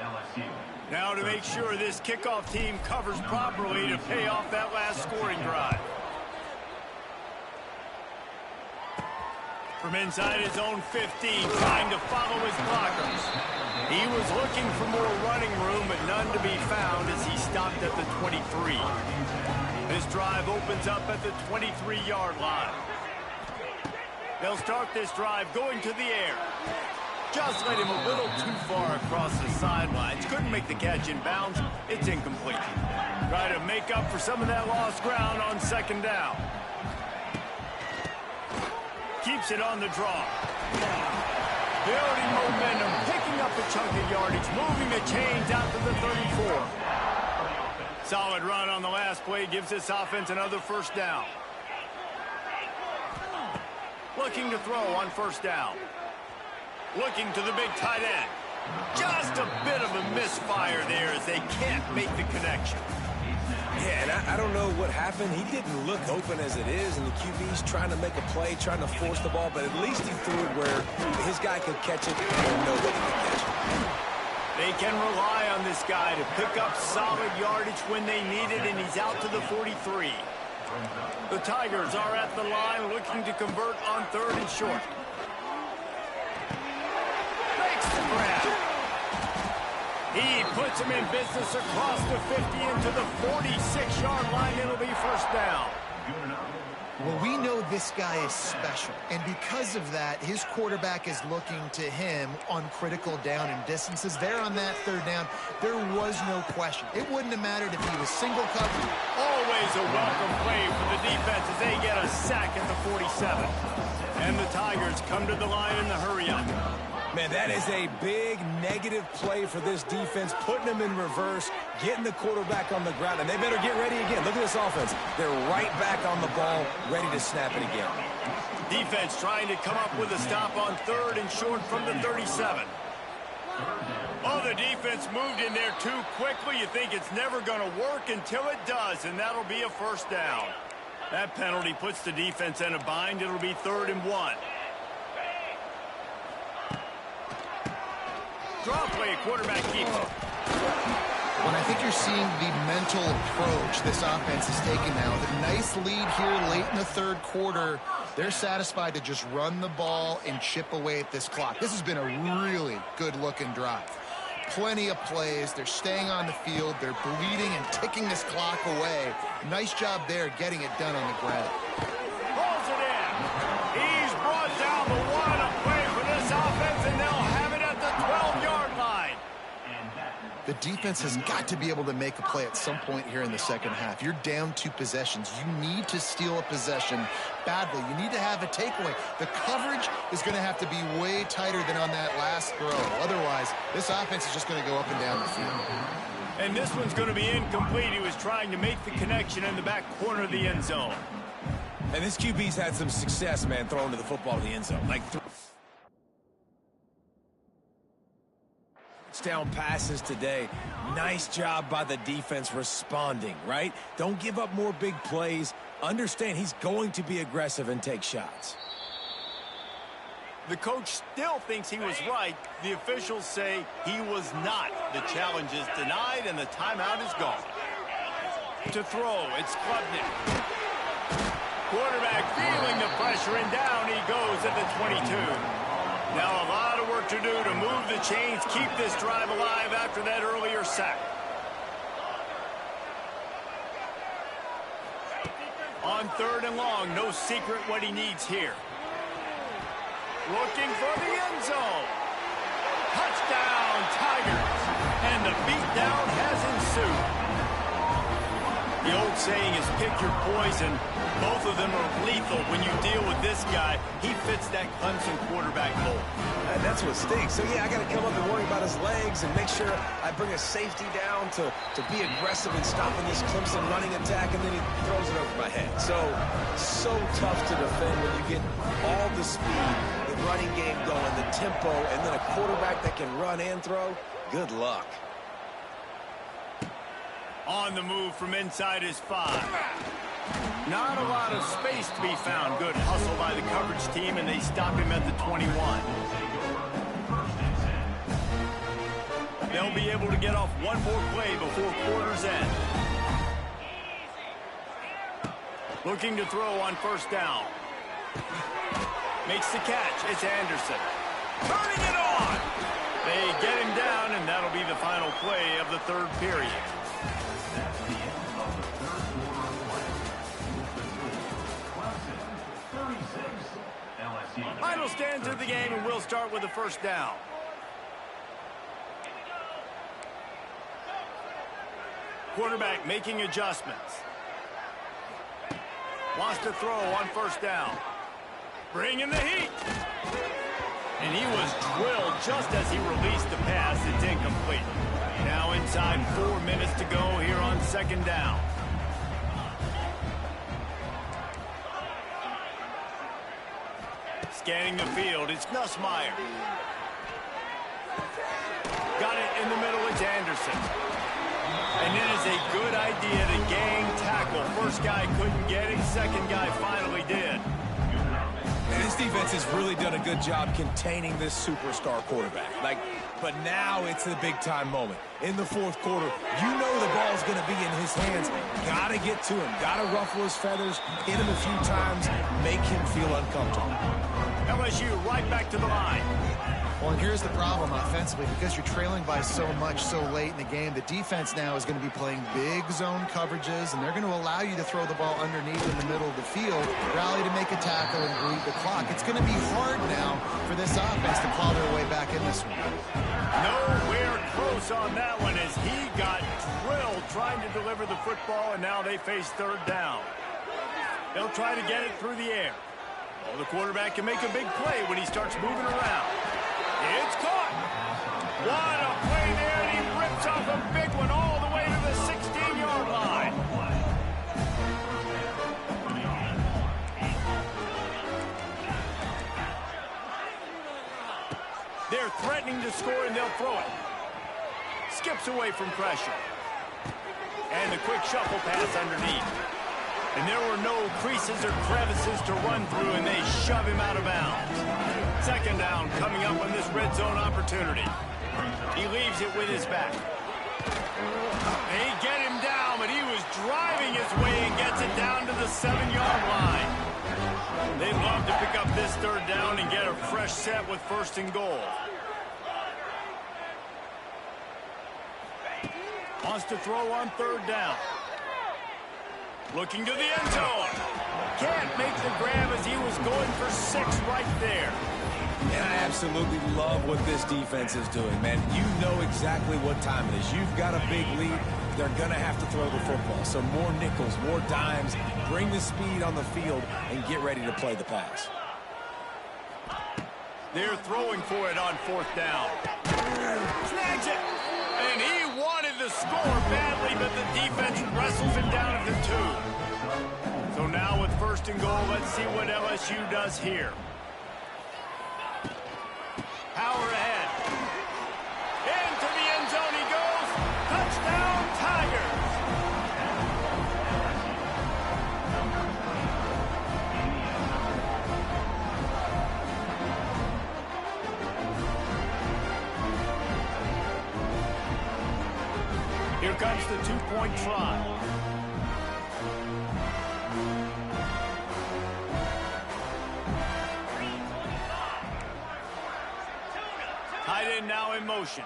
Now to make sure this kickoff team covers properly to pay off that last scoring drive. From inside his own 15, trying to follow his blockers. He was looking for more running room, but none to be found as he stopped at the 23. This drive opens up at the 23-yard line. They'll start this drive going to the air. Just let him a little too far across the sidelines. Couldn't make the catch in bounds. It's incomplete. Try to make up for some of that lost ground on second down. Keeps it on the draw. Building momentum, picking up a chunk of yardage, moving the chains out to the 34. Solid run on the last play gives this offense another first down. Looking to throw on first down. Looking to the big tight end. Just a bit of a misfire there as they can't make the connection. Yeah, and I don't know what happened. He didn't look open as it is, and the QB's trying to make a play, trying to force the ball, but at least he threw it where his guy could catch it and nobody could catch it. They can rely on this guy to pick up solid yardage when they need it, and he's out to the 43. The Tigers are at the line looking to convert on 3rd and short. Makes the grab. He puts him in business across the 50 into the 46-yard line. It'll be first down. Well, we know this guy is special, and because of that, his quarterback is looking to him on critical down and distances. There on that 3rd down, there was no question. It wouldn't have mattered if he was single covered. Always a welcome play for the defense as they get a sack at the 47. And the Tigers come to the line in the hurry-up. Man, that is a big negative play for this defense, putting them in reverse, getting the quarterback on the ground, and they better get ready again. Look at this offense. They're right back on the ball, ready to snap it again. Defense trying to come up with a stop on 3rd and short from the 37. Oh, the defense moved in there too quickly. You think it's never going to work until it does, and that'll be a first down. That penalty puts the defense in a bind. It'll be 3rd and 1. Draw play, quarterback keeps it. When I think you're seeing the mental approach this offense is taking now. The nice lead here late in the third quarter. They're satisfied to just run the ball and chip away at this clock. This has been a really good-looking drive. Plenty of plays. They're staying on the field. They're bleeding and ticking this clock away. Nice job there getting it done on the ground. Pulls it in. He's brought down the one. A play for this offense, and they'll have it at the 12-yard line. The defense has got to be able to make a play at some point here in the second half. You're down 2 possessions. You need to steal a possession badly. You need to have a takeaway. The coverage is going to have to be way tighter than on that last throw. Otherwise, this offense is just going to go up and down the field. And this one's going to be incomplete. He was trying to make the connection in the back corner of the end zone. And this QB's had some success, man, throwing to the football to the end zone. Like down passes today. Nice job by the defense responding, right? Don't give up more big plays. Understand he's going to be aggressive and take shots. The coach still thinks he was right. The officials say he was not. The challenge is denied and the timeout is gone. To throw, it's Klubnik. Quarterback feeling the pressure, and down he goes at the 22. Now a lot of work to do to move the chains, keep this drive alive after that earlier sack. On 3rd and long, no secret what he needs here. Looking for the end zone. Touchdown, Tigers. And the beatdown has ensued. The old saying is pick your poison. Both of them are lethal. When you deal with this guy, he fits that Clemson quarterback mold. And that's what stinks. So, yeah, I got to come up and worry about his legs and make sure I bring a safety down to be aggressive in stopping this Clemson running attack, and then he throws it over my head. So tough to defend when you get all the speed, the running game going, the tempo, and then a quarterback that can run and throw. Good luck. On the move from inside his 5. Not a lot of space to be found. Good hustle by the coverage team, and they stop him at the 21. They'll be able to get off one more play before quarter's end. Looking to throw on 1st down. Makes the catch. It's Anderson. Turning it on. They get him down, and that'll be the final play of the 3rd period. Final stands of the game, and we'll start with the 1st down. Quarterback making adjustments. Wants to throw on 1st down. Bringing the heat. And he was drilled just as he released the pass. It's incomplete. Now inside 4 minutes to go here on 2nd down. Scanning the field, it's Nussmeier. Got it in the middle, it's Anderson. And it is a good idea to gang tackle. First guy couldn't get it, second guy finally did. And this defense has really done a good job containing this superstar quarterback. But now it's the big-time moment. In the 4th quarter, you know the ball's going to be in his hands. Got to get to him. Got to ruffle his feathers, hit him a few times, make him feel uncomfortable. LSU right back to the line. Well, and here's the problem offensively. Because you're trailing by so much so late in the game, the defense now is going to be playing big zone coverages, and they're going to allow you to throw the ball underneath in the middle of the field, rally to make a tackle, and bleed the clock. It's going to be hard now for this offense to claw their way back in this one. Nowhere close on that one as he got drilled trying to deliver the football, and now they face 3rd down. They'll try to get it through the air. Well, the quarterback can make a big play when he starts moving around. It's caught. What a play there, and he rips off a big one all the way to the 16-yard line. They're threatening to score, and they'll throw it. Skips away from pressure. And the quick shuffle pass underneath. And there were no creases or crevices to run through, and they shove him out of bounds. 2nd down coming up on this red zone opportunity. He leaves it with his back. They get him down, but he was driving his way and gets it down to the 7-yard line. They'd love to pick up this third down and get a fresh set with 1st and goal. Wants to throw on 3rd down. Looking to the end zone. Can't make the grab as he was going for 6 right there. And I absolutely love what this defense is doing, man. You know exactly what time it is. You've got a big lead. They're going to have to throw the football. So more nickels, more dimes, bring the speed on the field, and get ready to play the pass. They're throwing for it on 4th down. Snags it. And he wanted the score badly, but the defense wrestles him down at the 2. So now with 1st and goal, let's see what LSU does here. Power ahead. Into the end zone he goes. Touchdown, Tigers. Here comes the 2-point try. Tight end now in motion.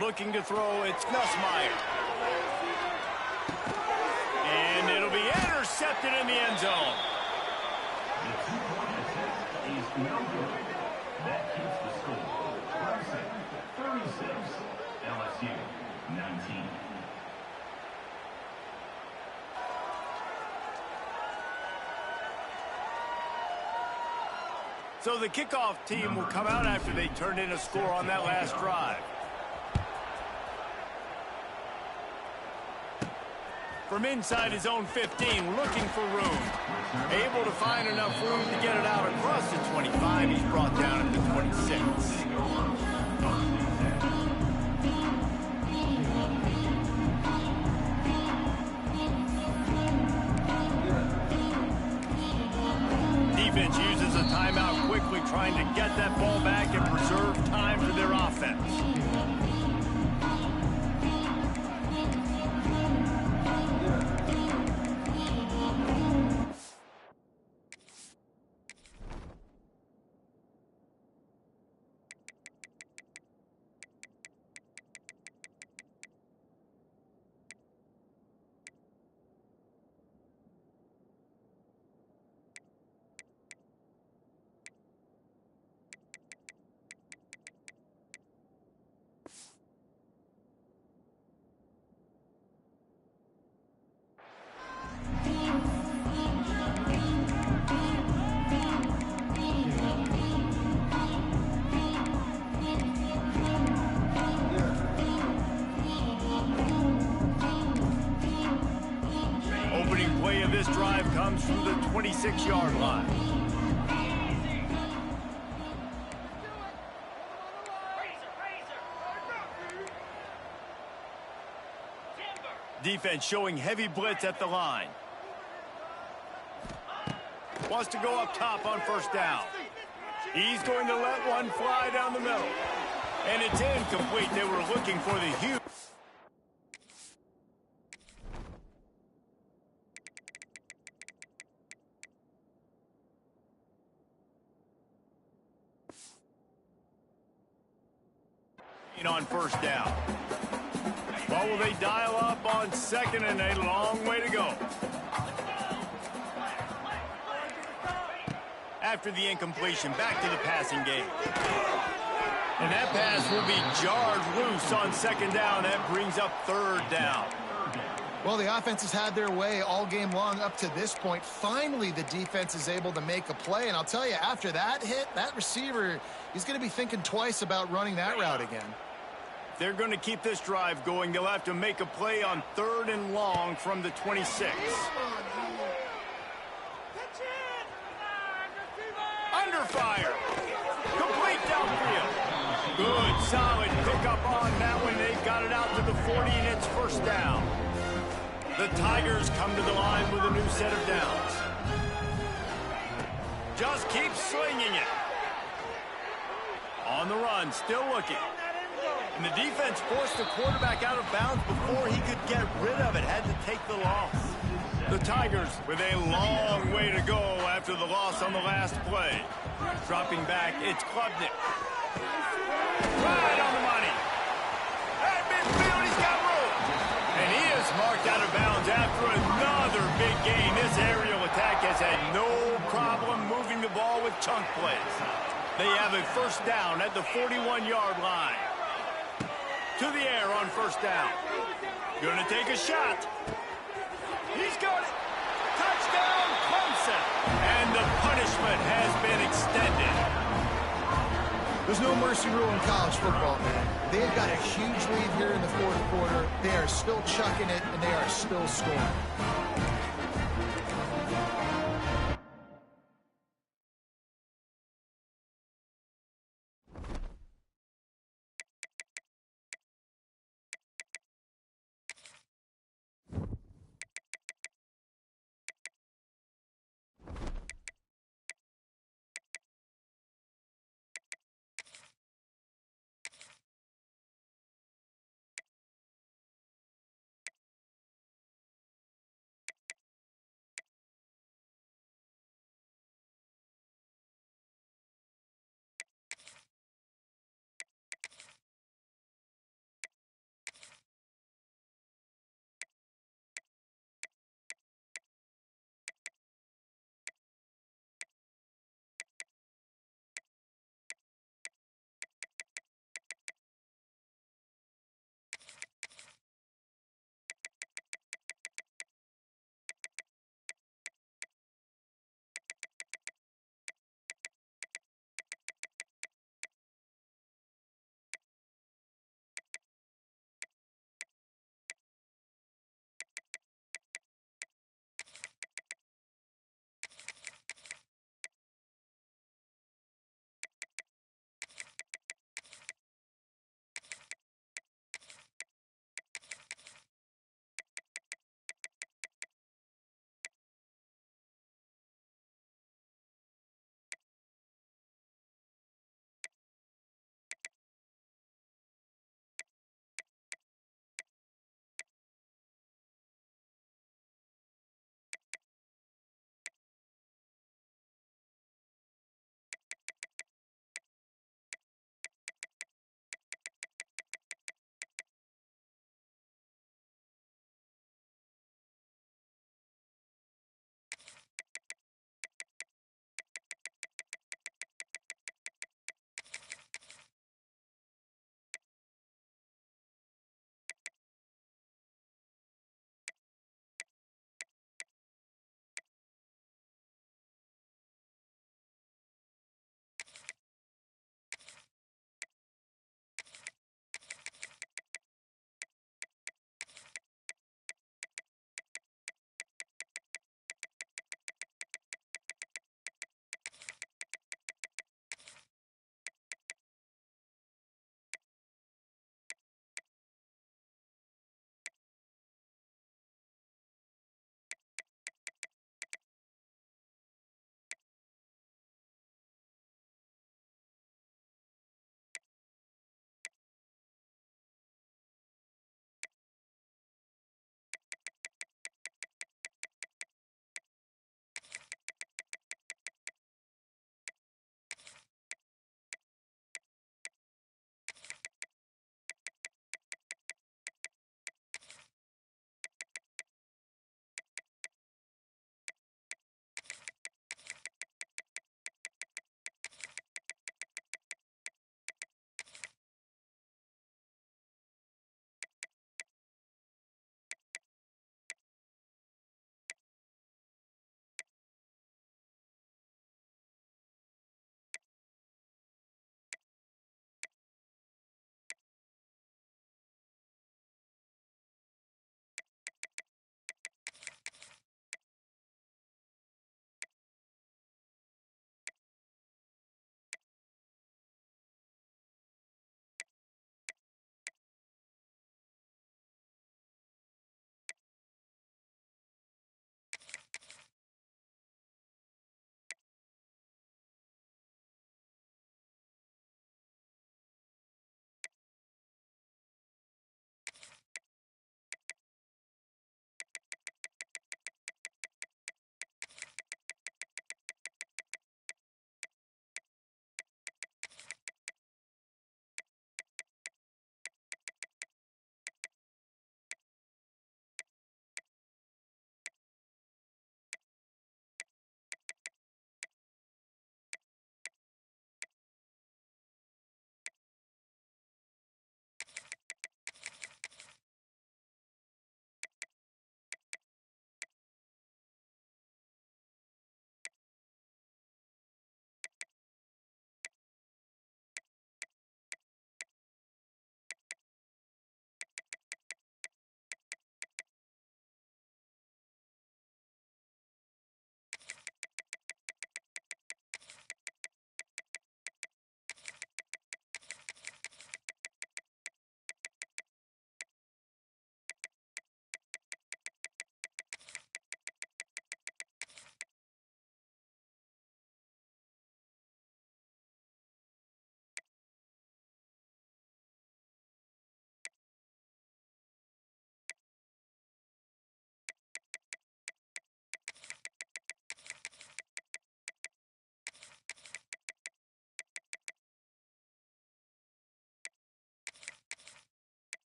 Looking to throw, it's Nussmeier. And it'll be intercepted in the end zone. The 2-point attempt is no good. That keeps the score. Clemson 36, LSU 19. So the kickoff team will come out after they turned in a score on that last drive. From inside his own 15, looking for room. Able to find enough room to get it out across the 25. He's brought down at the 26. Defense uses a timeout quickly, trying to get that ball back and preserve time for their offense. This drive comes from the 26-yard line. Defense showing heavy blitz at the line. Wants to go up top on 1st down. He's going to let one fly down the middle. And it's incomplete. They were looking for the huge... on 1st down. What will they dial up on 2nd and a long way to go? After the incompletion, back to the passing game. And that pass will be jarred loose on 2nd down. That brings up 3rd down. Well, the offense has had their way all game long up to this point. Finally, the defense is able to make a play. And I'll tell you, after that hit, that receiver, he's going to be thinking twice about running that route again. They're going to keep this drive going. They'll have to make a play on 3rd and long from the 26. Under fire. Complete downfield. Good, solid pickup on that one. They've got it out to the 40, and it's 1st down. The Tigers come to the line with a new set of downs. Just keep slinging it. On the run, still looking. And the defense forced the quarterback out of bounds before he could get rid of it. Had to take the loss. The Tigers with a long way to go after the loss on the last play. Dropping back, it's Klubnik. Right on the money. At midfield, he's got room. And he is marked out of bounds after another big gain. This aerial attack has had no problem moving the ball with chunk plays. They have a first down at the 41-yard line. To the air on first down. Gonna take a shot. He's got it. Touchdown, Clemson. And the punishment has been extended. There's no mercy rule in college football, man. They've got a huge lead here in the fourth quarter. They are still chucking it, and they are still scoring.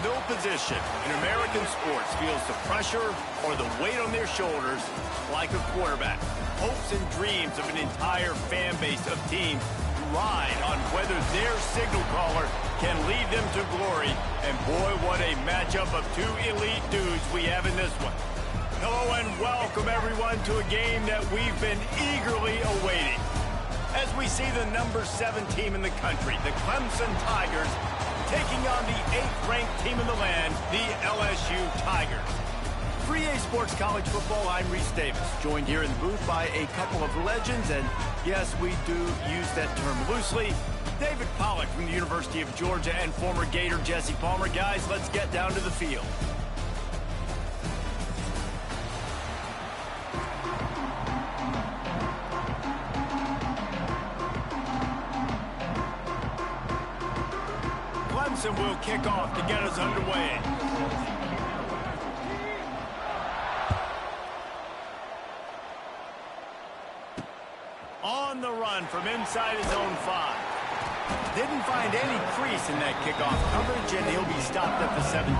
No position in American sports feels the pressure or the weight on their shoulders like a quarterback. Hopes and dreams of an entire fan base of teams ride on whether their signal caller can lead them to glory. And boy, what a matchup of two elite dudes we have in this one. Hello and welcome everyone to a game that we've been eagerly awaiting. As we see the number 7 team in the country, the Clemson Tigers, taking on the 8th-ranked team in the land, the LSU Tigers. For EA Sports College Football, I'm Reese Davis, joined here in the booth by a couple of legends, and yes, we do use that term loosely. David Pollack from the University of Georgia and former Gator Jesse Palmer. Guys, let's get down to the field. Clemson will kick off to get us underway. On the run from inside his own 5. Didn't find any crease in that kickoff coverage, and he'll be stopped at the 17.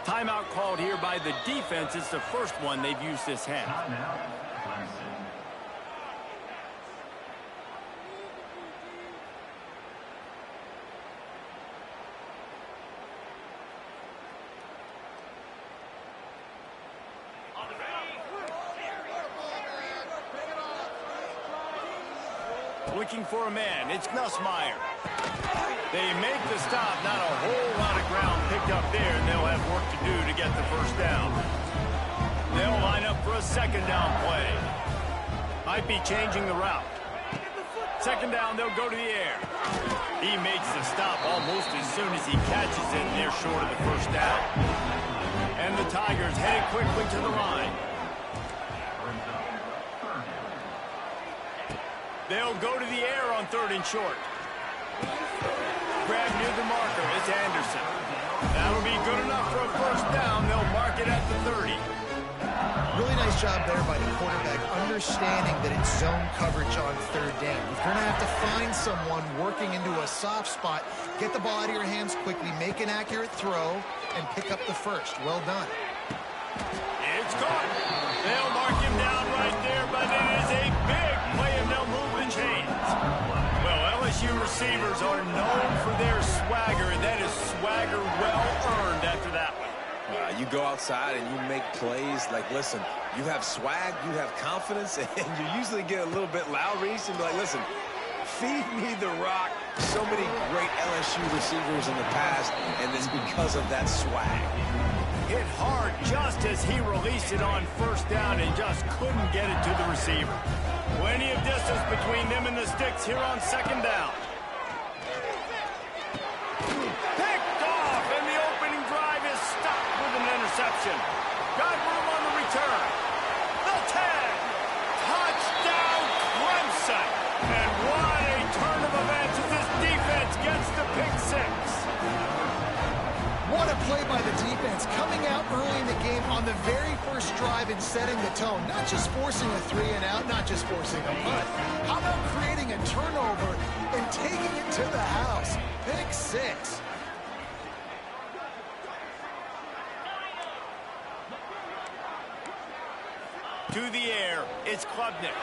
Timeout called here by the defense. It's the first one they've used this half. Looking for a man. It's Nussmeier. They make the stop. Not a whole lot of ground picked up there, and they'll have work to do to get the first down. They'll line up for a second down play. Might be changing the route. Second down, they'll go to the air. He makes the stop almost as soon as he catches it, and they're short of the first down. And the Tigers headed quickly to the line. They'll go to the air on 3rd and short. Grab near the marker. It's Anderson. That'll be good enough for a first down. They'll mark it at the 30. Really nice job there by the quarterback, understanding that it's zone coverage on 3rd down. You're going to have to find someone working into a soft spot, get the ball out of your hands quickly, make an accurate throw, and pick up the first. Well done. It's caught. They'll mark him down right there, but it is a big play, and they'll move the chains. Well, LSU receivers are known for their swagger, and that is swagger well earned after that one. You go outside and you make plays. Like, listen, you have swag, you have confidence, and you usually get a little bit loud, Reese, and be like, listen, feed me the rock. So many great LSU receivers in the past, and it's because of that swag. Hit hard just as he released it on first down and just couldn't get it to the receiver. Plenty of distance between them and the sticks here on second down. Picked off, and the opening drive is stopped with an interception. Got room on the return. The 10. Touchdown, Clemson. And what a turn of events as this defense gets the pick 6. What a play by the defense, coming out early in the game on the very first drive and setting the tone. Not just forcing a 3 and out, not just forcing a punt. How about creating a turnover and taking it to the house? Pick 6. To the air, it's Klubnik.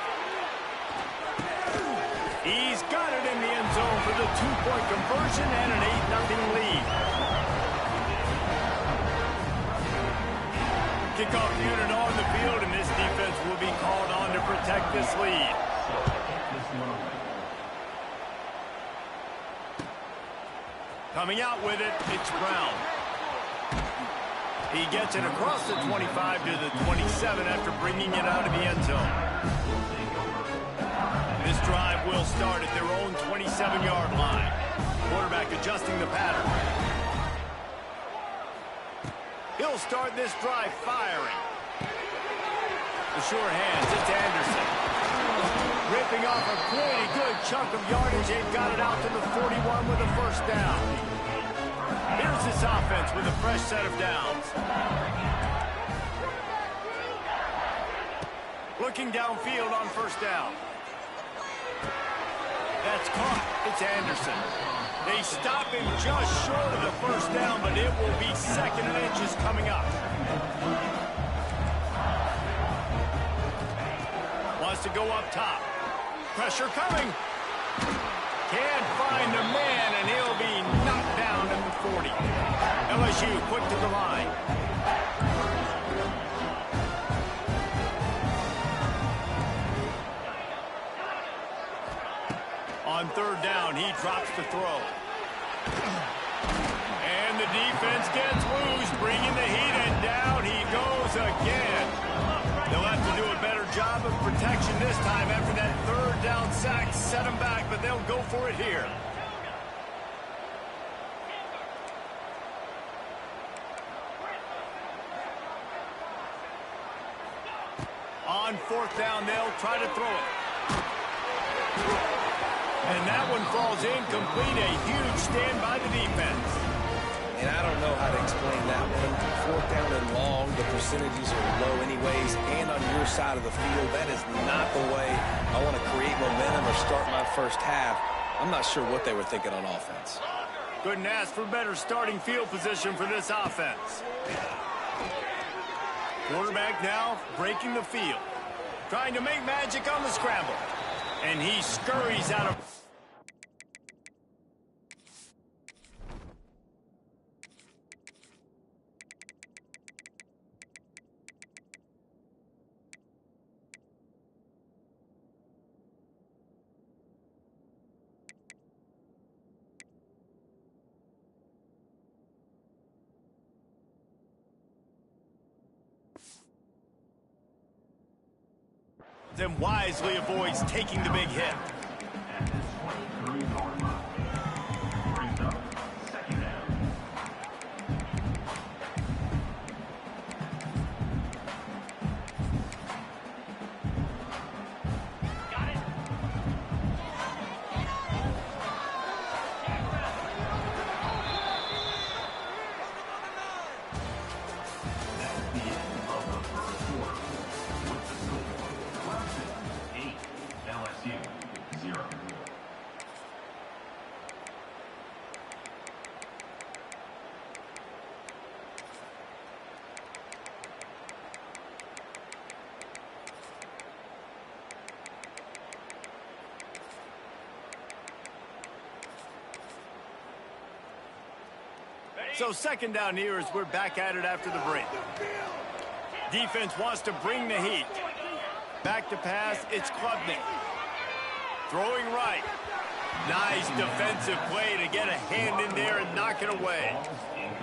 He's got it in the end zone for the 2-point conversion and an 8-0 lead. Kickoff unit on the field, and this defense will be called on to protect this lead. Coming out with it, it's Brown. He gets it across the 25 to the 27 after bringing it out of the end zone. This drive will start at their own 27-yard line. Quarterback adjusting the pattern. He'll start this drive firing. The sure hands, it's Anderson. Ripping off a pretty good chunk of yardage. They've got it out to the 41 with a first down. Here's this offense with a fresh set of downs. Looking downfield on first down. That's caught. It's Anderson. They stop him just short of the first down, but it will be 2nd and inches coming up. Wants to go up top. Pressure coming. Can't find the man, and he'll be knocked down at the 40. LSU quick to the line. On 3rd down, he drops to throw. And the defense gets loose, bringing the heat, and down he goes again. They'll have to do a better job of protection this time after that 3rd down sack set him back, but they'll go for it here. On 4th down, they'll try to throw it. And that one falls incomplete. A huge stand by the defense. And I don't know how to explain that one. 4th down and long, the percentages are low anyways, and on your side of the field, that is not the way I want to create momentum or start my first half. I'm not sure what they were thinking on offense. Couldn't ask for better starting field position for this offense. Quarterback now breaking the field. Trying to make magic on the scramble. And he scurries out of... Then wisely avoids taking the big hit. So 2nd down here as we're back at it after the break. Defense wants to bring the heat. Back to pass, it's Klubnik. Throwing right. Nice defensive play to get a hand in there and knock it away.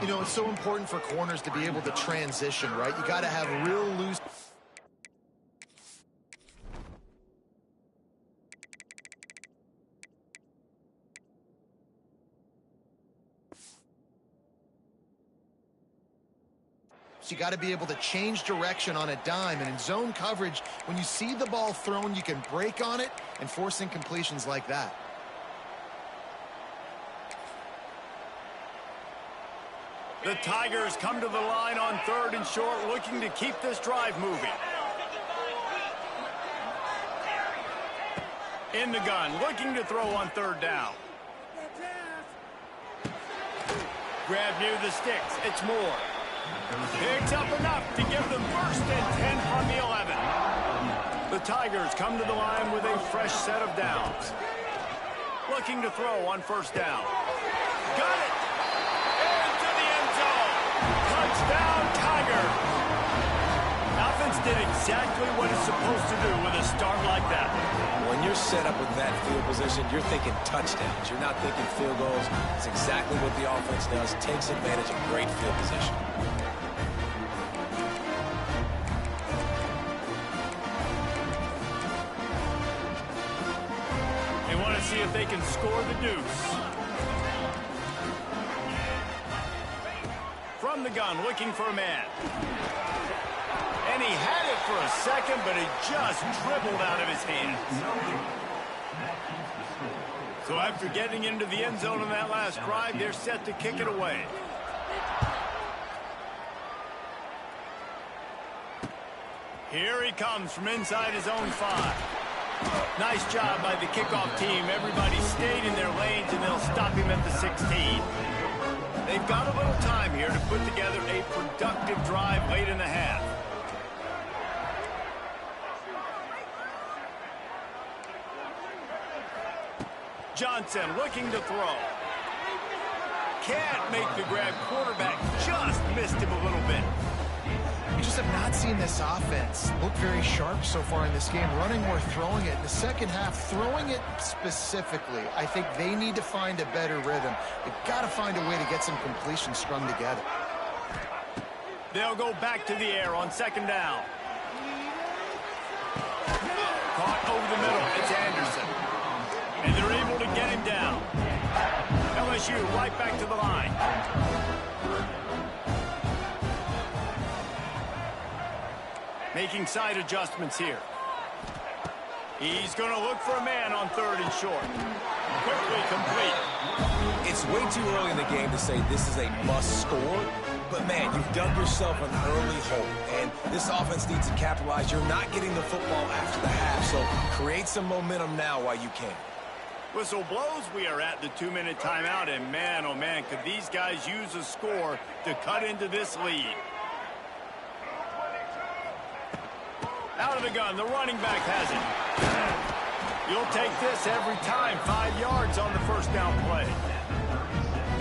You know, it's so important for corners to be able to transition, right? You got to have real loose... So you got to be able to change direction on a dime. And in zone coverage, when you see the ball thrown, you can break on it and force incompletions like that. The Tigers come to the line on 3rd and short, looking to keep this drive moving. In the gun, looking to throw on 3rd down. Grab near the sticks. It's Moore. Picks up enough to give them 1st and 10 from the 11. The Tigers come to the line with a fresh set of downs. Looking to throw on 1st down. Got it! Into the end zone. Touchdown, Tigers! Offense did exactly what it's supposed to do with a start like that. When you're set up with that field position, you're thinking touchdowns. You're not thinking field goals. It's exactly what the offense does. Takes advantage of great field position. They want to see if they can score the deuce. From the gun, looking for a man. And he had it for a second, but it just dribbled out of his hands. So after getting into the end zone on that last drive, they're set to kick it away. Here he comes from inside his own 5. Nice job by the kickoff team. Everybody stayed in their lanes, and they'll stop him at the 16. They've got a little time here to put together a productive drive late in the half. Johnson looking to throw. Can't make the grab. Quarterback just missed him a little bit. We just have not seen this offense look very sharp so far in this game. Running more, throwing it. In the second half, throwing it specifically, I think they need to find a better rhythm. They've got to find a way to get some completions strung together. They'll go back to the air on second down. Caught over the middle. It's Anderson. And they're able to get him down. LSU right back to the line. Making side adjustments here. He's going to look for a man on 3rd and short. Quickly complete. It's way too early in the game to say this is a must score, but man, you've dug yourself an early hole, and this offense needs to capitalize. You're not getting the football after the half, so create some momentum now while you can. Whistle blows. We are at the 2-minute timeout, and man, oh man, could these guys use a score to cut into this lead. Out of the gun, the running back has it. You'll take this every time. 5 yards on the first down play.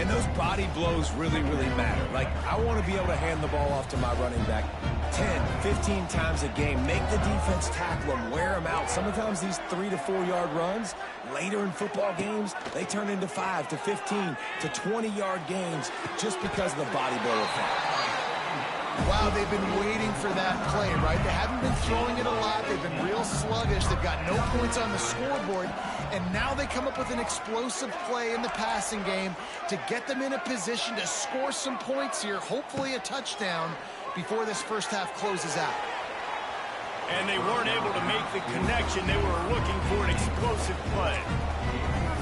And those body blows really, really matter. Like, I want to be able to hand the ball off to my running back 10, 15 times a game. Make the defense tackle them, wear them out. Sometimes these 3 to 4 yard runs, later in football games, they turn into 5 to 15 to 20 yard gains just because of the body blow effect. Wow, they've been waiting for that play, right? They haven't been throwing it a lot. They've been real sluggish. They've got no points on the scoreboard. And now they come up with an explosive play in the passing game to get them in a position to score some points here, hopefully a touchdown, before this first half closes out. And they weren't able to make the connection. They were looking for an explosive play.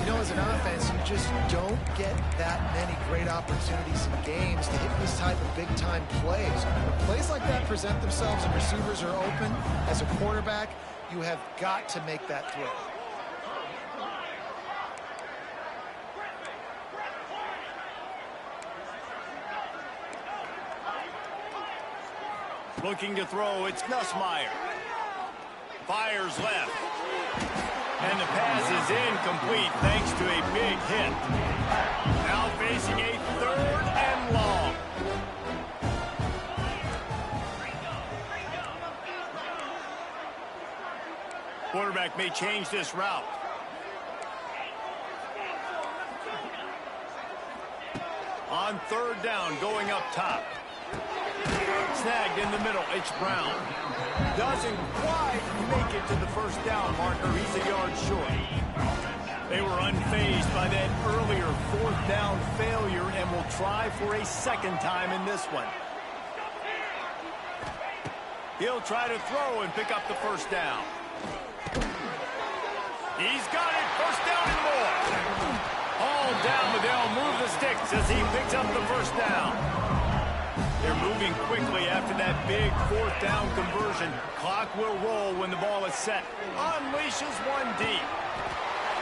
You know, as an offense, you just don't get that many great opportunities in games to hit this type of big-time plays. When plays like that present themselves and receivers are open, as a quarterback, you have got to make that throw. Looking to throw, it's Nussmeier. Fires left. And the pass is incomplete thanks to a big hit. Now facing a 3rd and long. Quarterback may change this route. On 3rd down, going up top. Snagged in the middle, it's Brown. Doesn't quite make it to the first down marker. He's a yard short. They were unfazed by that earlier 4th down failure and will try for a second time in this one. He'll try to throw and pick up the first down. He's got it. First down and more. All down, but they'll move the sticks as he picks up the first down. They're moving quickly after that big 4th down conversion. Clock will roll when the ball is set. Unleashes one deep.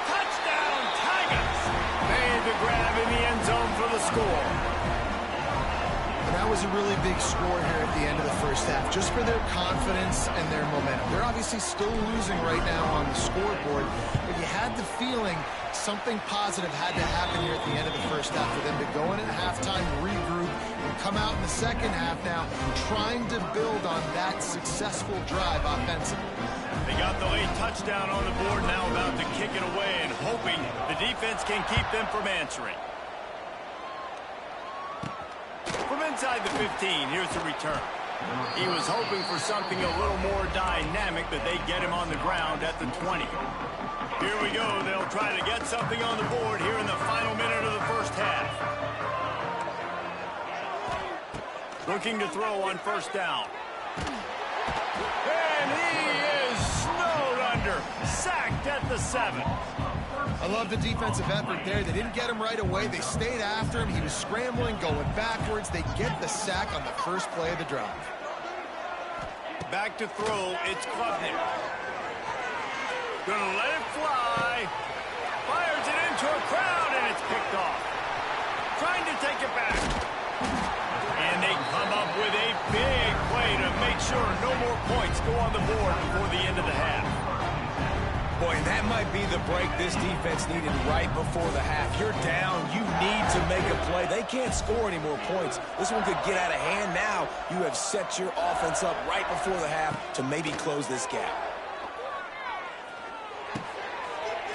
Touchdown, Tigers! Made the grab in the end zone for the score. And that was a really big score here at the end of the first half, just for their confidence and their momentum. They're obviously still losing right now on the scoreboard, but you had the feeling something positive had to happen here at the end of the first half for them to go in at halftime, regroup, and come out in the second half now trying to build on that successful drive offensively. They got the late touchdown on the board, now about to kick it away and hoping the defense can keep them from answering. From inside the 15, here's the return. He was hoping for something a little more dynamic, but they get him on the ground at the 20. Here we go. They'll try to get something on the board here in the final minute of the first half. Looking to throw on first down. And he is snowed under. Sacked at the 7. I love the defensive effort there. They didn't get him right away. They stayed after him. He was scrambling, going backwards. They get the sack on the first play of the drive. Back to throw. It's Klubnik. Gonna let it fly. Fires it into a crowd, and it's picked off. Trying to take it back. And they come up with a big play to make sure no more points go on the board before the end of the half. Boy, that might be the break this defense needed right before the half. You're down. You need to make a play. They can't score any more points. This one could get out of hand now. You have set your offense up right before the half to maybe close this gap.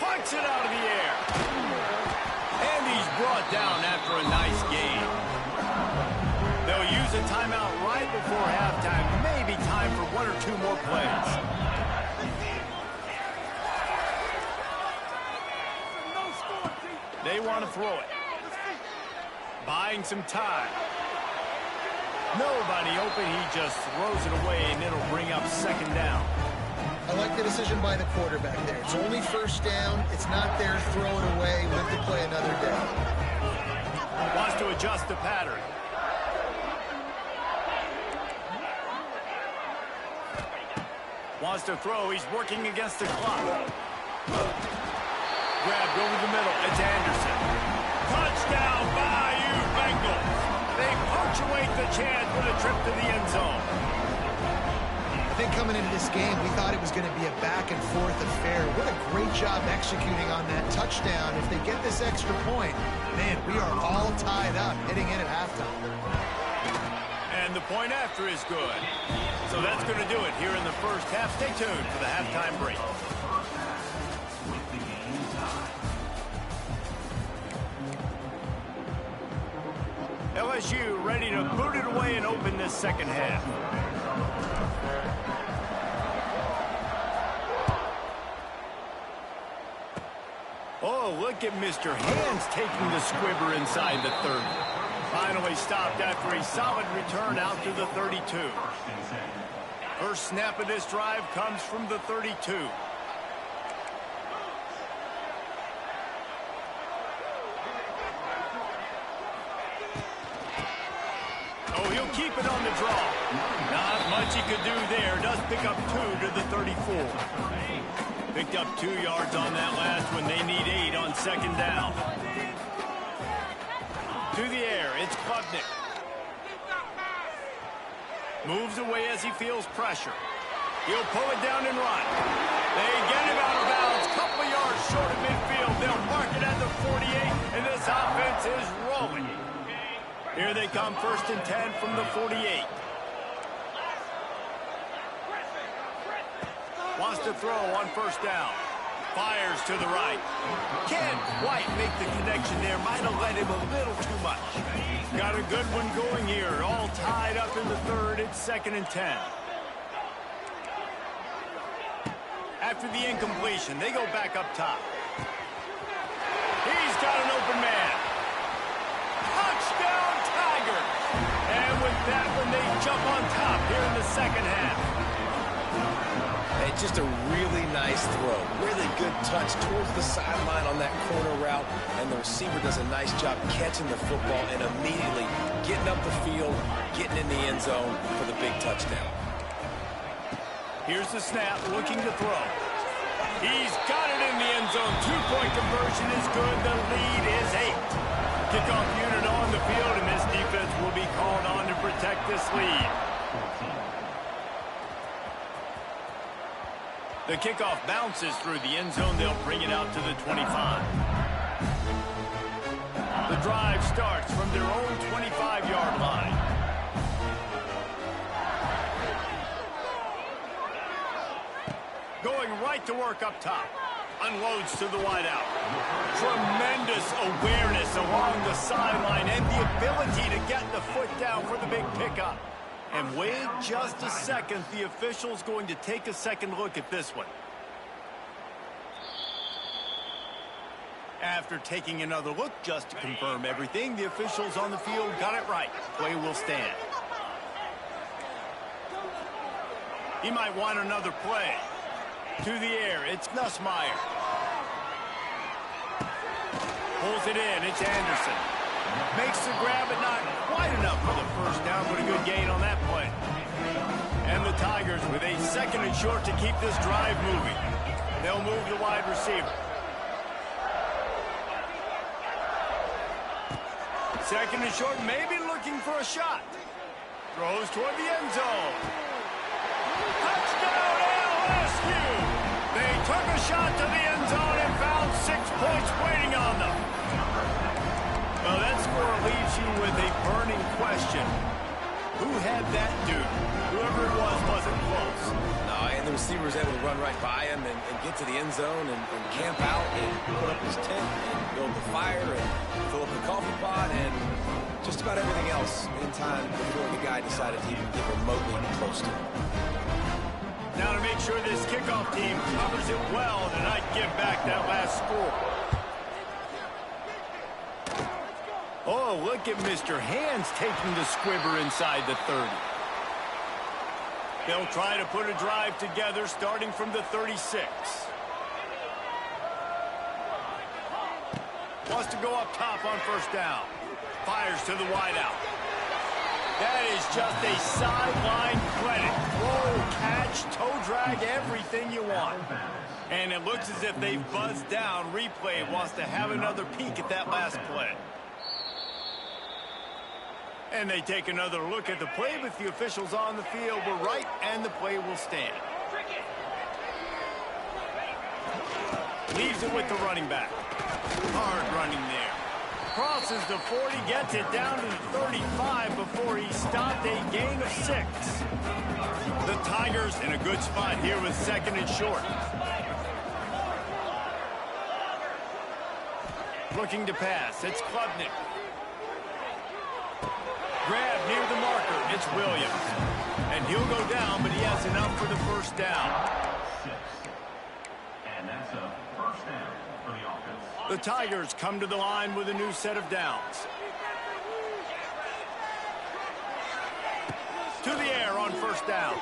Punch it out of the air. And he's brought down after a nice game. They'll use a timeout right before halftime. Maybe time for one or two more plays. They want to throw it. Buying some time. Nobody open. He just throws it away, and it'll bring up second down. I like the decision by the quarterback there. It's only first down. It's not there. Throw it away. Live to play another day. Wants to adjust the pattern. Wants to throw. He's working against the clock. Grabbed over the middle. It's Anderson. Touchdown, Bayou Bengals. They punctuate the chance with a trip to the end zone. I think coming into this game, we thought it was going to be a back-and-forth affair. What a great job executing on that touchdown. If they get this extra point, man, we are all tied up heading in at halftime. And the point after is good. So that's going to do it here in the first half. Stay tuned for the halftime break. LSU ready to boot it away and open this second half. Oh, look at Mr. Hands taking the squibber inside the 30. Finally stopped after a solid return out to the 32. First snap of this drive comes from the 32. Oh, he'll keep it on the draw. Not much he could do there. Does pick up 2 to the 34. Picked up 2 yards on that last one. They need 8 on second down. To the air, it's Klubnik. Moves away as he feels pressure. He'll pull it down and run. They get him out of bounds. Couple of yards short of midfield. They'll mark it at the 48, and this offense is rolling. Here they come, 1st and 10 from the 48. Wants to throw on first down. Fires to the right. Can't quite make the connection there. Might have led him a little too much. Got a good one going here. All tied up in the 3rd. It's 2nd and 10. After the incompletion, they go back up top. He's got an open man. Touchdown, Tigers! And with that one, they jump on top here in the second half. It's just a really nice throw. Really good touch towards the sideline on that corner route. And the receiver does a nice job catching the football and immediately getting up the field, getting in the end zone for the big touchdown. Here's the snap, looking to throw. He's got it in the end zone. 2-point conversion is good. The lead is 8. Kickoff unit on the field, and this defense will be called on to protect this lead. The kickoff bounces through the end zone. They'll bring it out to the 25. The drive starts from their own 25-yard line. Going right to work up top. Unloads to the wideout. Tremendous awareness along the sideline and the ability to get the foot down for the big pickup. And wait just a second. The official's going to take a second look at this one. After taking another look just to confirm everything, the officials on the field got it right. Play will stand. He might want another play. To the air, it's Nussmeier. Pulls it in, it's Anderson. Makes the grab, but not quite enough for the first down, but a good gain on that play. And the Tigers with a 2nd and short to keep this drive moving. They'll move the wide receiver. 2nd and short, maybe looking for a shot. Throws toward the end zone. Touchdown, LSU! They took a shot to the end zone and found 6 points waiting on them. Well, that score leaves you with a burning question. Who had that dude? Whoever it was wasn't close. No, and the receiver was able to run right by him and get to the end zone and camp out and put up his tent and build the fire and fill up the coffee pot and just about everything else in time before the guy decided to even get remotely close to him. Now to make sure this kickoff team covers it well and not give back that last score. Oh, look at Mr. Hands taking the squibber inside the 30. They'll try to put a drive together starting from the 36. Wants to go up top on 1st down. Fires to the wideout. That is just a sideline credit. Roll, catch, toe drag, everything you want. And it looks as if they've buzzed down. Replay wants to have another peek at that last play. And they take another look at the play, but the officials on the field were right, and the play will stand. Leaves it with the running back. Hard running there. Crosses the 40, gets it down to the 35 before he stopped, a gain of 6. The Tigers in a good spot here with 2nd and short. Looking to pass, it's Klubnik. Grab near the marker, it's Williams. And he'll go down, but he has enough for the 1st down. 6. And that's a 1st down for the offense. The Tigers come to the line with a new set of downs. To the air on 1st down.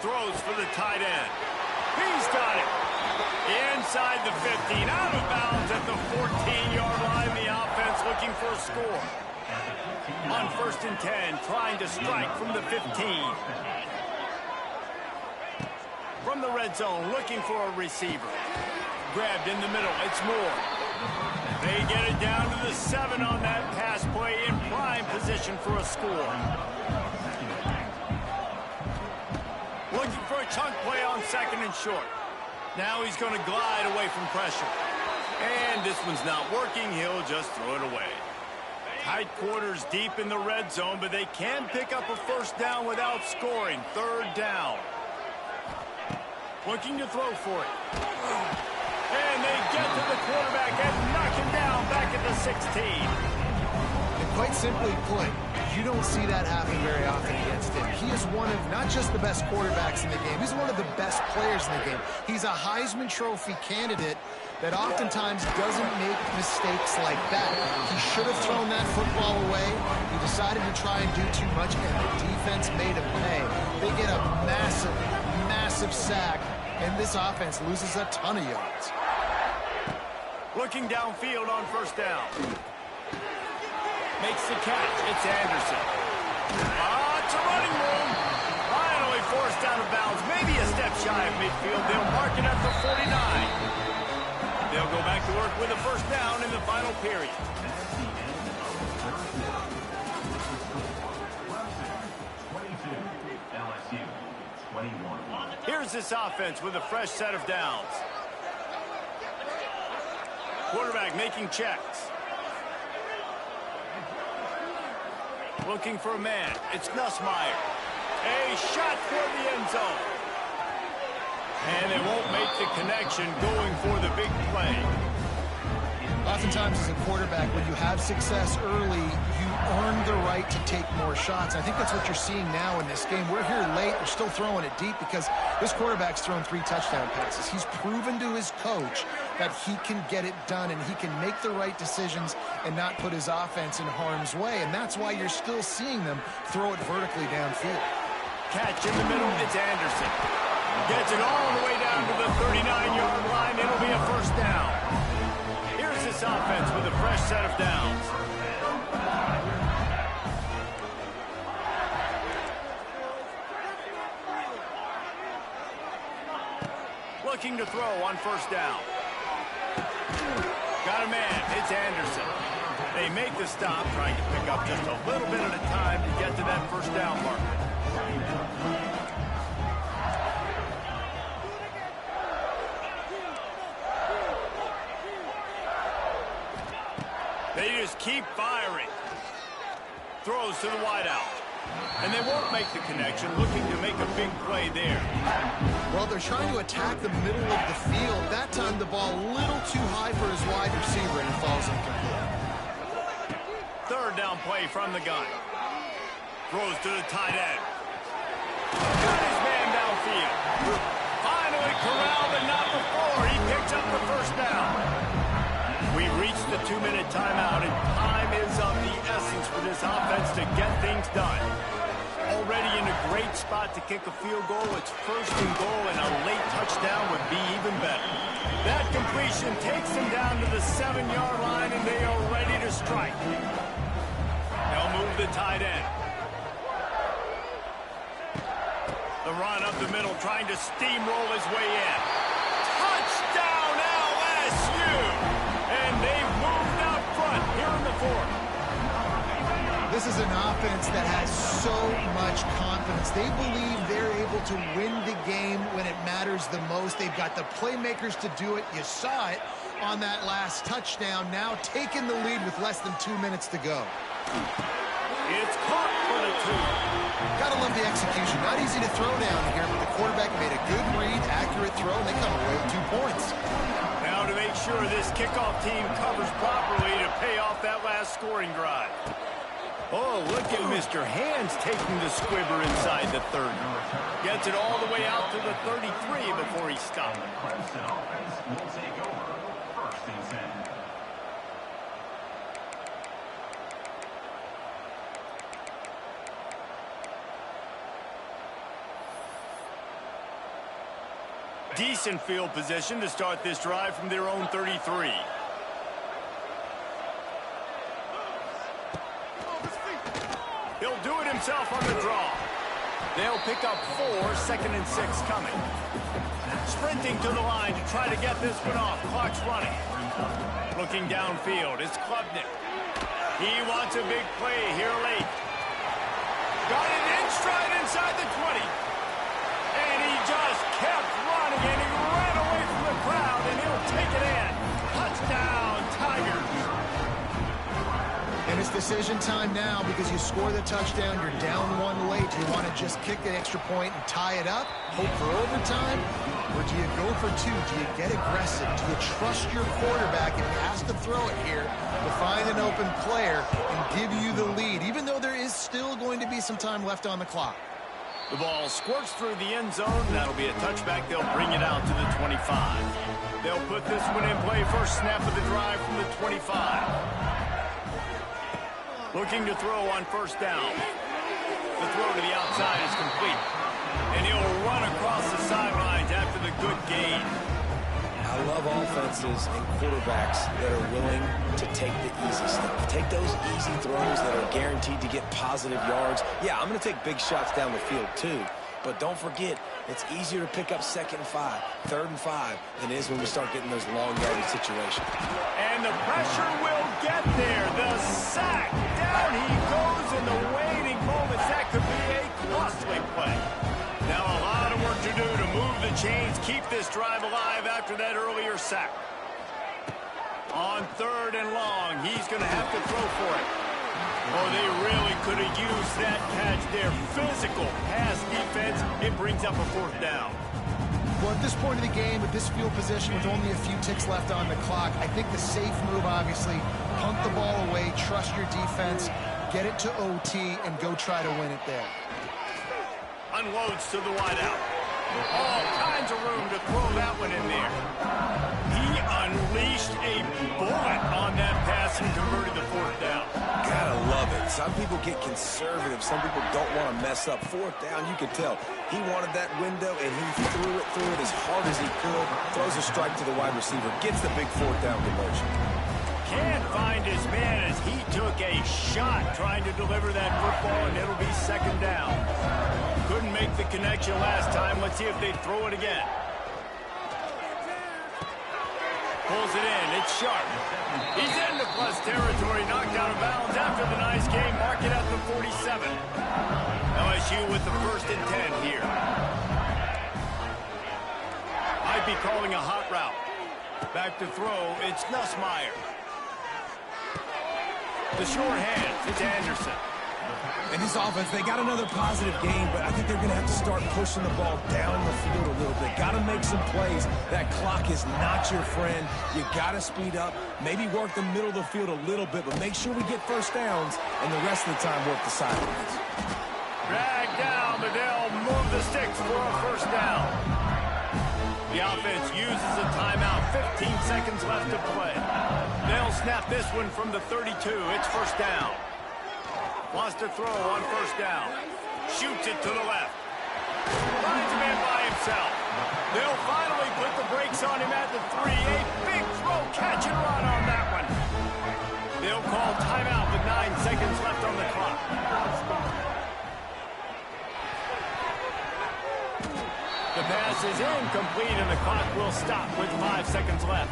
Throws for the tight end. He's got it. Inside the 15, out of bounds at the 14-yard line. The offense looking for a score. On 1st and 10, trying to strike from the 15. From the red zone, looking for a receiver. Grabbed in the middle, it's Moore. They get it down to the 7 on that pass play, in prime position for a score. Looking for a chunk play on 2nd and short. Now he's going to glide away from pressure. And this one's not working, he'll just throw it away. Tight quarters deep in the red zone, but they can pick up a 1st down without scoring. 3rd down. Looking to throw for it. And they get to the quarterback and knock him down back at the 16. And quite simply put, you don't see that happen very often against him. He is one of not just the best quarterbacks in the game, he's one of the best players in the game. He's a Heisman Trophy candidate that oftentimes doesn't make mistakes like that. He should have thrown that football away. He decided to try and do too much, and the defense made him pay. They get a massive, massive sack, and this offense loses a ton of yards. Looking downfield on 1st down. Makes the catch. It's Anderson. It's a running room. Finally forced out of bounds. Maybe a step shy of midfield. They'll mark it at the 49. They'll go back to work with a 1st down in the final period. LSU 21. Here's this offense with a fresh set of downs. Quarterback making checks. Looking for a man. It's Nussmeier. A shot for the end zone. And they won't make the connection, going for the big play. Oftentimes as a quarterback, when you have success early, you earn the right to take more shots. I think that's what you're seeing now in this game. We're here late. We're still throwing it deep because this quarterback's thrown 3 touchdown passes. He's proven to his coach that he can get it done and he can make the right decisions and not put his offense in harm's way. And that's why you're still seeing them throw it vertically downfield. Catch in the middle, it's Anderson. Gets it all the way down to the 39-yard line. It'll be a 1st down. Here's this offense with a fresh set of downs. looking to throw on first down. Got a man. It's Anderson. They make the stop, trying to pick up just a little bit at a time to get to that first down marker. They just keep firing. Throws to the wideout. And they won't make the connection, looking to make a big play there. Well, they're trying to attack the middle of the field. That time the ball a little too high for his wide receiver, and it falls incomplete. Third down play from the gun. Throws to the tight end. Got his man downfield. Finally corralled, but not before. He picks up the first down. We reached the 2-minute timeout, and time is of the essence for this offense to get things done. Already in a great spot to kick a field goal. It's first and goal, and a late touchdown would be even better. That completion takes them down to the 7-yard line, and they are ready to strike. They'll move the tight end. The run up the middle, trying to steamroll his way in. Touchdown, LSU! And they've moved out front here in the fourth. This is an offense that has so much confidence. They believe they're able to win the game when it matters the most. They've got the playmakers to do it. You saw it on that last touchdown. Now taking the lead with less than 2 minutes to go. It's caught for the 2. Gotta love the execution. Not easy to throw down here, but the quarterback made a good read, accurate throw, and they come away with 2 points. Now to make sure this kickoff team covers properly to pay off that last scoring drive. Oh, look at Mr. Hands taking the squibber inside the 30. Gets it all the way out to the 33 before he stops. Clemson offense will take over first and 10. Decent field position to start this drive from their own 33. He'll do it himself on the draw. They'll pick up 4, second and 6 coming. Sprinting to the line to try to get this one off. Clock's running. Looking downfield, it's Klubnik. He wants a big play here late. Got it in stride inside the 20. And he just kept running, and he ran away from the crowd, and he'll take it in. Touchdown, Tigers. And it's decision time now because you score the touchdown, you're down 1 late. Do you want to just kick the extra point and tie it up, hope for overtime? Or do you go for 2? Do you get aggressive? Do you trust your quarterback if he has to throw it here to find an open player and give you the lead, even though there is still going to be some time left on the clock? The ball squirts through the end zone. That'll be a touchback. They'll bring it out to the 25. They'll put this one in play. First snap of the drive from the 25. Looking to throw on first down. The throw to the outside is complete. And he'll run across the sidelines after the good gain. I love offenses and quarterbacks that are willing to take the easy stuff. Take those easy throws that are guaranteed to get positive yards. Yeah, I'm going to take big shots down the field too. But don't forget, it's easier to pick up 2nd and 5, 3rd and 5 than it is when we start getting those long yardage situations. And the pressure will get there. The sack. Down he goes in the waiting moments. That could be a costly play. Now a lot of work to do to move the chains, keep this drive alive after that earlier sack. On 3rd and long, he's going to have to throw for it. Oh, they really could have used that catch there. Physical pass defense. It brings up a 4th down. Well, at this point of the game, with this field position, with only a few ticks left on the clock, I think the safe move, obviously, punt the ball away, trust your defense, get it to OT, and go try to win it there. Unloads to the wideout. All kinds of room to throw that one in there. He unleashed a bullet on that pass and converted the 4th down. Gotta love it. Some people get conservative. Some people don't want to mess up. 4th down, you can tell. He wanted that window, and he threw it as hard as he could. Throws a strike to the wide receiver. Gets the big 4th down conversion. Can't find his man as he took a shot trying to deliver that football, and it'll be 2nd down. Couldn't make the connection last time. Let's see if they throw it again. Pulls it in. It's Sharp. He's into plus territory. Knocked out of bounds after the nice game. Mark it at the 47. LSU with the 1st and 10 here. Might be calling a hot route. Back to throw. It's Nussmeier. The short hands. It's Anderson. And this offense, they got another positive game, but I think they're going to have to start pushing the ball down the field a little bit. Got to make some plays. That clock is not your friend. You got to speed up, maybe work the middle of the field a little bit, but make sure we get first downs, and the rest of the time work the sidelines. Drag down, but they'll move the sticks for a 1st down. The offense uses a timeout. 15 seconds left to play. They'll snap this one from the 32. It's 1st down. Wants to throw on 1st down. Shoots it to the left. Finds a man by himself. They'll finally put the brakes on him at the 3. A big throw, catch and run on that one. They'll call timeout with 9 seconds left on the clock. The pass is incomplete and the clock will stop with 5 seconds left.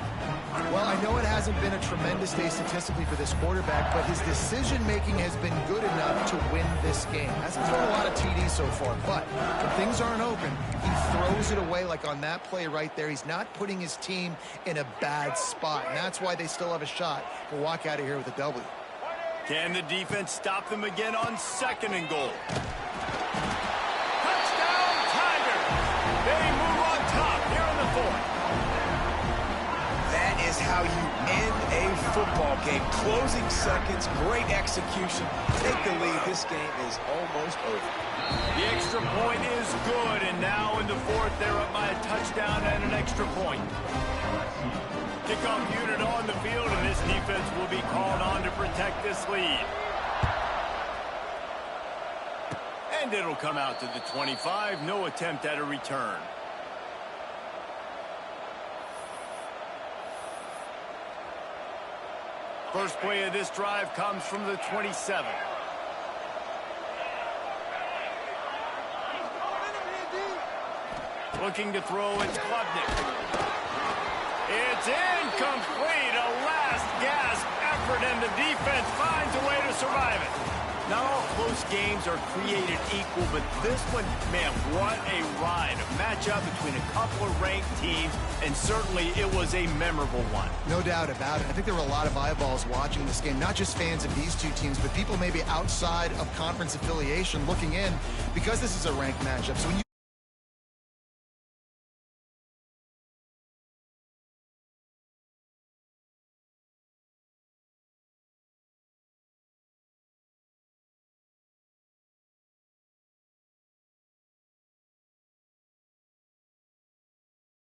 Well, I know it hasn't been a tremendous day statistically for this quarterback, but his decision-making has been good enough to win this game. Hasn't thrown a lot of TDs so far, but when things aren't open, he throws it away like on that play right there. He's not putting his team in a bad spot, and that's why they still have a shot to walk out of here with a W. Can the defense stop them again on 2nd and goal? Touchdown, Tigers! They move on top here in the 4th. That is how you end a football game. Closing seconds, great execution. Take the lead. This game is almost over. The extra point is good, and now in the 4th, they're up by a touchdown and an extra point. Kickoff unit on the field, and this defense will be called on to protect this lead. And it'll come out to the 25. No attempt at a return. First play of this drive comes from the 27. Looking to throw, it's Klubnik. It's incomplete. A last gasp effort, and the defense finds a way to survive it. Not all close games are created equal, but this one, man, what a ride. A matchup between a couple of ranked teams, and certainly it was a memorable one. No doubt about it. I think there were a lot of eyeballs watching this game, not just fans of these two teams, but people maybe outside of conference affiliation looking in because this is a ranked matchup. So when you